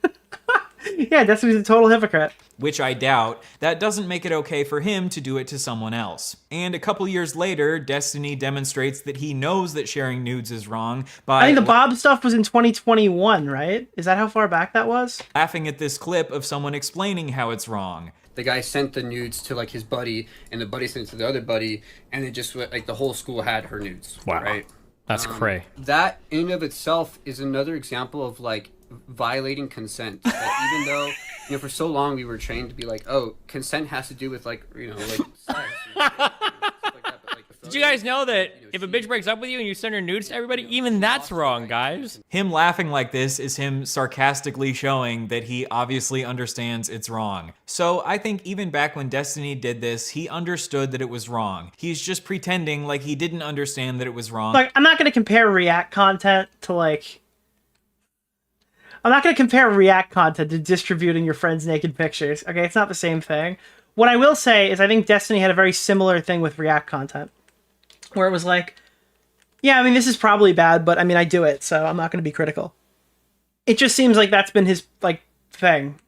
[SPEAKER 1] Yeah, Destiny's a total hypocrite.
[SPEAKER 24] Which I doubt. That doesn't make it okay for him to do it to someone else. And a couple years later, Destiny demonstrates that he knows that sharing nudes is wrong by...
[SPEAKER 1] I think the Bob stuff was in 2021, right? Is that how far back that was?
[SPEAKER 24] Laughing at this clip of someone explaining how it's wrong.
[SPEAKER 5] The guy sent the nudes to like his buddy, and the buddy sent it to the other buddy, and it just like the whole school had her nudes.
[SPEAKER 26] Wow.
[SPEAKER 5] Right?
[SPEAKER 26] That's cray.
[SPEAKER 5] That in and of itself is another example of like violating consent. Like, even though, you know, for so long we were trained to be like, oh, consent has to do with like, you know, like sex.
[SPEAKER 26] Did you guys know that if a bitch breaks up with you and you send her nudes to everybody, even that's wrong, guys?
[SPEAKER 24] Him laughing like this is him sarcastically showing that he obviously understands it's wrong. So I think even back when Destiny did this, he understood that it was wrong. He's just pretending like he didn't understand that it was wrong.
[SPEAKER 1] Like, I'm not going to compare React content to, like... I'm not going to compare React content to distributing your friend's naked pictures. Okay, it's not the same thing. What I will say is I think Destiny had a very similar thing with React content. Where it was like, yeah, I mean, this is probably bad, but I mean, I do it, so I'm not going to be critical. It just seems like that's been his, like, thing.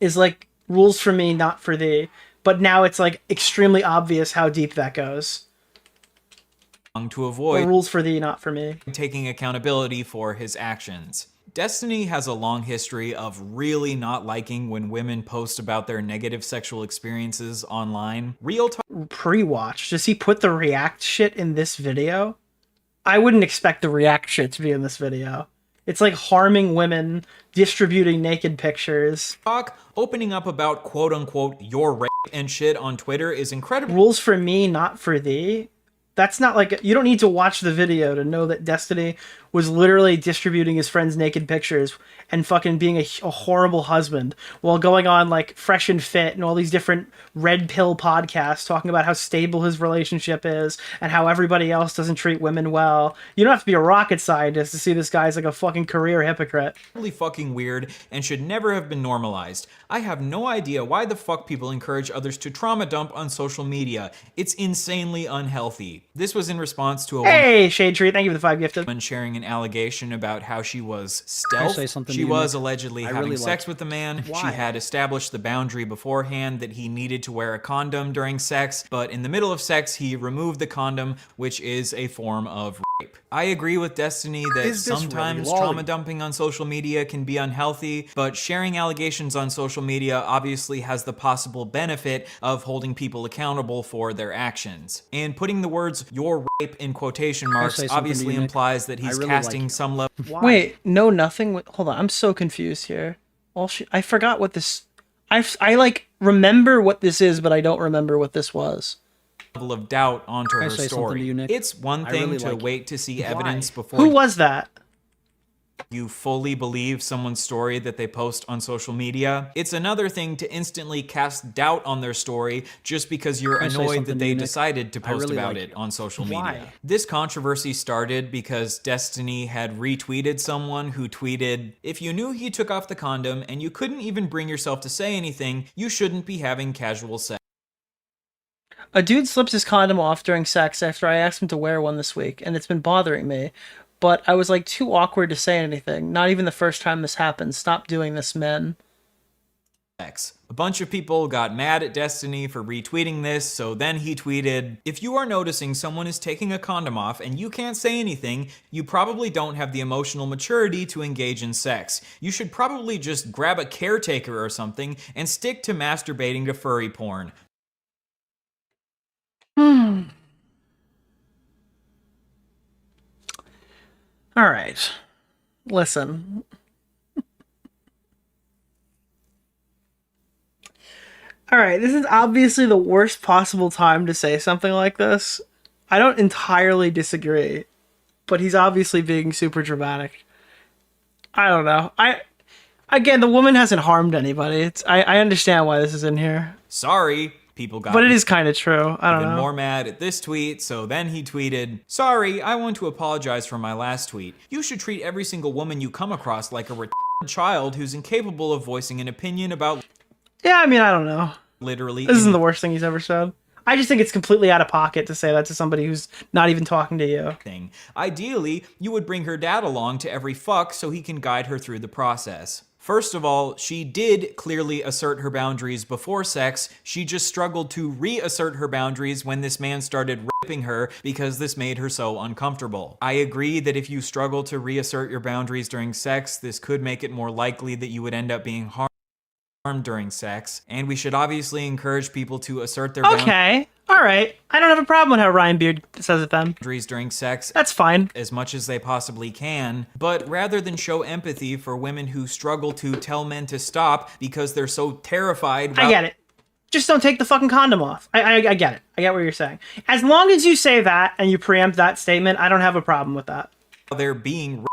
[SPEAKER 1] Is like, rules for me, not for thee. But now it's, like, extremely obvious how deep that goes.
[SPEAKER 24] To avoid
[SPEAKER 1] rules for thee, not for me.
[SPEAKER 24] Taking accountability for his actions. Destiny has a long history of really not liking when women post about their negative sexual experiences online. Real talk.
[SPEAKER 1] Pre-watch. Does he put the React shit in this video? I wouldn't expect the React shit to be in this video. It's like harming women, distributing naked pictures.
[SPEAKER 24] Opening up about quote unquote your rape and shit on Twitter is incredible.
[SPEAKER 1] Rules for me, not for thee. That's not like, you don't need to watch the video to know that Destiny was literally distributing his friends' naked pictures and fucking being a horrible husband while going on like Fresh and Fit and all these different red pill podcasts talking about how stable his relationship is and how everybody else doesn't treat women well. You don't have to be a rocket scientist to see this guy's like a fucking career hypocrite.
[SPEAKER 24] Really fucking weird and should never have been normalized. I have no idea why the fuck people encourage others to trauma dump on social media. It's insanely unhealthy. This was in response to a
[SPEAKER 1] Hey, Shade Tree, thank you for the 5 gifted.
[SPEAKER 24] woman sharing an allegation about how she was
[SPEAKER 8] Can I
[SPEAKER 24] stealth.
[SPEAKER 8] say something
[SPEAKER 24] She
[SPEAKER 8] to you,
[SPEAKER 24] was
[SPEAKER 8] Nick?
[SPEAKER 24] allegedly
[SPEAKER 8] I
[SPEAKER 24] having
[SPEAKER 8] really
[SPEAKER 24] sex
[SPEAKER 8] like-
[SPEAKER 24] with the man.
[SPEAKER 8] Why?
[SPEAKER 24] She had established the boundary beforehand that he needed to wear a condom during sex, but in the middle of sex, he removed the condom, which is a form of rape. I agree with Destiny that
[SPEAKER 8] Is this
[SPEAKER 24] sometimes
[SPEAKER 8] really
[SPEAKER 24] trauma
[SPEAKER 8] lolly?
[SPEAKER 24] dumping on social media can be unhealthy, but sharing allegations on social media obviously has the possible benefit of holding people accountable for their actions. And putting the words "your rape" in quotation marks
[SPEAKER 8] say something to
[SPEAKER 24] obviously
[SPEAKER 8] you, Nick?
[SPEAKER 24] implies that
[SPEAKER 8] I
[SPEAKER 24] he's
[SPEAKER 8] really
[SPEAKER 24] casting
[SPEAKER 8] like-
[SPEAKER 24] some level
[SPEAKER 1] Wait, no, nothing. Hold on, I'm so confused here. I forgot what this. I like remember what this is, but I don't remember what this was.
[SPEAKER 24] of doubt onto
[SPEAKER 8] Can I
[SPEAKER 24] her
[SPEAKER 8] say something
[SPEAKER 24] story.
[SPEAKER 8] to you, Nick?
[SPEAKER 24] It's one
[SPEAKER 8] I
[SPEAKER 24] thing
[SPEAKER 8] really
[SPEAKER 24] to
[SPEAKER 8] like
[SPEAKER 24] wait to see
[SPEAKER 8] Why?
[SPEAKER 24] evidence before
[SPEAKER 1] Who was that?
[SPEAKER 24] you fully believe someone's story that they post on social media. It's another thing to instantly cast doubt on their story just because you're
[SPEAKER 8] Can I say
[SPEAKER 24] annoyed
[SPEAKER 8] something
[SPEAKER 24] that
[SPEAKER 8] to
[SPEAKER 24] they
[SPEAKER 8] you, Nick?
[SPEAKER 24] decided to
[SPEAKER 8] I
[SPEAKER 24] post
[SPEAKER 8] really
[SPEAKER 24] about
[SPEAKER 8] like
[SPEAKER 24] it
[SPEAKER 8] you.
[SPEAKER 24] on social
[SPEAKER 8] Why?
[SPEAKER 24] media. This controversy started because Destiny had retweeted someone who tweeted, "If you knew he took off the condom and you couldn't even bring yourself to say anything, you shouldn't be having casual sex."
[SPEAKER 1] A dude slips his condom off during sex after I asked him to wear one this week, and it's been bothering me. But I was like too awkward to say anything. Not even the first time this happened. Stop doing this, men.
[SPEAKER 24] A bunch of people got mad at Destiny for retweeting this, so then he tweeted, "If you are noticing someone is taking a condom off and you can't say anything, you probably don't have the emotional maturity to engage in sex. You should probably just grab a caretaker or something and stick to masturbating to furry porn."
[SPEAKER 1] All right. Listen. All right, this is obviously the worst possible time to say something like this. I don't entirely disagree, but he's obviously being super dramatic. I don't know. Again, the woman hasn't harmed anybody. I understand why this is in here.
[SPEAKER 24] Sorry, people got
[SPEAKER 1] But it is kind of true. I don't
[SPEAKER 24] even
[SPEAKER 1] know.
[SPEAKER 24] more mad at this tweet, so then he tweeted, "Sorry, I want to apologize for my last tweet. You should treat every single woman you come across like a retarded child who's incapable of voicing an opinion about..."
[SPEAKER 1] Yeah, I mean, I don't know.
[SPEAKER 24] Literally.
[SPEAKER 1] This isn't the worst thing he's ever said. I just think it's completely out of pocket to say that to somebody who's not even talking to you.
[SPEAKER 24] Ideally, you would bring her dad along to every fuck so he can guide her through the process. First of all, she did clearly assert her boundaries before sex. She just struggled to reassert her boundaries when this man started raping her because this made her so uncomfortable. I agree that if you struggle to reassert your boundaries during sex, this could make it more likely that you would end up being harmed during sex, and we should obviously encourage people to assert their
[SPEAKER 1] Okay. All right. I don't have a problem with how Ryan Beard says it then.
[SPEAKER 24] boundaries during sex.
[SPEAKER 1] That's fine.
[SPEAKER 24] As much as they possibly can, but rather than show empathy for women who struggle to tell men to stop because they're so terrified.
[SPEAKER 1] I get it. Just don't take the fucking condom off. I get it. I get what you're saying. As long as you say that and you preempt that statement, I don't have a problem with that.
[SPEAKER 24] They're being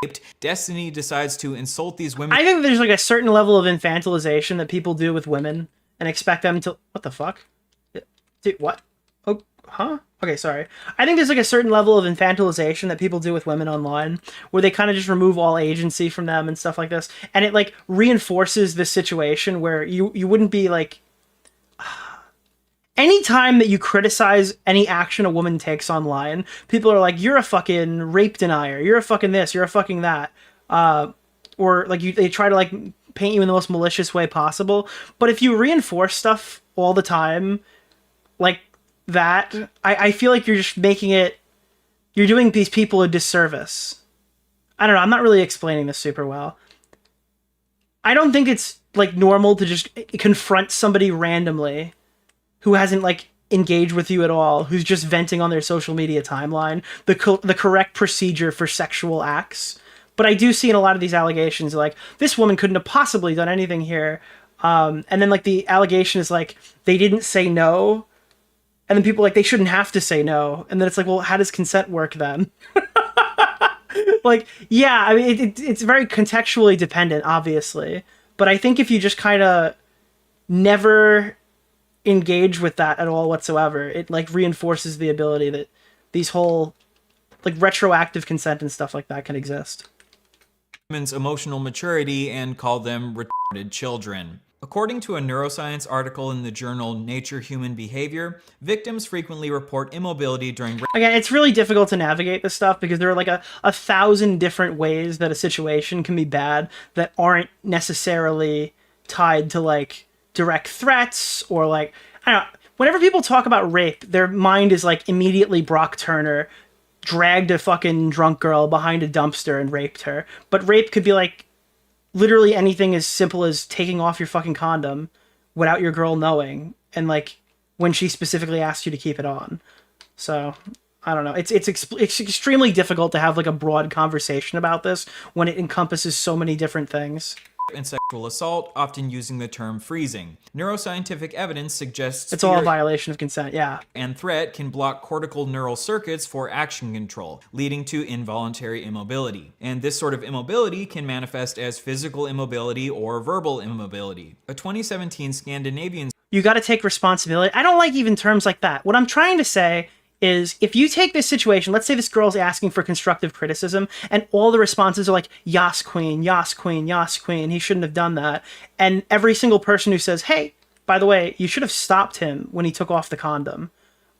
[SPEAKER 24] raped. Destiny decides to insult these women.
[SPEAKER 1] I think there's like a certain level of infantilization that people do with women and expect them to... What the fuck? Dude, what? Oh, huh? Okay, sorry. I think there's like a certain level of infantilization that people do with women online where they kind of just remove all agency from them and stuff like this. And it like reinforces this situation where you wouldn't be like... Anytime that you criticize any action a woman takes online, people are like, you're a fucking rape denier. You're a fucking this. You're a fucking that. Or like they try to like paint you in the most malicious way possible. But if you reinforce stuff all the time like that, I feel like you're just making it... You're doing these people a disservice. I don't know. I'm not really explaining this super well. I don't think it's like normal to just confront somebody randomly who hasn't like engaged with you at all, who's just venting on their social media timeline, the correct procedure for sexual acts. But I do see in a lot of these allegations, like, this woman couldn't have possibly done anything here. And then like the allegation is like, they didn't say no. And then people are like, they shouldn't have to say no. And then it's like, well, how does consent work then? Like, yeah, I mean, it's very contextually dependent, obviously. But I think if you just kind of never engage with that at all whatsoever, it like reinforces the ability that these whole like retroactive consent and stuff like that can exist.
[SPEAKER 24] Women's emotional maturity and call them retarded children. According to a neuroscience article in the journal Nature Human Behavior, victims frequently report immobility during...
[SPEAKER 1] Again, it's really difficult to navigate this stuff because there are like a 1,000 different ways that a situation can be bad that aren't necessarily tied to like direct threats or like, I don't know. Whenever people talk about rape, their mind is like immediately Brock Turner dragged a fucking drunk girl behind a dumpster and raped her. But rape could be like literally anything as simple as taking off your fucking condom without your girl knowing, and like when she specifically asked you to keep it on. So I don't know. It's extremely difficult to have like a broad conversation about this when it encompasses so many different things.
[SPEAKER 24] And sexual assault, often using the term freezing. Neuroscientific evidence suggests
[SPEAKER 1] it's all a violation of consent, yeah.
[SPEAKER 24] And threat can block cortical neural circuits for action control, leading to involuntary immobility. And this sort of immobility can manifest as physical immobility or verbal immobility. A 2017 Scandinavian...
[SPEAKER 1] You got to take responsibility. I don't like even terms like that. What I'm trying to say is if you take this situation, let's say this girl's asking for constructive criticism and all the responses are like, yas queen, yas queen, yas queen, he shouldn't have done that. And every single person who says, hey, by the way, you should have stopped him when he took off the condom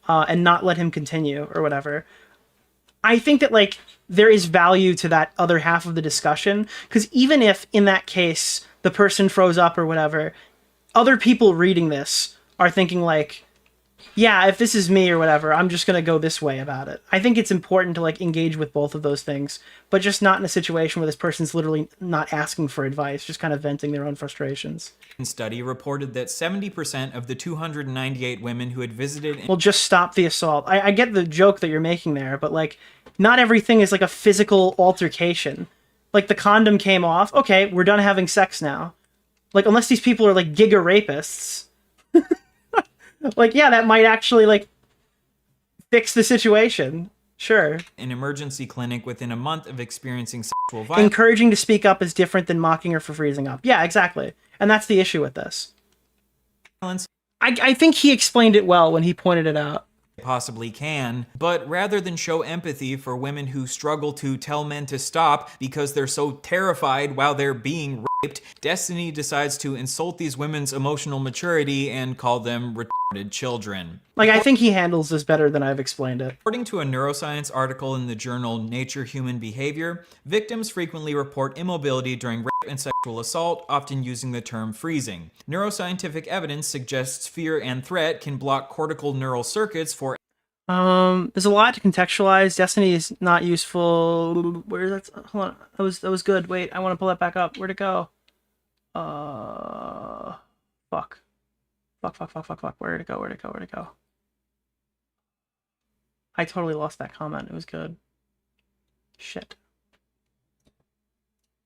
[SPEAKER 1] and not let him continue or whatever. I think that like there is value to that other half of the discussion, because even if in that case the person froze up or whatever, other people reading this are thinking like, yeah, if this is me or whatever, I'm just going to go this way about it. I think it's important to like engage with both of those things, but just not in a situation where this person's literally not asking for advice, just kind of venting their own frustrations.
[SPEAKER 24] Study reported that 70% of the 298 women who had visited...
[SPEAKER 1] Well, just stop the assault. I get the joke that you're making there, but like not everything is like a physical altercation. Like the condom came off. Okay, we're done having sex now. Like unless these people are like giga rapists. Like, yeah, that might actually, like, fix the situation. Sure.
[SPEAKER 24] An emergency clinic within a month of experiencing sexual violence.
[SPEAKER 1] Encouraging to speak up is different than mocking her for freezing up. Yeah, exactly. And that's the issue with this. I think he explained it well when he pointed it out.
[SPEAKER 24] Possibly can, but rather than show empathy for women who struggle to tell men to stop because they're so terrified while they're being raped, Destiny decides to insult these women's emotional maturity and call them retarded children.
[SPEAKER 1] Like, I think he handles this better than I've explained it.
[SPEAKER 24] According to a neuroscience article in the journal Nature Human Behavior, victims frequently report immobility during rape and sexual assault, often using the term freezing. Neuroscientific evidence suggests fear and threat can block cortical neural circuits for...
[SPEAKER 1] There's a lot to contextualize. Destiny is not useful. Where is that? Hold on. That was good. Wait, I want to pull that back up. Where'd it go? Fuck. Where'd it go? I totally lost that comment. It was good. Shit.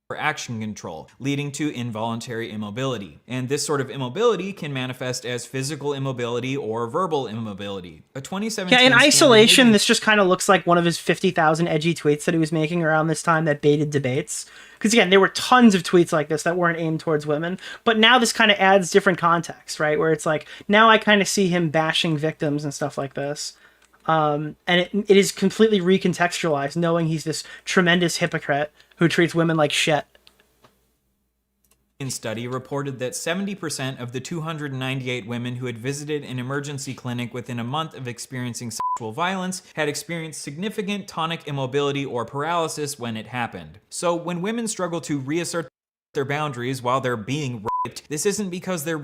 [SPEAKER 24] For action control, leading to involuntary immobility. And this sort of immobility can manifest as physical immobility or verbal immobility. A 2017...
[SPEAKER 1] Yeah, in isolation, this just kind of looks like one of his 50,000 edgy tweets that he was making around this time that baited debates. Because again, there were tons of tweets like this that weren't aimed towards women. But now this kind of adds different context, right? Where it's like, now I kind of see him bashing victims and stuff like this. And it is completely recontextualized, knowing he's this tremendous hypocrite who treats women like shit.
[SPEAKER 24] Study reported that 70% of the 298 women who had visited an emergency clinic within a month of experiencing sexual violence had experienced significant tonic immobility or paralysis when it happened. So when women struggle to reassert their boundaries while they're being raped, this isn't because they're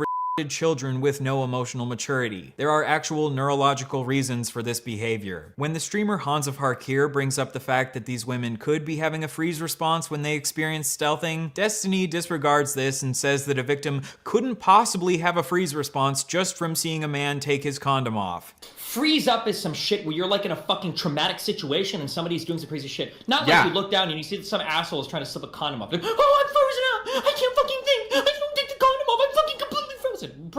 [SPEAKER 24] children with no emotional maturity. There are actual neurological reasons for this behavior. When the streamer Hans of Harkir brings up the fact that these women could be having a freeze response when they experience stealthing, Destiny disregards this and says that a victim couldn't possibly have a freeze response just from seeing a man take his condom off.
[SPEAKER 6] Freeze up is some shit where you're like in a fucking traumatic situation and somebody's doing some crazy shit. Not like you look down and you see that some asshole is trying to slip a condom off. Like, oh, I'm frozen out! I can't fucking think! I don't take the condom off! I'm fucking completely frozen!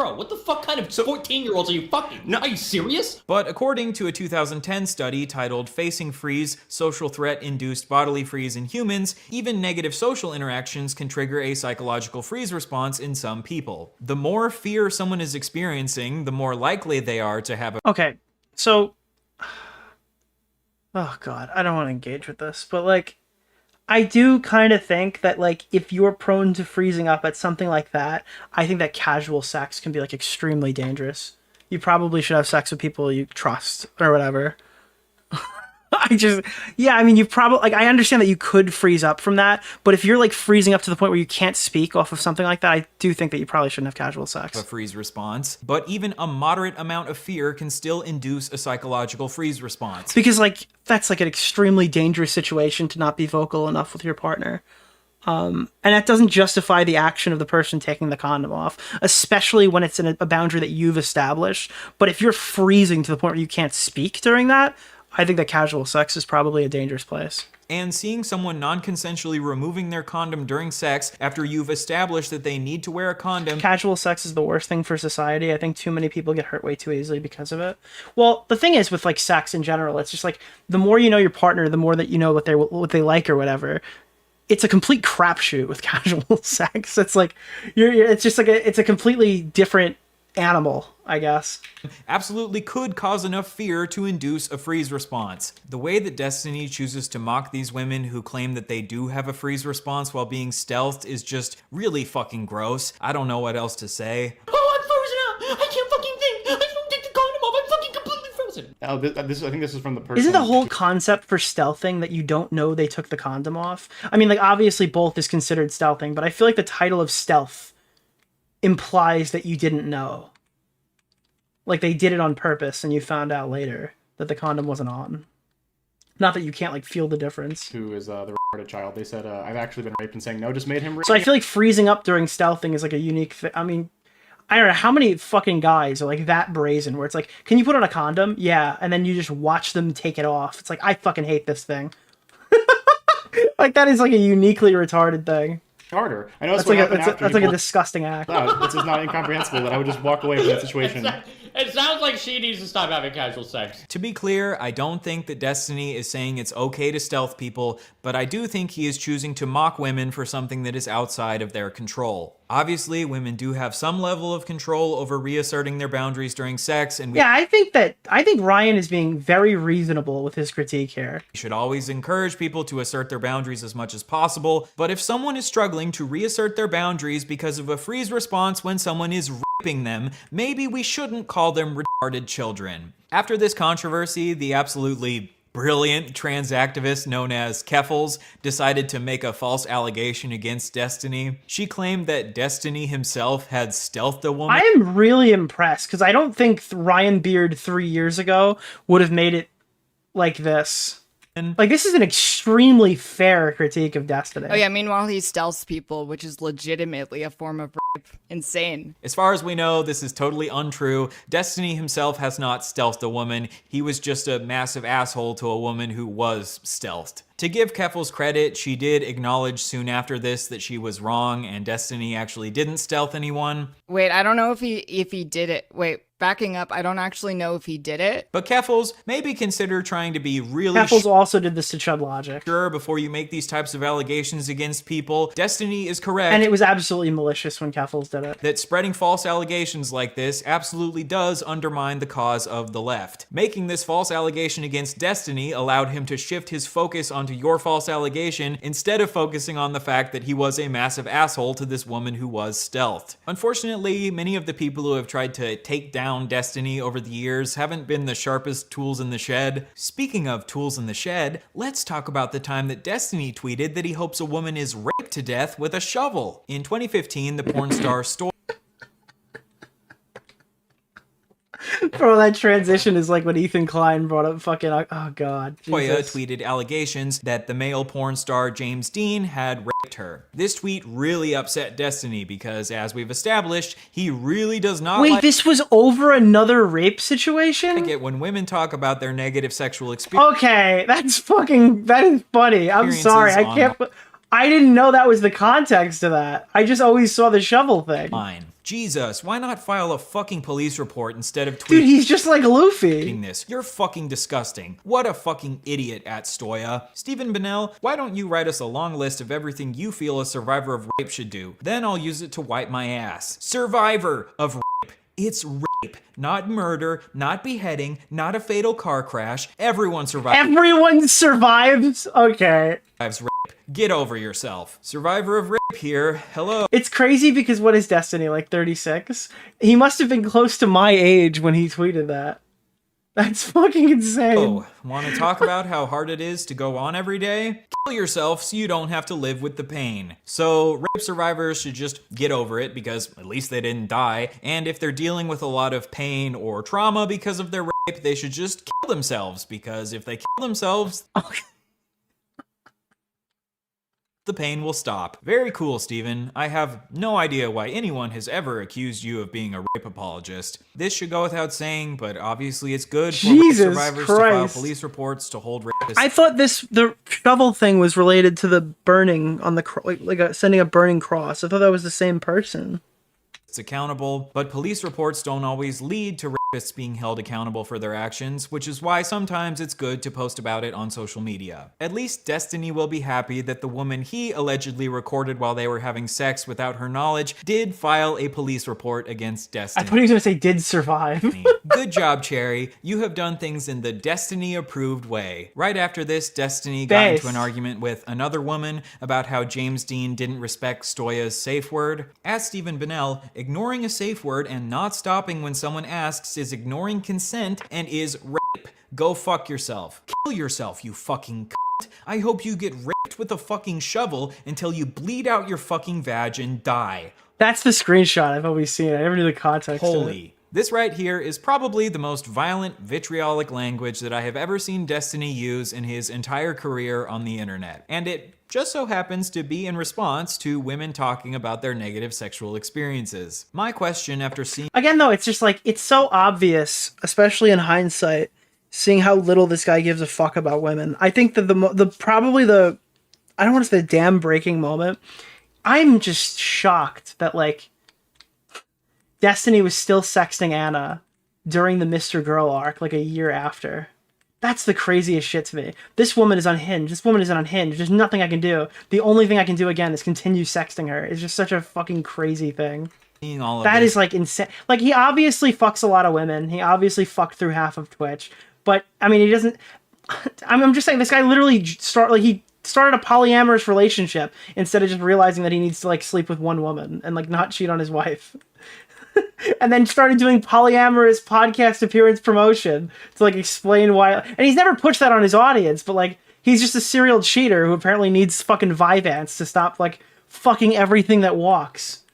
[SPEAKER 6] Pro. What the fuck kind of 14-year-olds are you fucking? Are you serious?
[SPEAKER 24] But according to a 2010 study titled Facing Freeze, Social Threat-Induced Bodily Freeze in Humans, even negative social interactions can trigger a psychological freeze response in some people. The more fear someone is experiencing, the more likely they are to have a...
[SPEAKER 1] Okay, so... Oh god, I don't want to engage with this, but like, I do kind of think that like, if you're prone to freezing up at something like that, I think that casual sex can be like extremely dangerous. You probably should have sex with people you trust or whatever. I mean, you probably, like, I understand that you could freeze up from that, but if you're like freezing up to the point where you can't speak off of something like that, I do think that you probably shouldn't have casual sex.
[SPEAKER 24] A freeze response, but even a moderate amount of fear can still induce a psychological freeze response.
[SPEAKER 1] Because like, that's like an extremely dangerous situation to not be vocal enough with your partner. And that doesn't justify the action of the person taking the condom off, especially when it's in a boundary that you've established. But if you're freezing to the point where you can't speak during that, I think that casual sex is probably a dangerous place.
[SPEAKER 24] And seeing someone non-consensually removing their condom during sex after you've established that they need to wear a condom.
[SPEAKER 1] Casual sex is the worst thing for society. I think too many people get hurt way too easily because of it. Well, the thing is with like sex in general, it's just like the more you know your partner, the more that you know what they like or whatever. It's a complete crapshoot with casual sex. It's like it's just like it's a completely different animal, I guess.
[SPEAKER 24] Absolutely could cause enough fear to induce a freeze response. The way that Destiny chooses to mock these women who claim that they do have a freeze response while being stealthed is just really fucking gross. I don't know what else to say.
[SPEAKER 6] Oh, I'm frozen out! I can't fucking think! I don't take the condom off! I'm fucking completely frozen!
[SPEAKER 8] I think this is from the person.
[SPEAKER 1] Isn't the whole concept for stealthing that you don't know they took the condom off? I mean, like, obviously both is considered stealthing, but I feel like the title of stealth implies that you didn't know. Like they did it on purpose and you found out later that the condom wasn't on. Not that you can't like feel the difference.
[SPEAKER 8] Who is the retarded child? They said, I've actually been raped, and saying no just made him rape.
[SPEAKER 1] So I feel like freezing up during stealthing is like a unique thing. I mean, I don't know how many fucking guys are like that brazen where it's like, can you put on a condom? Yeah. And then you just watch them take it off. It's like, I fucking hate this thing. Like that is like a uniquely retarded thing.
[SPEAKER 8] Harder. I know
[SPEAKER 1] that's like a disgusting act.
[SPEAKER 8] No, this is not incomprehensible that I would just walk away from that situation.
[SPEAKER 6] It sounds like she needs to stop having casual sex.
[SPEAKER 24] To be clear, I don't think that Destiny is saying it's okay to stealth people, but I do think he is choosing to mock women for something that is outside of their control. Obviously, women do have some level of control over reasserting their boundaries during sex, and
[SPEAKER 1] I think Ryan is being very reasonable with his critique here.
[SPEAKER 24] We should always encourage people to assert their boundaries as much as possible, but if someone is struggling to reassert their boundaries because of a freeze response when someone is raping them, maybe we shouldn't call them retarded children. After this controversy, the absolutely brilliant trans activist known as Keffels decided to make a false allegation against Destiny. She claimed that Destiny himself had stealthed a woman.
[SPEAKER 1] I am really impressed because I don't think Ryan Beard 3 years ago would have made it like this. Like, this is an extremely fair critique of Destiny.
[SPEAKER 9] Oh yeah, meanwhile he stealths people, which is legitimately a form of rape. Insane.
[SPEAKER 24] As far as we know, this is totally untrue. Destiny himself has not stealthed a woman. He was just a massive asshole to a woman who was stealthed. To give Keffels credit, she did acknowledge soon after this that she was wrong and Destiny actually didn't stealth anyone.
[SPEAKER 9] Wait, I don't know if he did it. Wait, backing up, I don't actually know if he did it.
[SPEAKER 24] But Keffels, maybe consider trying to be really
[SPEAKER 1] Keffels also did this to Chud Logic.
[SPEAKER 24] Sure before you make these types of allegations against people. Destiny is correct.
[SPEAKER 1] And it was absolutely malicious when Keffels did it.
[SPEAKER 24] That spreading false allegations like this absolutely does undermine the cause of the left. Making this false allegation against Destiny allowed him to shift his focus onto your false allegation instead of focusing on the fact that he was a massive asshole to this woman who was stealthed. Unfortunately, many of the people who have tried to take down Destiny over the years haven't been the sharpest tools in the shed. Speaking of tools in the shed, let's talk about the time that Destiny tweeted that he hopes a woman is raped to death with a shovel. In 2015, the porn star Storm
[SPEAKER 1] Bro, that transition is like when Ethan Klein brought up fucking, oh god. Jesus.
[SPEAKER 24] tweeted allegations that the male porn star James Dean had raped her. This tweet really upset Destiny because, as we've established, he really does not
[SPEAKER 1] Wait, this was over another rape situation?
[SPEAKER 24] like it when women talk about their negative sexual experience.
[SPEAKER 1] Okay, that is funny. I'm sorry, I didn't know that was the context of that. I just always saw the shovel thing.
[SPEAKER 24] Fine. Jesus, why not file a fucking police report instead of tweeting?
[SPEAKER 1] Dude, he's just like Luffy.
[SPEAKER 24] This. You're fucking disgusting. What a fucking idiot at Stoya. Stephen Bennell, why don't you write us a long list of everything you feel a survivor of rape should do? Then I'll use it to wipe my ass. Survivor of rape. It's rape, not murder, not beheading, not a fatal car crash. Everyone survives.
[SPEAKER 1] Everyone survives? Okay.
[SPEAKER 24] Rape. Get over yourself. Survivor of rape here. Hello.
[SPEAKER 1] It's crazy because what is Destiny, like 36? He must have been close to my age when he tweeted that. That's fucking insane.
[SPEAKER 24] Oh, want to talk about how hard it is to go on every day? Kill yourself so you don't have to live with the pain. So rape survivors should just get over it because at least they didn't die. And if they're dealing with a lot of pain or trauma because of their rape, they should just kill themselves because if they kill themselves... the pain will stop. Very cool, Steven. I have no idea why anyone has ever accused you of being a rape apologist. This should go without saying, but obviously it's good for rape survivors to file police reports to hold rapists.
[SPEAKER 1] I thought the shovel thing was related to the burning on the sending a burning cross. I thought that was the same person.
[SPEAKER 24] It's accountable, but police reports don't always lead to rapists being held accountable for their actions, which is why sometimes it's good to post about it on social media. At least Destiny will be happy that the woman he allegedly recorded while they were having sex without her knowledge did file a police report against Destiny.
[SPEAKER 1] I thought he was going to say did survive.
[SPEAKER 24] Good job, Cherry. You have done things in the Destiny-approved way. Right after this, Destiny got into an argument with another woman about how James Dean didn't respect Stoya's safe word. As Stephen Bennell, ignoring a safe word and not stopping when someone asks is ignoring consent and is rape. Go fuck yourself. Kill yourself, you fucking cunt. I hope you get raped with a fucking shovel until you bleed out your fucking vag and die.
[SPEAKER 1] That's the screenshot I've always seen. I never knew the context.
[SPEAKER 24] Holy. This right here is probably the most violent, vitriolic language that I have ever seen Destiny use in his entire career on the internet. And it just so happens to be in response to women talking about their negative sexual experiences. My question after seeing...
[SPEAKER 1] Again, though, it's just like, it's so obvious, especially in hindsight, seeing how little this guy gives a fuck about women. I think that probably the, I don't want to say the dam breaking moment, I'm just shocked that, like, Destiny was still sexting Anna during the Mr. Girl arc, like a year after. That's the craziest shit to me. This woman is unhinged. This woman is unhinged. There's nothing I can do. The only thing I can do again is continue sexting her. It's just such a fucking crazy thing. That is like insane. Like, he obviously fucks a lot of women. He obviously fucked through half of Twitch. But I mean, he doesn't. I'm just saying, this guy literally he started a polyamorous relationship instead of just realizing that he needs to like sleep with one woman and like not cheat on his wife. And then started doing polyamorous podcast appearance promotion to like explain why. And he's never pushed that on his audience, but like, he's just a serial cheater who apparently needs fucking Vyvanse to stop like fucking everything that walks.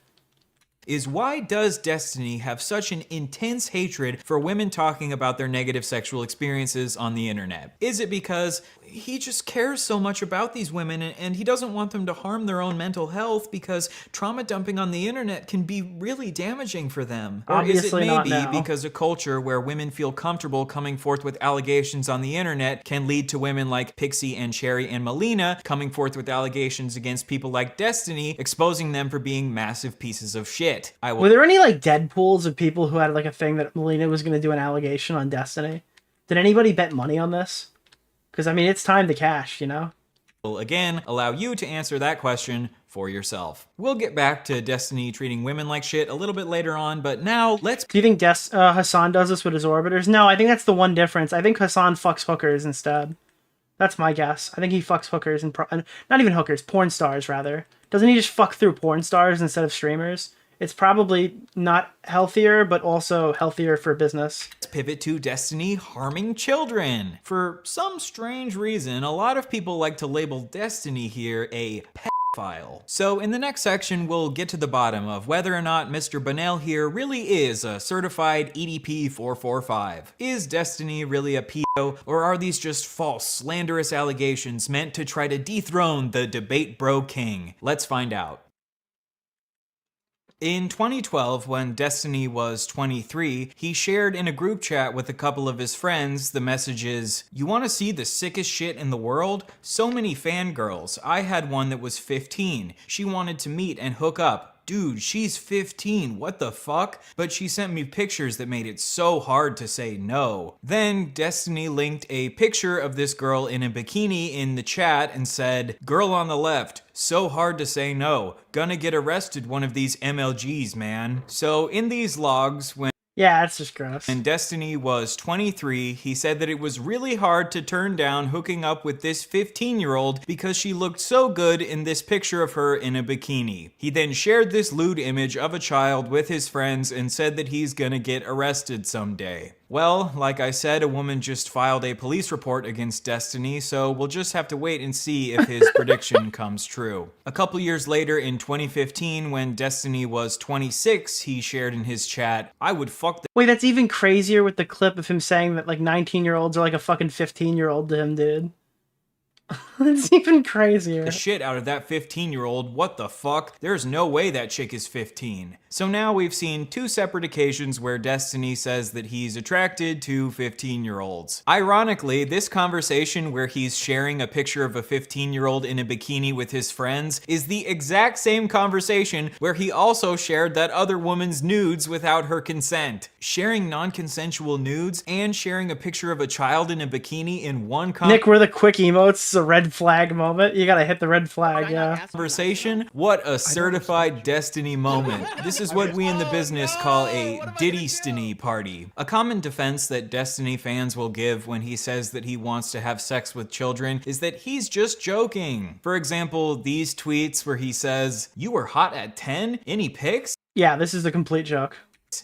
[SPEAKER 24] Is why does Destiny have such an intense hatred for women talking about their negative sexual experiences on the internet? Is it because he just cares so much about these women and he doesn't want them to harm their own mental health because trauma dumping on the internet can be really damaging for them? Or
[SPEAKER 1] Obviously
[SPEAKER 24] is it maybe
[SPEAKER 1] not now.
[SPEAKER 24] because a culture where women feel comfortable coming forth with allegations on the internet can lead to women like Pixie and Cherry and Melina coming forth with allegations against people like Destiny, exposing them for being massive pieces of shit?
[SPEAKER 1] Were there any like Deadpools of people who had like a thing that Melina was going to do an allegation on Destiny? Did anybody bet money on this? Because I mean, it's time to cash, you know?
[SPEAKER 24] Will again allow you to answer that question for yourself. We'll get back to Destiny treating women like shit a little bit later on, but now let's...
[SPEAKER 1] Do you think Hasan does this with his orbiters? No, I think that's the one difference. I think Hasan fucks hookers instead. That's my guess. I think he fucks hookers and not even hookers, porn stars rather. Doesn't he just fuck through porn stars instead of streamers? It's probably not healthier, but also healthier for business.
[SPEAKER 24] Let's pivot to Destiny harming children. For some strange reason, a lot of people like to label Destiny here a pedophile. So in the next section, we'll get to the bottom of whether or not Mr. Bonnell here really is a certified EDP 445. Is Destiny really a pedo, or are these just false, slanderous allegations meant to try to dethrone the debate bro king? Let's find out. In 2012, when Destiny was 23, he shared in a group chat with a couple of his friends the messages, "You want to see the sickest shit in the world? So many fangirls. I had one that was 15. She wanted to meet and hook up. dude, she's 15, what the fuck? But she sent me pictures that made it so hard to say no. Then Destiny linked a picture of this girl in a bikini in the chat and said, girl on the left, so hard to say no. Gonna get arrested one of these MLGs, man. So in these logs,
[SPEAKER 1] yeah, it's just gross.
[SPEAKER 24] When Destiny was 23, he said that it was really hard to turn down hooking up with this 15-year-old because she looked so good in this picture of her in a bikini. He then shared this lewd image of a child with his friends and said that he's gonna get arrested someday. Well, like I said, a woman just filed a police report against Destiny, so we'll just have to wait and see if his prediction comes true. A couple years later, in 2015, when Destiny was 26, he shared in his chat, I would fuck the—
[SPEAKER 1] Wait, that's even crazier with the clip of him saying that like 19-year-olds are like a fucking 15-year-old to him, dude. That's even crazier.
[SPEAKER 24] The shit out of that 15-year-old, what the fuck? There's no way that chick is 15. So now we've seen two separate occasions where Destiny says that he's attracted to 15-year-olds. Ironically, this conversation where he's sharing a picture of a 15-year-old in a bikini with his friends is the exact same conversation where he also shared that other woman's nudes without her consent. Sharing non-consensual nudes and sharing a picture of a child in a bikini in one
[SPEAKER 1] Nick, we're the quick emotes, a red flag moment. You gotta hit the red flag, yeah.
[SPEAKER 24] Conversation? What a certified Destiny moment. This is what we in the business call a Diddy-stiny party. A common defense that Destiny fans will give when he says that he wants to have sex with children is that he's just joking. For example, these tweets where he says, you were hot at 10? Any pics?
[SPEAKER 1] Yeah, this is a complete joke.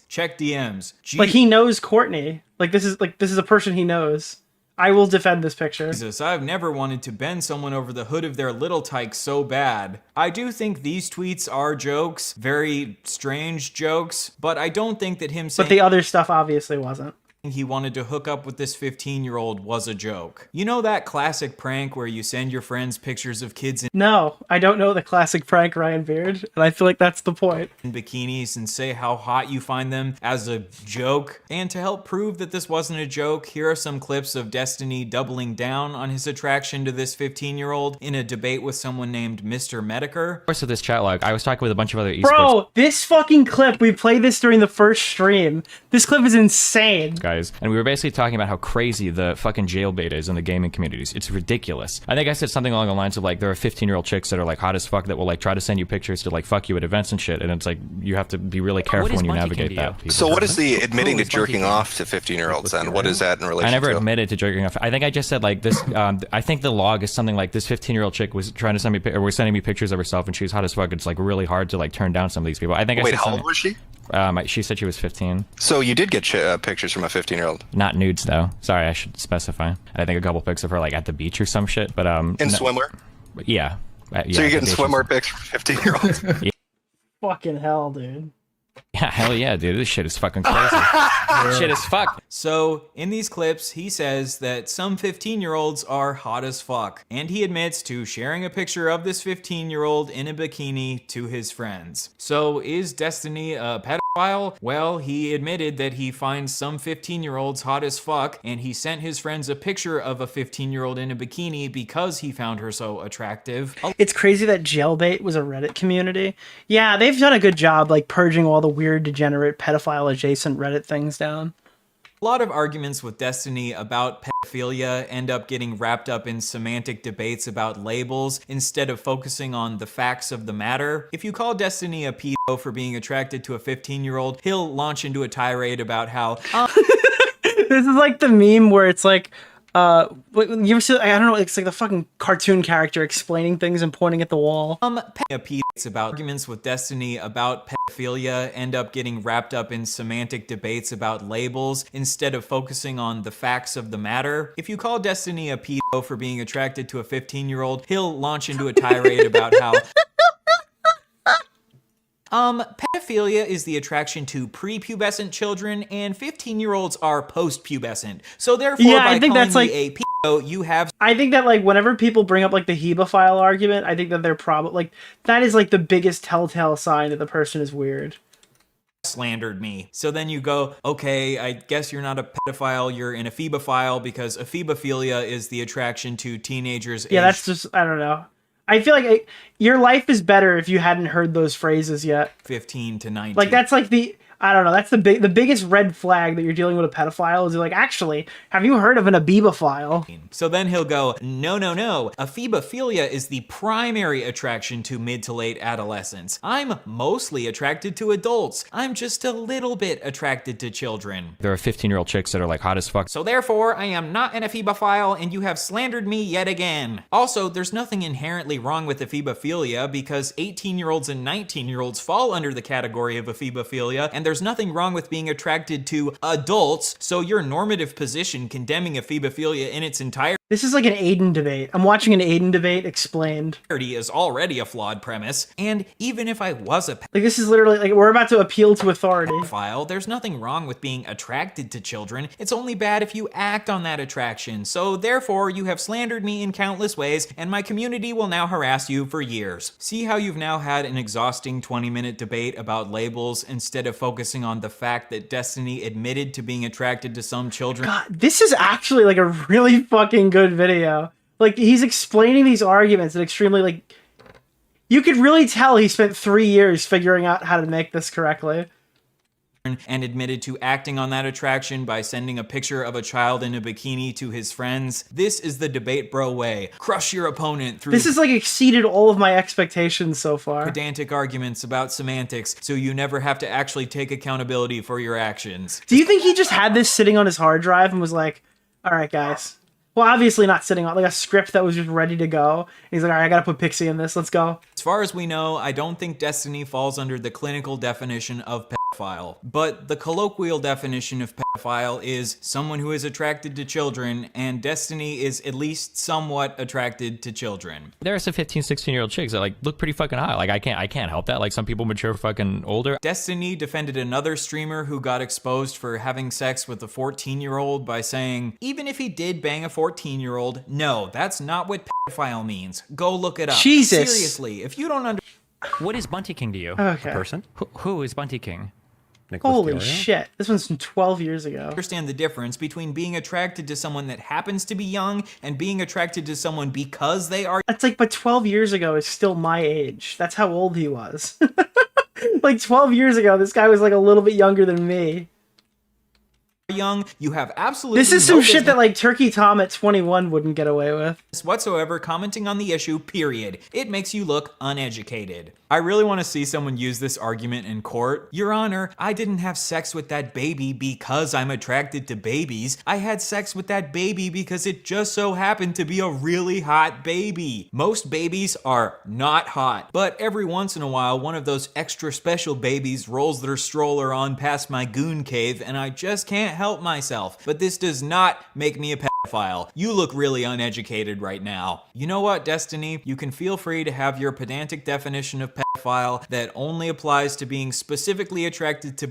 [SPEAKER 24] Check DMs.
[SPEAKER 1] Like he knows Courtney. Like this is a person he knows. I will defend this picture.
[SPEAKER 24] Jesus, I've never wanted to bend someone over the hood of their little tyke so bad. I do think these tweets are jokes, very strange jokes, but I don't think that him saying—
[SPEAKER 1] But the other stuff obviously wasn't.
[SPEAKER 24] He wanted to hook up with this 15-year-old was a joke. You know that classic prank where you send your friends pictures of kids in—
[SPEAKER 1] No, I don't know the classic prank, Ryan Beard, and I feel like that's the point.
[SPEAKER 24] In bikinis and say how hot you find them as a joke. And to help prove that this wasn't a joke, here are some clips of Destiny doubling down on his attraction to this 15-year-old in a debate with someone named Mr. Mediker.
[SPEAKER 26] Of this chat log, I was talking with a bunch of other esports.
[SPEAKER 1] Bro, this fucking clip, we played this during the first stream. This clip is insane.
[SPEAKER 26] And we were basically talking about how crazy the fucking jailbait is in the gaming communities. It's ridiculous. I think I said something along the lines of like, there are 15-year-old chicks that are like hot as fuck that will like try to send you pictures to like fuck you at events and shit. And it's like, you have to be really careful when you navigate that.
[SPEAKER 7] So what is the admitting to jerking off to 15-year-olds then? What is that in relation to?
[SPEAKER 26] I never admitted to jerking off. I think I just said like this, I think the log is something like this 15-year-old chick was trying to send me, or was sending me pictures of herself and she was hot as fuck. It's like really hard to like turn down some of these people. I think
[SPEAKER 7] Wait, how old was she?
[SPEAKER 26] She said she was 15.
[SPEAKER 7] So you did get pictures from a 15-year-old?
[SPEAKER 26] Not nudes though. Sorry, I should specify. I think a couple pics of her like at the beach or some shit. But
[SPEAKER 7] in swimwear?
[SPEAKER 26] Yeah.
[SPEAKER 7] So you're getting swimwear pics from 15-year-olds?
[SPEAKER 26] Yeah.
[SPEAKER 1] Fucking hell, dude.
[SPEAKER 26] Yeah, hell yeah, dude. This shit is fucking crazy. Shit is fuck.
[SPEAKER 24] So, in these clips, he says that some 15-year-olds are hot as fuck. And he admits to sharing a picture of this 15-year-old in a bikini to his friends. So, is Destiny a pedophile? Well, he admitted that he finds some 15-year-olds hot as fuck, and he sent his friends a picture of a 15-year-old in a bikini because he found her so attractive.
[SPEAKER 1] It's crazy that jailbait was a Reddit community. Yeah, they've done a good job like purging all the weird, degenerate, pedophile adjacent Reddit things down.
[SPEAKER 24] A lot of arguments with Destiny about pedophilia end up getting wrapped up in semantic debates about labels instead of focusing on the facts of the matter. If you call Destiny a pedo for being attracted to a 15-year-old, he'll launch into a tirade about how
[SPEAKER 1] This is like the meme where it's like, you ever see, I don't know, it's like the fucking cartoon character explaining things and pointing at the wall.
[SPEAKER 24] It's about arguments with Destiny about pedophilia end up getting wrapped up in semantic debates about labels instead of focusing on the facts of the matter. If you call Destiny a pedo for being attracted to a 15-year-old, he'll launch into a tirade about how pedophilia is the attraction to prepubescent children, and 15-year-olds are post-pubescent. So therefore,
[SPEAKER 1] yeah,
[SPEAKER 24] by
[SPEAKER 1] I think
[SPEAKER 24] calling
[SPEAKER 1] that's like
[SPEAKER 24] me a pedo, you have—
[SPEAKER 1] I think that like whenever people bring up like the hebephile argument, I think that they're probably like that is like the biggest telltale sign that the person is weird.
[SPEAKER 24] Slandered me. So then you go, okay, I guess you're not a pedophile, you're an ephebophile because ephebophilia is the attraction to teenagers.
[SPEAKER 1] Yeah, that's just, I don't know. I feel like your life is better if you hadn't heard those phrases yet.
[SPEAKER 24] 15 to 19.
[SPEAKER 1] Like that's like I don't know. That's the biggest red flag that you're dealing with a pedophile is you're like, actually, have you heard of an amoebophile?
[SPEAKER 24] So then he'll go, no, no, no. Aphebophilia is the primary attraction to mid to late adolescents. I'm mostly attracted to adults. I'm just a little bit attracted to children.
[SPEAKER 26] There are 15-year-old chicks that are like hot as fuck.
[SPEAKER 24] So therefore, I am not an aphebophile, and you have slandered me yet again. Also, there's nothing inherently wrong with aphebophilia because 18-year-olds and 19-year-olds fall under the category of aphebophilia, and there's nothing wrong with being attracted to adults, so your normative position condemning aphebophilia in its entirety
[SPEAKER 1] This is like an Aiden debate. I'm watching an Aiden debate explained.
[SPEAKER 24] is already a flawed premise, and even if I was a
[SPEAKER 1] Like this is literally like we're about to appeal to authority.
[SPEAKER 24] Pedophile, there's nothing wrong with being attracted to children. It's only bad if you act on that attraction. So therefore, you have slandered me in countless ways, and my community will now harass you for years. See how you've now had an exhausting 20-minute debate about labels instead of focusing on the fact that Destiny admitted to being attracted to some children?
[SPEAKER 1] God, this is actually like a really fucking good video. Like he's explaining these arguments and extremely like you could really tell he spent 3 years figuring out how to make this correctly.
[SPEAKER 24] And admitted to acting on that attraction by sending a picture of a child in a bikini to his friends. This is the debate bro way. Crush your opponent through
[SPEAKER 1] This has like exceeded all of my expectations so far.
[SPEAKER 24] pedantic arguments about semantics, so you never have to actually take accountability for your actions.
[SPEAKER 1] Do you think he just had this sitting on his hard drive and was like, all right, guys. Well, obviously not sitting on like a script that was just ready to go. And he's like, all right, I gotta put Pixie in this. Let's go.
[SPEAKER 24] As far as we know, I don't think Destiny falls under the clinical definition of pedophile, but the colloquial definition of pedophile is someone who is attracted to children, and Destiny is at least somewhat attracted to children.
[SPEAKER 26] There are some 15, 16-year-old chicks that like look pretty fucking hot. Like I can't help that. Like some people mature fucking older.
[SPEAKER 24] Destiny defended another streamer who got exposed for having sex with a 14-year-old by saying, even if he did bang a 14-year-old, no, that's not what pedophile means. Go look it up.
[SPEAKER 1] Jesus.
[SPEAKER 24] Seriously, if you don't understand.
[SPEAKER 26] What is Bunty King to you?
[SPEAKER 1] Okay.
[SPEAKER 26] A person? Who is Bunty King?
[SPEAKER 15] Nicholas
[SPEAKER 1] Holy
[SPEAKER 15] DeOrio?
[SPEAKER 1] shit. This one's from 12 years ago.
[SPEAKER 24] Understand the difference between being attracted to someone that happens to be young and being attracted to someone because they are
[SPEAKER 1] That's like, but 12 years ago is still my age. That's how old he was. Like 12 years ago, this guy was like a little bit younger than me.
[SPEAKER 24] young. You have absolutely
[SPEAKER 1] This is
[SPEAKER 24] no
[SPEAKER 1] some shit
[SPEAKER 24] business
[SPEAKER 1] that like Turkey Tom at 21 wouldn't get away with.
[SPEAKER 24] whatsoever commenting on the issue, period. It makes you look uneducated. I really want to see someone use this argument in court. Your Honor, I didn't have sex with that baby because I'm attracted to babies. I had sex with that baby because it just so happened to be a really hot baby. Most babies are not hot, but every once in a while, one of those extra special babies rolls their stroller on past my goon cave, and I just can't help myself. But this does not make me a pedophile. You look really uneducated right now. You know what, Destiny? You can feel free to have your pedantic definition of pedophile that only applies to being specifically attracted to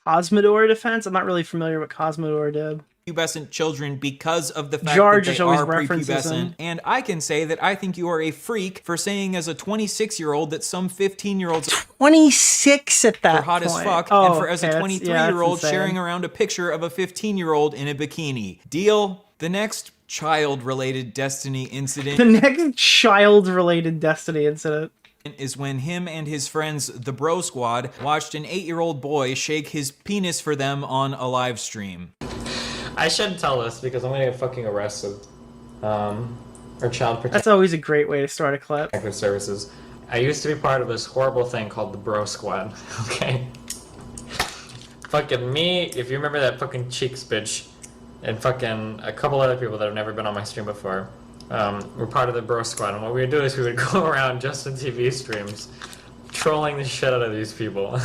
[SPEAKER 1] Cosmodor defense? I'm not really familiar with Cosmodor did.
[SPEAKER 24] prepubescent children because of the fact
[SPEAKER 1] George
[SPEAKER 24] that
[SPEAKER 1] just
[SPEAKER 24] they
[SPEAKER 1] always
[SPEAKER 24] are
[SPEAKER 1] references
[SPEAKER 24] prepubescent.
[SPEAKER 1] him.
[SPEAKER 24] And I can say that I think you are a freak for saying as a 26-year-old that some 15-year-olds
[SPEAKER 1] 26 at that
[SPEAKER 24] are hot as
[SPEAKER 1] point.
[SPEAKER 24] fuck,
[SPEAKER 1] Oh,
[SPEAKER 24] and for as
[SPEAKER 1] okay,
[SPEAKER 24] a
[SPEAKER 1] that's- yeah, that's
[SPEAKER 24] 23-year-old
[SPEAKER 1] insane.
[SPEAKER 24] sharing around a picture of a 15-year-old in a bikini. Deal? The next child-related Destiny incident
[SPEAKER 1] The next child-related Destiny incident
[SPEAKER 24] is when him and his friends, the Bro Squad, watched an 8-year-old boy shake his penis for them on a live stream.
[SPEAKER 26] I shouldn't tell this because I'm gonna get fucking arrested. Or child protective
[SPEAKER 1] That's always a great way to start a clip.
[SPEAKER 26] services. I used to be part of this horrible thing called the Bro Squad. Okay. Fucking me, if you remember that fucking Cheeks bitch, and fucking a couple other people that have never been on my stream before. We're part of the Bro Squad, and what we would do is we would go around Justin TV streams, trolling the shit out of these people.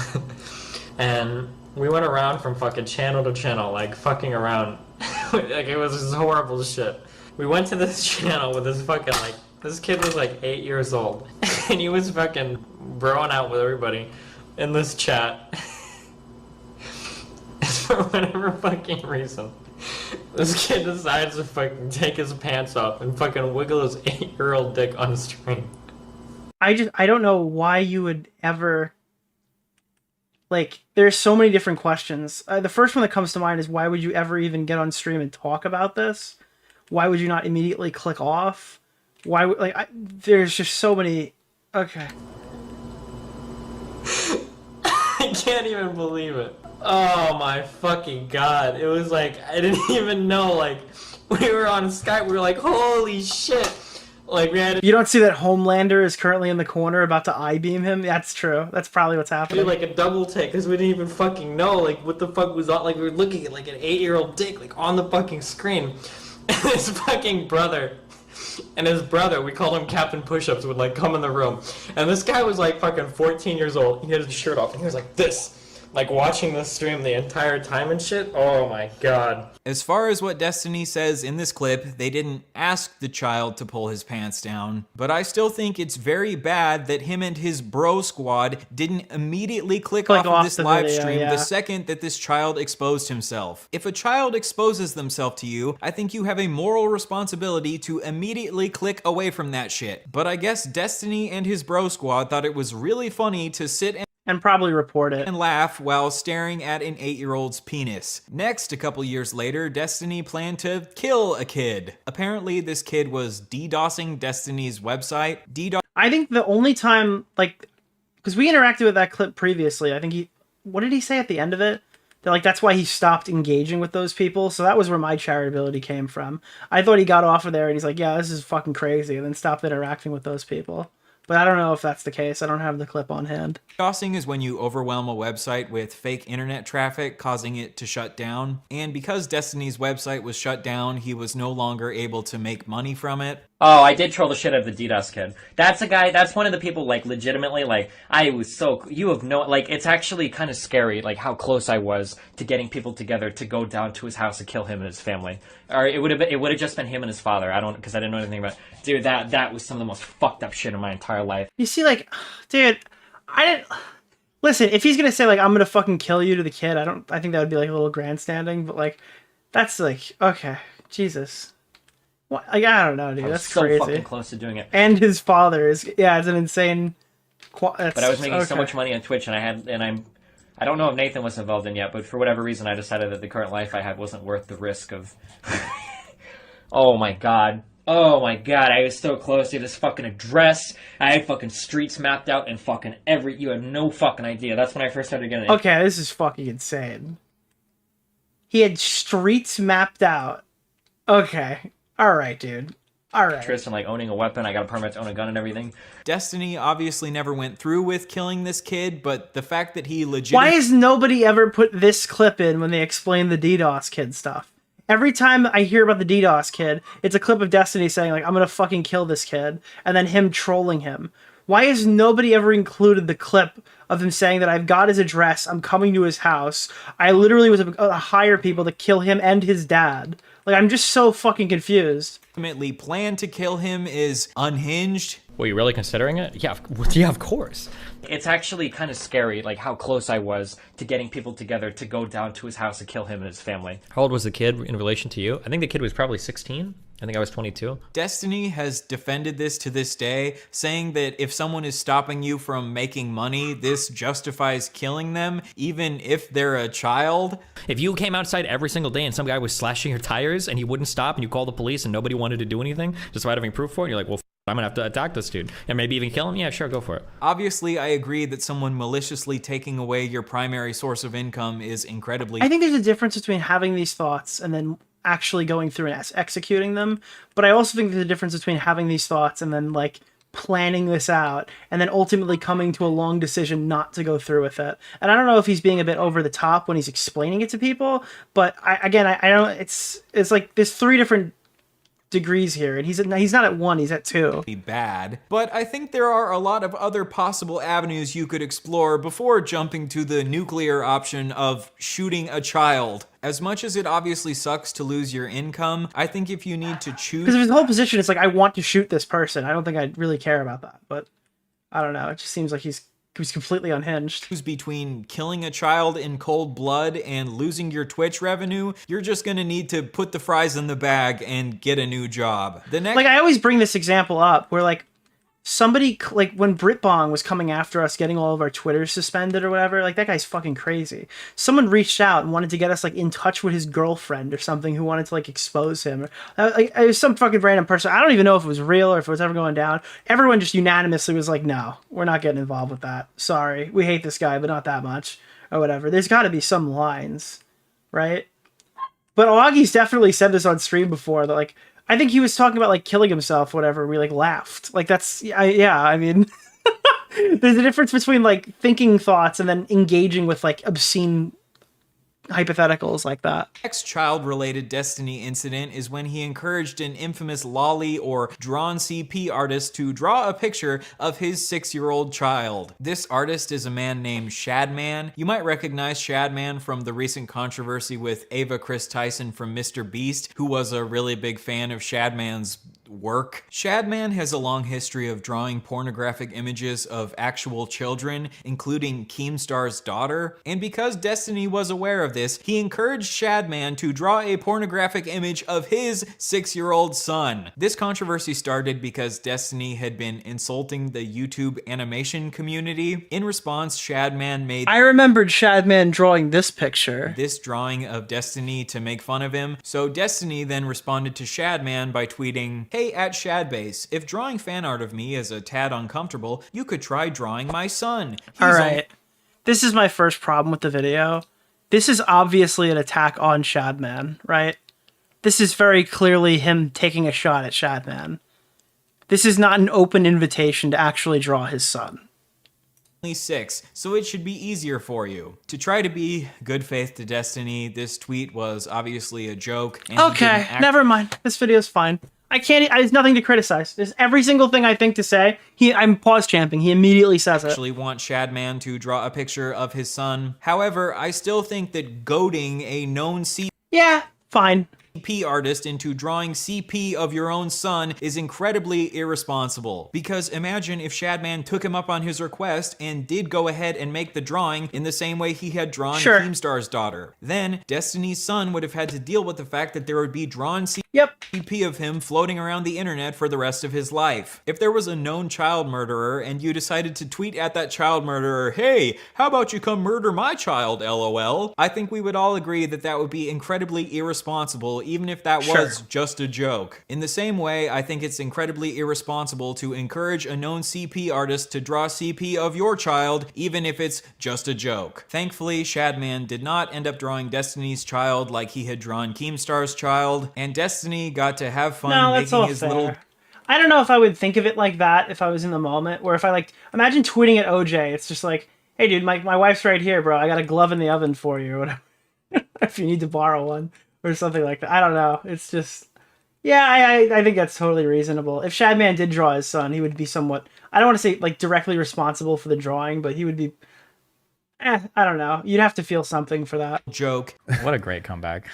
[SPEAKER 26] And we went around from fucking channel to channel, like fucking around. Like it was this horrible shit. We went to this channel with this fucking like, this kid was like 8 years old, and he was fucking broing out with everybody in this chat. For whatever fucking reason. This kid decides to fucking take his pants off and fucking wiggle his 8-year-old dick on stream.
[SPEAKER 1] I don't know why you would ever, like, there's so many different questions. The first one that comes to mind is why would you ever even get on stream and talk about this? Why would you not immediately click off? Why? Like, there's just so many. Okay.
[SPEAKER 21] I can't even believe it. Oh my fucking god. It was like, I didn't even know, like, we were on Skype, we were like, holy shit. Like, we had
[SPEAKER 1] You don't see that Homelander is currently in the corner about to I-beam him? That's true. That's probably what's
[SPEAKER 21] to
[SPEAKER 1] happening.
[SPEAKER 21] do like a double take because we didn't even fucking know, like, what the fuck was on. Like, we were looking at like an 8-year-old dick, like, on the fucking screen. And his fucking brother. And his brother, we called him Captain Push-Ups, would like come in the room. And this guy was like fucking 14 years old. He had his shirt off and he was like this. Like watching this stream the entire time and shit. Oh my god.
[SPEAKER 24] As far as what Destiny says in this clip, they didn't ask the child to pull his pants down, but I still think it's very bad that him and his bro squad didn't immediately click off of this live stream the second that this child exposed himself. If a child exposes themselves to you, I think you have a moral responsibility to immediately click away from that shit. But I guess Destiny and his bro squad thought it was really funny to sit
[SPEAKER 1] and probably report it
[SPEAKER 24] and laugh while staring at an 8-year-old's penis. Next, a couple years later, Destiny planned to kill a kid. Apparently, this kid was DDoSing Destiny's website.
[SPEAKER 1] I think the only time, like, because we interacted with that clip previously, I think what did he say at the end of it? That, like, that's why he stopped engaging with those people. So that was where my charitability came from. I thought he got off of there and he's like, yeah, this is fucking crazy, and then stopped interacting with those people. But I don't know if that's the case. I don't have the clip on hand.
[SPEAKER 24] DDoSing is when you overwhelm a website with fake internet traffic, causing it to shut down. And because Destiny's website was shut down, he was no longer able to make money from it.
[SPEAKER 10] Oh, I did troll the shit out of the DDoS kid. That's a guy, that's one of the people, like, legitimately, like, you have no, like, it's actually kind of scary, like, how close I was to getting people together to go down to his house and kill him and his family. Or it would have just been him and his father. Because I didn't know anything about it. Dude, that was some of the most fucked up shit in my entire life.
[SPEAKER 1] You see, like, dude, listen, if he's gonna say, like, I'm gonna fucking kill you to the kid, I think that would be, like, a little grandstanding, but, like, that's, like, okay, Jesus. What? Like, I don't know, dude.
[SPEAKER 10] I was
[SPEAKER 1] that's
[SPEAKER 10] so
[SPEAKER 1] crazy.
[SPEAKER 10] fucking close to doing it.
[SPEAKER 1] And his father is, yeah, it's an insane.
[SPEAKER 10] But I was making so much money on Twitch, and I don't know if Nathan was involved in yet, but for whatever reason, I decided that the current life I had wasn't worth the risk of. Oh my god. Oh my god, I was so close to this fucking address. I had fucking streets mapped out and fucking you had no fucking idea. That's when I first started getting.
[SPEAKER 1] Okay, this is fucking insane. He had streets mapped out. Okay. Alright, dude. Alright.
[SPEAKER 10] Interest in, like, owning a weapon. I got a permit to own a gun and everything.
[SPEAKER 24] Destiny obviously never went through with killing this kid, but the fact that he legitimately...
[SPEAKER 1] Why has nobody ever put this clip in when they explain the DDoS kid stuff? Every time I hear about the DDoS kid, it's a clip of Destiny saying, like, I'm gonna fucking kill this kid, and then him trolling him. Why has nobody ever included the clip of him saying that I've got his address, I'm coming to his house, I literally was gonna hire people to kill him and his dad? Like, I'm just so fucking confused.
[SPEAKER 24] Ultimately plan to kill him is unhinged.
[SPEAKER 26] Were you really considering it? Yeah, of course.
[SPEAKER 10] It's actually kind of scary, like, how close I was to getting people together to go down to his house and kill him and his family.
[SPEAKER 26] How old was the kid in relation to you? I think the kid was probably 16. I think I was 22.
[SPEAKER 24] Destiny has defended this to this day, saying that if someone is stopping you from making money, this justifies killing them, even if they're a child.
[SPEAKER 26] If you came outside every single day and some guy was slashing your tires and he wouldn't stop and you called the police and nobody wanted to do anything, despite having proof for it, you're like, well, I'm gonna have to attack this dude and maybe even kill him. Yeah, sure, go for it.
[SPEAKER 24] Obviously, I agree that someone maliciously taking away your primary source of income is incredibly...
[SPEAKER 1] I think there's a difference between having these thoughts and then actually going through and executing them. But I also think there's a difference between having these thoughts and then, like, planning this out and then ultimately coming to a long decision not to go through with it. And I don't know if he's being a bit over the top when he's explaining it to people, but I don't, it's like there's 3 different degrees here, and he's not at 1, he's at 2.
[SPEAKER 24] Bad, but I think there are a lot of other possible avenues you could explore before jumping to the nuclear option of shooting a child. As much as it obviously sucks to lose your income, I think if you need to choose...
[SPEAKER 1] Because of his whole position, it's like, I want to shoot this person. I don't think I really care about that, but I don't know. It just seems like he's completely unhinged.
[SPEAKER 24] Who's between killing a child in cold blood and losing your Twitch revenue, you're just gonna need to put the fries in the bag and get a new job. The next...
[SPEAKER 1] Like, I always bring this example up where, like, somebody, like, when Britbong was coming after us, getting all of our Twitters suspended or whatever, like, that guy's fucking crazy. Someone reached out and wanted to get us, like, in touch with his girlfriend or something, who wanted to, like, expose him. Like, it was some fucking random person. I don't even know if it was real or if it was ever going down. Everyone just unanimously was like, no, we're not getting involved with that. Sorry. We hate this guy, but not that much. Or whatever. There's got to be some lines, right? But Augie's definitely said this on stream before, that, like, I think he was talking about, like, killing himself, whatever, and we, like, laughed. Like, that's, I mean, there's a difference between, like, thinking thoughts and then engaging with, like, obscene hypotheticals like that.
[SPEAKER 24] Next child-related Destiny incident is when he encouraged an infamous lolly or drawn CP artist to draw a picture of his 6-year-old child. This artist is a man named Shadman. You might recognize Shadman from the recent controversy with Ava Chris Tyson from Mr. Beast, who was a really big fan of Shadman's work. Shadman has a long history of drawing pornographic images of actual children, including Keemstar's daughter, and because Destiny was aware of this, he encouraged Shadman to draw a pornographic image of his 6-year-old son. This controversy started because Destiny had been insulting the YouTube animation community. In response, Shadman made
[SPEAKER 1] I remembered Shadman drawing this picture.
[SPEAKER 24] This drawing of Destiny to make fun of him. So Destiny then responded to Shadman by tweeting, "Hey, at Shadbase, if drawing fan art of me is a tad uncomfortable, you could try drawing my son."
[SPEAKER 1] All right. This is my first problem with the video. This is obviously an attack on Shadman, right? This is very clearly him taking a shot at Shadman. This is not an open invitation to actually draw his son.
[SPEAKER 24] 6, so it should be easier for you. To try to be good faith to Destiny, this tweet was obviously a joke. And
[SPEAKER 1] okay, never mind. This video's fine. There's nothing to criticize. There's every single thing I think to say. I'm pause champing. He immediately says it.
[SPEAKER 24] Actually want Shadman to draw a picture of his son. However, I still think that goading a known CP
[SPEAKER 1] fine.
[SPEAKER 24] artist into drawing CP of your own son is incredibly irresponsible. Because imagine if Shadman took him up on his request and did go ahead and make the drawing in the same way he had drawn Keemstar's daughter. Then Destiny's son would have had to deal with the fact that there would be drawn CP of him floating around the internet for the rest of his life. If there was a known child murderer and you decided to tweet at that child murderer, "Hey, how about you come murder my child, LOL?" I think we would all agree that that would be incredibly irresponsible, even if that was just a joke. In the same way, I think it's incredibly irresponsible to encourage a known CP artist to draw CP of your child, even if it's just a joke. Thankfully, Shadman did not end up drawing Destiny's child like he had drawn Keemstar's child, and Destiny got to have fun making his little...
[SPEAKER 1] I don't know if I would think of it like that if I was in the moment, where if I, like, imagine tweeting at OJ, it's just like, "Hey dude, my wife's right here, bro. I got a glove in the oven for you," or whatever. If you need to borrow one. Or something like that. I don't know. It's just... I think that's totally reasonable. If Shadman did draw his son, he would be somewhat... I don't want to say, like, directly responsible for the drawing, but he would be... I don't know. You'd have to feel something for that.
[SPEAKER 24] Joke.
[SPEAKER 11] What a great comeback.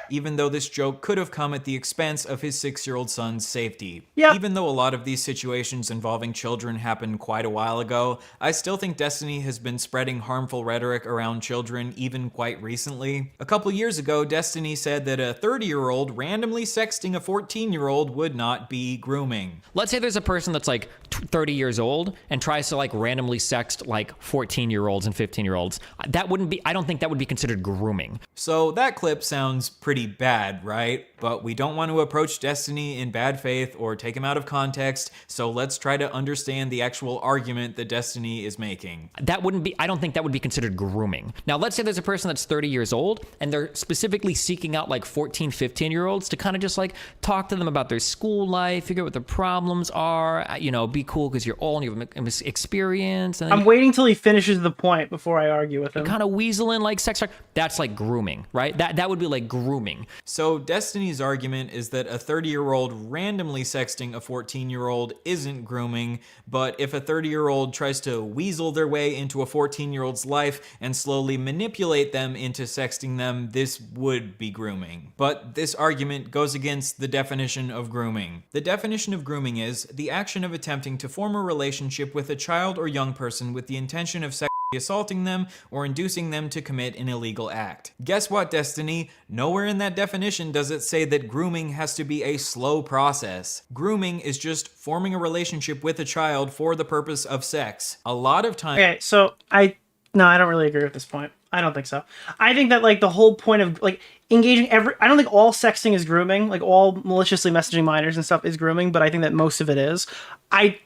[SPEAKER 24] Even though this joke could have come at the expense of his 6-year-old son's safety.
[SPEAKER 1] Yep.
[SPEAKER 24] Even though a lot of these situations involving children happened quite a while ago, I still think Destiny has been spreading harmful rhetoric around children even quite recently. A couple years ago, Destiny said that a 30-year-old randomly sexting a 14-year-old would not be grooming.
[SPEAKER 26] Let's say there's a person that's like 30 years old and tries to like randomly sext like 14-year-olds and 15-year-olds. That wouldn't be, I don't think that would be considered grooming.
[SPEAKER 24] So that clip sounds pretty bad, right? But we don't want to approach Destiny in bad faith or take him out of context, so let's try to understand the actual argument that Destiny is making.
[SPEAKER 26] That wouldn't be, I don't think that would be considered grooming. Now, let's say there's a person that's 30 years old and they're specifically seeking out like 14, 15-year-olds to kind of just like talk to them about their school life, figure out what their problems are, you know, be cool because you're old and you have experience. And
[SPEAKER 1] I'm waiting till he finishes the point before I argue with him.
[SPEAKER 26] Kind of weaseling like sex talk. That's like grooming, right? That would be like grooming.
[SPEAKER 24] So Destiny's argument is that a 30-year-old randomly sexting a 14-year-old isn't grooming, but if a 30-year-old tries to weasel their way into a 14-year-old's life and slowly manipulate them into sexting them, this would be grooming. But this argument goes against the definition of grooming. The definition of grooming is the action of attempting to form a relationship with a child or young person with the intention of assaulting them or inducing them to commit an illegal act. Guess what, Destiny? Nowhere in that definition does it say that grooming has to be a slow process. Grooming is just forming a relationship with a child for the purpose of sex. A lot of times...
[SPEAKER 1] Okay, so I don't really agree with this point. I don't think so. I think that like the whole point of like engaging I don't think all sexting is grooming, like all maliciously messaging minors and stuff is grooming, but I think that most of it is. I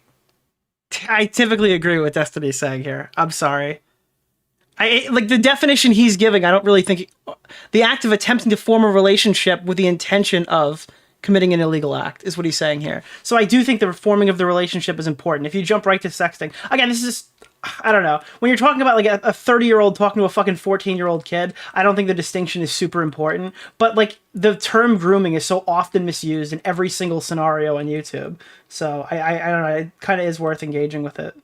[SPEAKER 1] typically agree with Destiny saying here. I'm sorry. I like the definition he's giving. I don't really think the act of attempting to form a relationship with the intention of committing an illegal act is what he's saying here. So I do think the forming of the relationship is important. If you jump right to sexting, again, this is I don't know. When you're talking about like a 30-year-old talking to a fucking 14-year-old kid, I don't think the distinction is super important. But like the term grooming is so often misused in every single scenario on YouTube. So I don't know. It kind of is worth engaging with it.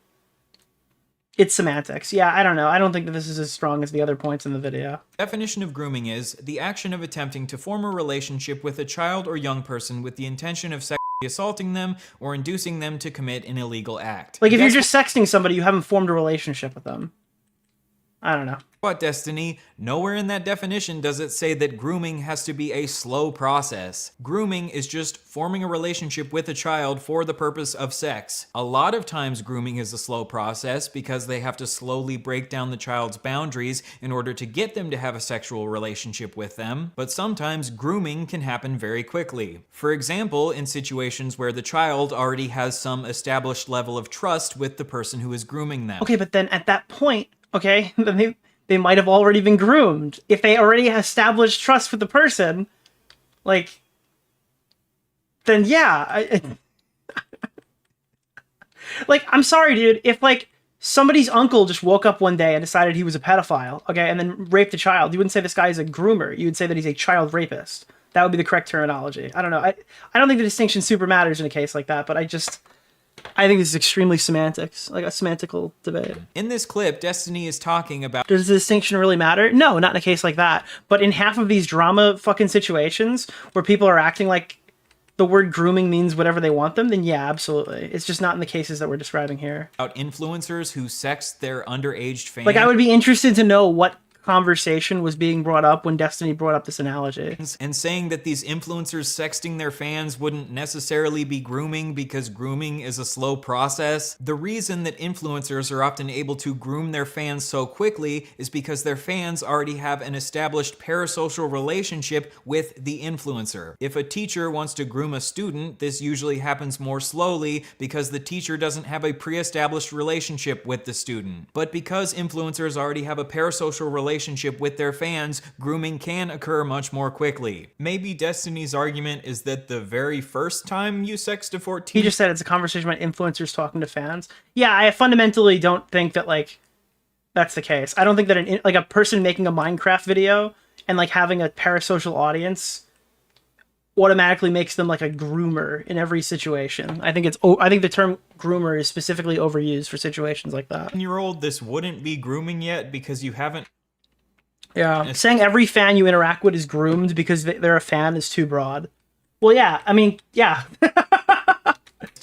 [SPEAKER 1] It's semantics. Yeah, I don't know. I don't think that this is as strong as the other points in the video.
[SPEAKER 24] Definition of grooming is the action of attempting to form a relationship with a child or young person with the intention of sexually assaulting them or inducing them to commit an illegal act.
[SPEAKER 1] Like if you're just sexting somebody, you haven't formed a relationship with them. I don't know.
[SPEAKER 24] What, Destiny? Nowhere in that definition does it say that grooming has to be a slow process. Grooming is just forming a relationship with a child for the purpose of sex. A lot of times grooming is a slow process because they have to slowly break down the child's boundaries in order to get them to have a sexual relationship with them, but sometimes grooming can happen very quickly. For example, in situations where the child already has some established level of trust with the person who is grooming them.
[SPEAKER 1] Okay, but then at that point, okay, then they might have already been groomed. If they already established trust with the person, like, then yeah. Like, I'm sorry, dude. If, like, somebody's uncle just woke up one day and decided he was a pedophile, okay, and then raped a child, you wouldn't say this guy is a groomer. You would say that he's a child rapist. That would be the correct terminology. I don't know. I don't think the distinction super matters in a case like that, but I think this is extremely semantics, like a semantical debate.
[SPEAKER 24] In this clip, Destiny is talking about...
[SPEAKER 1] Does the distinction really matter? No, not in a case like that. But in half of these drama fucking situations where people are acting like the word grooming means whatever they want them, then yeah, absolutely. It's just not in the cases that we're describing here.
[SPEAKER 24] About influencers who sex their underage fans.
[SPEAKER 1] Like, I would be interested to know what conversation was being brought up when Destiny brought up this analogy.
[SPEAKER 24] And saying that these influencers sexting their fans wouldn't necessarily be grooming because grooming is a slow process. The reason that influencers are often able to groom their fans so quickly is because their fans already have an established parasocial relationship with the influencer. If a teacher wants to groom a student, this usually happens more slowly because the teacher doesn't have a pre-established relationship with the student. But because influencers already have a parasocial relationship with their fans, grooming can occur much more quickly. Maybe Destiny's argument is that the very first time you sext a 14...
[SPEAKER 1] He just said it's a conversation about influencers talking to fans. Yeah, I fundamentally don't think that, like, that's the case. I don't think that a person making a Minecraft video and, like, having a parasocial audience automatically makes them, like, a groomer in every situation. I think the term groomer is specifically overused for situations like that.
[SPEAKER 24] 10-year-old, this wouldn't be grooming yet because you haven't...
[SPEAKER 1] Yeah, saying every fan you interact with is groomed because they're a fan is too broad. Well, yeah, I mean, yeah.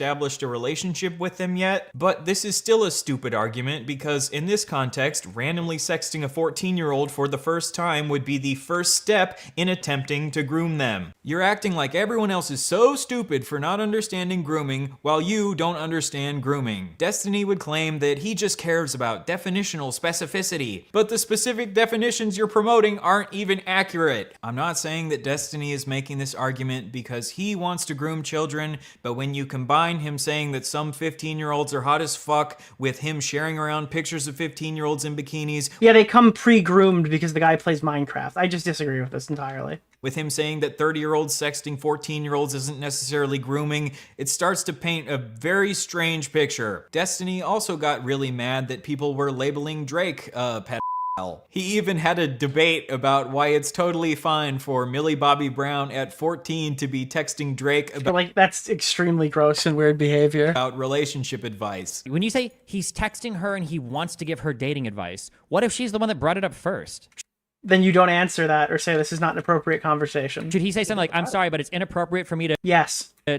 [SPEAKER 24] established a relationship with them yet, but this is still a stupid argument because in this context, randomly sexting a 14-year-old for the first time would be the first step in attempting to groom them. You're acting like everyone else is so stupid for not understanding grooming while you don't understand grooming. Destiny would claim that he just cares about definitional specificity, but the specific definitions you're promoting aren't even accurate. I'm not saying that Destiny is making this argument because he wants to groom children, but when you combine him saying that some 15-year-olds are hot as fuck with him sharing around pictures of 15-year-olds in bikinis.
[SPEAKER 1] Yeah, they come pre-groomed because the guy plays Minecraft. I just disagree with this entirely.
[SPEAKER 24] With him saying that 30-year-olds sexting 14-year-olds isn't necessarily grooming, it starts to paint a very strange picture. Destiny also got really mad that people were labeling Drake a pedophile. He even had a debate about why it's totally fine for Millie Bobby Brown at 14 to be texting Drake about,
[SPEAKER 1] like, that's extremely gross and weird behavior.
[SPEAKER 24] About relationship advice.
[SPEAKER 3] When you say he's texting her and he wants to give her dating advice, what if she's the one that brought it up first?
[SPEAKER 1] then you don't answer that or say this is not an appropriate conversation.
[SPEAKER 3] Should he say something like, "I'm sorry, but it's inappropriate for me to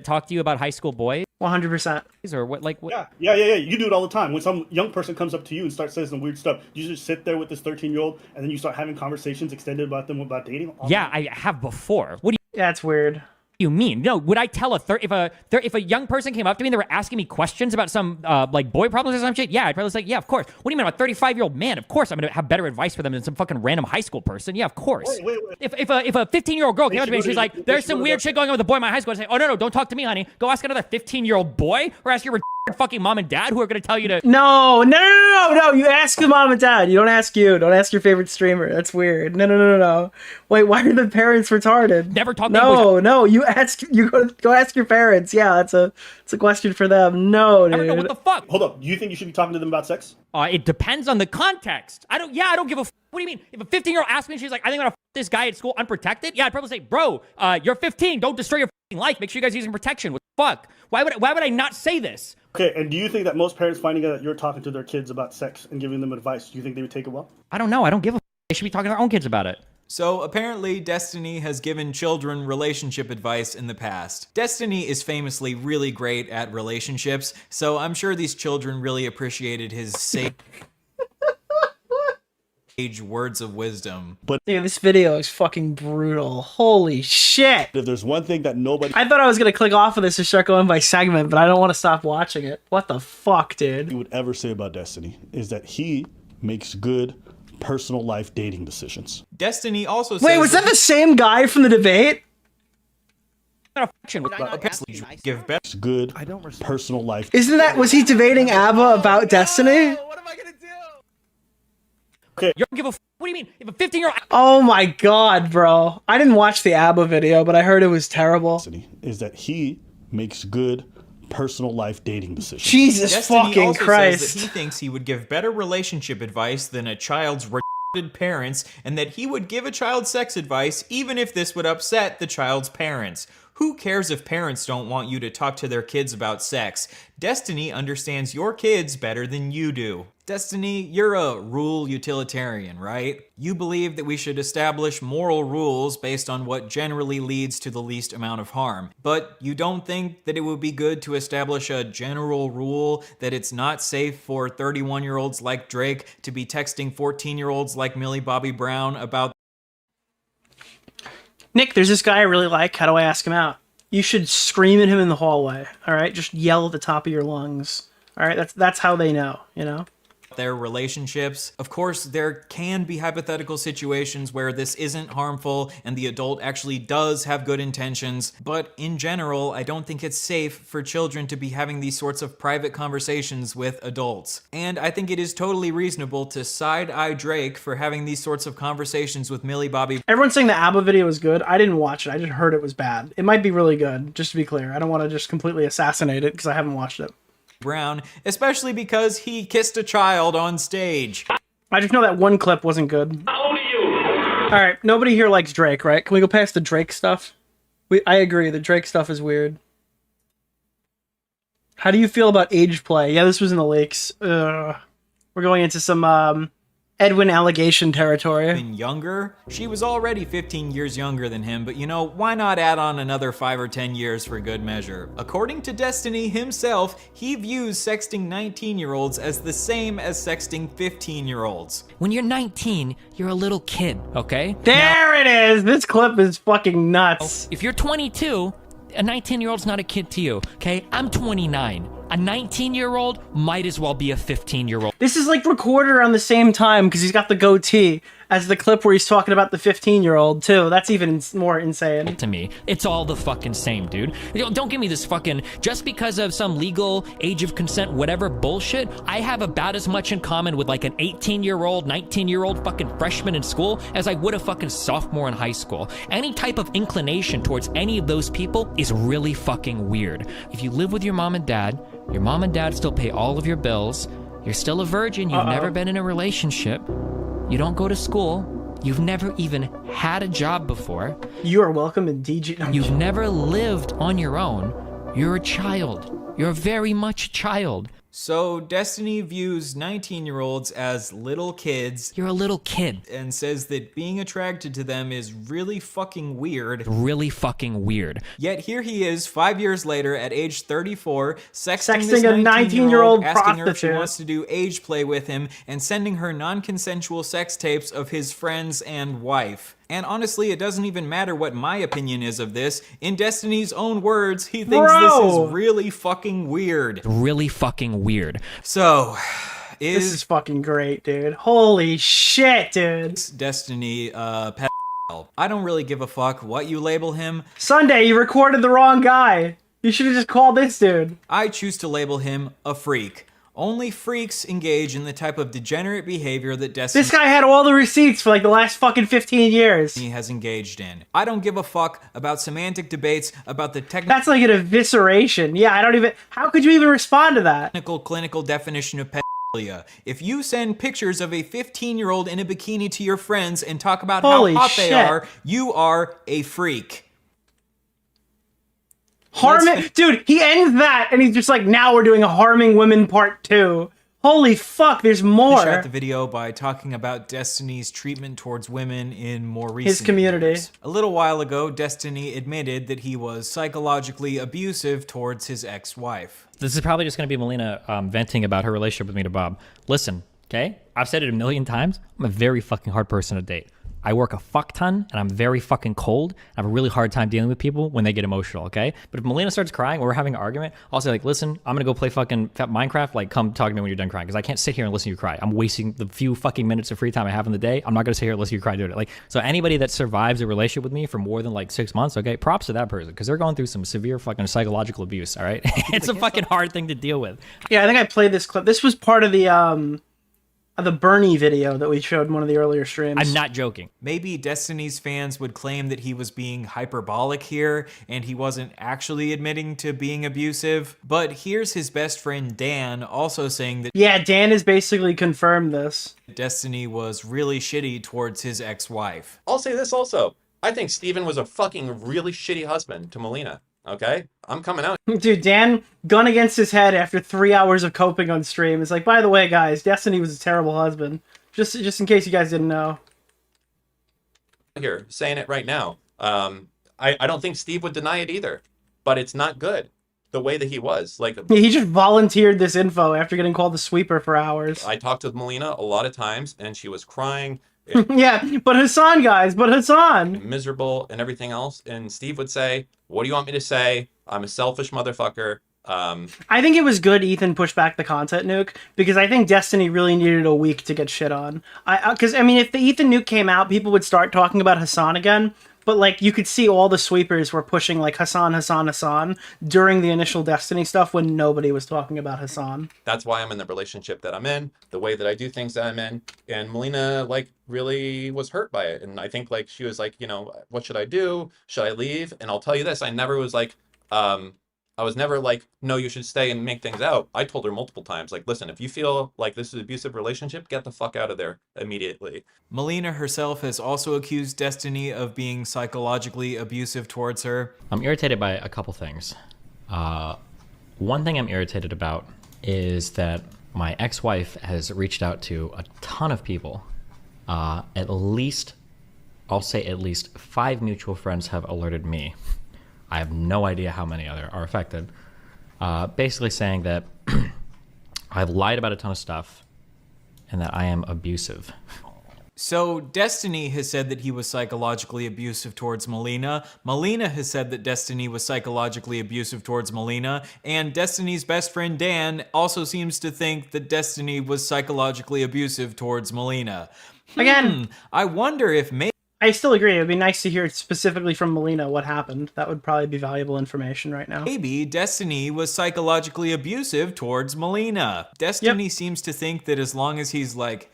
[SPEAKER 1] talk
[SPEAKER 3] to you about high school boys"?
[SPEAKER 1] 100%.
[SPEAKER 3] Or what? Like what?
[SPEAKER 12] Yeah. You do it all the time. When some young person comes up to you and starts saying some weird stuff, you just sit there with this 13-year-old and then you start having conversations extended about them about dating.
[SPEAKER 3] Yeah, I have before. What do
[SPEAKER 1] Yeah, it's weird.
[SPEAKER 3] you mean? No, would I tell if a young person came up to me and they were asking me questions about some like boy problems or some shit? Yeah, I'd probably say, yeah, of course. What do you mean? I'm a 35-year-old man. Of course, I'm gonna have better advice for them than some fucking random high school person. Yeah, of course.
[SPEAKER 12] Wait.
[SPEAKER 3] If a 15-year-old girl came up to me and she's like, "There's some weird shit going on with a boy in my high school," I'd say, "Oh no, don't talk to me, honey. Go ask another 15-year-old boy or ask your fucking mom and dad who are gonna tell you to."
[SPEAKER 1] No. You ask your mom and dad. You don't ask you. Don't ask your favorite streamer. That's weird. No. Wait, why are the parents retarded?
[SPEAKER 3] Never talk.
[SPEAKER 1] No. You ask. You go ask your parents. Yeah, it's a question for them. No, dude.
[SPEAKER 3] I don't know what the fuck.
[SPEAKER 12] Hold up. Do you think you should be talking to them about sex?
[SPEAKER 3] It depends on the context. I don't give a. What do you mean? If a 15-year-old asks me, and she's like, "I think I'm gonna this guy at school unprotected," yeah, I'd probably say, "Bro, you're 15. Don't destroy your life. Make sure you guys are using protection." What the fuck? Why would I not say this?
[SPEAKER 12] Okay, and do you think that most parents finding out that you're talking to their kids about sex and giving them advice, do you think they would take it well?
[SPEAKER 3] I don't know. I don't give a. They should be talking to their own kids about it.
[SPEAKER 24] So apparently Destiny has given children relationship advice in the past. Destiny is famously really great at relationships, so I'm sure these children really appreciated his sage words of wisdom.
[SPEAKER 1] But dude, this video is fucking brutal. Holy shit.
[SPEAKER 12] If there's one thing that nobody...
[SPEAKER 1] I thought I was going to click off of this and start going by segment, but I don't want to stop watching it. What the fuck, dude?
[SPEAKER 12] ...you would ever say about Destiny is that he makes good personal life dating decisions.
[SPEAKER 24] Destiny also says...
[SPEAKER 1] Wait, was that the same guy from the debate?
[SPEAKER 24] Give best
[SPEAKER 12] good personal life.
[SPEAKER 1] Isn't that... Was he debating ABBA about Destiny?
[SPEAKER 12] Okay.
[SPEAKER 3] You don't give a. What do you mean? If a 15-year-old.
[SPEAKER 1] Oh my god, bro! I didn't watch the ABBA video, but I heard it was terrible.
[SPEAKER 12] Is that he makes good personal life dating decisions?
[SPEAKER 1] Jesus
[SPEAKER 24] Destiny
[SPEAKER 1] fucking
[SPEAKER 24] also
[SPEAKER 1] Christ!
[SPEAKER 24] Says that he thinks he would give better relationship advice than a child's retarded parents, and that he would give a child sex advice even if this would upset the child's parents. Who cares if parents don't want you to talk to their kids about sex? Destiny understands your kids better than you do. Destiny, you're a rule utilitarian, right? You believe that we should establish moral rules based on what generally leads to the least amount of harm. But you don't think that it would be good to establish a general rule that it's not safe for 31-year-olds like Drake to be texting 14-year-olds like Millie Bobby Brown about...
[SPEAKER 1] Nick, there's this guy I really like. How do I ask him out? You should scream at him in the hallway. All right, just yell at the top of your lungs. All right, that's how they know. You know.
[SPEAKER 24] Their relationships. Of course, there can be hypothetical situations where this isn't harmful and the adult actually does have good intentions, but in general, I don't think it's safe for children to be having these sorts of private conversations with adults. And I think it is totally reasonable to side-eye Drake for having these sorts of conversations with Millie Bobby.
[SPEAKER 1] Everyone's saying the ABBA video was good. I didn't watch it. I just heard it was bad. It might be really good, just to be clear. I don't want to just completely assassinate it because I haven't watched it.
[SPEAKER 24] Brown, especially because he kissed a child on stage.
[SPEAKER 1] I just know that one clip wasn't good. How old are you? Alright, nobody here likes Drake, right? Can we go past the Drake stuff? I agree, the Drake stuff is weird. How do you feel about age play? Yeah, this was in the leaks. We're going into some Edwin allegation territory.
[SPEAKER 24] Been younger? She was already 15 years younger than him, but you know, why not add on another 5 or 10 years for good measure? According to Destiny himself, he views sexting 19-year-olds as the same as sexting 15-year-olds.
[SPEAKER 3] When you're 19, you're a little kid, okay?
[SPEAKER 1] There it is! This clip is fucking nuts.
[SPEAKER 3] If you're 22, a 19-year-old's not a kid to you, okay? I'm 29. A 19-year-old might as well be a 15-year-old.
[SPEAKER 1] This is like recorded around the same time because he's got the goatee as the clip where he's talking about the 15-year-old too. That's even more insane.
[SPEAKER 3] To me, it's all the fucking same, dude. Don't give me this fucking, just because of some legal age of consent, whatever bullshit, I have about as much in common with like an 18-year-old, 19-year-old fucking freshman in school as I would a fucking sophomore in high school. Any type of inclination towards any of those people is really fucking weird. If you live with your mom and dad still pay all of your bills, you're still a virgin, you've never been in a relationship, you don't go to school, you've never even had a job before.
[SPEAKER 1] You are welcome in DG.
[SPEAKER 3] You've never lived on your own. You're a child. You're very much a child.
[SPEAKER 24] So Destiny views 19-year-olds as little kids.
[SPEAKER 3] You're a little kid.
[SPEAKER 24] And says that being attracted to them is really fucking weird.
[SPEAKER 3] Really fucking weird.
[SPEAKER 24] Yet here he is 5 years later at age 34, sexting
[SPEAKER 1] Sexting
[SPEAKER 24] this
[SPEAKER 1] a
[SPEAKER 24] 19-year-old,
[SPEAKER 1] 19-year-old
[SPEAKER 24] asking her if she
[SPEAKER 1] prostitute.
[SPEAKER 24] wants to do age play with him, and sending her non-consensual sex tapes of his friends and wife. And honestly, it doesn't even matter what my opinion is of this. In Destiny's own words, he thinks this is really fucking weird.
[SPEAKER 3] Really fucking weird.
[SPEAKER 24] So,
[SPEAKER 1] This is fucking great, dude. Holy shit, dude.
[SPEAKER 24] Destiny, pedophile? I don't really give a fuck what you label him.
[SPEAKER 1] Sunday, you recorded the wrong guy. You should have just called this dude.
[SPEAKER 24] I choose to label him a freak. Only freaks engage in the type of degenerate behavior that Destiny
[SPEAKER 1] This guy had all the receipts for like the last fucking 15 years.
[SPEAKER 24] He has engaged in. I don't give a fuck about semantic debates about the technical.
[SPEAKER 1] That's like an evisceration. Yeah, I don't even. How could you even respond to that?
[SPEAKER 24] Clinical definition of pedophilia. If you send pictures of a 15-year-old in a bikini to your friends and talk about
[SPEAKER 1] Holy
[SPEAKER 24] how hot they
[SPEAKER 1] shit.
[SPEAKER 24] are, you are a freak.
[SPEAKER 1] Harming, dude, he ends that and he's just like, now we're doing a harming women part 2. Holy fuck, there's more.
[SPEAKER 24] Shot the video by talking about Destiny's treatment towards women in more recent
[SPEAKER 1] His community.
[SPEAKER 24] years. A little while ago, Destiny admitted that he was psychologically abusive towards his ex-wife.
[SPEAKER 3] This is probably just going to be Melina venting about her relationship with me to Bob. Listen, okay? I've said it a million times. I'm a very fucking hard person to date. I work a fuck ton, and I'm very fucking cold. I have a really hard time dealing with people when they get emotional, okay? But if Melina starts crying or we're having an argument, I'll say, like, listen, I'm gonna go play fucking Minecraft. Like, come talk to me when you're done crying, because I can't sit here and listen to you cry. I'm wasting the few fucking minutes of free time I have in the day. I'm not gonna sit here and listen to you cry doing it. Like, so anybody that survives a relationship with me for more than like 6 months, okay, props to that person, because they're going through some severe fucking psychological abuse, all right? It's a fucking hard thing to deal with.
[SPEAKER 1] Yeah, I think I played this clip. This was part of the Bernie video that we showed in one of the earlier streams.
[SPEAKER 3] I'm not joking.
[SPEAKER 24] Maybe Destiny's fans would claim that he was being hyperbolic here and he wasn't actually admitting to being abusive. But here's his best friend Dan also saying that
[SPEAKER 1] Yeah, Dan has basically confirmed this.
[SPEAKER 24] Destiny was really shitty towards his ex-wife.
[SPEAKER 13] I'll say this also. I think Steven was a fucking really shitty husband to Melina. Okay? I'm coming out.
[SPEAKER 1] Dude, Dan, gun against his head after 3 hours of coping on stream. It's like, by the way, guys, Destiny was a terrible husband. Just in case you guys didn't know.
[SPEAKER 13] Here, saying it right now. I don't think Steve would deny it either. But it's not good. The way that he was. Like,
[SPEAKER 1] Yeah, he just volunteered this info after getting called the sweeper for hours.
[SPEAKER 13] I talked with Melina a lot of times, and she was crying.
[SPEAKER 1] Yeah, but Hasan, guys, but Hasan.
[SPEAKER 13] Miserable and everything else. And Steve would say, what do you want me to say? I'm a selfish motherfucker.
[SPEAKER 1] I think it was good Ethan pushed back the content nuke, because I think Destiny really needed a week to get shit on. Because, I mean, if the Ethan nuke came out, people would start talking about Hasan again. But, like, you could see all the sweepers were pushing, like, Hasan during the initial Destiny stuff when nobody was talking about Hasan.
[SPEAKER 13] That's why I'm in the relationship that I'm in, the way that I do things that I'm in. And Melina, like, really was hurt by it. And I think, like, she was like, you know, what should I do? Should I leave? And I'll tell you this, I never was like, I was never like, no, you should stay and make things out. I told her multiple times, like, listen, if you feel like this is an abusive relationship, get the fuck out of there immediately.
[SPEAKER 24] Melina herself has also accused Destiny of being psychologically abusive towards her.
[SPEAKER 3] I'm irritated by a couple things. One thing I'm irritated about is that my ex-wife has reached out to a ton of people. At least 5 mutual friends have alerted me. I have no idea how many other are affected. Basically saying that I've lied about a ton of stuff and that I am abusive.
[SPEAKER 24] So Destiny has said that he was psychologically abusive towards Melina. Melina has said that Destiny was psychologically abusive towards Melina. And Destiny's best friend Dan also seems to think that Destiny was psychologically abusive towards Melina.
[SPEAKER 1] Again,
[SPEAKER 24] I wonder if maybe...
[SPEAKER 1] I still agree. It would be nice to hear specifically from Melina what happened. That would probably be valuable information right now.
[SPEAKER 24] Maybe Destiny was psychologically abusive towards Melina. Destiny seems to think that as long as he's like,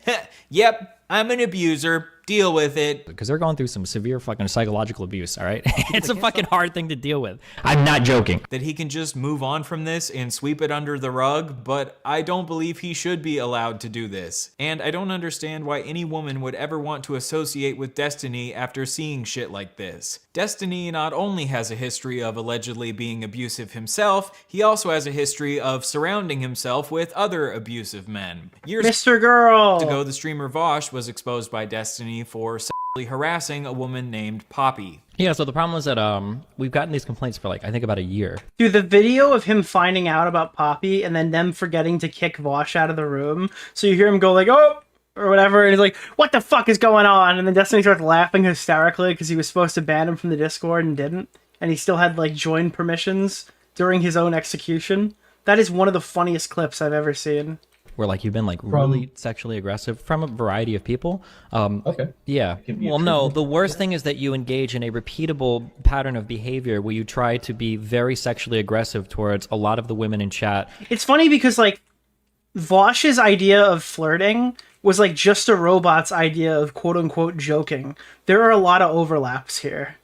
[SPEAKER 24] yep, I'm an abuser. Deal with it.
[SPEAKER 26] Because they're going through some severe fucking psychological abuse, all right? It's a fucking hard thing to deal with. I'm not joking.
[SPEAKER 24] That he can just move on from this and sweep it under the rug, but I don't believe he should be allowed to do this. And I don't understand why any woman would ever want to associate with Destiny after seeing shit like this. Destiny not only has a history of allegedly being abusive himself, he also has a history of surrounding himself with other abusive men. Years
[SPEAKER 1] Mr. Girl
[SPEAKER 24] ago, the streamer Vosh was exposed by Destiny for sexually harassing a woman named Poppy.
[SPEAKER 26] Yeah, so the problem is that we've gotten these complaints for like, I think about a year.
[SPEAKER 1] Dude, the video of him finding out about Poppy and then them forgetting to kick Vosh out of the room. So you hear him go like, oh, or whatever, and he's like, what the fuck is going on? And then Destiny starts laughing hysterically because he was supposed to ban him from the Discord and didn't. And he still had like join permissions during his own execution. That is one of the funniest clips I've ever seen.
[SPEAKER 26] Where like you've been like really sexually aggressive from a variety of people.
[SPEAKER 14] Okay.
[SPEAKER 26] Yeah. Well, no, the worst thing is that you engage in a repeatable pattern of behavior where you try to be very sexually aggressive towards a lot of the women in chat.
[SPEAKER 1] It's funny because like Vosh's idea of flirting was like just a robot's idea of quote unquote joking. There are a lot of overlaps here.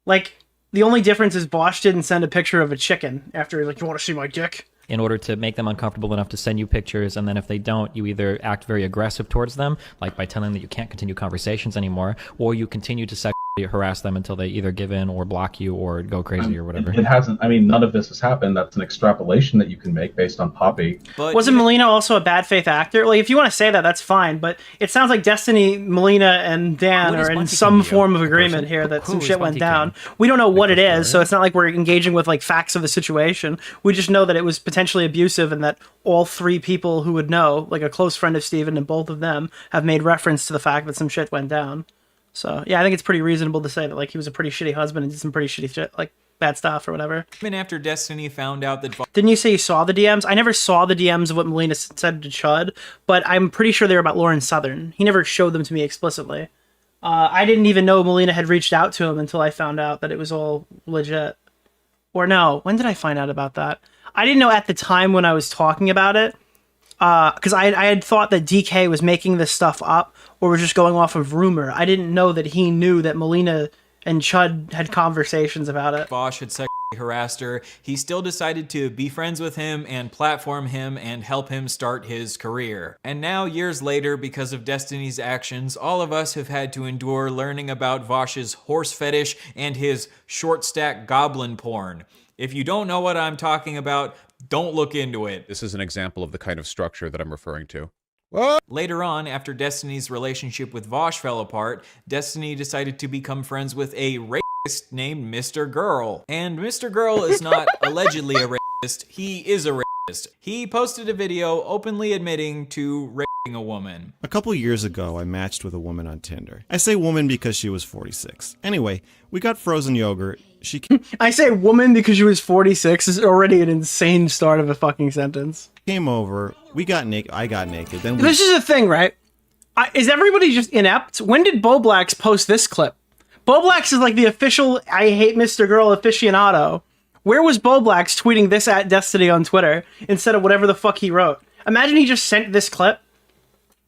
[SPEAKER 1] Like the only difference is Vosh didn't send a picture of a chicken after he's like, you want to see my dick?
[SPEAKER 26] In order to make them uncomfortable enough to send you pictures, and then if they don't, you either act very aggressive towards them, like by telling them that you can't continue conversations anymore, or you continue to sexually harass them until they either give in or block you or go crazy or whatever.
[SPEAKER 14] It hasn't, I mean, none of this has happened. That's an extrapolation that you can make based on Poppy.
[SPEAKER 24] But
[SPEAKER 1] wasn't Melina also a bad faith actor? Like, if you want to say that, that's fine, but it sounds like Destiny, Melina, and Dan are in some form of agreement here that some shit went down. We don't know what it is, so it's not like we're engaging with like facts of the situation. We just know that it was potentially abusive and that all three people who would know, like a close friend of Steven and both of them, have made reference to the fact that some shit went down. So, yeah, I think it's pretty reasonable to say that like he was a pretty shitty husband and did some pretty shitty shit, like bad stuff or whatever.
[SPEAKER 24] Even after Destiny found out that...
[SPEAKER 1] Didn't you say you saw the DMs? I never saw the DMs of what Melina said to Chud, but I'm pretty sure they were about Lauren Southern. He never showed them to me explicitly. I didn't even know Melina had reached out to him until I found out that it was all legit. Or no, when did I find out about that? I didn't know at the time when I was talking about it, because I had thought that DK was making this stuff up or was just going off of rumor. I didn't know that he knew that Melina and Chud had conversations about it.
[SPEAKER 24] Vosh had sexually harassed her. He still decided to be friends with him and platform him and help him start his career. And now, years later, because of Destiny's actions, all of us have had to endure learning about Vosh's horse fetish and his short stack goblin porn. If you don't know what I'm talking about, don't look into it.
[SPEAKER 16] This is an example of the kind of structure that I'm referring to.
[SPEAKER 24] What? Later on, after Destiny's relationship with Vosh fell apart, Destiny decided to become friends with a racist named Mr. Girl. And Mr. Girl is not allegedly a racist, he is a racist. He posted a video openly admitting to raping a woman.
[SPEAKER 17] A couple years ago, I matched with a woman on Tinder. I say woman because she was 46. Anyway, we got frozen yogurt. She
[SPEAKER 1] I say woman because she was 46 is already an insane start of a fucking sentence.
[SPEAKER 17] Came over, we got naked, I got naked. Then
[SPEAKER 1] This is the thing, right? Is everybody just inept? When did Bo Blacks post this clip? Bo Blacks is like the official I hate Mr. Girl aficionado. Where was Bo Blacks tweeting this at Destiny on Twitter instead of whatever the fuck he wrote? Imagine he just sent this clip.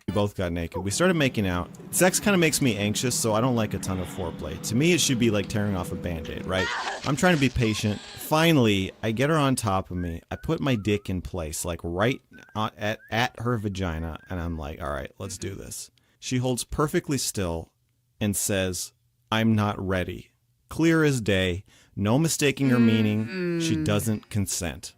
[SPEAKER 17] We both got naked. We started making out. Sex kind of makes me anxious, so I don't like a ton of foreplay. To me, it should be like tearing off a band-aid, right? I'm trying to be patient. Finally, I get her on top of me. I put my dick in place, like right at her vagina, and I'm like, all right, let's do this. She holds perfectly still and says, I'm not ready. Clear as day. No mistaking her meaning. She doesn't consent.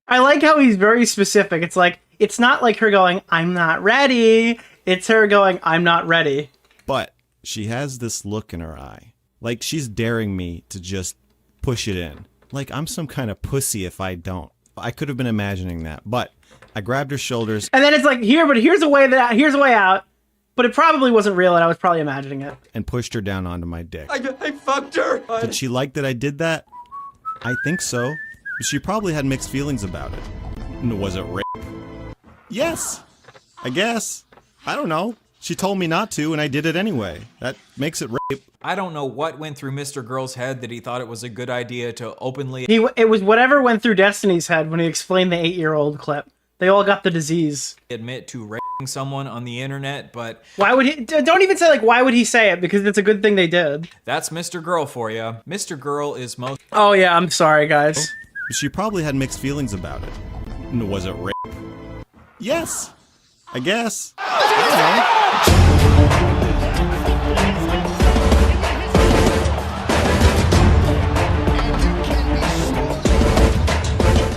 [SPEAKER 1] I like how he's very specific. It's like, it's not like her going, I'm not ready. It's her going, I'm not ready.
[SPEAKER 17] But she has this look in her eye. Like she's daring me to just push it in. Like I'm some kind of pussy if I don't. I could have been imagining that. But I grabbed her shoulders.
[SPEAKER 1] And then it's like, here's a way out. But it probably wasn't real and I was probably imagining it.
[SPEAKER 17] And pushed her down onto my dick.
[SPEAKER 5] I fucked her.
[SPEAKER 17] Did she like that I did that? I think so. She probably had mixed feelings about it. Was it rape? Yes, I guess. I don't know. She told me not to, and I did it anyway. That makes it rape.
[SPEAKER 24] I don't know what went through Mr. Girl's head that he thought it was a good idea to openly...
[SPEAKER 1] It was whatever went through Destiny's head when he explained the 8-year-old clip. They all got the disease.
[SPEAKER 24] ...admit to raping someone on the internet, but
[SPEAKER 1] why would he? Don't even say like why would he say it, because it's a good thing they did.
[SPEAKER 24] That's Mr. Girl for you. Mr. Girl is most.
[SPEAKER 1] Oh yeah, I'm sorry guys.
[SPEAKER 17] She probably had mixed feelings about it. Was it rape? Yes, I guess.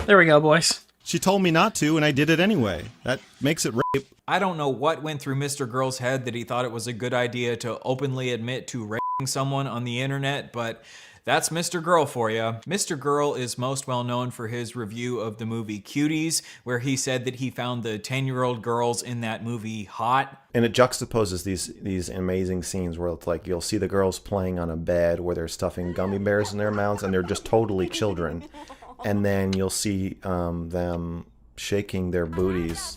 [SPEAKER 1] There we go, boys.
[SPEAKER 17] She told me not to, and I did it anyway. That makes it rape.
[SPEAKER 24] I don't know what went through Mr. Girl's head that he thought it was a good idea to openly admit to raping someone on the internet, but that's Mr. Girl for you. Mr. Girl is most well known for his review of the movie Cuties, where he said that he found the 10-year-old girls in that movie hot.
[SPEAKER 2] And it juxtaposes these amazing scenes where it's like you'll see the girls playing on a bed where they're stuffing gummy bears in their mouths and they're just totally children. And then you'll see them shaking their booties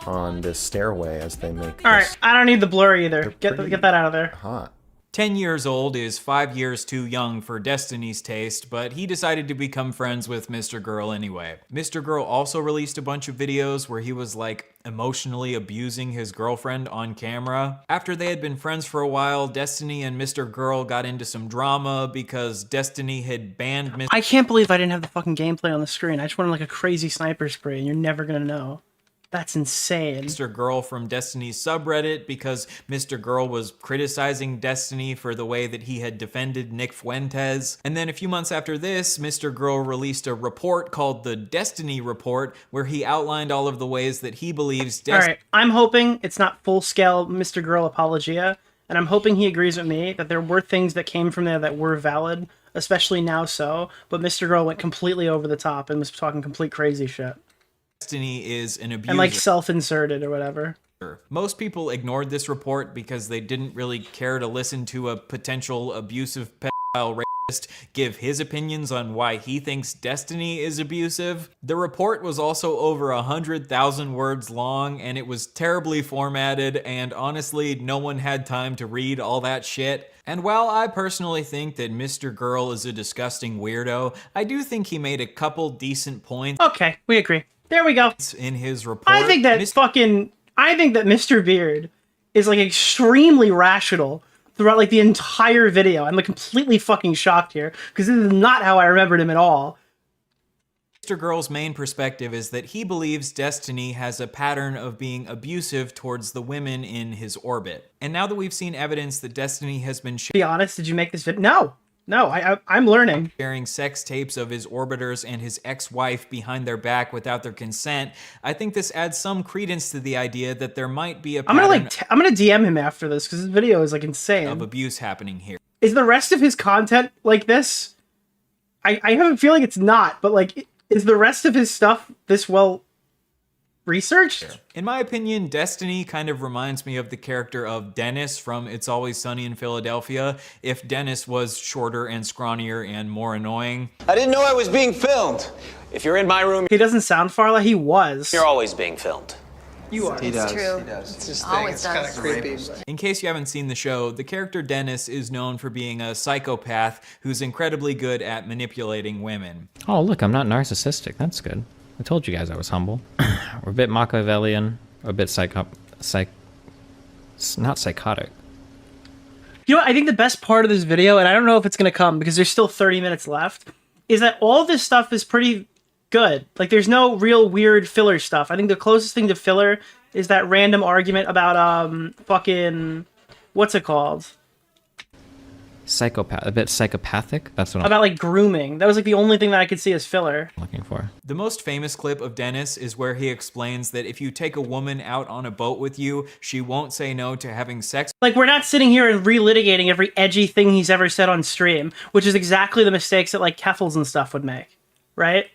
[SPEAKER 2] on this stairway as they make.
[SPEAKER 1] All right, I don't need the blur either. Get that out of there.
[SPEAKER 2] Hot.
[SPEAKER 24] 10 years old is 5 years too young for Destiny's taste, but he decided to become friends with Mr. Girl anyway. Mr. Girl also released a bunch of videos where he was like emotionally abusing his girlfriend on camera. After they had been friends for a while, Destiny and Mr. Girl got into some drama because Destiny had banned Mr.
[SPEAKER 1] I can't believe I didn't have the fucking gameplay on the screen. I just wanted like a crazy sniper spray, and you're never gonna know. That's insane.
[SPEAKER 24] Mr. Girl from Destiny's subreddit because Mr. Girl was criticizing Destiny for the way that he had defended Nick Fuentes. And then a few months after this, Mr. Girl released a report called the Destiny Report, where he outlined all of the ways that he believes
[SPEAKER 1] All right, I'm hoping it's not full-scale Mr. Girl apologia, and I'm hoping he agrees with me that there were things that came from there that were valid, especially now so, but Mr. Girl went completely over the top and was talking complete crazy shit.
[SPEAKER 24] Destiny is an abuser.
[SPEAKER 1] And like self-inserted or whatever.
[SPEAKER 24] Most people ignored this report because they didn't really care to listen to a potential abusive pedophile rapist give his opinions on why he thinks Destiny is abusive. The report was also over 100,000 words long, and it was terribly formatted, and honestly, no one had time to read all that shit. And while I personally think that Mr. Girl is a disgusting weirdo, I do think he made a couple decent points.
[SPEAKER 1] Okay, we agree. There we go.
[SPEAKER 24] In his report,
[SPEAKER 1] I think that Mr. Beard is like extremely rational throughout like the entire video. I'm like completely fucking shocked here because this is not how I remembered him at all.
[SPEAKER 24] Mr. Girl's main perspective is that he believes Destiny has a pattern of being abusive towards the women in his orbit. And now that we've seen evidence that Destiny has been
[SPEAKER 1] be honest, did you make this video? No, I'm learning.
[SPEAKER 24] Sharing sex tapes of his orbiters and his ex-wife behind their back without their consent, I think this adds some credence to the idea that there might be a pattern
[SPEAKER 1] I'm gonna DM him after this because his video is like insane.
[SPEAKER 24] Of abuse happening here.
[SPEAKER 1] Is the rest of his content like this? I have a feeling it's not, but like, is the rest of his stuff this well researched?
[SPEAKER 24] In my opinion, Destiny kind of reminds me of the character of Dennis from It's Always Sunny in Philadelphia, if Dennis was shorter and scrawnier and more annoying.
[SPEAKER 18] I didn't know I was being filmed. If you're in my room...
[SPEAKER 1] He doesn't sound far like he was.
[SPEAKER 18] You're always being filmed.
[SPEAKER 1] You are.
[SPEAKER 18] He does.
[SPEAKER 19] True.
[SPEAKER 18] He does.
[SPEAKER 19] It's his thing. It's kind of creepy.
[SPEAKER 24] In case you haven't seen the show, the character Dennis is known for being a psychopath who's incredibly good at manipulating women.
[SPEAKER 11] Oh, look, I'm not narcissistic. That's good. I told you guys I was humble. We're a bit Machiavellian, a bit not psychotic.
[SPEAKER 1] You know what, I think the best part of this video, and I don't know if it's going to come because there's still 30 minutes left, is that all this stuff is pretty good. Like, there's no real weird filler stuff. I think the closest thing to filler is that random argument about, fucking, what's it called?
[SPEAKER 11] Psychopath, a bit psychopathic. That's what
[SPEAKER 1] About, like, grooming. That was, like, the only thing that I could see as filler.
[SPEAKER 11] I'm looking for.
[SPEAKER 24] The most famous clip of Dennis is where he explains that if you take a woman out on a boat with you, she won't say no to having sex.
[SPEAKER 1] Like, we're not sitting here and relitigating every edgy thing he's ever said on stream, which is exactly the mistakes that, like, Keffels and stuff would make, right?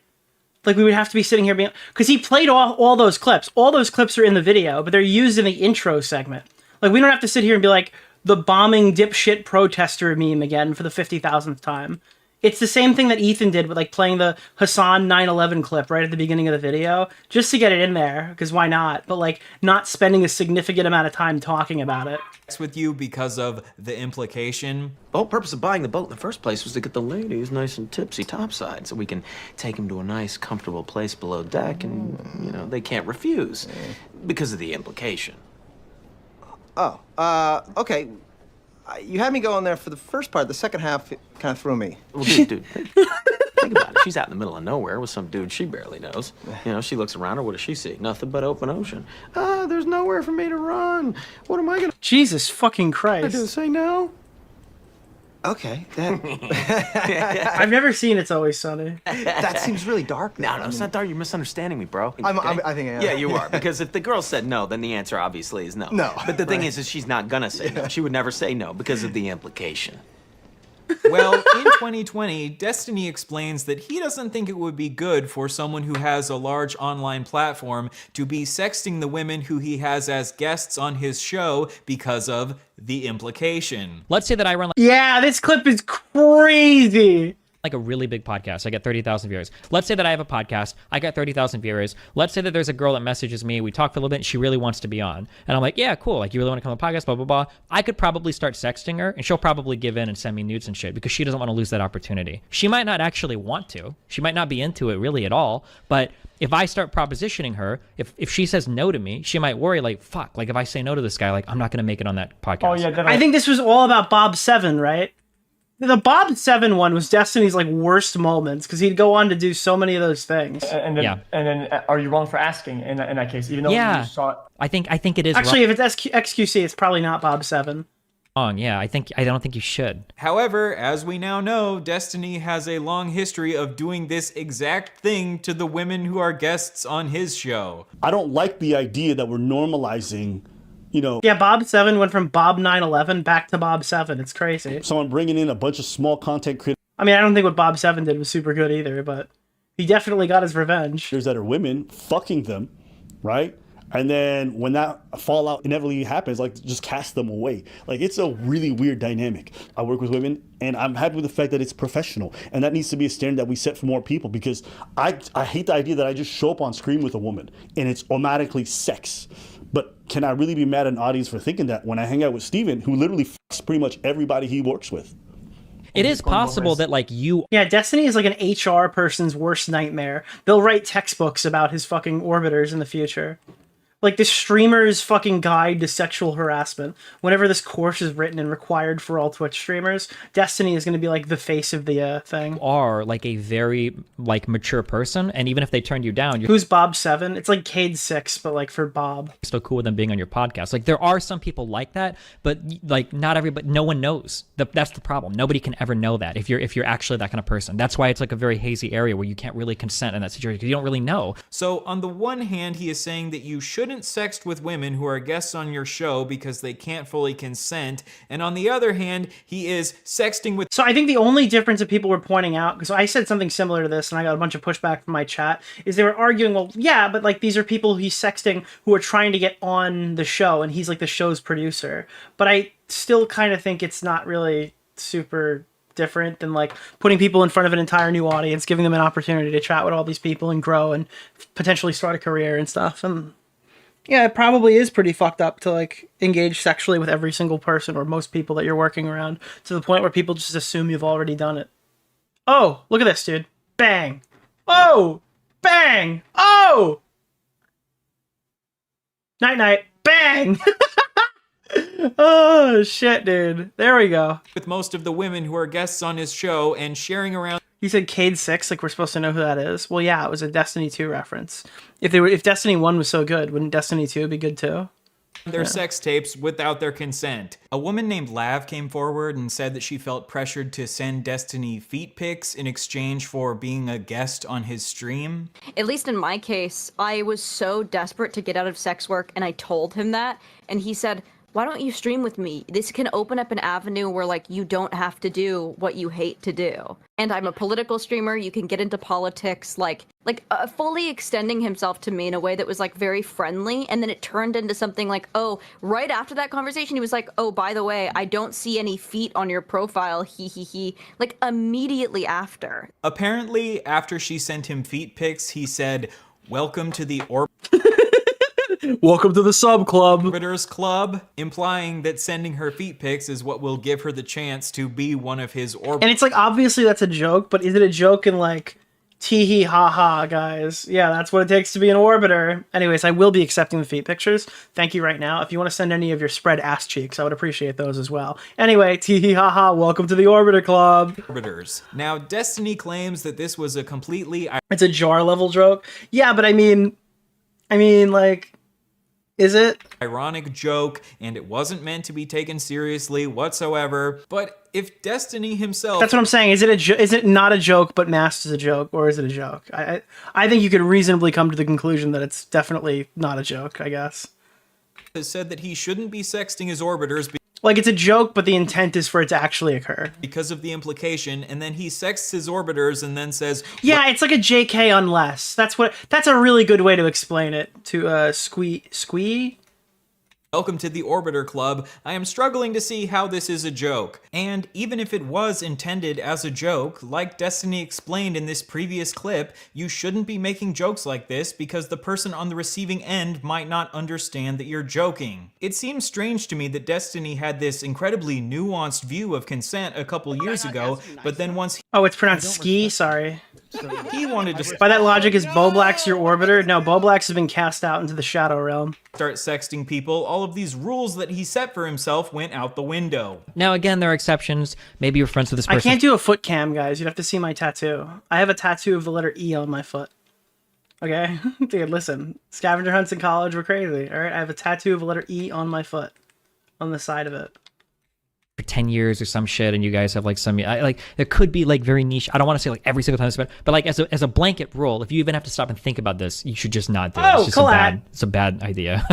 [SPEAKER 1] Like, we would have to be sitting here being... Because he played all those clips. All those clips are in the video, but they're used in the intro segment. Like, we don't have to sit here and be like, the bombing dipshit protester meme again for the 50,000th time. It's the same thing that Ethan did with like playing the Hasan 9/11 clip right at the beginning of the video, just to get it in there, because why not? But like not spending a significant amount of time talking about it.
[SPEAKER 24] With you because of the implication.
[SPEAKER 18] The whole purpose of buying the boat in the first place was to get the ladies nice and tipsy topside so we can take them to a nice, comfortable place below deck and, you know, they can't refuse because of the implication.
[SPEAKER 4] Oh, okay. You had me go in there for the first part. The second half kind of threw me.
[SPEAKER 18] Well, dude, think about it. She's out in the middle of nowhere with some dude she barely knows. You know, she looks around her. What does she see? Nothing but open ocean. There's nowhere for me to run. What am I gonna...
[SPEAKER 1] Jesus fucking
[SPEAKER 18] I
[SPEAKER 1] Christ.
[SPEAKER 18] do say no?
[SPEAKER 4] Okay, that...
[SPEAKER 1] I've never seen It's Always Sunny.
[SPEAKER 4] That seems really dark.
[SPEAKER 18] No, it's not dark. You're misunderstanding me, bro.
[SPEAKER 4] I think I am.
[SPEAKER 18] Yeah, you are. Because if the girl said no, then the answer obviously is no.
[SPEAKER 4] No.
[SPEAKER 18] But the thing is she's not gonna say no. She would never say no because of the implication.
[SPEAKER 24] Well, in 2020, Destiny explains that he doesn't think it would be good for someone who has a large online platform to be sexting the women who he has as guests on his show because of the implication.
[SPEAKER 3] Let's say that I run
[SPEAKER 1] Yeah, this clip is crazy.
[SPEAKER 3] like a really big podcast. I get 30,000 viewers. Let's say that I have a podcast. I got 30,000 viewers. Let's say that there's a girl that messages me. We talk for a little bit. And she really wants to be on. And I'm like, yeah, cool. Like, you really want to come on the podcast, blah, blah, blah. I could probably start sexting her and she'll probably give in and send me nudes and shit because she doesn't want to lose that opportunity. She might not actually want to. She might not be into it really at all. But if I start propositioning her, if she says no to me, she might worry like, fuck, like if I say no to this guy, like I'm not going to make it on that podcast.
[SPEAKER 1] Oh, yeah, I think this was all about Bob 7, right? The Bob 7 one was Destiny's like worst moments because he'd go on to do so many of those things.
[SPEAKER 6] And then are you wrong for asking in that case? Even though you saw it?
[SPEAKER 3] I think it is
[SPEAKER 1] actually, if it's XQC, it's probably not Bob 7.
[SPEAKER 3] Wrong. Yeah, I don't think you should.
[SPEAKER 24] However, as we now know, Destiny has a long history of doing this exact thing to the women who are guests on his show.
[SPEAKER 12] I don't like the idea that we're normalizing, you know.
[SPEAKER 1] Yeah, Bob 7 went from Bob 9/11 back to Bob 7. It's crazy.
[SPEAKER 12] Someone bringing in a bunch of small content creators.
[SPEAKER 1] I mean, I don't think what Bob 7 did was super good either, but he definitely got his revenge.
[SPEAKER 12] That are women fucking them, right? And then when that fallout inevitably happens, like, just cast them away. Like, it's a really weird dynamic. I work with women, and I'm happy with the fact that it's professional. And that needs to be a standard that we set for more people, because I hate the idea that I just show up on screen with a woman, and it's automatically sex. But can I really be mad at an audience for thinking that when I hang out with Steven, who literally fucks pretty much everybody he works with?
[SPEAKER 3] It is possible that like you...
[SPEAKER 1] Yeah, Destiny is like an HR person's worst nightmare. They'll write textbooks about his fucking orbiters in the future. Like the streamer's fucking guide to sexual harassment. Whenever this course is written and required for all Twitch streamers, Destiny is going to be like the face of the thing.
[SPEAKER 3] Are like a very like mature person, and even if they turn you down, you're...
[SPEAKER 1] Who's Bob 7? It's like Cade 6, but like for Bob.
[SPEAKER 3] Still cool with them being on your podcast. Like there are some people like that, but like not everybody. No one knows. That's the problem. Nobody can ever know that if you're actually that kind of person. That's why it's like a very hazy area where you can't really consent in that situation because you don't really know.
[SPEAKER 24] So on the one hand, he is saying that you shouldn't sext with women who are guests on your show because they can't fully consent, and on the other hand, he is sexting with...
[SPEAKER 1] So I think the only difference that people were pointing out, because I said something similar to this and I got a bunch of pushback from my chat, is they were arguing, well, yeah, but like these are people he's sexting who are trying to get on the show, and he's like the show's producer. But I still kind of think it's not really super different than like putting people in front of an entire new audience, giving them an opportunity to chat with all these people and grow and potentially start a career and stuff. And yeah, it probably is pretty fucked up to like engage sexually with every single person or most people that you're working around to the point where people just assume you've already done it. Oh, look at this, dude. Bang. Oh, bang. Oh. Night night. Bang. Oh shit, dude. There we go.
[SPEAKER 24] With most of the women who are guests on his show and sharing around...
[SPEAKER 1] You said Cade 6, like we're supposed to know who that is. Well, yeah, it was a Destiny 2 reference. If Destiny 1 was so good, wouldn't Destiny 2 be good too?
[SPEAKER 24] Their sex tapes without their consent. A woman named Lav came forward and said that she felt pressured to send Destiny feet pics in exchange for being a guest on his stream.
[SPEAKER 19] At least in my case, I was so desperate to get out of sex work and I told him that, and he said,
[SPEAKER 8] why don't you stream with me? This can open up an avenue where like you don't have to do what you hate to do. And I'm a political streamer. You can get into politics, like fully extending himself to me in a way that was like very friendly. And then it turned into something like, oh, right after that conversation, he was like, oh, by the way, I don't see any feet on your profile. He. Like immediately after.
[SPEAKER 24] Apparently, after she sent him feet pics, he said, "Welcome to the
[SPEAKER 1] Welcome to the sub club.
[SPEAKER 24] Orbiters Club," implying that sending her feet pics is what will give her the chance to be one of his orbiters.
[SPEAKER 1] And it's like, obviously that's a joke, but is it a joke in like, tee hee ha ha, guys? Yeah, that's what it takes to be an orbiter. Anyways, I will be accepting the feet pictures. Thank you right now. If you want to send any of your spread ass cheeks, I would appreciate those as well. Anyway, tee hee ha ha, welcome to the Orbiter Club.
[SPEAKER 24] Orbiters. Now, Destiny claims that this was a completely...
[SPEAKER 1] It's a jar level joke. Yeah, but I mean, like... Is it?
[SPEAKER 24] Ironic joke, and it wasn't meant to be taken seriously whatsoever. But if Destiny himself...
[SPEAKER 1] That's what I'm saying. Is it not a joke, but masked as a joke, or is it a joke? I think you could reasonably come to the conclusion that it's definitely not a joke, I guess.
[SPEAKER 24] ...has said that he shouldn't be sexting his orbiters...
[SPEAKER 1] Like, it's a joke, but the intent is for it to actually occur.
[SPEAKER 24] ...because of the implication, and then he sexts his orbiters and then says...
[SPEAKER 1] Yeah, it's like a JK unless. That's a really good way to explain it. To, squee?
[SPEAKER 24] Welcome to the Orbiter Club. I am struggling to see how this is a joke. And even if it was intended as a joke, like Destiny explained in this previous clip, you shouldn't be making jokes like this because the person on the receiving end might not understand that you're joking. It seems strange to me that Destiny had this incredibly nuanced view of consent a couple years ago, but then once...
[SPEAKER 1] Oh, it's pronounced ski? Sorry.
[SPEAKER 24] He wanted to...
[SPEAKER 1] By that logic, is Boblax your orbiter? No, Boblax has been cast out into the shadow realm.
[SPEAKER 24] Start sexting people, all of these rules that he set for himself went out the window.
[SPEAKER 26] Now, again, there are exceptions. Maybe you're friends with this person.
[SPEAKER 1] I can't do a foot cam, guys. You'd have to see my tattoo. I have a tattoo of the letter E on my foot. Okay? Dude, listen. Scavenger hunts in college were crazy, alright? I have a tattoo of the letter E on my foot. On the side of it.
[SPEAKER 26] For 10 years or some shit, and you guys have like some like there could be like very niche. I don't want to say like every single time, but like as a blanket rule, if you even have to stop and think about this, you should just not do it.
[SPEAKER 1] Oh,
[SPEAKER 26] it's just it's a bad idea.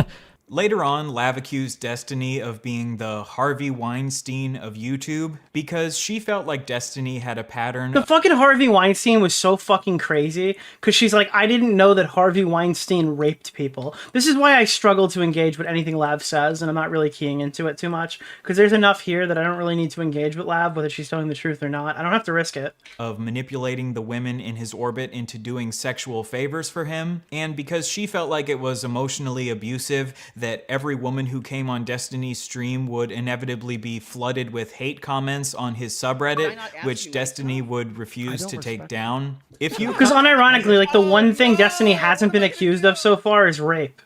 [SPEAKER 24] Later on, Lav accused Destiny of being the Harvey Weinstein of YouTube because she felt like Destiny had a pattern.
[SPEAKER 1] The fucking Harvey Weinstein was so fucking crazy because she's like, I didn't know that Harvey Weinstein raped people. This is why I struggle to engage with anything Lav says, and I'm not really keying into it too much because there's enough here that I don't really need to engage with Lav, whether she's telling the truth or not. I don't have to risk it.
[SPEAKER 24] Of manipulating the women in his orbit into doing sexual favors for him, and because she felt like it was emotionally abusive, that every woman who came on Destiny's stream would inevitably be flooded with hate comments on his subreddit, which Destiny would refuse to take down. If you...
[SPEAKER 1] Because unironically, like, the one thing Destiny hasn't been accused of so far is rape.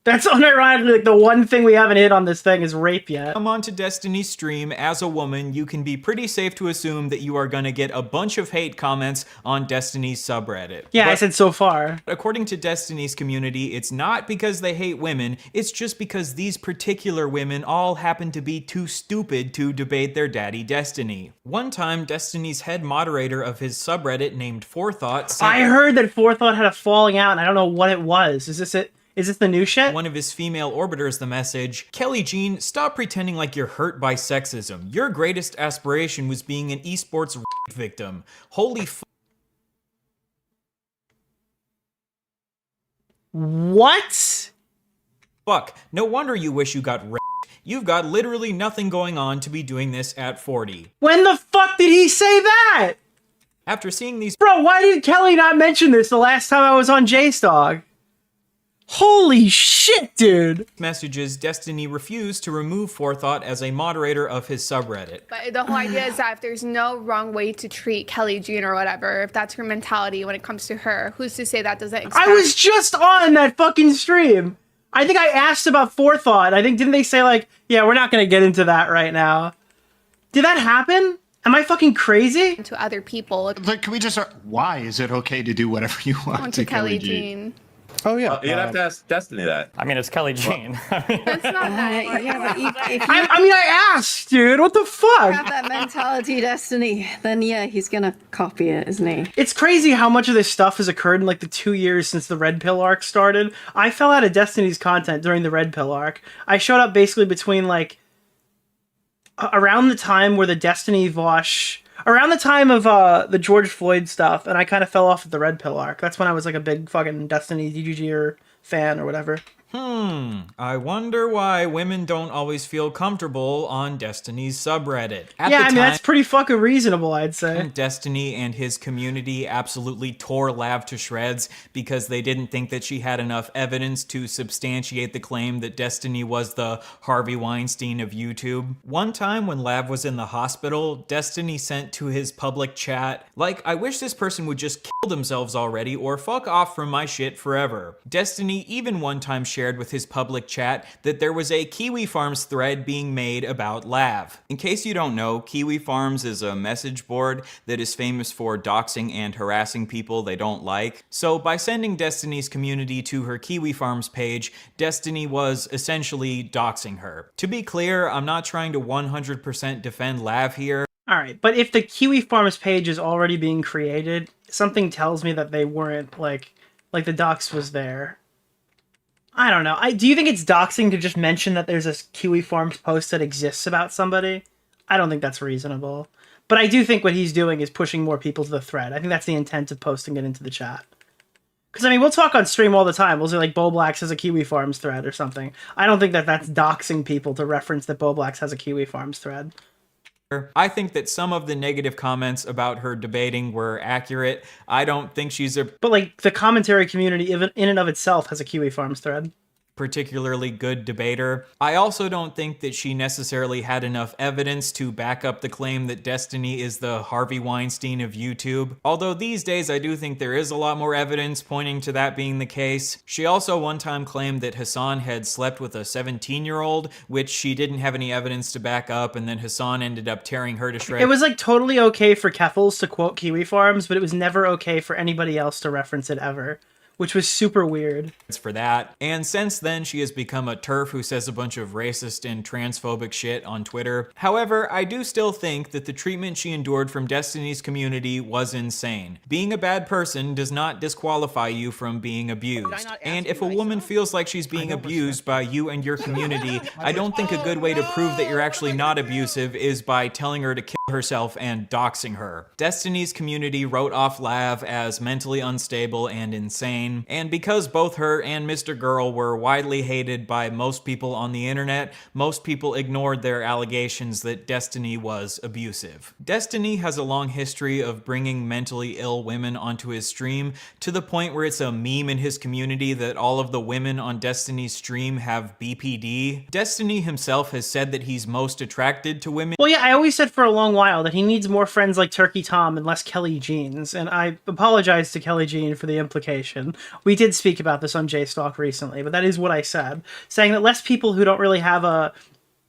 [SPEAKER 1] That's unironically like the one thing we haven't hit on this thing is rape yet.
[SPEAKER 24] Come on to Destiny's stream as a woman, you can be pretty safe to assume that you are gonna get a bunch of hate comments on Destiny's subreddit.
[SPEAKER 1] Yeah, but I said so far.
[SPEAKER 24] According to Destiny's community, it's not because they hate women, it's just because these particular women all happen to be too stupid to debate their daddy Destiny. One time, Destiny's head moderator of his subreddit named Forethought said,
[SPEAKER 1] I heard that Forethought had a falling out and I don't know what it was. Is this it? Is this the new shit?
[SPEAKER 24] One of his female orbiters the message, Kelly Jean, stop pretending like you're hurt by sexism. Your greatest aspiration was being an esports rape victim. Holy f...
[SPEAKER 1] What?
[SPEAKER 24] Fuck, no wonder you wish you got raped. You've got literally nothing going on to be doing this at 40.
[SPEAKER 1] When the fuck did he say that?
[SPEAKER 24] After seeing these...
[SPEAKER 1] Bro, why did Kelly not mention this the last time I was on JSTOG? Holy shit, dude!
[SPEAKER 24] Messages, Destiny refused to remove Forethought as a moderator of his subreddit.
[SPEAKER 19] But the whole idea is that if there's no wrong way to treat Kelly Jean or whatever, if that's her mentality when it comes to her, who's to say that doesn't exist?
[SPEAKER 1] I was just on that fucking stream! I think I asked about Forethought. I think, didn't they say like, yeah, we're not gonna get into that right now. Did that happen? Am I fucking crazy?
[SPEAKER 19] To other people.
[SPEAKER 20] Like, can we just, why is it okay to do whatever you want to Kelly Jean?
[SPEAKER 12] Oh yeah.
[SPEAKER 13] You'd have to ask Destiny that.
[SPEAKER 21] I mean, it's Kelly Jean.
[SPEAKER 19] That's not that.
[SPEAKER 7] Yeah, but if you
[SPEAKER 1] I mean, I asked, dude. What the fuck?
[SPEAKER 7] have that mentality, Destiny, then yeah, he's gonna copy it, isn't he?
[SPEAKER 1] It's crazy how much of this stuff has occurred in like the 2 years since the Red Pill arc started. I fell out of Destiny's content during the Red Pill arc. I showed up basically between like around the time where the Destiny Vosh, around the time of the George Floyd stuff, and I kind of fell off at the Red Pill arc. That's when I was like a big fucking Destiny DGG fan or whatever.
[SPEAKER 24] I wonder why women don't always feel comfortable on Destiny's subreddit. At
[SPEAKER 1] Yeah,
[SPEAKER 24] the
[SPEAKER 1] I mean,
[SPEAKER 24] time,
[SPEAKER 1] that's pretty fucking reasonable, I'd say.
[SPEAKER 24] Destiny and his community absolutely tore Lav to shreds because they didn't think that she had enough evidence to substantiate the claim that Destiny was the Harvey Weinstein of YouTube. One time when Lav was in the hospital, Destiny sent to his public chat, like, I wish this person would just kill themselves already or fuck off from my shit forever. Destiny even one time shared with his public chat that there was a Kiwi Farms thread being made about Lav. In case you don't know, Kiwi Farms is a message board that is famous for doxing and harassing people they don't like. So by sending Destiny's community to her Kiwi Farms page, Destiny was essentially doxing her. To be clear, I'm not trying to 100% defend Lav here.
[SPEAKER 1] All right, but if the Kiwi Farms page is already being created, something tells me that they weren't like the dox was there. I don't know. Do you think it's doxing to just mention that there's a Kiwi Farms post that exists about somebody? I don't think that's reasonable. But I do think what he's doing is pushing more people to the thread. I think that's the intent of posting it into the chat. Because, I mean, we'll talk on stream all the time. We'll say, like, Boblax has a Kiwi Farms thread or something. I don't think that that's doxing people to reference that Boblax has a Kiwi Farms thread.
[SPEAKER 24] I think that some of the negative comments about her debating were accurate. I don't think she's a
[SPEAKER 1] But, like, the commentary community, even in and of itself, has a Kiwi Farms thread.
[SPEAKER 24] particularly good debater. I also don't think that she necessarily had enough evidence to back up the claim that Destiny is the Harvey Weinstein of YouTube. Although these days I do think there is a lot more evidence pointing to that being the case. She also one time claimed that Hasan had slept with a 17-year-old, which she didn't have any evidence to back up, and then Hasan ended up tearing her to shreds.
[SPEAKER 1] It was, like, totally okay for Keffels to quote Kiwi Farms, but it was never okay for anybody else to reference it ever. Which was super weird.
[SPEAKER 24] It's for that. And since then, she has become a TERF who says a bunch of racist and transphobic shit on Twitter. However, I do still think that the treatment she endured from Destiny's community was insane. Being a bad person does not disqualify you from being abused. And if a woman feels like she's being abused by you and your community, I don't think a good way to prove that you're actually not abusive is by telling her to kill herself and doxing her. Destiny's community wrote off Lav as mentally unstable and insane. And because both her and Mr. Girl were widely hated by most people on the internet, most people ignored their allegations that Destiny was abusive. Destiny has a long history of bringing mentally ill women onto his stream to the point where it's a meme in his community that all of the women on Destiny's stream have BPD. Destiny himself has said that he's most attracted to women.
[SPEAKER 1] Well, yeah, I always said for a long while that he needs more friends like Turkey Tom and less Kelly Jeans, and I apologize to Kelly Jean for the implication. We did speak about this on JStalk recently, but that is what I said, saying that less people who don't really have a...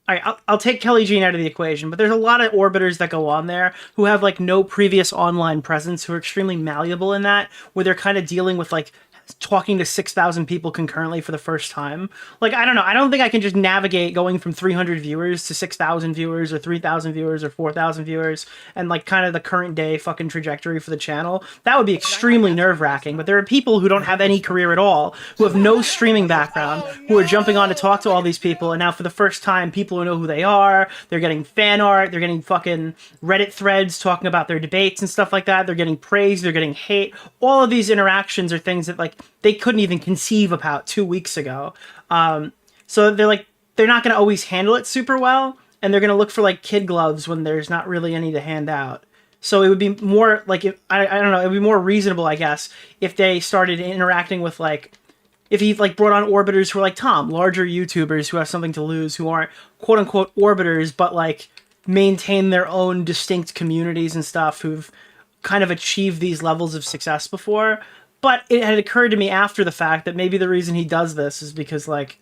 [SPEAKER 1] I'll take Kelly Jean out of the equation, but there's a lot of orbiters that go on there who have, like, no previous online presence, who are extremely malleable in that, where they're kind of dealing with, like, talking to 6,000 people concurrently for the first time. Like, I don't know. I don't think I can just navigate going from 300 viewers to 6,000 viewers or 3,000 viewers or 4,000 viewers and, like, kind of the current day fucking trajectory for the channel. That would be extremely nerve-wracking. But there are people who don't have any career at all, who have no streaming background, who are jumping on to talk to all these people. And now for the first time, people who know who they are, they're getting fan art, they're getting fucking Reddit threads talking about their debates and stuff like that. They're getting praise, they're getting hate. All of these interactions are things that, like, they couldn't even conceive about 2 weeks ago. So they're not going to always handle it super well, and they're going to look for, like, kid gloves when there's not really any to hand out. So it would be more like, I don't know, it would be more reasonable, I guess, if they started interacting with, like, if he, like, brought on orbiters who are like Tom, larger YouTubers who have something to lose, who aren't quote unquote orbiters, but, like, maintain their own distinct communities and stuff, who've kind of achieved these levels of success before. But it had occurred to me after the fact that maybe the reason he does this is because, like,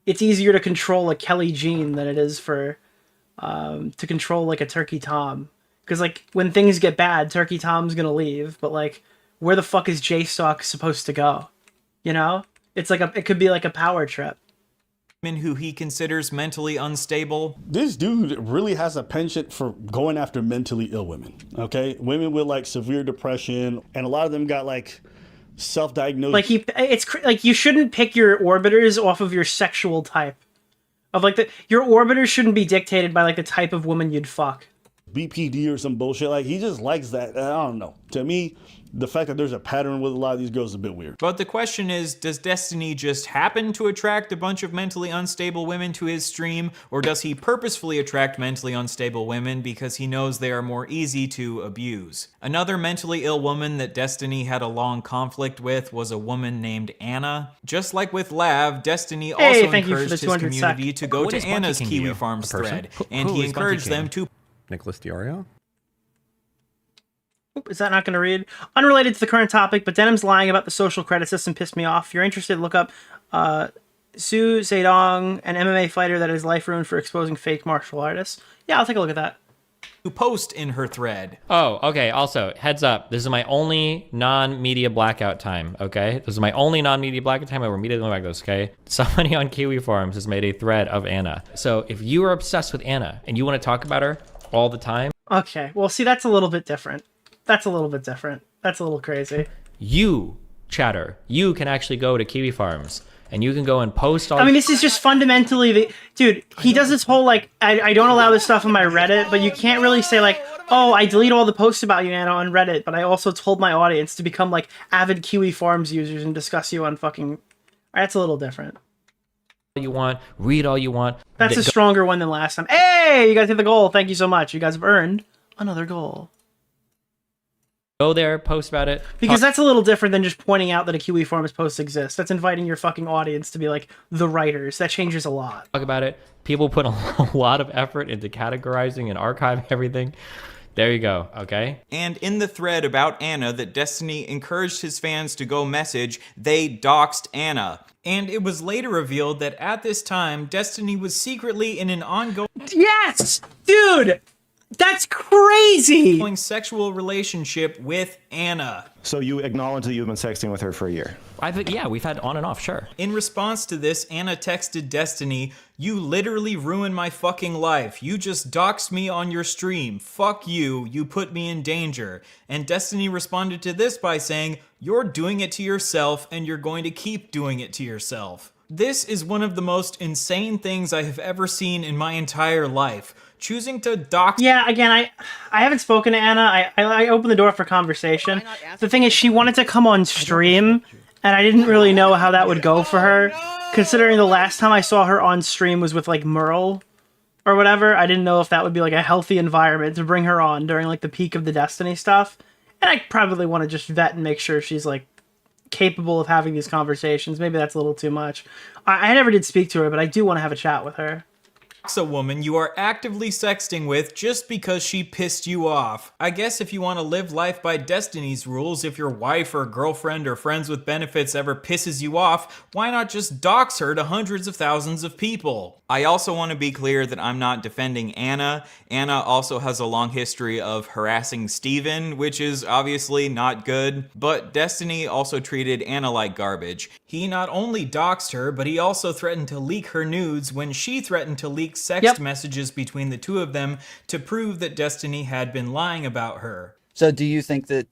[SPEAKER 1] it's easier to control a Kelly Jean than it is for, to control, like, a Turkey Tom. Because, like, when things get bad, Turkey Tom's gonna leave, but, like, where the fuck is JStalk supposed to go? You know, it could be like a power trip.
[SPEAKER 24] Who he considers mentally unstable.
[SPEAKER 12] This dude really has a penchant for going after mentally ill women. Okay, women with like severe depression, and a lot of them got like self-diagnosed.
[SPEAKER 1] Like you shouldn't pick your orbiters off of your sexual type. Your orbiters shouldn't be dictated by like the type of woman you'd fuck.
[SPEAKER 12] BPD or some bullshit. Like, he just likes that. I don't know. To me, the fact that there's a pattern with a lot of these girls is a bit weird.
[SPEAKER 24] But the question is, does Destiny just happen to attract a bunch of mentally unstable women to his stream, or does he purposefully attract mentally unstable women because he knows they are more easy to abuse? Another mentally ill woman that Destiny had a long conflict with was a woman named Anna. Just like with Lav, Destiny also encouraged his community to go to Anna's Kiwi Farms thread, and he encouraged them to...
[SPEAKER 16] Nicholas DeOrio?
[SPEAKER 1] Is that not going to read? Unrelated to the current topic, but Denims lying about the social credit system pissed me off. If you're interested, look up Su Zedong, an MMA fighter that is life ruined for exposing fake martial artists. Yeah, I'll take a look at that.
[SPEAKER 24] To post in her thread.
[SPEAKER 3] Oh, okay. Also, heads up. This is my only non-media blackout time, okay? This is my only non-media blackout time. I will immediately back this, okay? Somebody on Kiwi Farms has made a thread of Anna. So if you are obsessed with Anna and you want to talk about her all the time...
[SPEAKER 1] Okay, well, see, that's a little bit different. That's a little bit different. That's a little crazy.
[SPEAKER 3] You, chatter, you can actually go to Kiwi Farms and you can go and post all...
[SPEAKER 1] I mean, this is just fundamentally the... Dude, he does this whole, like, I don't allow this stuff on my Reddit, but you can't really say, like, oh, I delete all the posts about you, Anna, on Reddit, but I also told my audience to become, like, avid Kiwi Farms users and discuss you on fucking... That's a little different.
[SPEAKER 3] You want, read all you want.
[SPEAKER 1] That's a stronger one than last time. Hey, you guys hit the goal. Thank you so much. You guys have earned another goal.
[SPEAKER 3] Go there, post about it.
[SPEAKER 1] Because that's a little different than just pointing out that a Kiwi Farms post exists. That's inviting your fucking audience to be like the writers. That changes a lot.
[SPEAKER 3] Talk about it. People put a lot of effort into categorizing and archiving everything. There you go, okay?
[SPEAKER 24] And in the thread about Anna that Destiny encouraged his fans to go message, they doxed Anna. And it was later revealed that at this time, Destiny was secretly in an ongoing...
[SPEAKER 1] Yes! Dude! That's crazy!
[SPEAKER 24] ...sexual relationship with Anna.
[SPEAKER 2] So you acknowledge that you've been sexting with her for a year?
[SPEAKER 3] Yeah, we've had on and off, sure.
[SPEAKER 24] In response to this, Anna texted Destiny, "You literally ruined my fucking life. You just doxed me on your stream. Fuck you. You put me in danger." And Destiny responded to this by saying, "You're doing it to yourself and you're going to keep doing it to yourself." This is one of the most insane things I have ever seen in my entire life. Choosing to dox...
[SPEAKER 1] Yeah, again, I haven't spoken to Anna. I opened the door for conversation. The thing is, she wanted to come on stream, and I didn't really know how that would go for her. Considering the last time I saw her on stream was with, like, Merle or whatever, I didn't know if that would be, like, a healthy environment to bring her on during, like, the peak of the Destiny stuff. And I probably want to just vet and make sure she's, like, capable of having these conversations. Maybe that's a little too much. I never did speak to her, but I do want to have a chat with her.
[SPEAKER 24] A woman you are actively sexting with just because she pissed you off. I guess if you want to live life by Destiny's rules, if your wife or girlfriend or friends with benefits ever pisses you off, why not just dox her to hundreds of thousands of people? I also want to be clear that I'm not defending Anna. Anna also has a long history of harassing Steven, which is obviously not good. But Destiny also treated Anna like garbage. He not only doxed her, but he also threatened to leak her nudes when she threatened to leak sext messages between the two of them to prove that Destiny had been lying about her.
[SPEAKER 9] So do you think that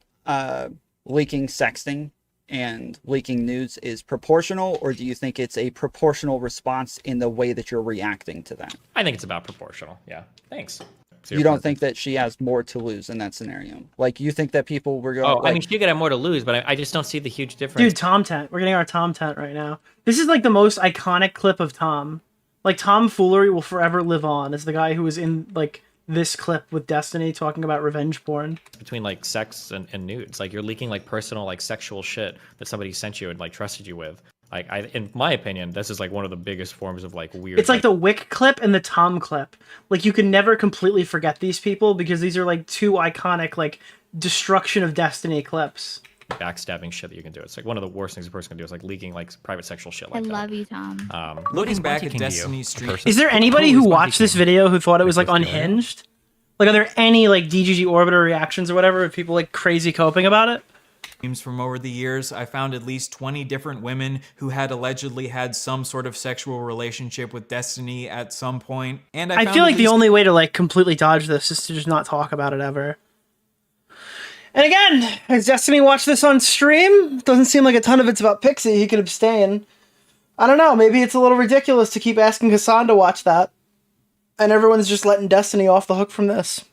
[SPEAKER 9] leaking sexting and leaking nudes is proportional, or do you think it's a proportional response in the way that you're reacting to that?
[SPEAKER 3] I think it's about proportional, yeah. Thanks.
[SPEAKER 9] You don't think that she has more to lose in that scenario? Like, you think that people were going...
[SPEAKER 3] Oh, like... I mean, she could have more to lose, but I just don't see the huge difference.
[SPEAKER 1] Dude, Tom Tent. We're getting our Tom Tent right now. This is, like, the most iconic clip of Tom. Like, tomfoolery will forever live on as the guy who was in, like, this clip with Destiny talking about revenge porn.
[SPEAKER 3] Between, like, sex and nudes. Like, you're leaking, like, personal, like, sexual shit that somebody sent you and, like, trusted you with. Like, in my opinion, this is, like, one of the biggest forms of, like, weird...
[SPEAKER 1] It's like the Wick clip and the Tom clip. Like, you can never completely forget these people because these are, like, two iconic, like, destruction of Destiny clips.
[SPEAKER 3] Backstabbing shit that you can do. It's like one of the worst things a person can do is like leaking like private sexual shit like that.
[SPEAKER 15] I love you, Tom.
[SPEAKER 24] Looking back at Destiny's stream,
[SPEAKER 1] is there anybody who watched this video who thought it was like unhinged? Like, are there any like DGG Orbiter reactions or whatever of people like crazy coping about it?
[SPEAKER 24] From over the years, I found at least 20 different women who had allegedly had some sort of sexual relationship with Destiny at some point. And
[SPEAKER 1] I feel like the only way to like completely dodge this is to just not talk about it ever. And again, has Destiny watched this on stream? Doesn't seem like a ton of it's about Pixie. He could abstain. I don't know. Maybe it's a little ridiculous to keep asking Hasan to watch that. And everyone's just letting Destiny off the hook from this.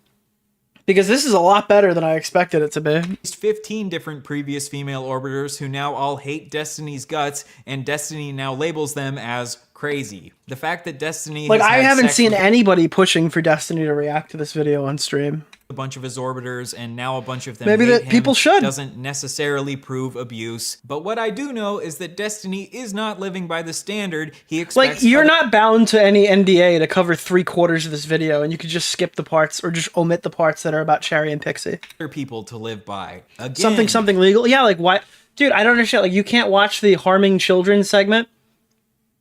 [SPEAKER 1] Because this is a lot better than I expected it to be.
[SPEAKER 24] 15 different previous female orbiters who now all hate Destiny's guts, and Destiny now labels them as crazy. The fact that Destiny
[SPEAKER 1] like,
[SPEAKER 24] has
[SPEAKER 1] I
[SPEAKER 24] had
[SPEAKER 1] haven't
[SPEAKER 24] sex
[SPEAKER 1] seen
[SPEAKER 24] with
[SPEAKER 1] anybody pushing for Destiny to react to this video on stream.
[SPEAKER 24] a bunch of his orbiters and now a bunch of them
[SPEAKER 1] Maybe
[SPEAKER 24] hate
[SPEAKER 1] that
[SPEAKER 24] him
[SPEAKER 1] people should.
[SPEAKER 24] doesn't necessarily prove abuse. But what I do know is that Destiny is not living by the standard he expects.
[SPEAKER 1] Like, you're not bound to any NDA to cover 3/4 of this video, and you could just skip the parts or just omit the parts that are about Cherry and Pixie.
[SPEAKER 24] Other people to live by. Again,
[SPEAKER 1] Something legal. Yeah, like, why? Dude, I don't understand. Like, you can't watch the harming children segment.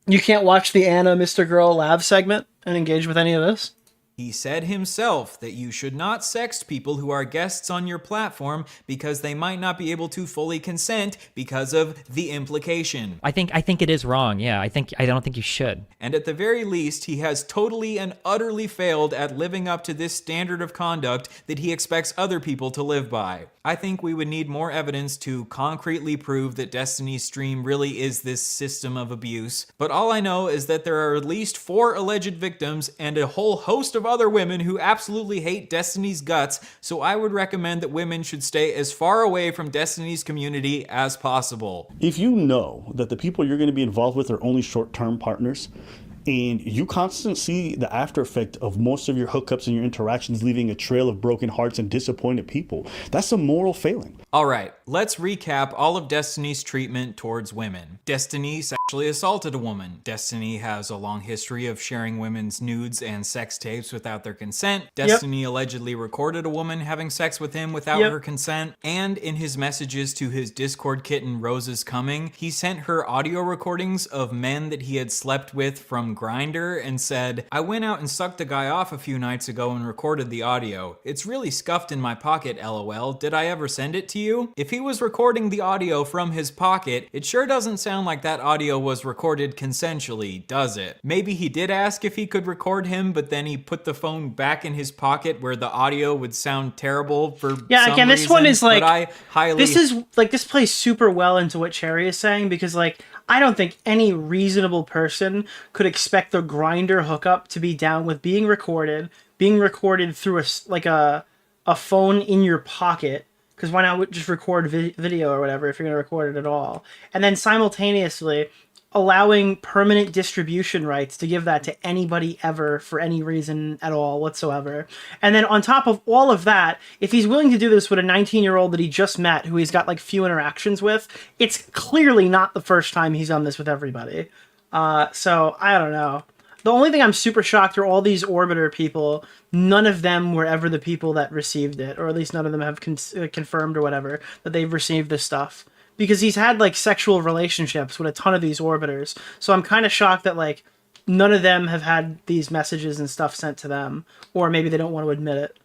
[SPEAKER 1] You can't watch the Anna Mr. Girl Lab segment and engage with any of this.
[SPEAKER 24] He said himself that you should not sext people who are guests on your platform because they might not be able to fully consent because of the implication.
[SPEAKER 3] I think it is wrong. Yeah, I don't think you should.
[SPEAKER 24] And at the very least, he has totally and utterly failed at living up to this standard of conduct that he expects other people to live by. I think we would need more evidence to concretely prove that Destiny's stream really is this system of abuse. But all I know is that there are at least 4 alleged victims and a whole host of other women who absolutely hate Destiny's guts, so I would recommend that women should stay as far away from Destiny's community as possible.
[SPEAKER 12] If you know that the people you're going to be involved with are only short-term partners, and you constantly see the after effect of most of your hookups and your interactions leaving a trail of broken hearts and disappointed people, that's a moral failing.
[SPEAKER 24] Alright, let's recap all of Destiny's treatment towards women. Destiny sexually assaulted a woman. Destiny has a long history of sharing women's nudes and sex tapes without their consent. Destiny allegedly recorded a woman having sex with him without her consent. And in his messages to his Discord kitten Roses Coming, he sent her audio recordings of men that he had slept with from Grindr and said, "I went out and sucked a guy off a few nights ago and recorded the audio. It's really scuffed in my pocket, lol. Did I ever send it to you?" If he was recording the audio from his pocket, it sure doesn't sound like that audio was recorded consensually, does it? Maybe he did ask if he could record him, but then he put the phone back in his pocket where the audio would sound terrible for some
[SPEAKER 1] again, this
[SPEAKER 24] reason,
[SPEAKER 1] one is like,
[SPEAKER 24] but I highly...
[SPEAKER 1] this plays super well into what Cherry is saying, because like, I don't think any reasonable person could expect the Grindr hookup to be down with being recorded through a phone in your pocket. Because why not just record video or whatever if you're going to record it at all? And then simultaneously allowing permanent distribution rights to give that to anybody ever for any reason at all whatsoever. And then on top of all of that, if he's willing to do this with a 19-year-old that he just met, who he's got like few interactions with, it's clearly not the first time he's done this with everybody. So I don't know. The only thing I'm super shocked are all these Orbiter people. None of them were ever the people that received it, or at least none of them have confirmed or whatever that they've received this stuff. Because he's had like sexual relationships with a ton of these Orbiters. So I'm kind of shocked that like none of them have had these messages and stuff sent to them, or maybe they don't want to admit it.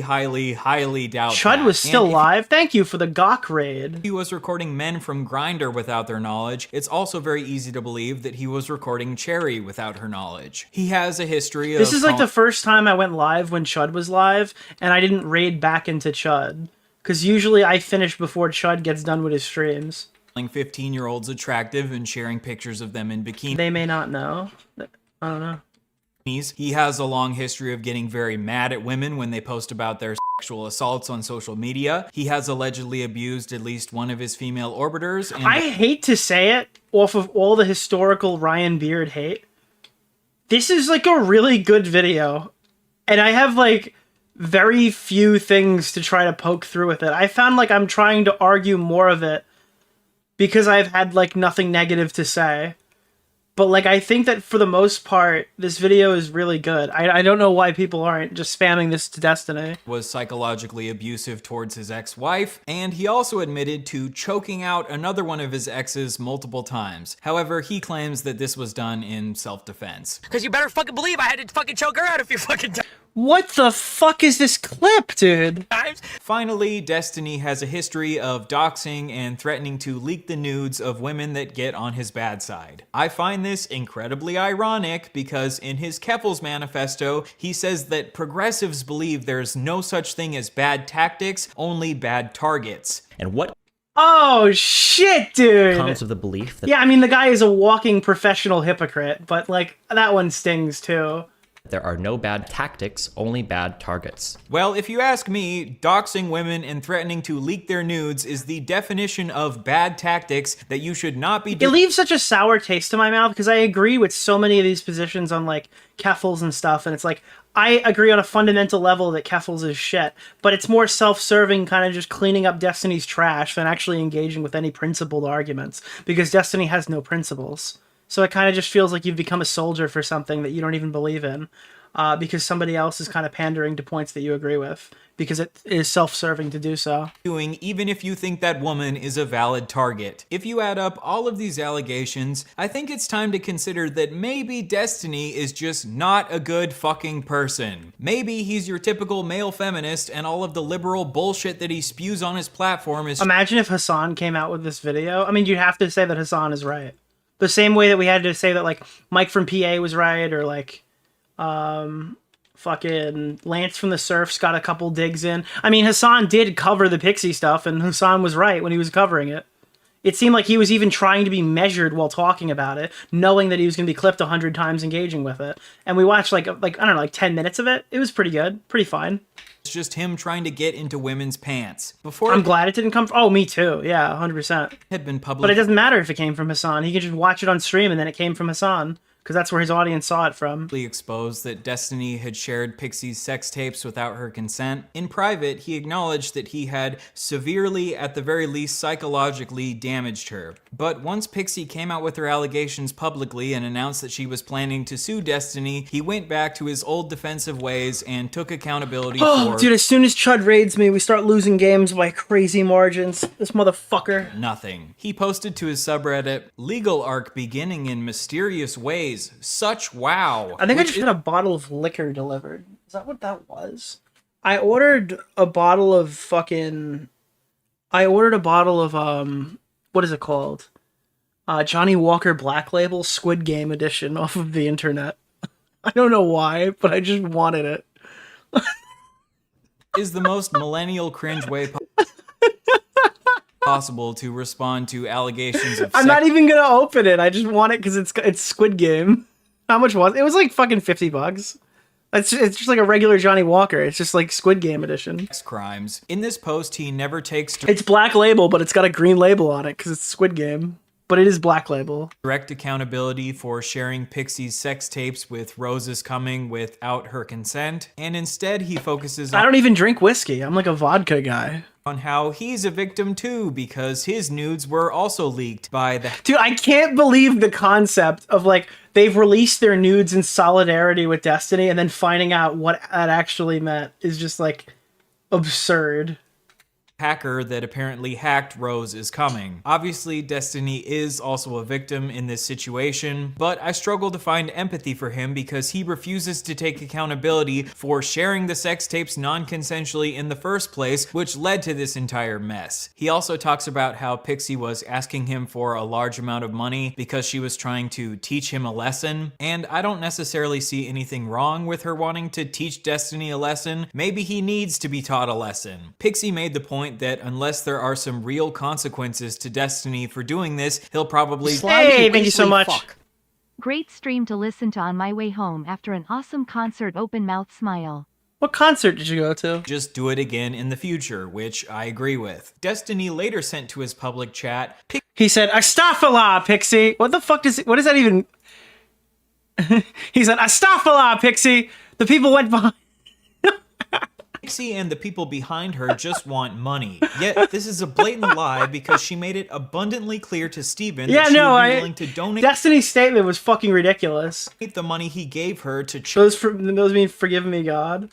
[SPEAKER 24] highly doubt
[SPEAKER 1] Chud
[SPEAKER 24] that.
[SPEAKER 1] was still live. Thank you for the Gawk raid.
[SPEAKER 24] He was recording men from Grindr without their knowledge. It's also very easy to believe that he was recording Cherry without her knowledge. He has a history of...
[SPEAKER 1] This is like the first time I went live when Chud was live, and I didn't raid back into Chud. Because usually I finish before Chud gets done with his streams.
[SPEAKER 24] 15-year-olds attractive and sharing pictures of them in bikinis.
[SPEAKER 1] They may not know. I don't know.
[SPEAKER 24] He has a long history of getting very mad at women when they post about their sexual assaults on social media. He has allegedly abused at least one of his female orbiters. And
[SPEAKER 1] I hate to say it, off of all the historical Ryan Beard hate, this is like a really good video. And I have like very few things to try to poke through with it. I found like I'm trying to argue more of it because I've had like nothing negative to say. But like, I think that for the most part, this video is really good. I don't know why people aren't just spamming this to Destiny.
[SPEAKER 24] Was psychologically abusive towards his ex-wife, and he also admitted to choking out another one of his exes multiple times. However, he claims that this was done in self-defense.
[SPEAKER 10] Because you better fucking believe I had to fucking choke her out a few fucking times.
[SPEAKER 1] What the fuck is this clip, dude?
[SPEAKER 24] Finally, Destiny has a history of doxing and threatening to leak the nudes of women that get on his bad side. I find this incredibly ironic because in his Keffel's manifesto, he says that progressives believe there's no such thing as bad tactics, only bad targets.
[SPEAKER 11] And what
[SPEAKER 1] Oh shit, dude.
[SPEAKER 11] comes of the belief that
[SPEAKER 1] Yeah, I mean the guy is a walking professional hypocrite, but like that one stings too.
[SPEAKER 11] there are no bad tactics, only bad targets?
[SPEAKER 24] Well, if you ask me, doxing women and threatening to leak their nudes is the definition of bad tactics that you should not be
[SPEAKER 1] It leaves such a sour taste in my mouth because I agree with so many of these positions on like Keffels and stuff, and it's like I agree on a fundamental level that Keffels is shit, but it's more self-serving, kind of just cleaning up Destiny's trash than actually engaging with any principled arguments, because Destiny has no principles. So it kind of just feels like you've become a soldier for something that you don't even believe in, because somebody else is kind of pandering to points that you agree with, because it is self-serving to do so.
[SPEAKER 24] Doing even if you think that woman is a valid target. If you add up all of these allegations, I think it's time to consider that maybe Destiny is just not a good fucking person. Maybe he's your typical male feminist and all of the liberal bullshit that he spews on his platform is—
[SPEAKER 1] Imagine if Hasan came out with this video. I mean, you'd have to say that Hasan is right. The same way that we had to say that, like, Mike from PA was right, or, like, fucking Lance from the Surfs got a couple digs in. I mean, Hasan did cover the Pixie stuff, and Hasan was right when he was covering it. It seemed like he was even trying to be measured while talking about it, knowing that he was going to be clipped 100 times engaging with it. And we watched, like I don't know, like 10 minutes of it. It was pretty good. Pretty fine.
[SPEAKER 24] It's just him trying to get into women's pants.
[SPEAKER 1] I'm glad it didn't come from... Oh, me too. Yeah, 100%.
[SPEAKER 24] Had been public.
[SPEAKER 1] But it doesn't matter if it came from Hasan. He could just watch it on stream and then it came from Hasan, because that's where his audience saw it from.
[SPEAKER 24] Exposed that Destiny had shared Pixie's sex tapes without her consent. In private, he acknowledged that he had severely, at the very least psychologically, damaged her. But once Pixie came out with her allegations publicly and announced that she was planning to sue Destiny, he went back to his old defensive ways and took accountability for—
[SPEAKER 1] Dude, as soon as Chud raids me, we start losing games by crazy margins. This motherfucker.
[SPEAKER 24] Nothing. He posted to his subreddit, "Legal arc beginning in mysterious ways. Such wow."
[SPEAKER 1] I think I just had a bottle of liquor delivered. Is that what that was? I ordered a bottle of what is it called? Johnny Walker Black Label Squid Game edition off of the internet. I don't know why, but I just wanted it.
[SPEAKER 24] Is the most millennial cringe way possible to respond to allegations of
[SPEAKER 1] I'm not even gonna open it. I just want it because it's Squid Game. How much was it? It was like fucking $50. It's just like a regular Johnny Walker. It's just like Squid Game edition.
[SPEAKER 24] Crimes. In this post, he never takes
[SPEAKER 1] It's Black Label, but it's got a green label on it because it's Squid Game. But it is Black Label.
[SPEAKER 24] Direct accountability for sharing Pixie's sex tapes with Roses Coming without her consent, and instead he focuses on—
[SPEAKER 1] I don't even drink whiskey. I'm like a vodka guy.
[SPEAKER 24] On how he's a victim too, because his nudes were also leaked by the—
[SPEAKER 1] Dude, I can't believe the concept of like they've released their nudes in solidarity with Destiny and then finding out what that actually meant is just like absurd.
[SPEAKER 24] hacker that apparently hacked Rose is Coming. Obviously, Destiny is also a victim in this situation, but I struggle to find empathy for him because he refuses to take accountability for sharing the sex tapes non-consensually in the first place, which led to this entire mess. He also talks about how Pixie was asking him for a large amount of money because she was trying to teach him a lesson, and I don't necessarily see anything wrong with her wanting to teach Destiny a lesson. Maybe he needs to be taught a lesson. Pixie made the point that unless there are some real consequences to Destiny for doing this, he'll probably—
[SPEAKER 1] Hey, thank you so much.
[SPEAKER 10] Great stream to listen to on my way home after an awesome concert. Open mouth smile.
[SPEAKER 1] What concert did you go to?
[SPEAKER 24] Just do it again in the future, which I agree with. Destiny later sent to his public chat—
[SPEAKER 1] He said, "Astaghfirullah, Pixie." What the fuck what does that even... He said, "Astaghfirullah, Pixie." The people went behind...
[SPEAKER 24] Pixie and the people behind her just want money. Yet this is a blatant lie because she made it abundantly clear to Steven that she would be willing to donate—
[SPEAKER 1] Destiny's statement was fucking ridiculous.
[SPEAKER 24] The money he gave her to
[SPEAKER 1] those mean forgive me, God.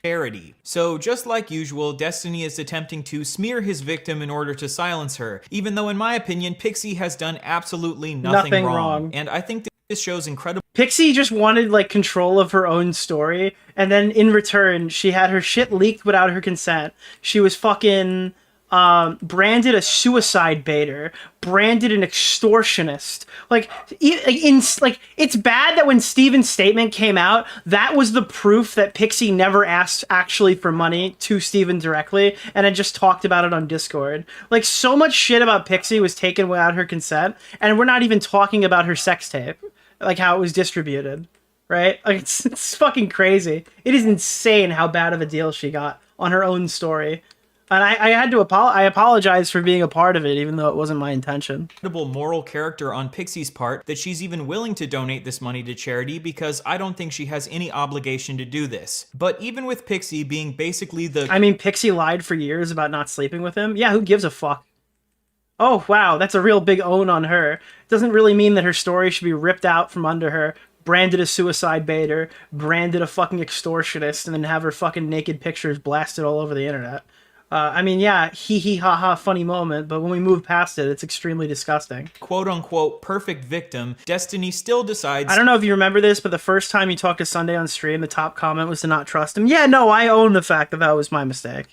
[SPEAKER 24] Charity. So just like usual, Destiny is attempting to smear his victim in order to silence her, even though in my opinion, Pixie has done absolutely nothing wrong. And I think this shows incredible—
[SPEAKER 1] Pixie just wanted like control of her own story, and then in return, she had her shit leaked without her consent. She was fucking branded a suicide baiter, branded an extortionist. Like it's bad that when Steven's statement came out, that was the proof that Pixie never asked actually for money to Steven directly, and had just talked about it on Discord. Like, so much shit about Pixie was taken without her consent, and we're not even talking about her sex tape, like how it was distributed, right? Like, it's fucking crazy. It is insane how bad of a deal she got on her own story. And I had to I apologize for being a part of it, even though it wasn't my intention.
[SPEAKER 24] Moral character on Pixie's part that she's even willing to donate this money to charity, because I don't think she has any obligation to do this. But even with Pixie being basically the...
[SPEAKER 1] I mean, Pixie lied for years about not sleeping with him. Yeah, who gives a fuck? Oh, wow, that's a real big own on her. It doesn't really mean that her story should be ripped out from under her, branded a suicide baiter, branded a fucking extortionist, and then have her fucking naked pictures blasted all over the internet. I mean, yeah, hee hee ha ha funny moment, but when we move past it, it's extremely disgusting.
[SPEAKER 24] Quote unquote perfect victim, Destiny still decides...
[SPEAKER 1] I don't know if you remember this, but the first time you talked to Sunday on stream, the top comment was to not trust him. Yeah, no, I own the fact that that was my mistake.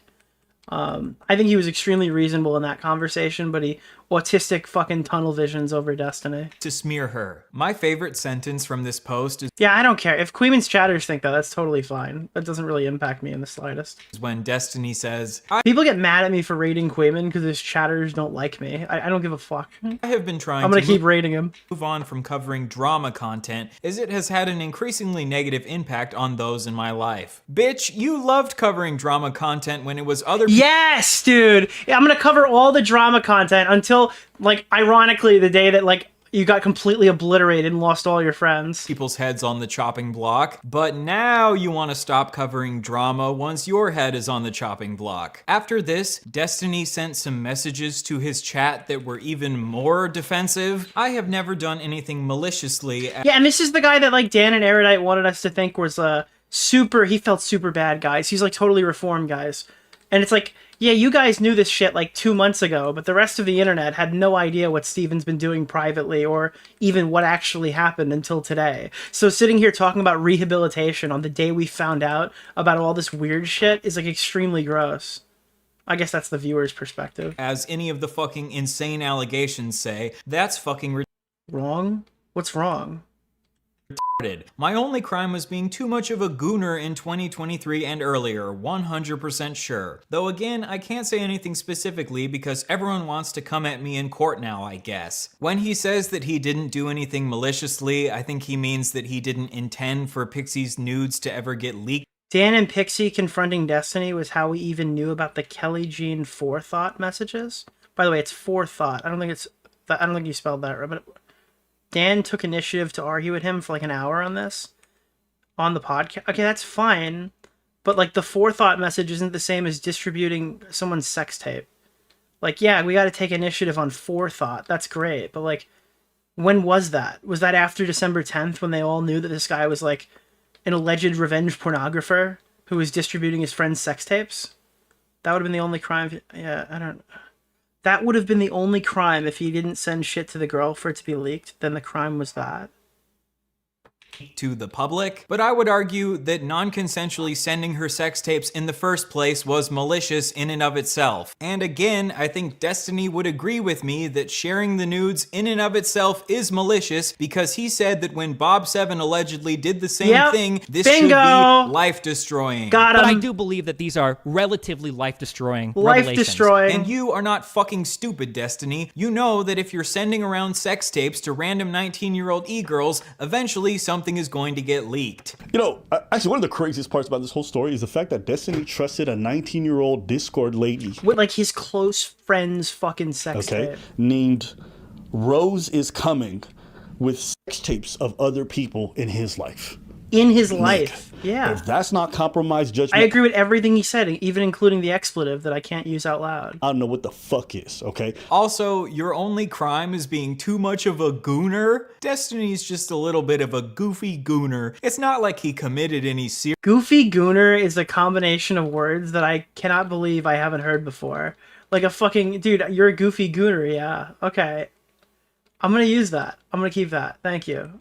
[SPEAKER 1] I think he was extremely reasonable in that conversation, but he autistic fucking tunnel visions over Destiny.
[SPEAKER 24] To smear her. My favorite sentence from this post is...
[SPEAKER 1] Yeah, I don't care. If Queeman's chatters think that, that's totally fine. That doesn't really impact me in the slightest.
[SPEAKER 24] When Destiny says...
[SPEAKER 1] People get mad at me for rating Queeman because his chatters don't like me. I don't give a fuck.
[SPEAKER 24] I have been trying
[SPEAKER 1] I'm gonna keep rating him.
[SPEAKER 24] Move on from covering drama content, as it has had an increasingly negative impact on those in my life. Bitch, you loved covering drama content when it was other...
[SPEAKER 1] Yes, dude! Yeah, I'm gonna cover all the drama content until, like, ironically, the day that, like, you got completely obliterated and lost all your friends.
[SPEAKER 24] People's heads on the chopping block, but now you want to stop covering drama once your head is on the chopping block. After this, Destiny sent some messages to his chat that were even more defensive. I have never done anything maliciously.
[SPEAKER 1] Yeah, and this is the guy that, like, Dan and Erudite wanted us to think was he felt super bad, guys. He's, like, totally reformed, guys. And it's like, yeah, you guys knew this shit like 2 months ago, but the rest of the internet had no idea what Steven's been doing privately or even what actually happened until today. So sitting here talking about rehabilitation on the day we found out about all this weird shit is like extremely gross. I guess that's the viewer's perspective.
[SPEAKER 24] As any of the fucking insane allegations say, that's fucking
[SPEAKER 1] wrong? What's wrong?
[SPEAKER 24] My only crime was being too much of a gooner in 2023 and earlier, 100% sure. Though again, I can't say anything specifically because everyone wants to come at me in court now, I guess. When he says that he didn't do anything maliciously, I think he means that he didn't intend for Pixie's nudes to ever get leaked.
[SPEAKER 1] Dan and Pixie confronting Destiny was how we even knew about the Kelly Jean forethought messages. By the way, it's forethought. I don't think you spelled that right, but Dan took initiative to argue with him for like an hour on this on the podcast. Okay, that's fine. But like the forethought message isn't the same as distributing someone's sex tape. Like, yeah, we got to take initiative on forethought. That's great. But like, when was that? Was that after December 10th when they all knew that this guy was like an alleged revenge pornographer who was distributing his friend's sex tapes? That would have been the only crime. Yeah, I don't... That would have been the only crime if he didn't send shit to the girl for it to be leaked. Then the crime was that.
[SPEAKER 24] To the public, but I would argue that non-consensually sending her sex tapes in the first place was malicious in and of itself. And again, I think Destiny would agree with me that sharing the nudes in and of itself is malicious because he said that when Bob7 allegedly did the same thing, this should be life-destroying.
[SPEAKER 1] Got him.
[SPEAKER 3] But I do believe that these are relatively life-destroying
[SPEAKER 1] Life-destroying.
[SPEAKER 24] And you are not fucking stupid, Destiny. You know that if you're sending around sex tapes to random 19-year-old e-girls, eventually something is going to get leaked.
[SPEAKER 12] You know, actually, one of the craziest parts about this whole story is the fact that Destiny trusted a 19-year-old Discord lady.
[SPEAKER 1] With like his close friend's fucking sex tape.
[SPEAKER 12] Named Rose is Coming, with sex tapes of other people in his life.
[SPEAKER 1] In his life. Yeah.
[SPEAKER 12] If that's not compromised judgment...
[SPEAKER 1] I agree with everything he said, even including the expletive that I can't use out loud.
[SPEAKER 12] I don't know what the fuck is, okay?
[SPEAKER 24] Also, your only crime is being too much of a gooner? Destiny's just a little bit of a goofy gooner. It's not like he committed any serious...
[SPEAKER 1] Goofy gooner is a combination of words that I cannot believe I haven't heard before. Like a fucking... Dude, you're a goofy gooner, yeah. Okay. I'm gonna use that. I'm gonna keep that. Thank you.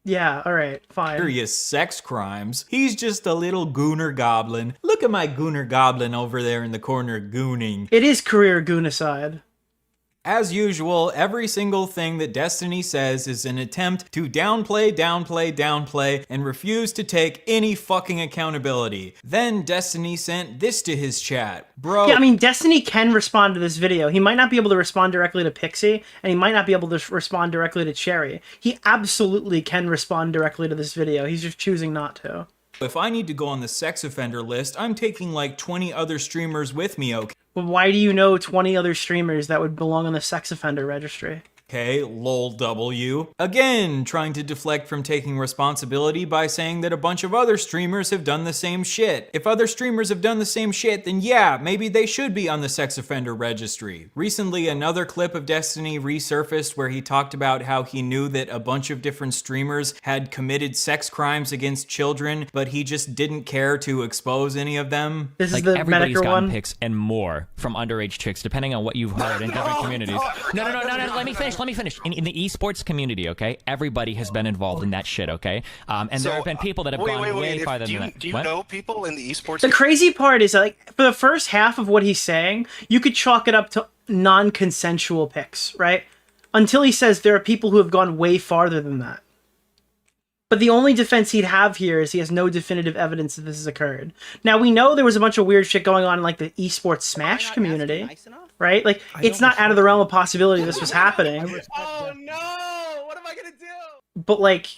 [SPEAKER 1] Yeah, all right, fine.
[SPEAKER 24] Serious sex crimes. He's just a little gooner goblin. Look at my gooner goblin over there in the corner gooning.
[SPEAKER 1] It is career goonicide.
[SPEAKER 24] As usual, every single thing that Destiny says is an attempt to downplay, and refuse to take any fucking accountability. Then Destiny sent this to his chat. Bro.
[SPEAKER 1] Yeah, I mean, Destiny can respond to this video. He might not be able to respond directly to Pixie, and he might not be able to respond directly to Cherry. He absolutely can respond directly to this video. He's just choosing not to.
[SPEAKER 24] If I need to go on the sex offender list, I'm taking like 20 other streamers with me, okay?
[SPEAKER 1] But why do you know 20 other streamers that would belong on the sex offender registry?
[SPEAKER 24] Okay, lol W. Again, trying to deflect from taking responsibility by saying that a bunch of other streamers have done the same shit. If other streamers have done the same shit, then yeah, maybe they should be on the sex offender registry. Recently, another clip of Destiny resurfaced where he talked about how he knew that a bunch of different streamers had committed sex crimes against children, but he just didn't care to expose any of them.
[SPEAKER 1] This
[SPEAKER 3] like
[SPEAKER 1] is the
[SPEAKER 3] everybody's
[SPEAKER 1] Medicare
[SPEAKER 3] gotten
[SPEAKER 1] one?
[SPEAKER 3] pics and more from underage chicks, depending on what you've heard in different communities. No, let me finish. In the esports community, okay, everybody has been involved in that shit, okay? And there have been people that have gone way farther than that.
[SPEAKER 14] Do you know people in the esports?
[SPEAKER 1] The crazy part is, like, for the first half of what he's saying, you could chalk it up to non-consensual pics, right? Until he says there are people who have gone way farther than that. But the only defense he'd have here is he has no definitive evidence that this has occurred. Now, we know there was a bunch of weird shit going on in, like, the esports Smash community, right? Like, it's not out of the realm of possibility this was happening.
[SPEAKER 14] Oh no! What am I gonna do?
[SPEAKER 1] But, like,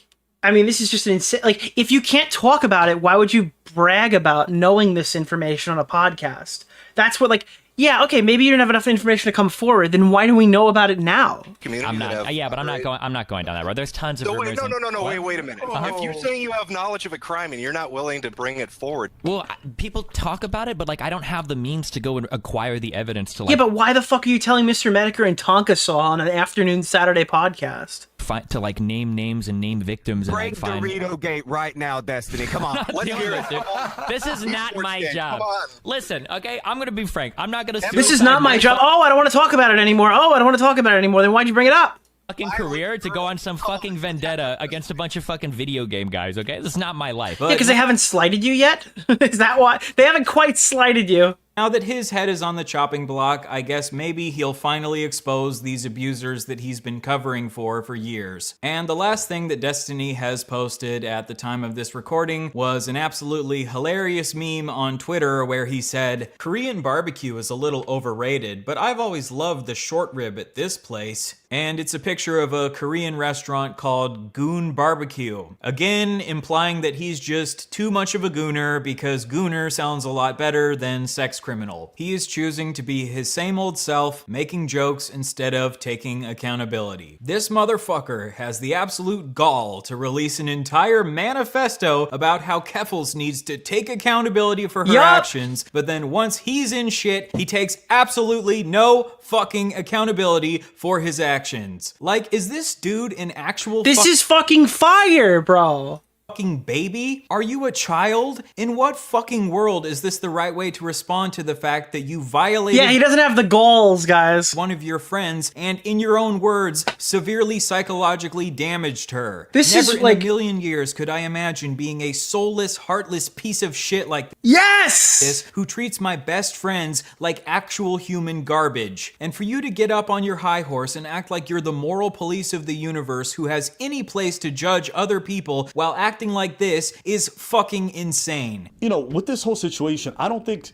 [SPEAKER 1] I mean, this is just an insane... Like, if you can't talk about it, why would you brag about knowing this information on a podcast? That's what, like... Yeah, okay, maybe you didn't have enough information to come forward, then why do we know about it now?
[SPEAKER 3] I'm not going down that road. There's tons of rumors.
[SPEAKER 14] Wait a minute. If you're saying you have knowledge of a crime and you're not willing to bring it forward.
[SPEAKER 3] Well, people talk about it, but like I don't have the means to go and acquire the evidence to like.
[SPEAKER 1] Yeah, but why the fuck are you telling Mr. Medicare and Tonka Saw on an afternoon Saturday podcast?
[SPEAKER 3] To like name names and name victims and
[SPEAKER 15] break
[SPEAKER 3] like find...
[SPEAKER 15] Dorito Gate right now, Destiny. Come on, let's hear it.
[SPEAKER 3] Dude. This is not my job. Listen, okay, I'm gonna be frank. I'm not gonna.
[SPEAKER 1] This is not my job. Oh, I don't want to talk about it anymore. Oh, I don't want to talk about it anymore. Then why'd you bring it up?
[SPEAKER 3] Fucking career to go on some fucking vendetta against a bunch of fucking video game guys. Okay, this is not my life.
[SPEAKER 1] Yeah, because they haven't slighted you yet. Is that why they haven't quite slighted you?
[SPEAKER 24] Now that his head is on the chopping block, I guess maybe he'll finally expose these abusers that he's been covering for years. And the last thing that Destiny has posted at the time of this recording was an absolutely hilarious meme on Twitter where he said, "Korean barbecue is a little overrated, but I've always loved the short rib at this place." And it's a picture of a Korean restaurant called Goon Barbecue. Again, implying that he's just too much of a gooner because gooner sounds a lot better than sex criminal. He is choosing to be his same old self, making jokes instead of taking accountability. This motherfucker has the absolute gall to release an entire manifesto about how Keffels needs to take accountability for her actions, but then once he's in shit, he takes absolutely no fucking accountability for his actions. Like, is this dude an actual
[SPEAKER 1] This is fucking fire, bro.
[SPEAKER 24] Fucking baby? Are you a child? In what fucking world is this the right way to respond to the fact that you violated—
[SPEAKER 1] Yeah, he doesn't have the goals, guys.
[SPEAKER 24] —one of your friends and, in your own words, severely psychologically damaged her?
[SPEAKER 1] This
[SPEAKER 24] Never
[SPEAKER 1] is like—
[SPEAKER 24] in a million years could I imagine being a soulless, heartless piece of shit like
[SPEAKER 1] this
[SPEAKER 24] who treats my best friends like actual human garbage. And for you to get up on your high horse and act like you're the moral police of the universe who has any place to judge other people while acting like this is fucking insane.
[SPEAKER 12] You know, with this whole situation, I don't think...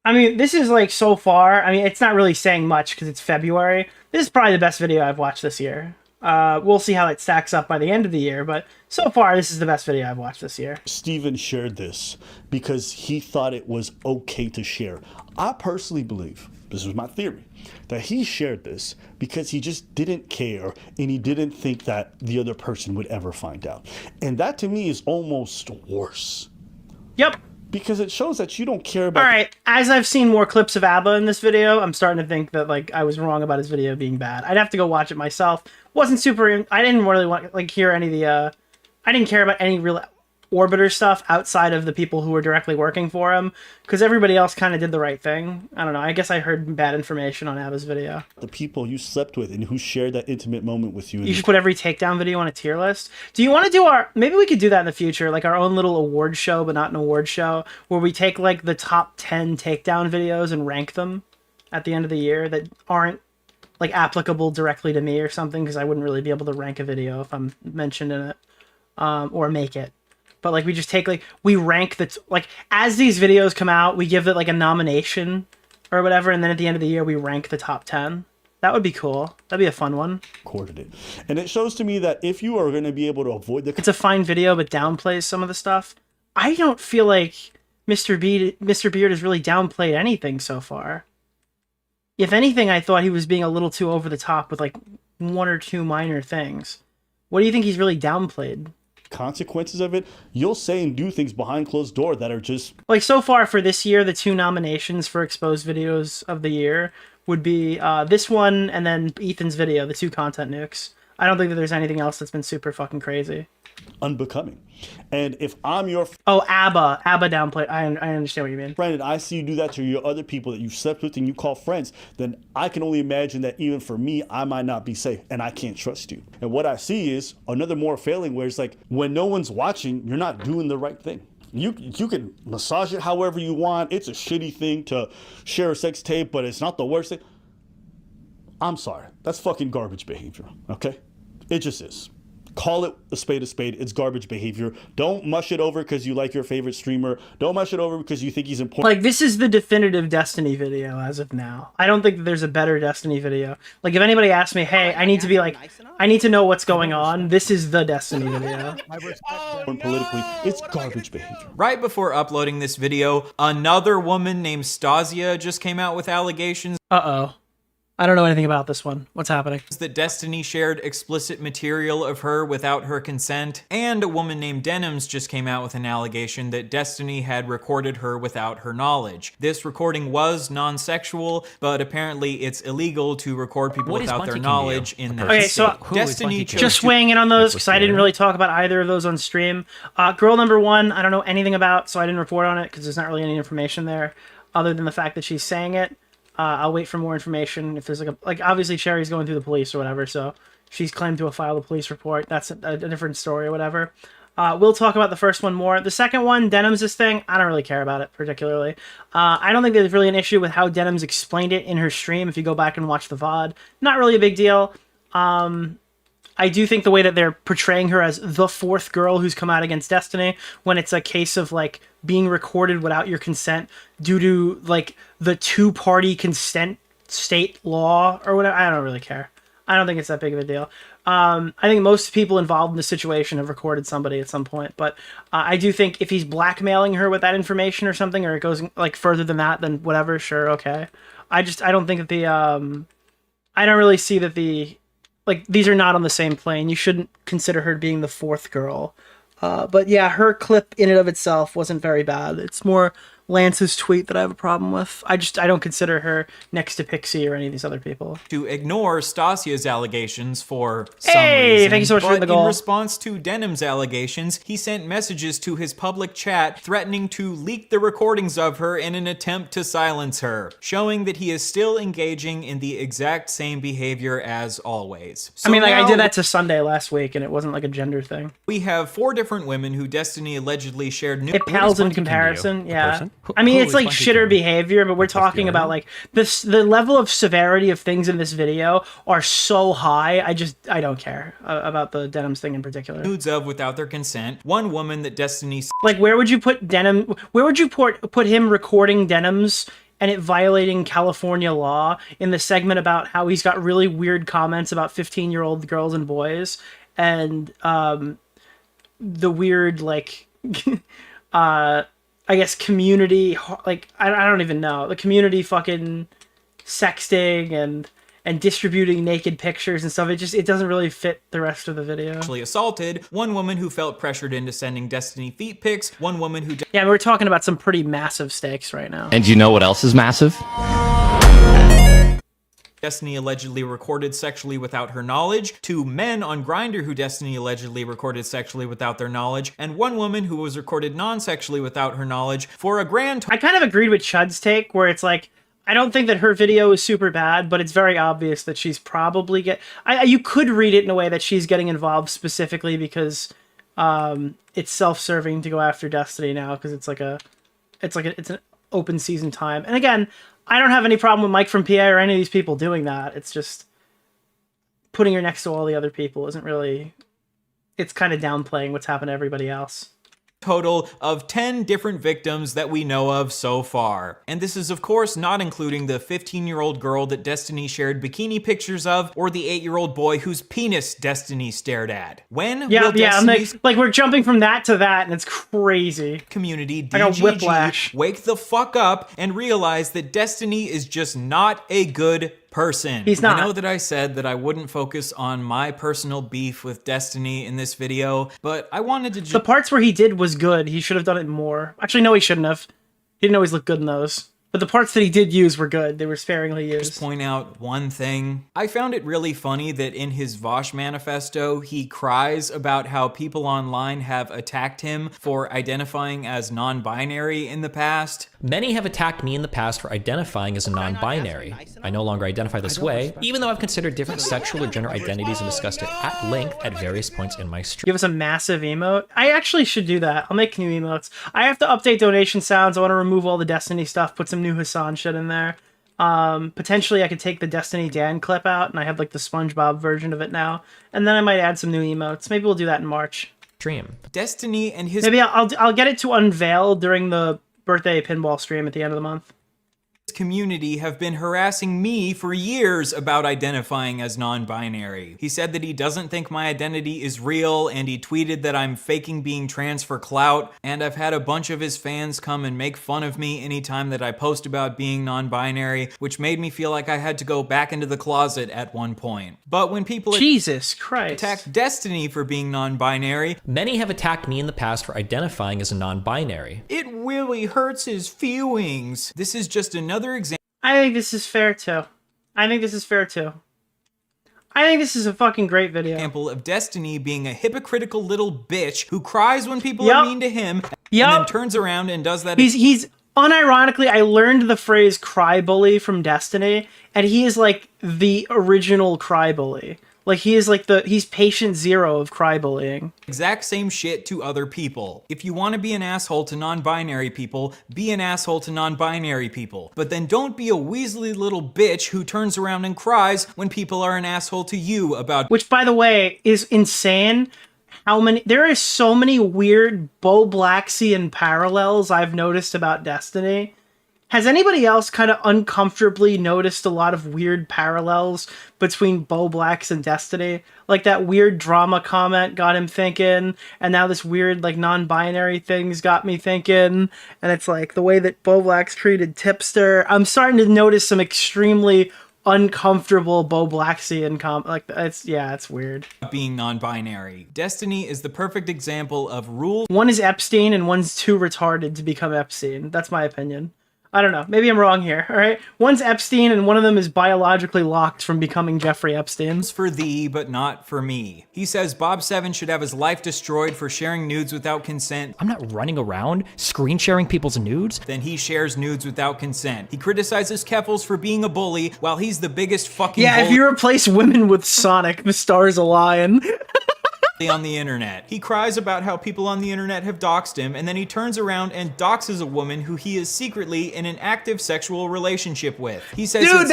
[SPEAKER 1] I mean, this is like so far, I mean, it's not really saying much because it's February. This is probably the best video I've watched this year. We'll see how it stacks up by the end of the year, but so far, this is the best video I've watched this year.
[SPEAKER 12] Steven shared this because he thought it was okay to share. I personally believe, this was my theory, that he shared this because he just didn't care and he didn't think that the other person would ever find out. And that to me is almost worse.
[SPEAKER 1] Yep.
[SPEAKER 12] Because it shows that you don't care about...
[SPEAKER 1] All right, as I've seen more clips of ABBA in this video, I'm starting to think that, like, I was wrong about his video being bad. I'd have to go watch it myself. Wasn't super... I didn't really want, like, hear any of the... I didn't care about any real... Orbiter stuff outside of the people who were directly working for him, because everybody else kind of did the right thing. I don't know. I guess I heard bad information on Abba's video.
[SPEAKER 12] The people you slept with and who shared that intimate moment with you.
[SPEAKER 1] You should put every takedown video on a tier list. Do you want to do our... Maybe we could do that in the future, like our own little award show, but not an award show, where we take like the top 10 takedown videos and rank them at the end of the year that aren't like applicable directly to me or something, because I wouldn't really be able to rank a video if I'm mentioned in it, or make it. But like we just take like we rank the like as these videos come out, we give it like a nomination or whatever, and then at the end of the year we rank the top 10. That would be cool. That'd be a fun one.
[SPEAKER 12] Recorded it, and it shows to me that if you are going to be able to avoid the,
[SPEAKER 1] it's a fine video, but downplays some of the stuff. I don't feel like Mr. Beard has really downplayed anything so far. If anything, I thought he was being a little too over the top with like one or two minor things. What do you think he's really downplayed?
[SPEAKER 12] Consequences of it, you'll say and do things behind closed door that are just
[SPEAKER 1] like so far for this year. The 2 nominations for exposed videos of the year would be this one and then Ethan's video, the 2 content nukes. I don't think that there's anything else that's been super fucking crazy.
[SPEAKER 12] Unbecoming. And if I'm your
[SPEAKER 1] Abba downplayed. I understand what you mean.
[SPEAKER 12] Friend, and I see you do that to your other people that you slept with and you call friends, then I can only imagine that even for me, I might not be safe and I can't trust you. And what I see is another more failing where it's like when no one's watching, you're not doing the right thing. You can massage it however you want. It's a shitty thing to share a sex tape, but it's not the worst thing. I'm sorry. That's fucking garbage behavior, okay? It just is. Call it a spade. It's garbage behavior. Don't mush it over because you like your favorite streamer. Don't mush it over because you think he's important.
[SPEAKER 1] Like, this is the definitive Destiny video as of now. I don't think that there's a better Destiny video. Like, if anybody asks me, hey, I need to be like, I need to know what's going on, this is the Destiny video.
[SPEAKER 12] Politically, it's garbage behavior.
[SPEAKER 24] Right before uploading this video, another woman named Stasia just came out with allegations.
[SPEAKER 1] Uh-oh. I don't know anything about this one. What's happening?
[SPEAKER 24] That Destiny shared explicit material of her without her consent, and a woman named Denims just came out with an allegation that Destiny had recorded her without her knowledge. This recording was non-sexual, but apparently it's illegal to record people without their knowledge in that
[SPEAKER 1] Okay, so
[SPEAKER 24] Destiny
[SPEAKER 1] just weighing in on those because I didn't really talk about either of those on stream. Girl number 1, I don't know anything about, so I didn't report on it because there's not really any information there other than the fact that she's saying it. I'll wait for more information. If there's like obviously Sherry's going through the police or whatever, so she's claimed to have filed a police report. That's a different story or whatever. We'll talk about the first one more. The second one, Denims' thing, I don't really care about it particularly. I don't think there's really an issue with how Denims explained it in her stream. If you go back and watch the VOD, not really a big deal. I do think the way that they're portraying her as the 4th girl who's come out against Destiny, when it's a case of like being recorded without your consent due to like the 2-party consent state law or whatever, I don't really care. I don't think it's that big of a deal. I think most people involved in the situation have recorded somebody at some point, but I do think if he's blackmailing her with that information or something, or it goes like further than that, then whatever, sure, okay. I don't think that I don't really see that like, these are not on the same plane. You shouldn't consider her being the 4th girl. But yeah, her clip in and of itself wasn't very bad. It's more Lance's tweet that I have a problem with. I don't consider her next to Pixie or any of these other people.
[SPEAKER 24] To ignore Stasia's allegations for
[SPEAKER 1] some
[SPEAKER 24] reason.
[SPEAKER 1] Thank you so much for the goal.
[SPEAKER 24] In response to Denims' allegations, he sent messages to his public chat threatening to leak the recordings of her in an attempt to silence her, showing that he is still engaging in the exact same behavior as always. So
[SPEAKER 1] I mean, like, I did that to Sunday last week, and it wasn't like a gender thing.
[SPEAKER 24] We have 4 different women who Destiny allegedly shared nude.
[SPEAKER 1] It pales in comparison, yeah. I mean, it's like shitter behavior, but we're talking about like the level of severity of things in this video are so high. I don't care about the Denims thing in particular.
[SPEAKER 24] Nudes of without their consent. One woman that Destiny
[SPEAKER 1] like, where would you put where would you put him recording Denims and it violating California law in the segment about how he's got really weird comments about 15-year-old girls and boys and the weird like I guess community, like, I don't even know. The community fucking sexting and distributing naked pictures and stuff. It doesn't really fit the rest of the video.
[SPEAKER 24] Actually assaulted. One woman who felt pressured into sending Destiny feet pics. One woman who...
[SPEAKER 1] Yeah, we're talking about some pretty massive stakes right now.
[SPEAKER 5] And you know what else is massive?
[SPEAKER 24] Destiny allegedly recorded sexually without her knowledge, 2 men on Grindr who Destiny allegedly recorded sexually without their knowledge, and 1 woman who was recorded non-sexually without her knowledge, for a grand
[SPEAKER 1] I kind of agreed with Chud's take, where it's like, I don't think that her video is super bad, but it's very obvious that she's probably you could read it in a way that she's getting involved specifically because it's self-serving to go after Destiny now, because it's an open season time. And again, I don't have any problem with Mike from PA or any of these people doing that. It's just putting her next to all the other people isn't really... It's kind of downplaying what's happened to everybody else.
[SPEAKER 24] Total of 10 different victims that we know of so far. And this is of course not including the 15-year-old girl that Destiny shared bikini pictures of, or the 8-year-old boy whose penis Destiny stared at. When will Destiny's
[SPEAKER 1] like we're jumping from that to that, and it's crazy.
[SPEAKER 24] Community
[SPEAKER 1] got whiplash.
[SPEAKER 24] wake the fuck up and realize that Destiny is just not a good person.
[SPEAKER 1] He's not.
[SPEAKER 24] I know that I said that I wouldn't focus on my personal beef with Destiny in this video, but I wanted to
[SPEAKER 1] The parts where he did was good. He should have done it more. Actually, no, he shouldn't have. He didn't always look good in those. But the parts that he did use were good. They were sparingly used.
[SPEAKER 24] Just point out one thing. I found it really funny that in his Vosh manifesto, he cries about how people online have attacked him for identifying as non-binary in the past.
[SPEAKER 3] Many have attacked me in the past for identifying as a non-binary. I no longer identify this way, even though I've considered different sexual or gender identities and discussed it at length at various points in my stream.
[SPEAKER 1] Give us a massive emote. I actually should do that. I'll make new emotes. I have to update donation sounds. I want to remove all the Destiny stuff, put some new Hasan shit in there. Potentially I could take the Destiny Dan clip out, and I have like the SpongeBob version of it now. And then I might add some new emotes. Maybe we'll do that in March.
[SPEAKER 3] Stream.
[SPEAKER 24] Destiny and his...
[SPEAKER 1] Maybe I'll get it to unveil during the birthday pinball stream at the end of the month.
[SPEAKER 24] Community have been harassing me for years about identifying as non-binary. He said that he doesn't think my identity is real, and he tweeted that I'm faking being trans for clout, and I've had a bunch of his fans come and make fun of me anytime that I post about being non-binary, which made me feel like I had to go back into the closet at one point. But when people
[SPEAKER 1] Jesus Christ
[SPEAKER 24] attack Destiny for being non-binary,
[SPEAKER 3] many have attacked me in the past for identifying as a non-binary.
[SPEAKER 24] It really hurts his feelings. This is just another example.
[SPEAKER 1] I think this is fair too. I think this is a fucking great video.
[SPEAKER 24] Example of Destiny being a hypocritical little bitch who cries when people are mean to him, and then turns around and does that.
[SPEAKER 1] He's unironically, I learned the phrase cry bully from Destiny, and he is like the original cry bully. Like he is like he's patient zero of cry bullying.
[SPEAKER 24] Exact same shit to other people. If you want to be an asshole to non-binary people, be an asshole to non-binary people. But then don't be a weaselly little bitch who turns around and cries when people are an asshole to you about...
[SPEAKER 1] Which, by the way, is insane. There are so many weird Bo Blaxian parallels I've noticed about Destiny. Has anybody else kind of uncomfortably noticed a lot of weird parallels between Bo Blax and Destiny? Like that weird drama comment got him thinking, and now this weird like non-binary things got me thinking, and it's like the way that Bo Blax treated Tipster. I'm starting to notice some extremely uncomfortable Bo Blaxian it's weird.
[SPEAKER 24] Being non-binary. Destiny is the perfect example of rules.
[SPEAKER 1] One is Epstein and one's too retarded to become Epstein. That's my opinion. I don't know. Maybe I'm wrong here, all right? One's Epstein, and one of them is biologically locked from becoming Jeffrey Epstein.
[SPEAKER 24] For thee, but not for me. He says Bob 7 should have his life destroyed for sharing nudes without consent.
[SPEAKER 3] I'm not running around screen sharing people's nudes.
[SPEAKER 24] Then he shares nudes without consent. He criticizes Keffals for being a bully, while he's the biggest fucking bully.
[SPEAKER 1] If you replace women with Sonic, the star's a lion.
[SPEAKER 24] On the internet. He cries about how people on the internet have doxed him, and then he turns around and doxes a woman who he is secretly in an active sexual relationship with. He says,
[SPEAKER 1] dude,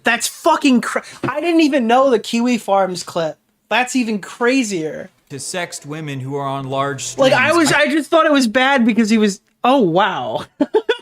[SPEAKER 1] that's fucking I didn't even know the Kiwi Farms clip. That's even crazier.
[SPEAKER 24] To sext women who are on large streams.
[SPEAKER 1] Like I just thought it was bad because he was, oh wow.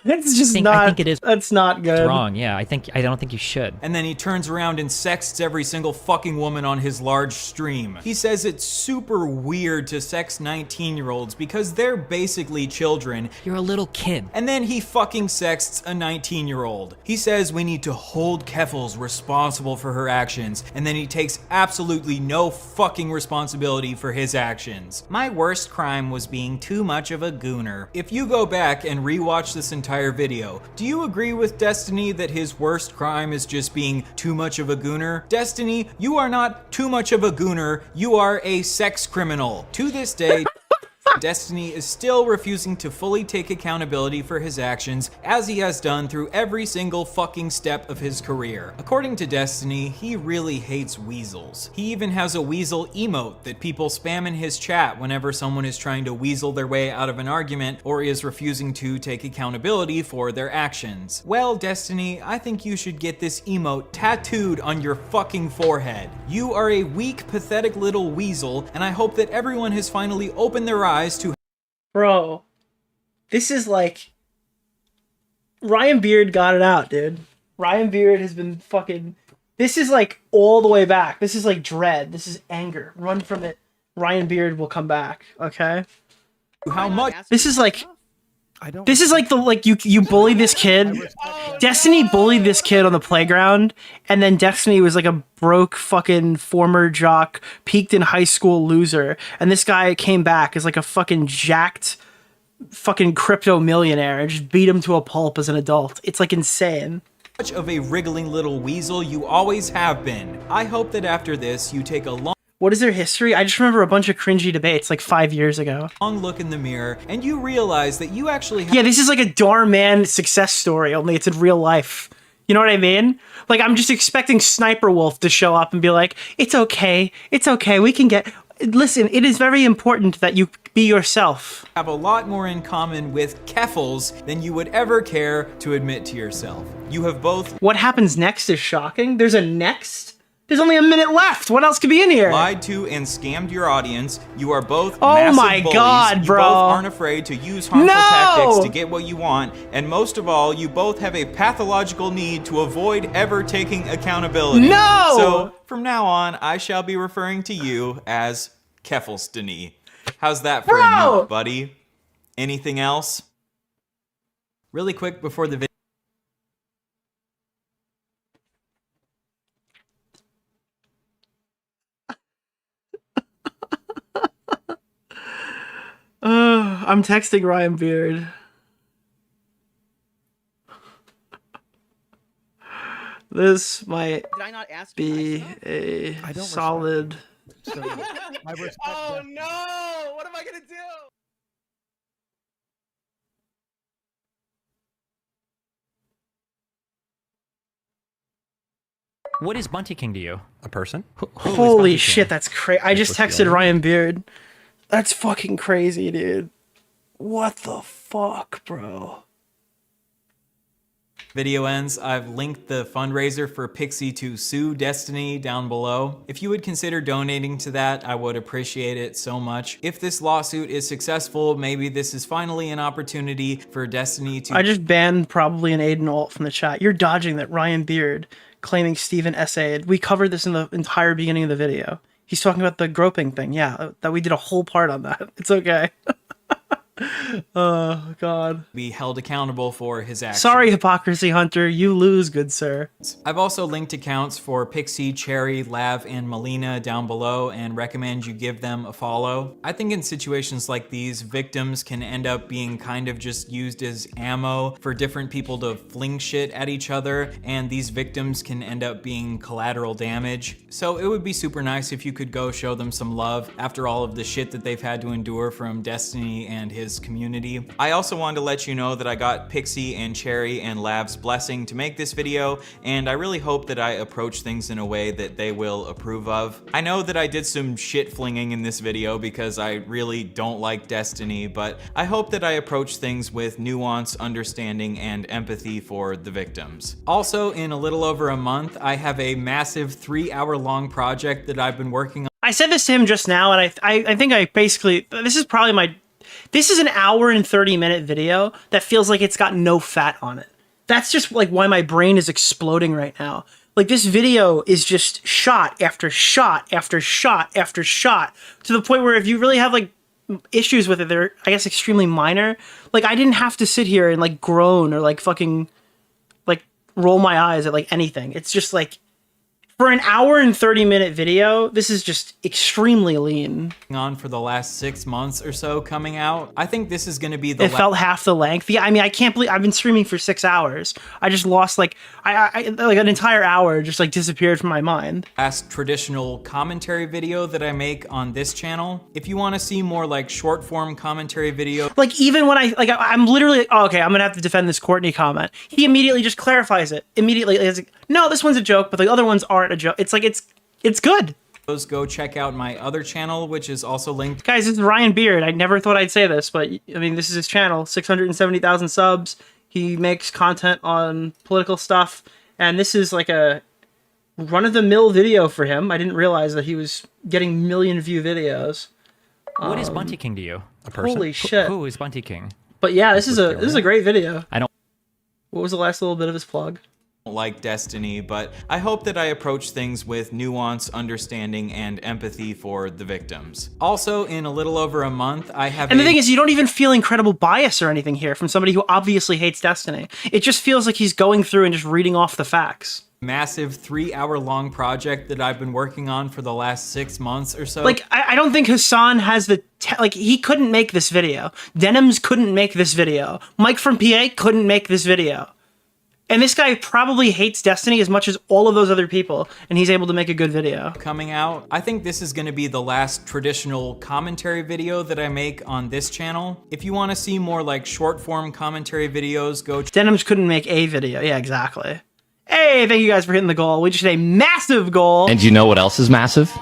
[SPEAKER 1] That's just
[SPEAKER 3] I think it is.
[SPEAKER 1] That's not good.
[SPEAKER 3] It's wrong. Yeah, I don't think you should.
[SPEAKER 24] And then he turns around and sexts every single fucking woman on his large stream. He says it's super weird to sext 19-year-olds because they're basically children.
[SPEAKER 3] You're a little kid.
[SPEAKER 24] And then he fucking sexts a 19-year-old. He says we need to hold Keffals responsible for her actions, and then he takes absolutely no fucking responsibility for his actions. My worst crime was being too much of a gooner. If you go back and rewatch this entire entire video. Do you agree with Destiny that his worst crime is just being too much of a gooner? Destiny, you are not too much of a gooner, you are a sex criminal. To this day, Destiny is still refusing to fully take accountability for his actions, as he has done through every single fucking step of his career. According to Destiny, he really hates weasels. He even has a weasel emote that people spam in his chat whenever someone is trying to weasel their way out of an argument or is refusing to take accountability for their actions. Well, Destiny, I think you should get this emote tattooed on your fucking forehead. You are a weak, pathetic little weasel, and I hope that everyone has finally opened their eyes to.
[SPEAKER 1] Bro, this is like Ryan Beard got it out, dude. Ryan Beard has been fucking. This is like all the way back. This is like dread. This is anger. Run from it. Ryan Beard will come back. Okay.
[SPEAKER 24] How much?
[SPEAKER 1] This is like. This is like you bully this kid. Destiny bullied this kid on the playground, and then Destiny was like a broke fucking former jock, peaked in high school loser, and this guy came back as like a fucking jacked fucking crypto millionaire and just beat him to a pulp as an adult. It's like insane.
[SPEAKER 24] Much of a wriggling little weasel you always have been. I hope that after this you take a long.
[SPEAKER 1] What is their history? I just remember a bunch of cringy debates like 5 years ago.
[SPEAKER 24] Long look in the mirror, and you realize that you actually have.
[SPEAKER 1] Yeah, this is like a Darman success story, only it's in real life. You know what I mean? Like, I'm just expecting Sniper Wolf to show up and be like, it's okay, we can get. Listen, it is very important that you be yourself.
[SPEAKER 24] Have a lot more in common with Keffels than you would ever care to admit to yourself. You have both.
[SPEAKER 1] What happens next is shocking. There's a next? There's only a minute left. What else could be in here?
[SPEAKER 24] Lied to and scammed your audience. You are both
[SPEAKER 1] oh
[SPEAKER 24] massive
[SPEAKER 1] my
[SPEAKER 24] bullies.
[SPEAKER 1] God, bro.
[SPEAKER 24] You both aren't afraid to use harmful tactics to get what you want. And most of all, you both have a pathological need to avoid ever taking accountability.
[SPEAKER 1] No!
[SPEAKER 24] So from now on, I shall be referring to you as Keffelsdeny. How's that for a nuke, buddy? Anything else? Really quick before the video.
[SPEAKER 1] I'm texting Ryan Beard. This might be a solid.
[SPEAKER 15] Oh no! What am I gonna do?
[SPEAKER 3] What is Bunty King to you?
[SPEAKER 16] A person?
[SPEAKER 1] Holy shit, that's crazy. I just texted Ryan Beard. That's fucking crazy, dude. What the fuck, bro?
[SPEAKER 24] Video ends. I've linked the fundraiser for Pixie to sue Destiny down below. If you would consider donating to that, I would appreciate it so much. If this lawsuit is successful, maybe this is finally an opportunity for Destiny to.
[SPEAKER 1] I just banned probably an Aiden alt from the chat. You're dodging that Ryan Beard claiming Steven essayed. We covered this in the entire beginning of the video. He's talking about the groping thing. Yeah, that we did a whole part on that. It's okay. Oh, God.
[SPEAKER 24] Be held accountable for his actions.
[SPEAKER 1] Sorry, Hypocrisy Hunter. You lose, good sir.
[SPEAKER 24] I've also linked accounts for Pixie, Cherry, Lav, and Melina down below and recommend you give them a follow. I think in situations like these, victims can end up being kind of just used as ammo for different people to fling shit at each other, and these victims can end up being collateral damage. So it would be super nice if you could go show them some love after all of the shit that they've had to endure from Destiny and his community. I also wanted to let you know that I got Pixie and Cherry and Lav's blessing to make this video, and I really hope that I approach things in a way that they will approve of. I know that I did some shit flinging in this video because I really don't like Destiny, but I hope that I approach things with nuance, understanding, and empathy for the victims. Also, in a little over a month, I have a massive 3-hour-long project that I've been working on.
[SPEAKER 1] I said this to him just now, and I think I basically, this is an hour and 30-minute video that feels like it's got no fat on it. That's just like why my brain is exploding right now. Like, this video is just shot after shot after shot after shot, to the point where if you really have like issues with it, they're, I guess, extremely minor. Like, I didn't have to sit here and like groan or like fucking like roll my eyes at like anything. It's just like For an hour and 30-minute video, this is just extremely lean.
[SPEAKER 24] On for the last 6 months or so coming out. I think this is going to be the
[SPEAKER 1] It felt half the length. Yeah, I mean, I can't believe I've been streaming for 6 hours. I just lost like I like an entire hour just like disappeared from my mind.
[SPEAKER 24] last traditional commentary video that I make on this channel. If you want to see more like short form commentary video,
[SPEAKER 1] Like even when I'm literally oh, okay, I'm gonna have to defend this Courtney comment. He immediately just clarifies it. Immediately, it's like, no, this one's a joke, but the other ones aren't a joke. It's like it's good.
[SPEAKER 24] go check out my other channel, which is also linked.
[SPEAKER 1] Guys, this is Ryan Beard. I never thought I'd say this, but I mean, this is his channel. 670,000 subs. He makes content on political stuff, and this is like a run-of-the-mill video for him. I didn't realize that he was getting million-view videos.
[SPEAKER 3] What is Bunty King to you?
[SPEAKER 1] A person? Holy shit.
[SPEAKER 3] Who is Bunty King?
[SPEAKER 1] But yeah, this is a great video.
[SPEAKER 3] I don't.
[SPEAKER 1] What was the last little bit of his plug?
[SPEAKER 24] Like Destiny, but I hope that I approach things with nuance, understanding, and empathy for the victims. Also, in a little over a month, I have
[SPEAKER 1] And the thing is, you don't even feel incredible bias or anything here from somebody who obviously hates Destiny. It just feels like he's going through and just reading off the facts.
[SPEAKER 24] Massive 3-hour-long project that I've been working on for the last 6 months or so.
[SPEAKER 1] Like, I don't think Hasan has the... like, he couldn't make this video. Denims couldn't make this video. Mike from PA couldn't make this video. And this guy probably hates Destiny as much as all of those other people, and he's able to make a good video.
[SPEAKER 24] Coming out. I think this is going to be the last traditional commentary video that I make on this channel. If you want to see more like short form commentary videos, go...
[SPEAKER 1] Denims couldn't make a video. Yeah, exactly. Hey, thank you guys for hitting the goal. We just hit a massive goal.
[SPEAKER 5] And you know what else is massive?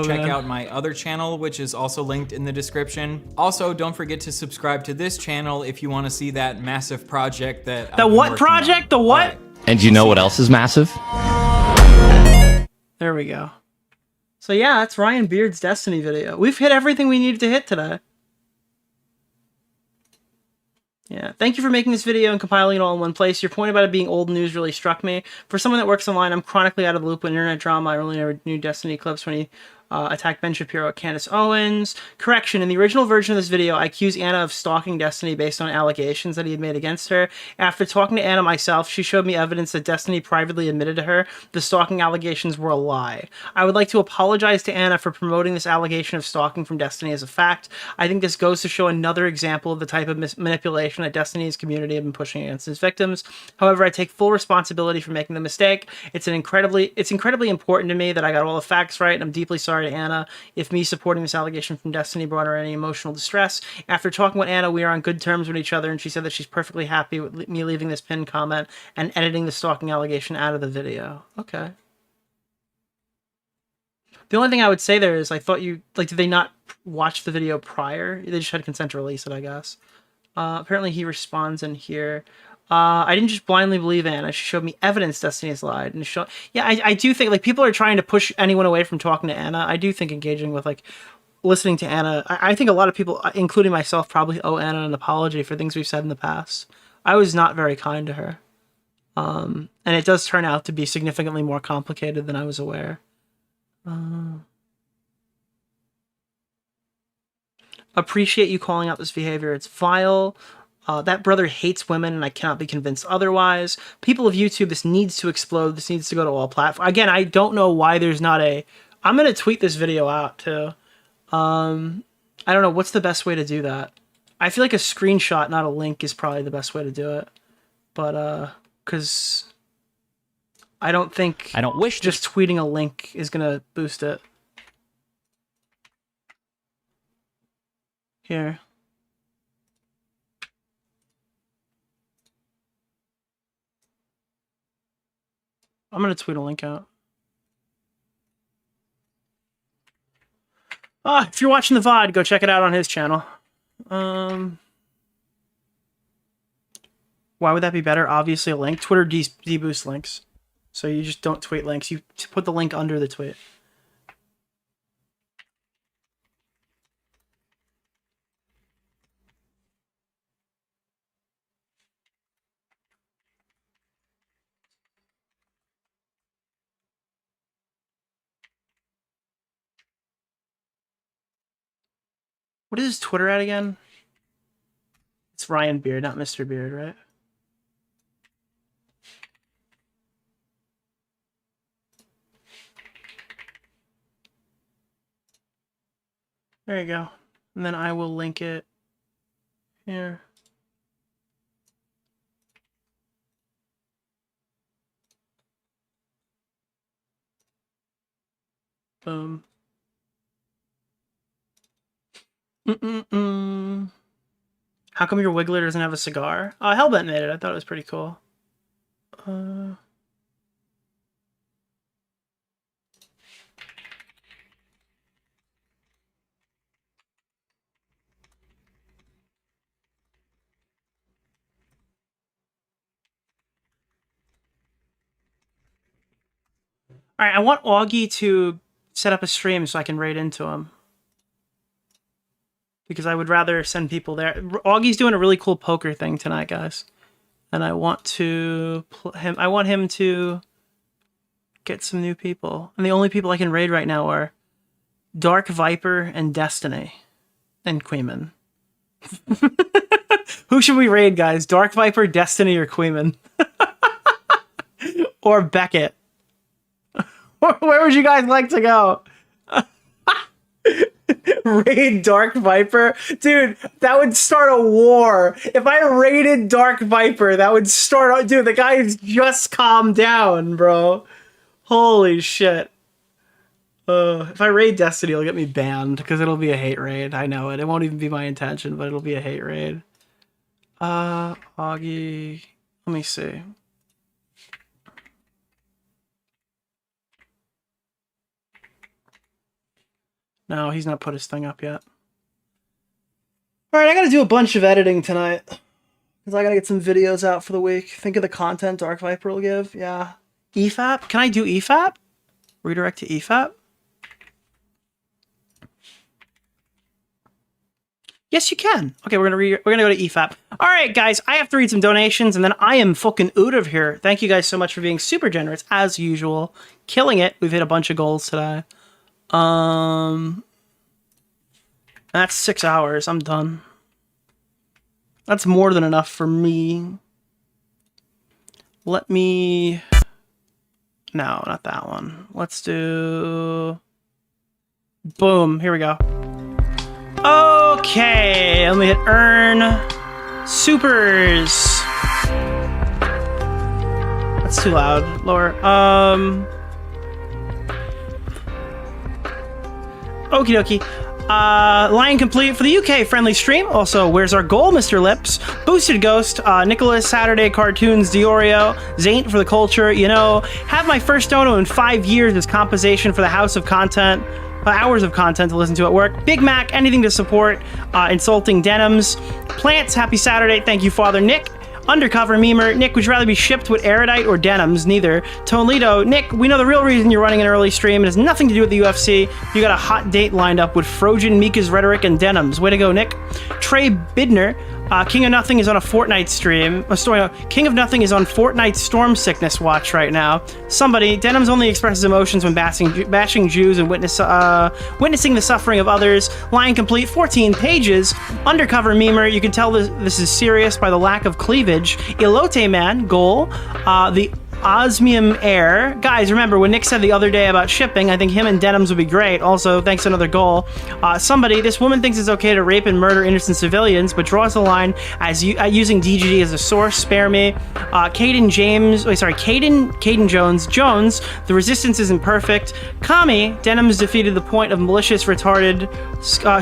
[SPEAKER 24] Check out my other channel, which is also linked in the description. Also, don't forget to subscribe to this channel if you want to see that massive project that...
[SPEAKER 1] The what project? The what?
[SPEAKER 5] And you know what else is massive?
[SPEAKER 1] There we go. So yeah, that's Ryan Beard's Destiny video. We've hit everything we needed to hit today. Yeah, thank you for making this video and compiling it all in one place. Your point about it being old news really struck me. For someone that works online, I'm chronically out of the loop with internet drama. I only never knew Destiny clips when he attacked Ben Shapiro at Candace Owens. Correction, in the original version of this video, I accuse Anna of stalking Destiny based on allegations that he had made against her. After talking to Anna myself, she showed me evidence that Destiny privately admitted to her the stalking allegations were a lie. I would like to apologize to Anna for promoting this allegation of stalking from Destiny as a fact. I think this goes to show another example of the type of manipulation that Destiny's community have been pushing against its victims. However, I take full responsibility for making the mistake. It's incredibly important to me that I got all the facts right, and I'm deeply sorry to Anna if me supporting this allegation from Destiny brought her any emotional distress. After talking with Anna, we are on good terms with each other, and she said that she's perfectly happy with me leaving this pinned comment and editing the stalking allegation out of the video. Okay. The only thing I would say there is I thought you, like, did they not watch the video prior? They just had consent to release it, I guess. Apparently he responds in here. I didn't just blindly believe Anna. She showed me evidence Destiny has lied. And yeah, I do think, like, people are trying to push anyone away from talking to Anna. I do think engaging with, like, listening to Anna, I think a lot of people, including myself, probably owe Anna an apology for things we've said in the past. I was not very kind to her. And it does turn out to be significantly more complicated than I was aware. Appreciate you calling out this behavior. It's vile. That brother hates women, and I cannot be convinced otherwise. People of YouTube, this needs to explode. This needs to go to all platforms. Again, I don't know why there's not a... I'm going to tweet this video out, too. I don't know. What's the best way to do that? I feel like a screenshot, not a link, is probably the best way to do it. But, because... I don't think...
[SPEAKER 3] I don't wish
[SPEAKER 1] just tweeting a link is going to boost it. Here. I'm going to tweet a link out. If you're watching the VOD, go check it out on his channel. Why would that be better? Obviously a link. Twitter deboosts links. So you just don't tweet links. You put the link under the tweet. What is his Twitter at again? It's Ryan Beard, not Mr. Beard, right? There you go. And then I will link it here. Boom. How come your Wiggler doesn't have a cigar? Hellbent made it. I thought it was pretty cool. All right, I want Augie to set up a stream so I can raid into him. Because I would rather send people there. Augie's doing a really cool poker thing tonight, guys. And I want to I want him to get some new people. And the only people I can raid right now are Dark Viper and Destiny and Queeman. Who should we raid, guys? Dark Viper, Destiny, or Queeman? Or Beckett? Where would you guys like to go? Raid Dark Viper? Dude, that would start a war. If I raided Dark Viper, that would start... Dude, the guy's just calmed down, bro. Holy shit. If I raid Destiny, it'll get me banned, because it'll be a hate raid. I know it. It won't even be my intention, but it'll be a hate raid. Augie... Let me see. No, he's not put his thing up yet. Alright, I gotta do a bunch of editing tonight. Because I gotta get some videos out for the week. Think of the content Dark Viper will give. Yeah. EFAP? Can I do EFAP? Redirect to EFAP? Yes, you can. Okay, we're gonna go to EFAP. All right, guys, I have to read some donations, and then I am fucking out of here. Thank you guys so much for being super generous, as usual. Killing it. We've hit a bunch of goals today. That's 6 hours. I'm done. That's more than enough for me. Let me... No, not that one. Let's do... Boom. Here we go. Okay. Let me hit earn. Supers. That's too loud. Lower. Okie dokie. Line complete for the UK friendly stream. Also, where's our goal, Mr. Lips? Boosted Ghost, Nicholas Saturday Cartoons DeOrio, Zaint for the culture. You know, have my first dono in 5 years as compensation for the house of content. Hours of content to listen to at work. Big Mac, anything to support. Insulting Denims. Plants, happy Saturday. Thank you, Father Nick. Undercover Memer, Nick, would you rather be shipped with Erudite or Denims? Neither. Tonelito, Nick, we know the real reason you're running an early stream. It has nothing to do with the UFC. You got a hot date lined up with Frojan, Mika's Rhetoric, and Denims. Way to go, Nick. Trey Bidner, King of Nothing is on a Fortnite stream. King of Nothing is on Fortnite Storm Sickness watch right now. Somebody, Denims only expresses emotions when bashing Jews and witnessing the suffering of others. Line complete, 14 pages. Undercover Memer, you can tell this is serious by the lack of cleavage. Elote Man, goal. The Osmium Air. Guys, remember when Nick said the other day about shipping, I think him and Denims would be great. Also, thanks to another goal. Somebody, this woman thinks it's okay to rape and murder innocent civilians, but draws the line as using DGD as a source. Spare me. Caden Jones, the resistance isn't perfect. Kami, Denims defeated the point of malicious retarded.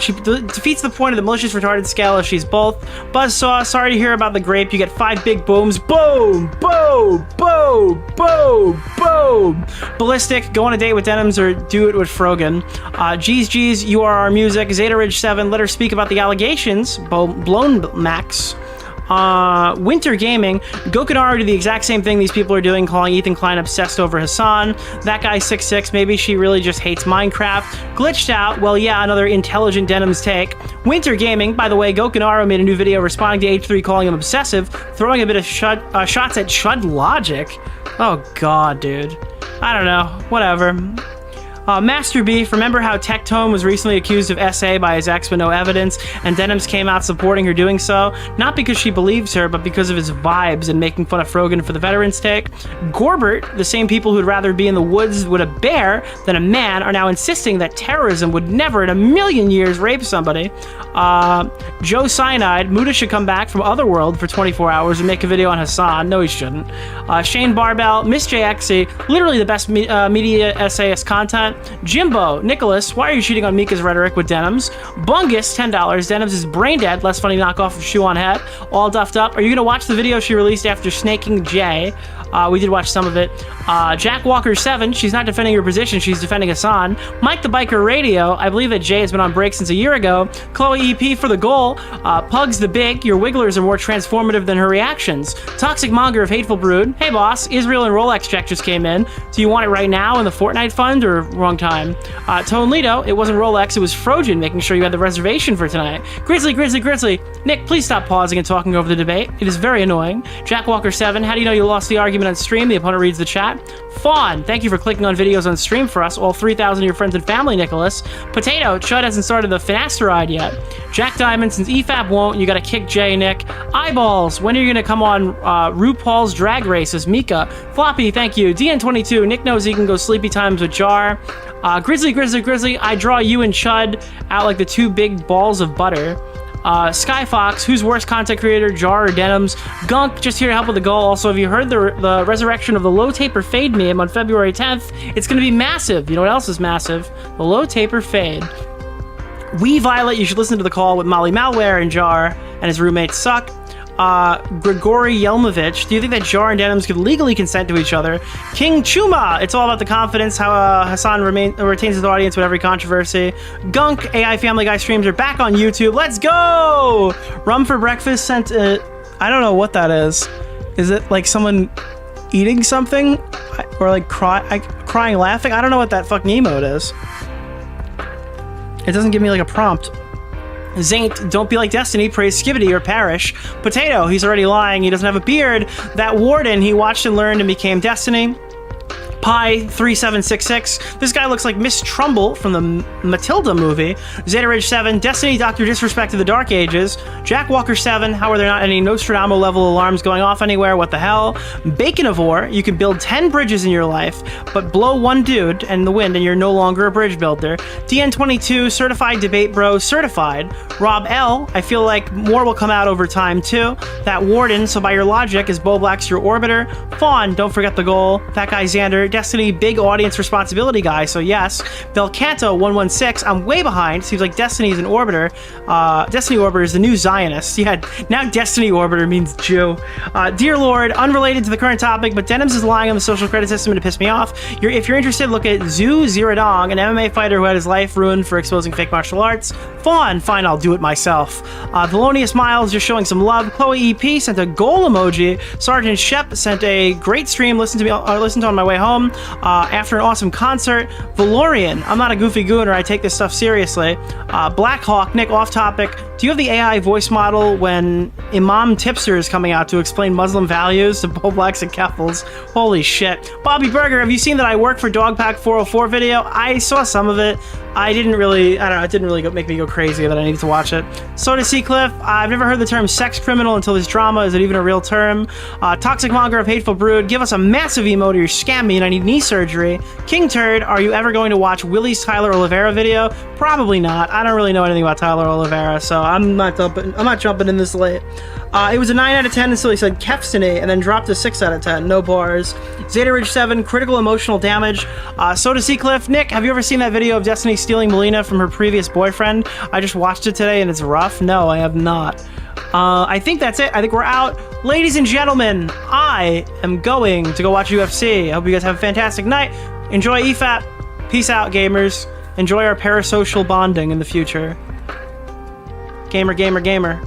[SPEAKER 1] She defeats the point of the malicious retarded scale if she's both. Buzzsaw, sorry to hear about the grape. You get 5 big booms. Boom! Boom! Boom! Boom! Boom! Ballistic, go on a date with Denims or do it with Frogan. G's, you are our music. Zeta Ridge 7, let her speak about the allegations. Blown Max. Winter Gaming, Gokunaru did the exact same thing these people are doing, calling Ethan Klein obsessed over Hasan. That guy 6'6", maybe she really just hates Minecraft. Glitched out, well yeah, another intelligent Denims take. Winter Gaming, by the way, Gokunaru made a new video responding to H3 calling him obsessive, throwing a bit of shots at Shud Logic. Oh god, dude. I don't know, whatever. Master Beef, remember how Tectone was recently accused of SA by his ex with no evidence, and Denims came out supporting her doing so, not because she believes her, but because of his vibes and making fun of Frogan for the veterans take. Gorbert, the same people who'd rather be in the woods with a bear than a man, are now insisting that terrorism would never in a million years rape somebody. Joe Cyanide, Muda should come back from Otherworld for 24 hours and make a video on Hasan. No, he shouldn't. Shane Barbell, Miss JXC, literally the best media essayist content. Jimbo, Nicholas, why are you cheating on Mika's rhetoric with Denims? Bungus, $10. Denims is brain dead, less funny knockoff of Shoe on Head. All duffed up. Are you gonna watch the video she released after snaking Jay? We did watch some of it. Jack Walker 7, she's not defending her position, she's defending Hasan. Mike the Biker Radio, I believe that Jay has been on break since a year ago. Chloe EP for the goal. Pugs the Big, your wigglers are more transformative than her reactions. Toxic Monger of Hateful Brood, hey boss, Israel and Rolex check just came in. Do you want it right now in the Fortnite fund or wrong time? Tone Lido, it wasn't Rolex, it was Frojan making sure you had the reservation for tonight. Grizzly, Nick, please stop pausing and talking over the debate. It is very annoying. Jack Walker 7, how do you know you lost the argument on stream? The opponent reads the chat. Fawn, thank you for clicking on videos on stream for us, all 3,000 of your friends and family, Nicholas. Potato, Chud hasn't started the finasteride yet. Jack Diamond, since EFAP won't, you gotta kick Jay, Nick. Eyeballs, when are you gonna come on RuPaul's Drag Races? Mika. Floppy, thank you. DN22, Nick knows he can go sleepy times with Jar. Grizzly, I draw you and Chud out like the two big balls of butter. Skyfox, who's worst content creator, Jar or Denims? Gunk, just here to help with the goal. Also, have you heard the resurrection of the low taper fade meme on February 10th? It's going to be massive. You know what else is massive? The low taper fade. We Violet, you should listen to the call with Molly Malware and Jar, and his roommates suck. Grigory Yelmovich, do you think that Jar and Denims could legally consent to each other? King Chuma, it's all about the confidence, how Hasan retains his audience with every controversy. Gunk, AI Family Guy streams are back on YouTube. Let's go! Rum for Breakfast sent I don't know what that is. Is it like someone eating something? Or like crying laughing? I don't know what that fucking emote is. It doesn't give me like a prompt. Zaint, don't be like Destiny, praise Skibbity or perish. Potato, he's already lying, he doesn't have a beard. That Warden, he watched and learned and became Destiny. Pie3766, this guy looks like Miss Trumbull from the Matilda movie. Zeta Ridge 7, Destiny, Dr. Disrespect to the Dark Ages. Jack Walker 7, how are there not any Nostradamus level alarms going off anywhere? What the hell? Baconivore, you can build 10 bridges in your life, but blow one dude in the wind and you're no longer a bridge builder. DN22, certified debate bro, certified. Rob L, I feel like more will come out over time too. That Warden, so by your logic, is Bo Black's your orbiter. Fawn, don't forget the goal. That guy Xander, Destiny, big audience responsibility guy, so yes. Belcanto 116, I'm way behind. Seems like Destiny's an orbiter. Destiny Orbiter is the new Zionist. Yeah, now Destiny Orbiter means Jew. Dear Lord, unrelated to the current topic, but Denims is lying on the social credit system to piss me off. If you're interested, look at Zhu Ziradong, an MMA fighter who had his life ruined for exposing fake martial arts. Fine, I'll do it myself. Thelonious Miles just showing some love. Chloe EP sent a goal emoji. Sergeant Shep sent a great stream. Listen to on my way home. After an awesome concert. Valorian, I'm not a goofy gooner, I take this stuff seriously. Blackhawk, Nick, off topic. Do you have the AI voice model when Imam Tipster is coming out to explain Muslim values to Bo Blacks and Keffels? Holy shit. Bobby Burger, have you seen that I work for Dogpack 404 video? I saw some of it. It didn't really make me go crazy that I needed to watch it. Soda Seacliff, I've never heard the term sex criminal until this drama. Is it even a real term? Toxic Monger of Hateful Brood, give us a massive emote or you scam me and I need knee surgery. King Turd, are you ever going to watch Willie's Tyler Oliveira video? Probably not. I don't really know anything about Tyler Oliveira, so I'm not jumping in this late. It was a 9 out of 10 until he said Kefstiny and then dropped a 6 out of 10. No bars. Zeta Ridge 7, critical emotional damage. Soda Seacliff, Nick, have you ever seen that video of Destiny stealing Melina from her previous boyfriend? I just watched it today and it's rough. No, I have not. I think that's it. I think we're out. Ladies and gentlemen, I am going to go watch UFC. I hope you guys have a fantastic night. Enjoy EFAP. Peace out, gamers. Enjoy our parasocial bonding in the future. Gamer, gamer, gamer.